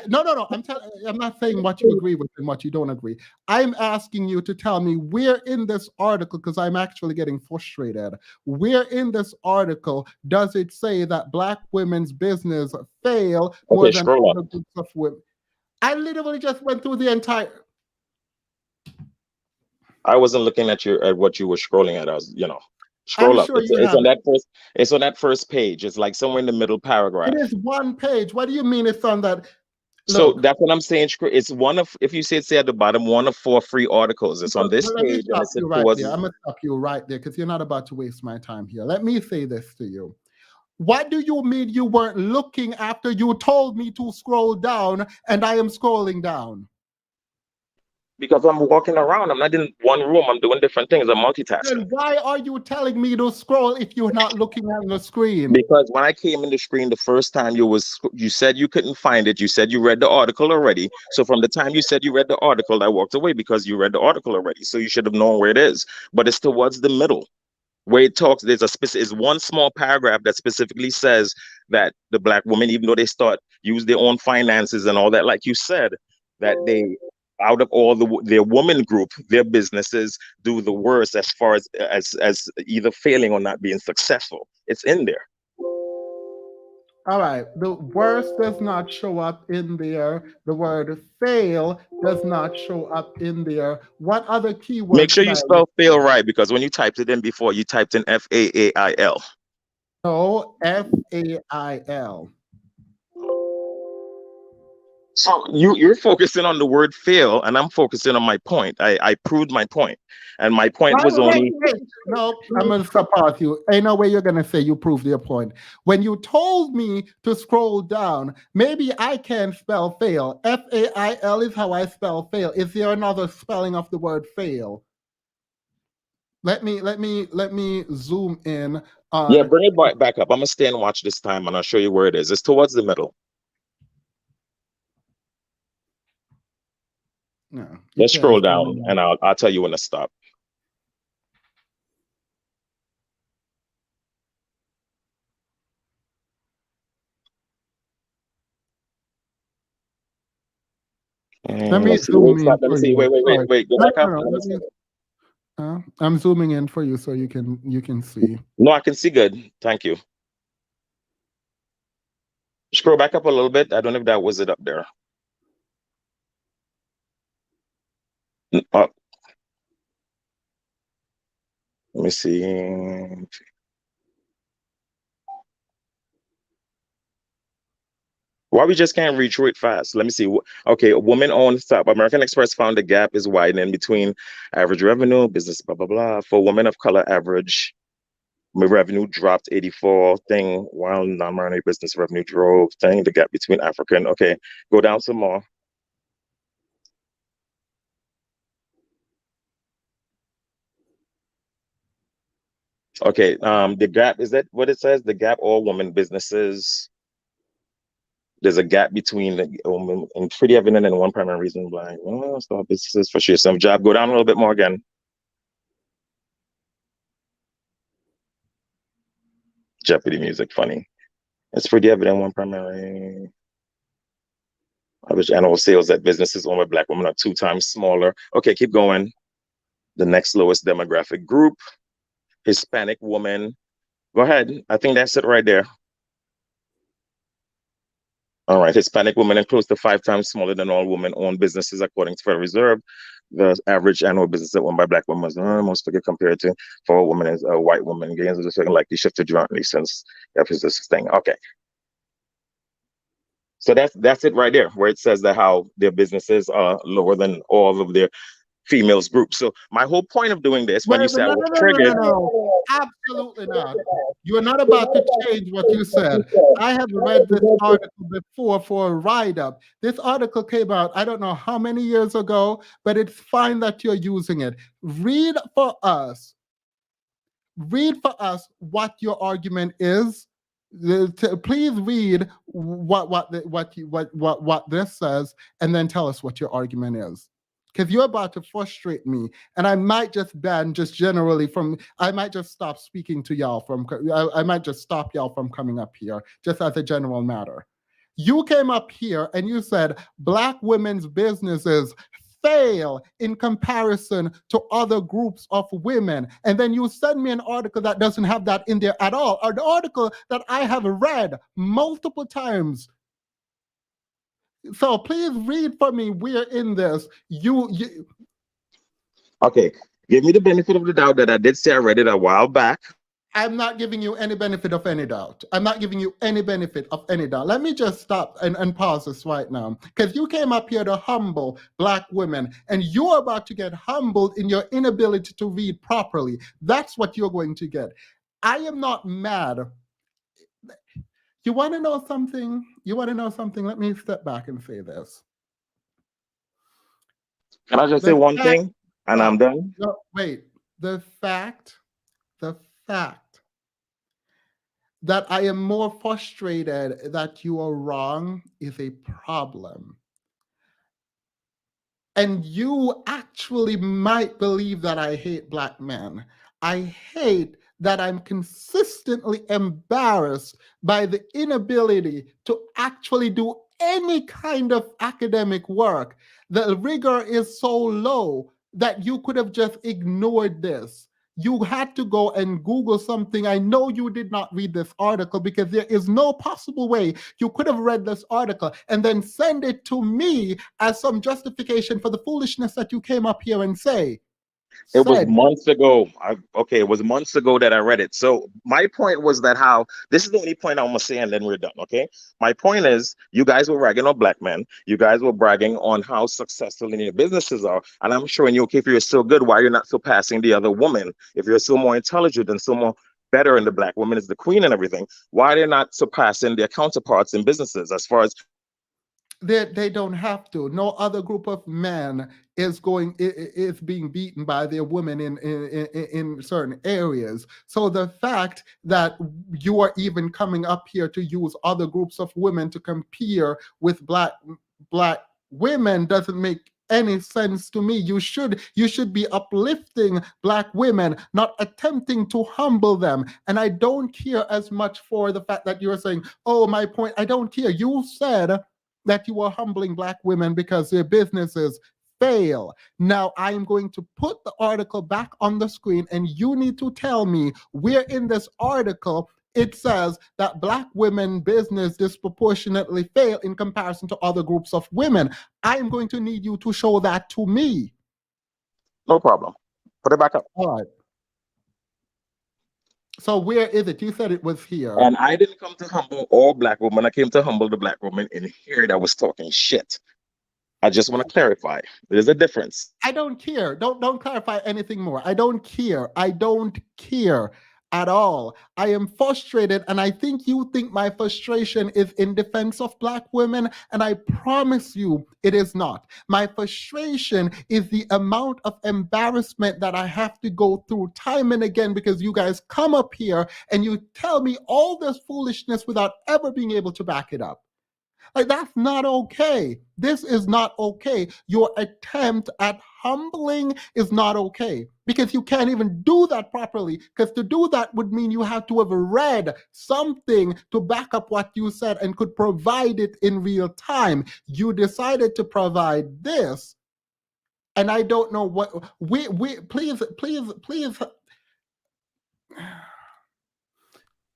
No. I'm not saying what you agree with and what you don't agree. I'm asking you to tell me where in this article, because I'm actually getting frustrated, where in this article does it say that Black women's business fail more than other groups of women? I literally just went through the entire. I wasn't looking at what you were scrolling at. I was, scroll up. Sure It's on that first. It's on that first page. It's like somewhere in the middle paragraph. It is one page. What do you mean it's on that? So Look, that's what I'm saying. It's one of, if you say it's at the bottom, one of 4 free articles. It's on look, this but let me page and stop it's you right towards. there. I'm gonna stop you right there because you're not about to waste my time here. Let me say this to you. What do you mean you weren't looking after you told me to scroll down and I am scrolling down? Because I'm walking around. I'm not in one room. I'm doing different things. I'm multitasking. Then why are you telling me to scroll if you're not looking at the screen? Because when I came in the screen the first time, you said you couldn't find it. You said you read the article already. So from the time you said you read the article, I walked away because you read the article already. So you should have known where it is. But it's towards the middle where it talks. There's a specific, is one small paragraph that specifically says that the Black women, even though they use their own finances and all that, like you said, that they, out of all their woman group, their businesses do the worst as far as either failing or not being successful. It's in there. All right. The worst does not show up in there. The word fail does not show up in there. What other keywords? Make sure you spell fail right, because when you typed it in before, you typed in FAAIL. No, FAIL. So you're focusing on the word fail, and I'm focusing on my point. I proved my point, and my point was only. No, I'm going to support you. Ain't no way you're going to say you proved your point. When you told me to scroll down, maybe I can spell fail. FAIL is how I spell fail. Is there another spelling of the word fail? Let me zoom in on. Yeah, bring it back up. I'm gonna stay and watch this time, and I'll show you where it is. It's towards the middle. No, let's scroll down, and I'll tell you when to stop. Let me zoom in. Let me see. Wait. Go back up. I'm zooming in for you so you can see. No, I can see good. Thank you. Scroll back up a little bit. I don't know if that was it up there. Up. Let me see. Why we just can't reach it fast? Let me see. Okay, women-owned top. American Express found the gap is widening between average revenue, business, blah, blah, blah. For women of color, average revenue dropped 84 thing, while non-minority business revenue drove thing. The gap between African. Okay, go down some more. Okay, the gap, is that what it says? The gap, all women businesses. There's a gap between the and pretty evident and one primary reason why stop businesses for sure some job. Go down a little bit more again. Jeopardy music, funny. It's pretty evident one primary. Average annual sales at businesses owned by Black women are 2 times smaller. Okay, keep going. The next lowest demographic group, Hispanic woman. Go ahead. I think that's it right there. All right, Hispanic women are close to 5 times smaller than all women-owned businesses, according to Federal Reserve. The average annual business owned by Black women was most figure compared to for a woman as a white woman. Gains are just likely shifted jointly since this thing. Okay, so that's it right there, where it says that how their businesses are lower than all of their females groups. So my whole point of doing this, when you say I was triggered, no, absolutely not. You are not about to change what you said. I have read this article before for a write-up. This article came out, I don't know how many years ago, but it's fine that you're using it. Read for us what your argument is. Please read what this says, and then tell us what your argument is. Because you're about to frustrate me, and I might just ban just generally from. I might just stop speaking to y'all from. I might just stop y'all from coming up here, just as a general matter. You came up here and you said Black women's businesses fail in comparison to other groups of women. And then you send me an article that doesn't have that in there at all, or the article that I have read multiple times. So please read for me. We're in this. Okay, give me the benefit of the doubt that I did say I read it a while back. I'm not giving you any benefit of any doubt. I'm not giving you any benefit of any doubt. Let me just stop and pause this right now. Because you came up here to humble Black women, and you're about to get humbled in your inability to read properly. That's what you're going to get. I am not mad. You want to know something? You want to know something? Let me step back and say this. Can I just say one thing and I'm done? No, wait. The fact that I am more frustrated that you are wrong is a problem. And you actually might believe that I hate Black men. I hate that I'm consistently embarrassed by the inability to actually do any kind of academic work. The rigor is so low that you could have just ignored this. You had to go and Google something. I know you did not read this article because there is no possible way you could have read this article and then send it to me as some justification for the foolishness that you came up here and say. It was months ago. It was months ago that I read it. So my point was that this is the only point I'm gonna say, and then we're done. Okay. My point is, you guys were bragging on Black men. You guys were bragging on how successful in your businesses are, and I'm showing you, okay, if you're so good, why you're not surpassing the other woman? If you're so more intelligent and so more better, and the Black woman is the queen and everything, why they're not surpassing their counterparts in businesses as far as they don't have to. No other group of men is being beaten by their women in certain areas. So the fact that you are even coming up here to use other groups of women to compare with black women doesn't make any sense to me. You should be uplifting Black women, not attempting to humble them. And I don't care as much for the fact that you're saying, oh, my point, I don't care. You said that you are humbling Black women because their businesses fail. Now I am going to put the article back on the screen, and you need to tell me where in this article it says that Black women business disproportionately fail in comparison to other groups of women. I am going to need you to show that to me. No problem. Put it back up. All right. So where is it? You said it was here. And I didn't come to humble all Black women. I came to humble the Black woman in here that was talking shit. I just want to clarify. There's a difference. I don't care. Don't clarify anything more. I don't care. I don't care at all. I am frustrated, and I think you think my frustration is in defense of Black women, and I promise you it is not. My frustration is the amount of embarrassment that I have to go through time and again because you guys come up here and you tell me all this foolishness without ever being able to back it up. Like, that's not okay. This is not okay. Your attempt at humbling is not okay because you can't even do that properly, because to do that would mean you have to have read something to back up what you said and could provide it in real time. You decided to provide this, and I don't know what please.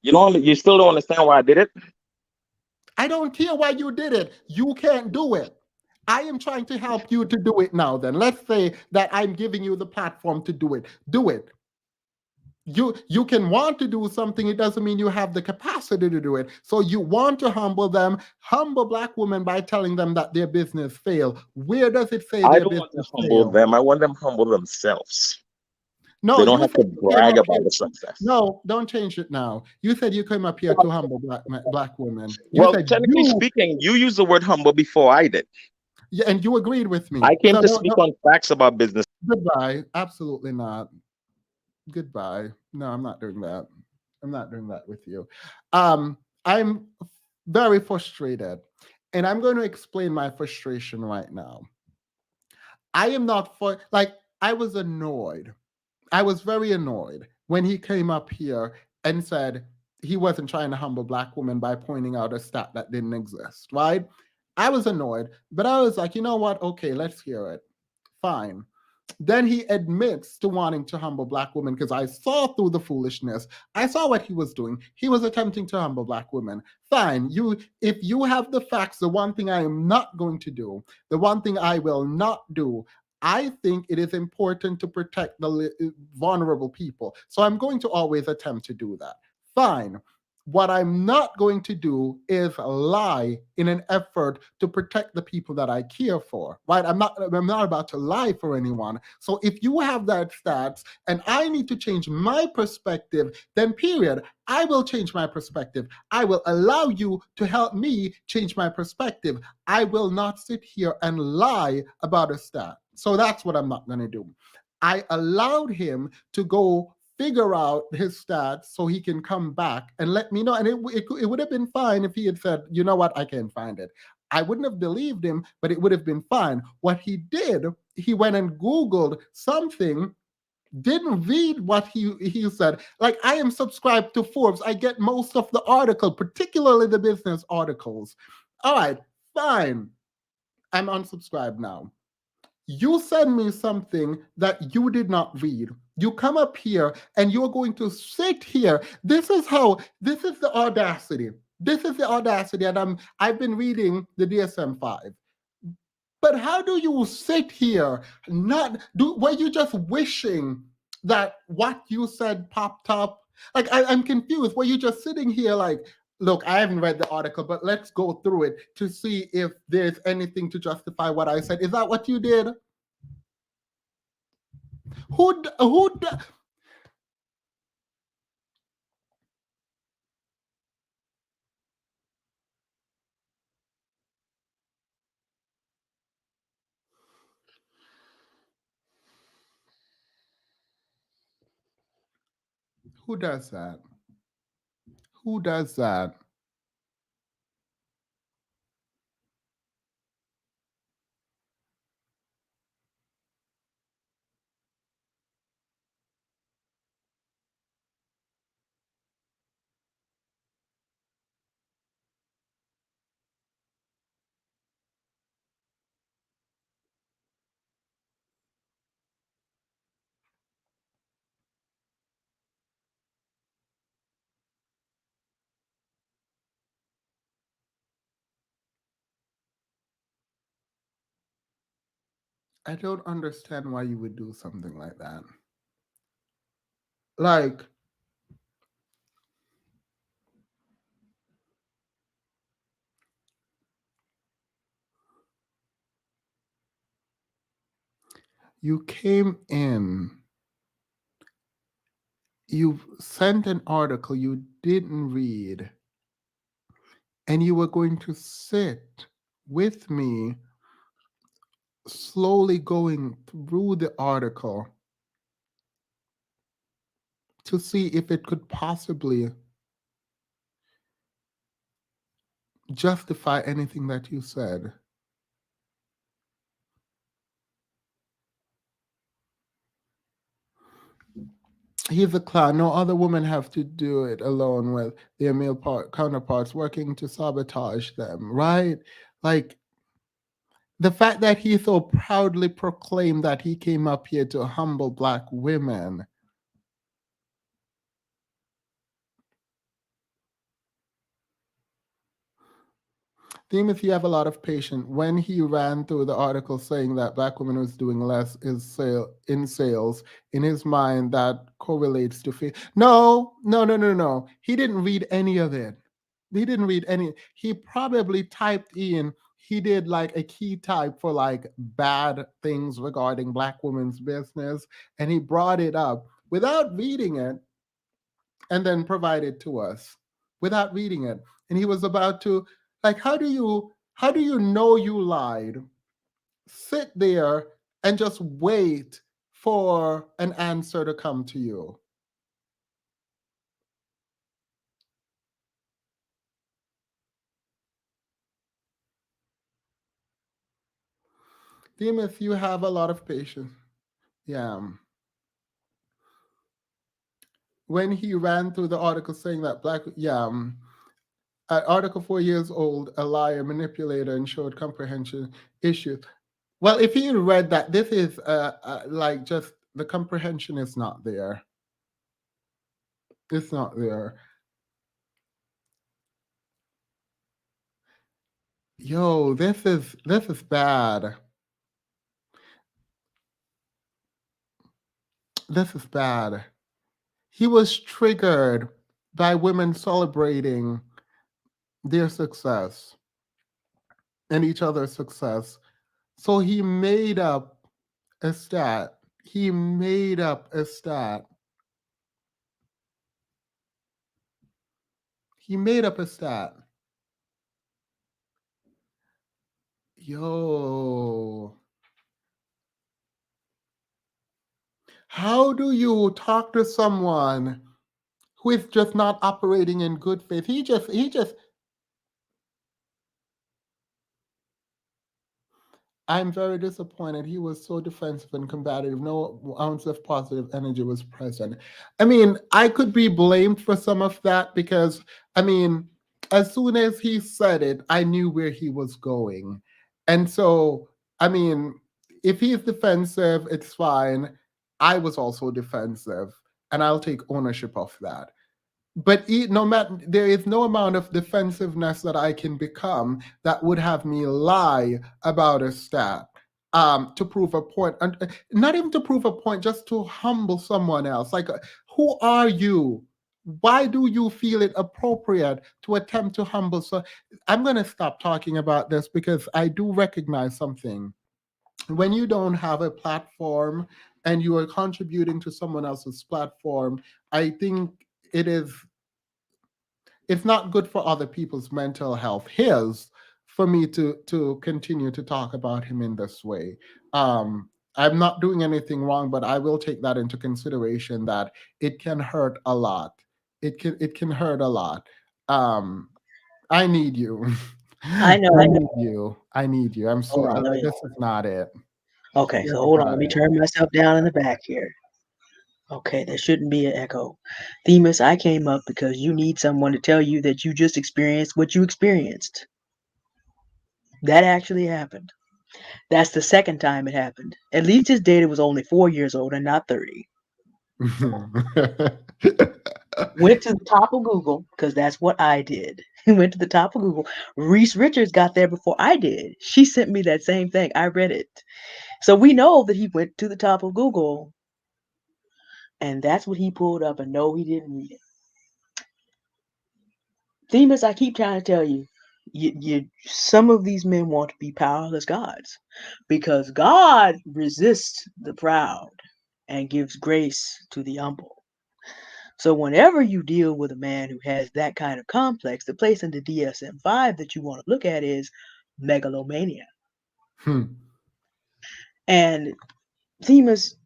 You still don't understand why I did it? I don't care why you did it. You can't do it. I am trying to help you to do it now. Then let's say that I'm giving you the platform to do it. Do it. You can want to do something. It doesn't mean you have the capacity to do it. So you want to humble them, humble Black women by telling them that their business failed. Where does it say I their don't want to business humble failed? them. I want them to humble themselves. No, they don't you have to said you came brag up about here- the success. No, don't change it now. You said you came up here to humble Black women. You Well, said technically speaking, you used the word humble before I did. Yeah, and you agreed with me. I came So to no- speak no- on facts about business. Goodbye. Absolutely not. Goodbye. No, I'm not doing that. I'm not doing that with you. I'm very frustrated, and I'm going to explain my frustration right now. I am not I was annoyed. I was very annoyed when he came up here and said he wasn't trying to humble Black women by pointing out a stat that didn't exist, right? I was annoyed, but I was like, you know what? Okay, let's hear it. Fine. Then he admits to wanting to humble Black women because I saw through the foolishness. I saw what he was doing. He was attempting to humble Black women. Fine. If you have the facts, the one thing I am not going to do, the one thing I will not do, I think it is important to protect the vulnerable people. So I'm going to always attempt to do that. Fine. What I'm not going to do is lie in an effort to protect the people that I care for, right? I'm not about to lie for anyone. So if you have that stats and I need to change my perspective, then period, I will change my perspective. I will allow you to help me change my perspective. I will not sit here and lie about a stat. So that's what I'm not going to do. I allowed him to go figure out his stats so he can come back and let me know. And it would have been fine if he had said, you know what, I can't find it. I wouldn't have believed him, but it would have been fine. What he did, he went and Googled something, didn't read what he said. Like, I am subscribed to Forbes. I get most of the article, particularly the business articles. All right, fine. I'm unsubscribed now. You send me something that you did not read. You come up here and you're going to sit here. This is the audacity. This is the audacity. And I've been reading the DSM-5. But how do you sit here? Were you just wishing that what you said popped up? Like, I'm confused. Were you just sitting here like, look, I haven't read the article, but let's go through it to see if there's anything to justify what I said? Is that what you did? Who does that? Who does that? I don't understand why you would do something like that. Like, you came in, you sent an article you didn't read, and you were going to sit with me, slowly going through the article to see if it could possibly justify anything that you said. He's a clown. No other women have to do it alone with their male counterparts working to sabotage them, right? Like, the fact that he so proudly proclaimed that he came up here to humble Black women. Demas, you have a lot of patience. When he ran through the article saying that Black women was doing less in sales, in his mind, that correlates to fear. No. He didn't read any of it. He didn't read any. He probably typed in, he did like a key type for like bad things regarding Black women's business, and he brought it up without reading it and then provided to us without reading it. And he was about to, like, how do you know you lied? Sit there and just wait for an answer to come to you. Demas, you have a lot of patience. Yeah. When he ran through the article saying that article 4 years old, a liar, manipulator, and showed comprehension issues. Well, if you read that, this is like, just the comprehension is not there. It's not there. Yo, this is bad. this is bad. He was triggered by women celebrating their success and each other's success. So he made up a stat. He made up a stat. He made up a stat. Yo. How do you talk to someone who is just not operating in good faith? He just I'm very disappointed. He was so defensive and combative. No ounce of positive energy was present. I mean, I could be blamed for some of that because, I mean, as soon as he said it, I knew where he was going. And so, I mean, if he's defensive, it's fine. I was also defensive, and I'll take ownership of that. But no matter, there is no amount of defensiveness that I can become that would have me lie about a stat to prove a point, and not even to prove a point, just to humble someone else. Like, who are you? Why do you feel it appropriate to attempt to humble? So I'm going to stop talking about this because I do recognize something. When you don't have a platform and you are contributing to someone else's platform, I think it is it's not good for other people's mental health. His, for me to continue to talk about him in this way. I'm not doing anything wrong, but I will take that into consideration that it can hurt a lot. It can hurt a lot. I need you. I know. I need you. I need you. I'm so. Hold on, let me. This is not it. Okay, This so is hold on. not Let me it. turn myself down in the back here. Okay, there shouldn't be an echo. Themis, I came up because you need someone to tell you that you just experienced what you experienced. That actually happened. That's the second time it happened. At least his data was only 4 years old and not 30. Went to the top of Google, because that's what I did. He went to the top of Google. Reese Richards got there before I did. She sent me that same thing. I read it. So we know that he went to the top of Google, and that's what he pulled up, and no, he didn't read it. Themis, I keep trying to tell you, some of these men want to be powerless gods because God resists the proud and gives grace to the humble. So whenever you deal with a man who has that kind of complex, the place in the DSM-5 that you want to look at is megalomania. And Themis,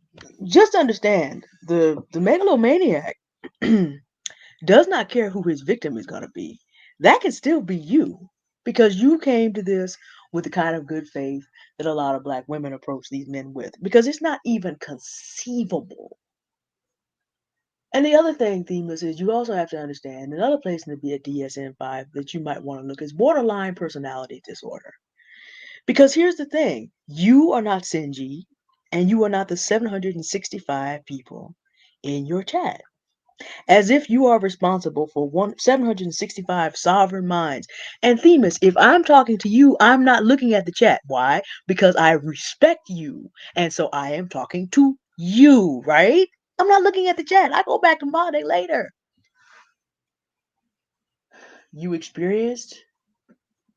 just understand the megalomaniac does not care who his victim is going to be. That can still be you because you came to this with the kind of good faith that a lot of Black women approach these men with, because it's not even conceivable. And the other thing, Themis, is you also have to understand another place in the DSM-5 that you might want to look is borderline personality disorder. Because here's the thing, you are not Sinji, and you are not the 765 people in your chat. As if you are responsible for 765 sovereign minds. And Themis, if I'm talking to you, I'm not looking at the chat. Why? Because I respect you. And so I am talking to you, right? I'm not looking at the chat. I go back to Monday later. You experienced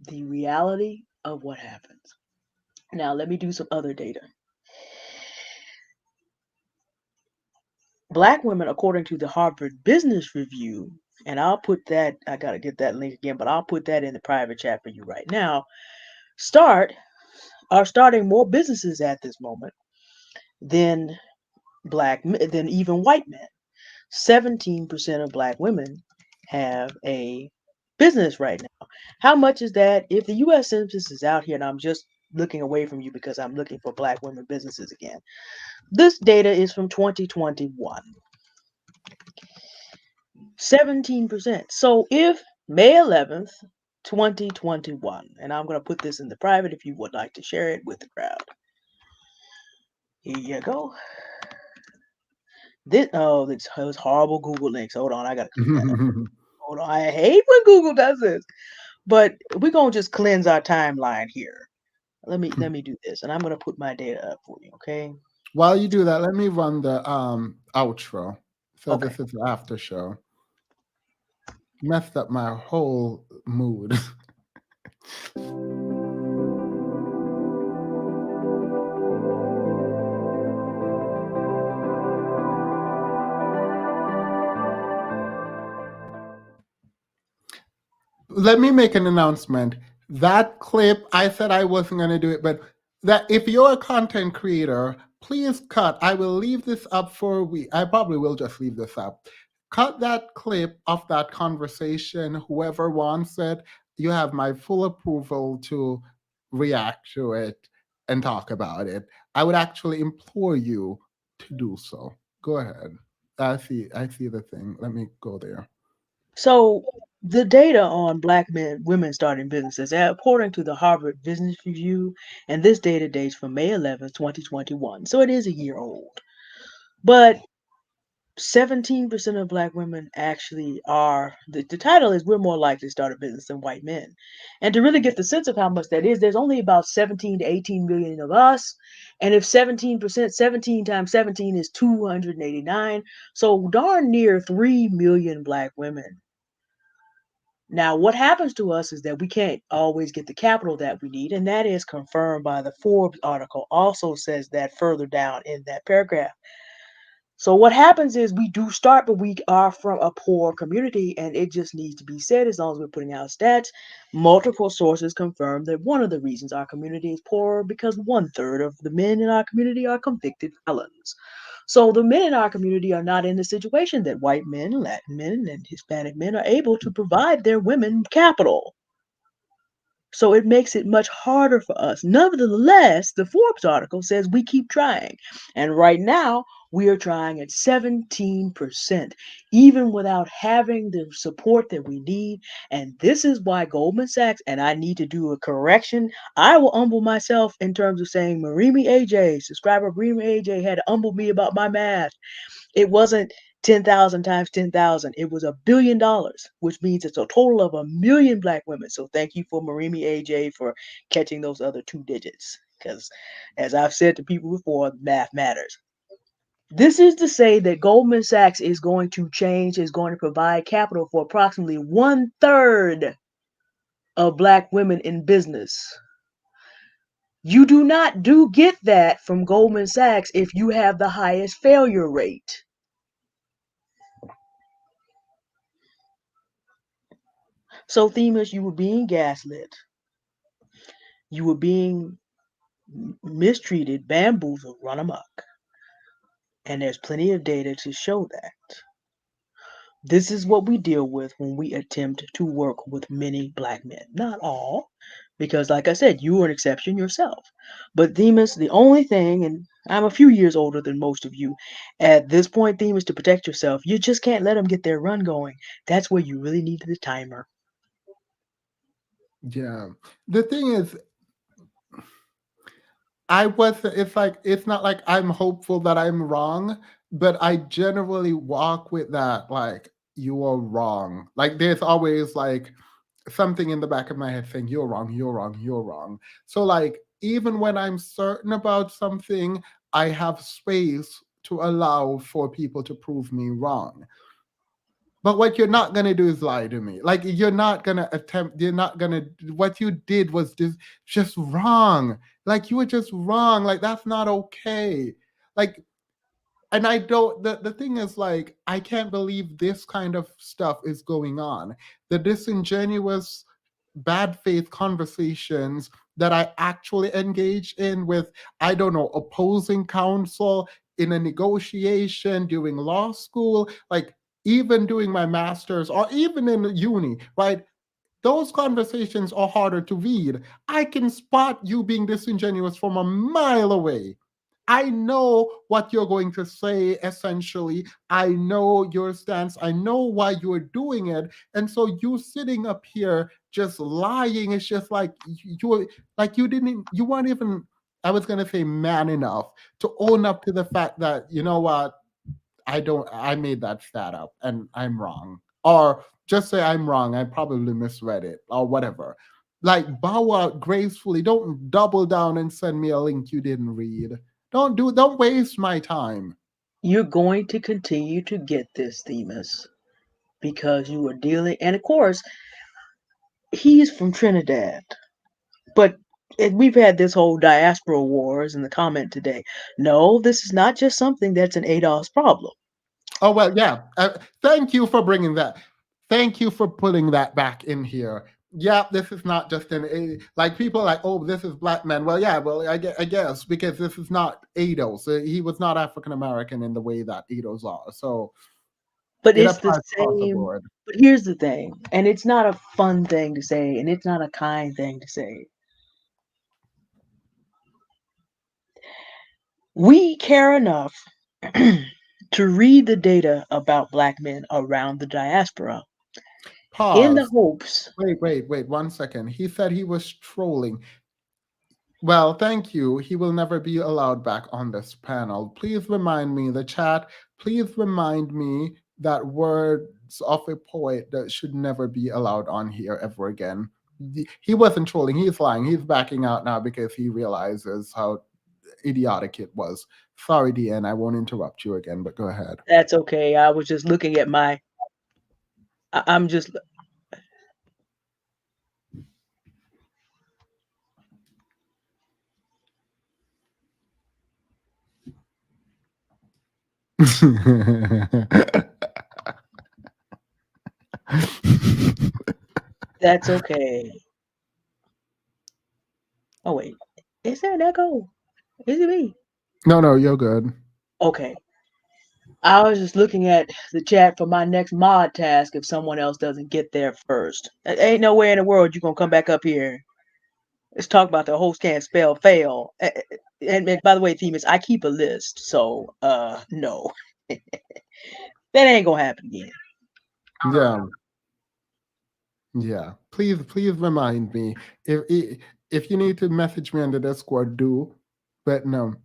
the reality of what happens. Now, let me do some other data. Black women, according to the Harvard Business Review, and I'll put that, I got to get that link again, but I'll put that in the private chat for you right now, are starting more businesses at this moment than even white men. 17% of Black women have a business right now. How much is that? If the U.S. Census is out here, and I'm just looking away from you because I'm looking for Black women businesses again. This data is from 2021. 17%. So if May 11th, 2021, and I'm going to put this in the private if you would like to share it with the crowd. Here you go. This those horrible Google links. Hold on, I gotta clean that up. Hold on, I hate when Google does this. But we're gonna just cleanse our timeline here. Let me do this, and I'm gonna put my data up for you, okay? While you do that, let me run the outro. So Okay. this is the after show. Messed up my whole mood. Let me make an announcement. That clip, I said I wasn't going to do it, but that if you're a content creator, please cut. I will leave this up for a week. I probably will just leave this up. Cut that clip of that conversation. Whoever wants it, you have my full approval to react to it and talk about it. I would actually implore you to do so. Go ahead. I see the thing. Let me go there. So the data on black women starting businesses, according to the Harvard Business Review, and this data dates from May 11th, 2021. So it is a year old. But 17% of black women actually are, the title is We're More Likely to Start a Business Than White Men. And to really get the sense of how much that is, there's only about 17 to 18 million of us. And if 17%, 17 times 17 is 289. So darn near 3 million black women. Now, what happens to us is that we can't always get the capital that we need, and that is confirmed by the Forbes article, also says that further down in that paragraph. So what happens is we do start, but we are from a poor community, and it just needs to be said as long as we're putting out stats. Multiple sources confirm that one of the reasons our community is poor because 1/3 of the men in our community are convicted felons. So the men in our community are not in the situation that white men, Latin men, and Hispanic men are able to provide their women capital. So it makes it much harder for us. Nevertheless, the Forbes article says we keep trying. And right now, we are trying at 17%, even without having the support that we need. And this is why Goldman Sachs, and I need to do a correction. I will humble myself in terms of saying Marimi AJ, subscriber Marimi AJ had to humble me about my math. It wasn't 10,000 times 10,000. It was $1 billion, which means it's a total of 1 million black women. So thank you for Marimi AJ for catching those other two digits. Because as I've said to people before, math matters. This is to say that Goldman Sachs is going to change, is going to provide capital for approximately 1/3 of black women in business. You do not get that from Goldman Sachs if you have the highest failure rate. So, Themis, you were being gaslit. You were being mistreated, bamboozled, run amok. And there's plenty of data to show that. This is what we deal with when we attempt to work with many black men. Not all, because like I said, you are an exception yourself. But Themis, the only thing, and I'm a few years older than most of you, at this point, Themis, to protect yourself, you just can't let them get their run going. That's where you really need the timer. Yeah. The thing is, it's not like I'm hopeful that I'm wrong, but I generally walk with that, like, you are wrong. Like, there's always like something in the back of my head saying, you're wrong, you're wrong, you're wrong. So, like, even when I'm certain about something, I have space to allow for people to prove me wrong. But what you're not gonna do is lie to me. Like, you're not gonna attempt. You're not gonna. What you did was just wrong. Like, you were just wrong. Like, that's not okay. Like, and I don't. The thing is, like, I can't believe this kind of stuff is going on. The disingenuous, bad faith conversations that I actually engage in with, I don't know, opposing counsel in a negotiation during law school, like, even doing my master's or even in uni, right? Those conversations are harder to read. I can spot you being disingenuous from a mile away. I know what you're going to say, essentially. I know your stance. I know why you're doing it. And so you sitting up here just lying, it's just like you weren't even, I was going to say, man enough to own up to the fact that, you know what, I made that stat up and I'm wrong. Or just say I'm wrong, I probably misread it or whatever. Like, bow out gracefully. Don't double down and send me a link you didn't read. Don't waste my time. You're going to continue to get this, Themis, because you are dealing, and of course, he's from Trinidad. But we've had this whole diaspora wars in the comment today. No, this is not just something that's an ADOS problem. Oh, well, yeah. Thank you for bringing that. Thank you for putting that back in here. Yeah, this is not just like people are like, oh, this is black men. Well, yeah, well, I guess because this is not ADOS. He was not African American in the way that ADOS are. So, But it it's the applies across the same. board. But here's the thing, and it's not a fun thing to say, and it's not a kind thing to say. We care enough to read the data about black men around the diaspora in the Pause. hopes. Wait, 1 second. He said he was trolling. Well, thank you. He will never be allowed back on this panel. Please remind me, the chat, please remind me that words of a poet that should never be allowed on here ever again. He wasn't trolling, he's lying. He's backing out now because he realizes how idiotic it was. Sorry, DN, I won't interrupt you again, but go ahead. That's okay. I was just looking at I'm just. That's okay. Oh wait, is there an echo? Is it me? No, you're good. Okay. I was just looking at the chat for my next mod task if someone else doesn't get there first. Ain't nowhere in the world you're gonna come back up here. Let's talk about the host can't spell fail. And by the way, Themis, I keep a list, so no. That ain't gonna happen again. Yeah. Yeah. Please remind me. If you need to message me on the Discord, do. But no.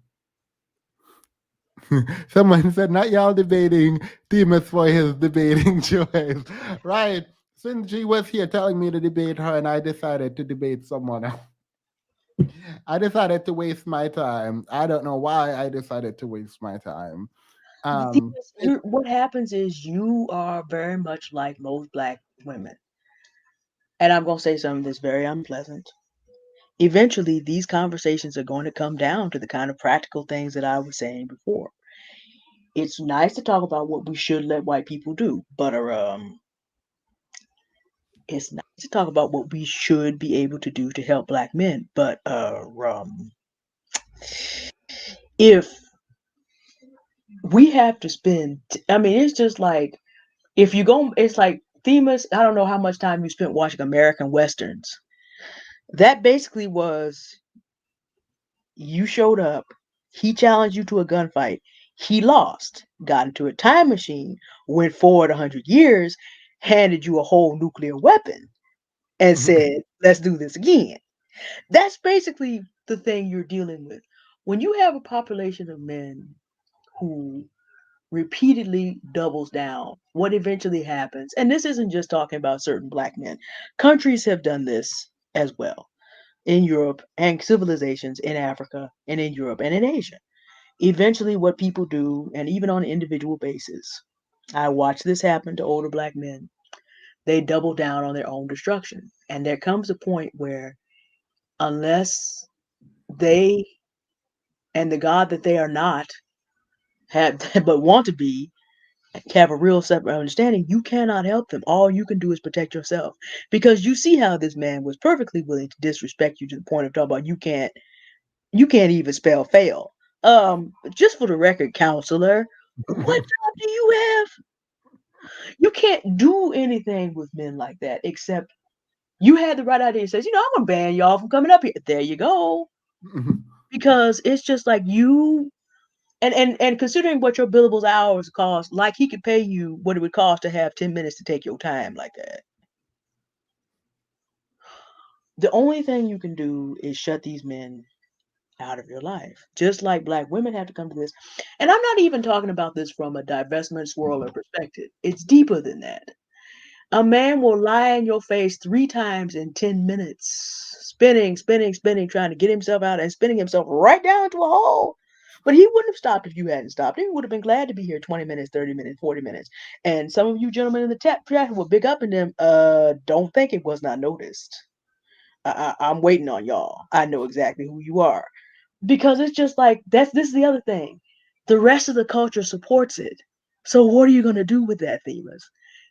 Someone said, not y'all debating Themis for his debating choice. Right. Since she was here telling me to debate her, and I decided to debate someone else. I decided to waste my time. I don't know why I decided to waste my time. What happens is you are very much like most black women. And I'm going to say something that's very unpleasant. Eventually, these conversations are going to come down to the kind of practical things that I was saying before. It's nice to talk about what we should let white people do, but it's nice to talk about what we should be able to do to help black men. But if we have to spend, I mean, it's just like if you go, it's like Themis. I don't know how much time you spent watching American westerns. That basically was you showed up, he challenged you to a gunfight, he lost, got into a time machine, went forward 100 years, handed you a whole nuclear weapon, and said, let's do this again. That's basically the thing you're dealing with. When you have a population of men who repeatedly doubles down, what eventually happens, and this isn't just talking about certain black men, countries have done this as well in Europe and civilizations in Africa and in Europe and in Asia. Eventually, what people do, and even on an individual basis, I watch this happen to older black men. They double down on their own destruction. And there comes a point where, unless they and the God that they are not have, but want to be, have a real separate understanding, you cannot help them. All you can do is protect yourself. Because you see how this man was perfectly willing to disrespect you to the point of talking about you can't even spell fail. Just for the record, counselor, what job do you have? You can't do anything with men like that except you had the right idea. It says, I'm gonna ban y'all from coming up here. There you go. Because it's just like you and considering what your billable hours cost, like he could pay you what it would cost to have 10 minutes to take your time like that. The only thing you can do is shut these men out of your life, just like black women have to come to this. And I'm not even talking about this from a divestment swirler perspective. It's deeper than that. A man will lie in your face 3 times in 10 minutes, spinning, trying to get himself out and spinning himself right down into a hole But he wouldn't have stopped if you hadn't stopped. He would have been glad to be here 20 minutes, 30 minutes, 40 minutes. And some of you gentlemen in the chat who were big up in them, don't think it was not noticed. I'm waiting on y'all. I know exactly who you are. Because it's just like, this is the other thing. The rest of the culture supports it. So what are you going to do with that, Themas?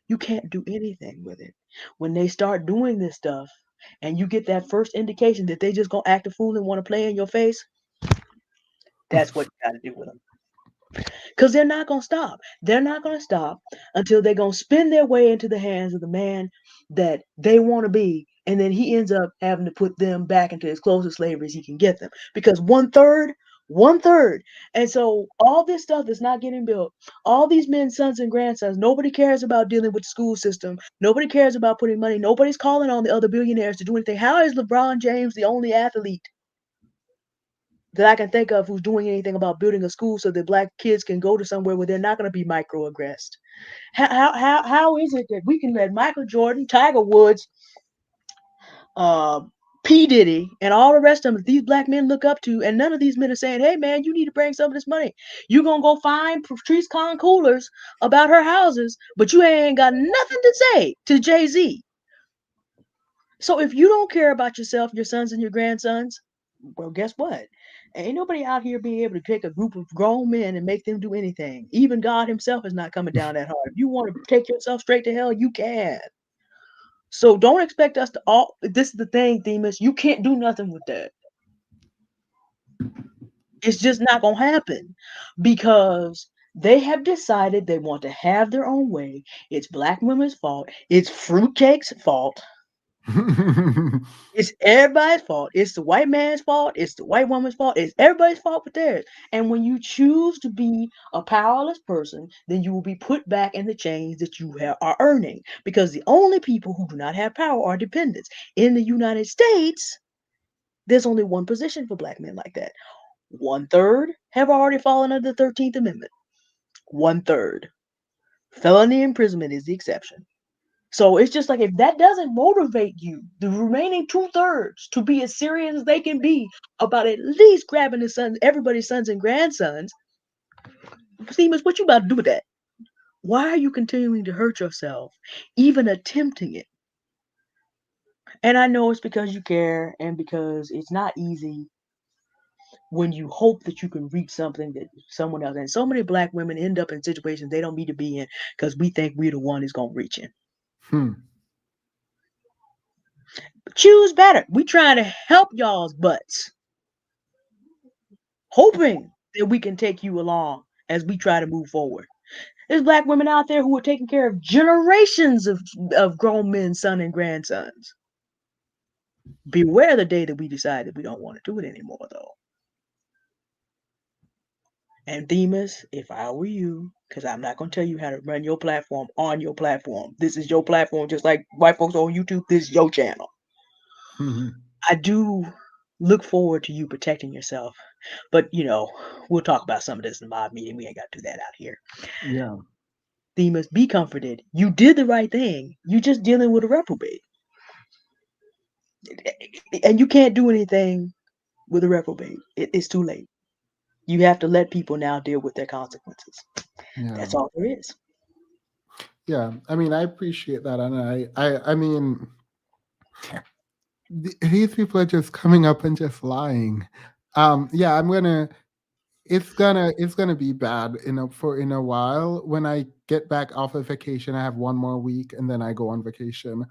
You can't do anything with it. When they start doing this stuff, and you get that first indication that they just gonna act a fool and want to play in your face, that's what you got to do with them. Because they're not gonna stop. They're not gonna stop until they're gonna spin their way into the hands of the man that they want to be, and then he ends up having to put them back into as close to slavery as he can get them. Because one third, and so all this stuff is not getting built. All these men's sons and grandsons, nobody cares about dealing with the school system. Nobody cares about putting money. Nobody's calling on the other billionaires to do anything. How is LeBron James the only athlete that I can think of who's doing anything about building a school so that black kids can go to somewhere where they're not going to be microaggressed? How is it that we can let Michael Jordan, Tiger Woods, P. Diddy, and all the rest of them these black men look up to, and none of these men are saying, hey man, you need to bring some of this money. You're going to go find Patrice Con coolers about her houses, but you ain't got nothing to say to Jay-Z. So if you don't care about yourself, your sons and your grandsons, well, guess what? Ain't nobody out here being able to take a group of grown men and make them do anything. Even God himself is not coming down that hard. If you want to take yourself straight to hell, you can. So don't expect us to all. This is the thing, Themis. You can't do nothing with that. It's just not going to happen because they have decided they want to have their own way. It's black women's fault. It's fruitcake's fault. It's everybody's fault. It's the white man's fault. It's the white woman's fault. It's everybody's fault but theirs. And when you choose to be a powerless person, then you will be put back in the chains that you are earning. Because the only people who do not have power are dependents. In the United States, there's only one position for black men like that. 1/3 have already fallen under the 13th Amendment. 1/3. Felony imprisonment is the exception. So it's just like, if that doesn't motivate you, the remaining 2/3 to be as serious as they can be about at least grabbing everybody's sons and grandsons, Themis, what you about to do with that? Why are you continuing to hurt yourself, even attempting it? And I know it's because you care and because it's not easy when you hope that you can reach something that someone else. And so many black women end up in situations they don't need to be in because we think we're the one who's going to reach in. Choose better. We trying to help y'all's butts, hoping that we can take you along as we try to move forward. There's black women out there who are taking care of generations of grown men's sons and grandsons. Beware the day that we decide that we don't want to do it anymore, though. And Themis, if I were you, because I'm not going to tell you how to run your platform on your platform. This is your platform, just like white folks on YouTube. This is your channel. I do look forward to you protecting yourself. But, we'll talk about some of this in the mob meeting. We ain't got to do that out here. Yeah. Themis, be comforted. You did the right thing. You're just dealing with a reprobate. And you can't do anything with a reprobate. It's too late. You have to let people now deal with their consequences. Yeah. That's all there is. Yeah, I mean, I appreciate that, and I mean, these people are just coming up and just lying. Yeah, it's gonna be bad in a while. When I get back off of vacation, I have one more week, and then I go on vacation.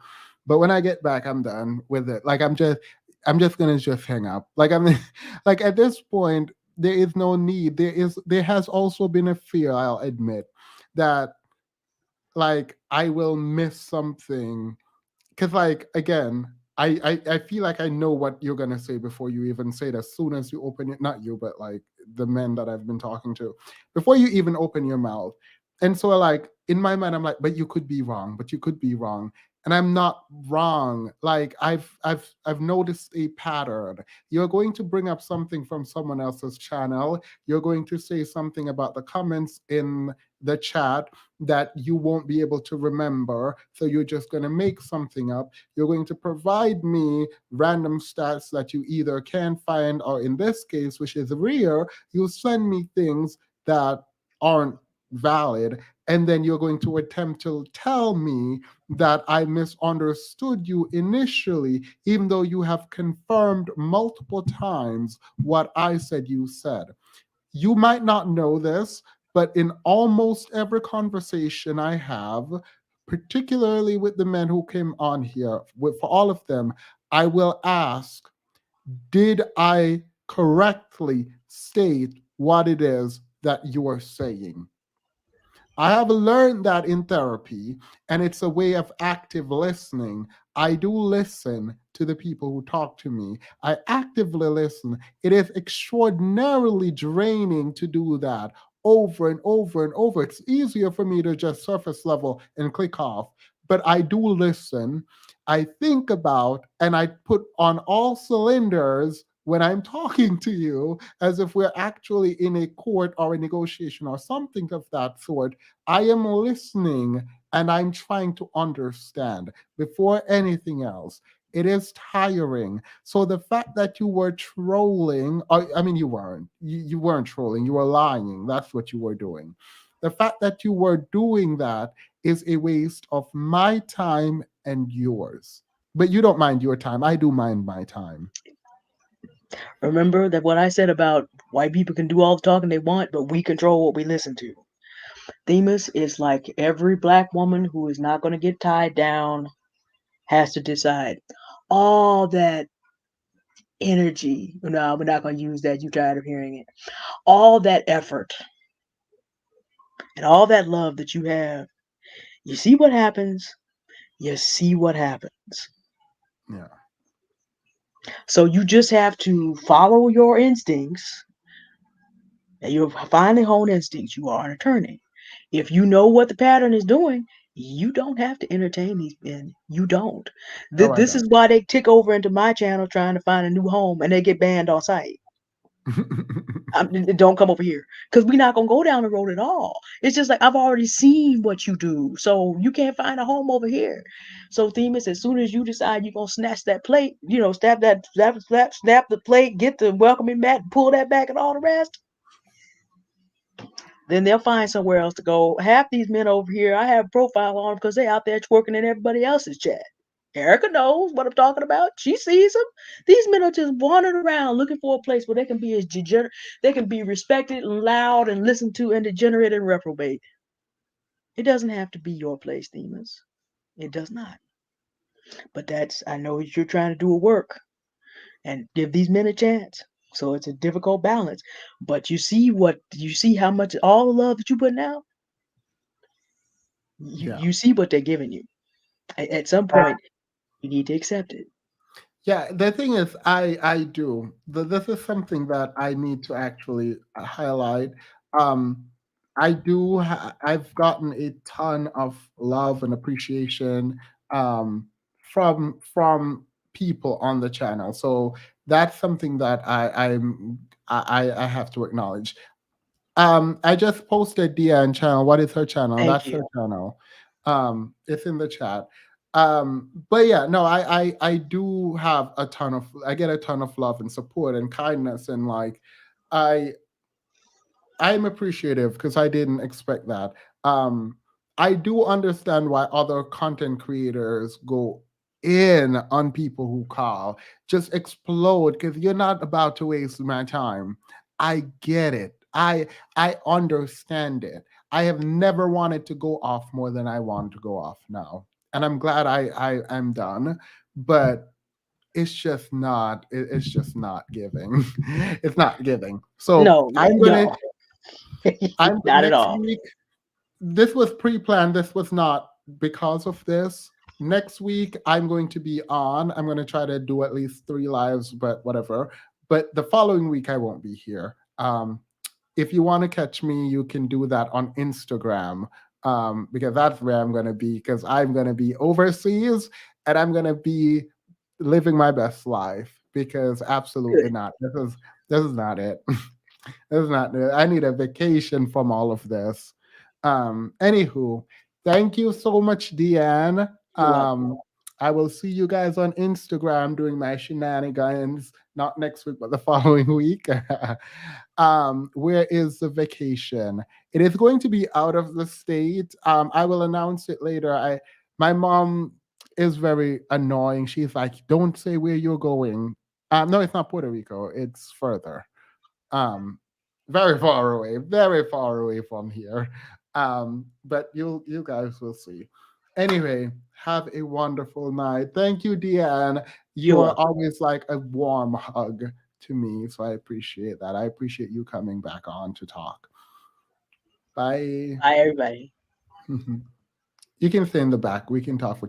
But when I get back, I'm done with it. Like I'm just gonna just hang up. Like like at this point, there is no need. There has also been a fear, I'll admit, that like I will miss something. Because like again, I feel like I know what you're gonna say before you even say it. As soon as you open it, not you, but like the men that I've been talking to, before you even open your mouth. And so like in my mind, I'm like, but you could be wrong, but you could be wrong. and I'm not wrong. Like I've noticed a pattern. You're going to bring up something from someone else's channel. You're going to say something about the comments in the chat that you won't be able to remember. So you're just going to make something up. You're going to provide me random stats that you either can find, or in this case, which is rare, you send me things that aren't valid. And then you're going to attempt to tell me that I misunderstood you initially, even though you have confirmed multiple times what I said you said. You might not know this, but in almost every conversation I have, particularly with the men who came on here, for all of them, I will ask, did I correctly state what it is that you are saying? I have learned that in therapy, and it's a way of active listening. I do listen to the people who talk to me. I actively listen. It is extraordinarily draining to do that over and over and over. It's easier for me to just surface level and click off, but I do listen. I think about, and I put on all cylinders when I'm talking to you, as if we're actually in a court or a negotiation or something of that sort. I am listening and I'm trying to understand before anything else. It is tiring. So the fact that you were trolling, I mean, you weren't. You weren't trolling. You were lying. That's what you were doing. The fact that you were doing that is a waste of my time and yours. But you don't mind your time. I do mind my time. Remember that what I said about white people can do all the talking they want, but we control what we listen to. Themis is like every black woman who is not going to get tied down has to decide. All that energy, no, we're not going to use that. You tired of hearing it. All that effort and all that love that you have, you see what happens. You see what happens. Yeah. So you just have to follow your instincts. And you're finally honed instincts. You are an attorney. If you know what the pattern is doing, you don't have to entertain these men. You don't. No, I This don't. is why they tick over into my channel trying to find a new home and they get banned on site. Don't come over here because we're not gonna go down the road at all. It's just like I've already seen what you do, so you can't find a home over here. So Themis, as soon as you decide you're gonna snatch that plate, snap the plate, get the welcoming mat, pull that back, and all the rest, then they'll find somewhere else to go. Half these men over here, I have a profile on them because they're out there twerking in everybody else's chat. Erica knows what I'm talking about. She sees them. These men are just wandering around looking for a place where they can be they can be respected and loud and listened to and degenerate and reprobate. It doesn't have to be your place, Themis. It does not. But I know you're trying to do a work and give these men a chance. So it's a difficult balance. But you see how much all the love that you put out, Yeah. you see what they're giving you. At some point, you need to accept it. Yeah, the thing is, I do. This is something that I need to actually highlight. Um, I've gotten a ton of love and appreciation from people on the channel. So that's something that I have to acknowledge. I just posted Diane's channel. What is her channel? Thank That's you. her channel. It's in the chat. But yeah, no, I do have I get a ton of love and support and kindness, and like I'm appreciative because I didn't expect that. I do understand why other content creators go in on people who call, just explode, because you're not about to waste my time. I get it. I understand it. I have never wanted to go off more than I want to go off now. And I'm glad I'm done. But it's just not giving. It's not giving. So No, I'm gonna no, I'm not at next all. week. This was pre-planned. This was not because of this. Next week I'm going to be on. I'm going to try to do at least 3 lives, but whatever. But the following week I won't be here. If you want to catch me, you can do that on Instagram. because that's where I'm going to be, because I'm going to be overseas and I'm going to be living my best life, because absolutely not. This is not it. This is not it. I need a vacation from all of this. Anywho, thank you so much, Deanne. I will see you guys on Instagram doing my shenanigans, not next week, but the following week. Where is the vacation? It is going to be out of the state. I will announce it later. My mom is very annoying. She's like, don't say where you're going. No, it's not Puerto Rico. It's further. Very far away from here. But you guys will see. Anyway, have a wonderful night. Thank you, Deanne. You are always like a warm hug to me, so I appreciate that. I appreciate you coming back on to talk. Bye. Bye, everybody. You can stay in the back. We can talk for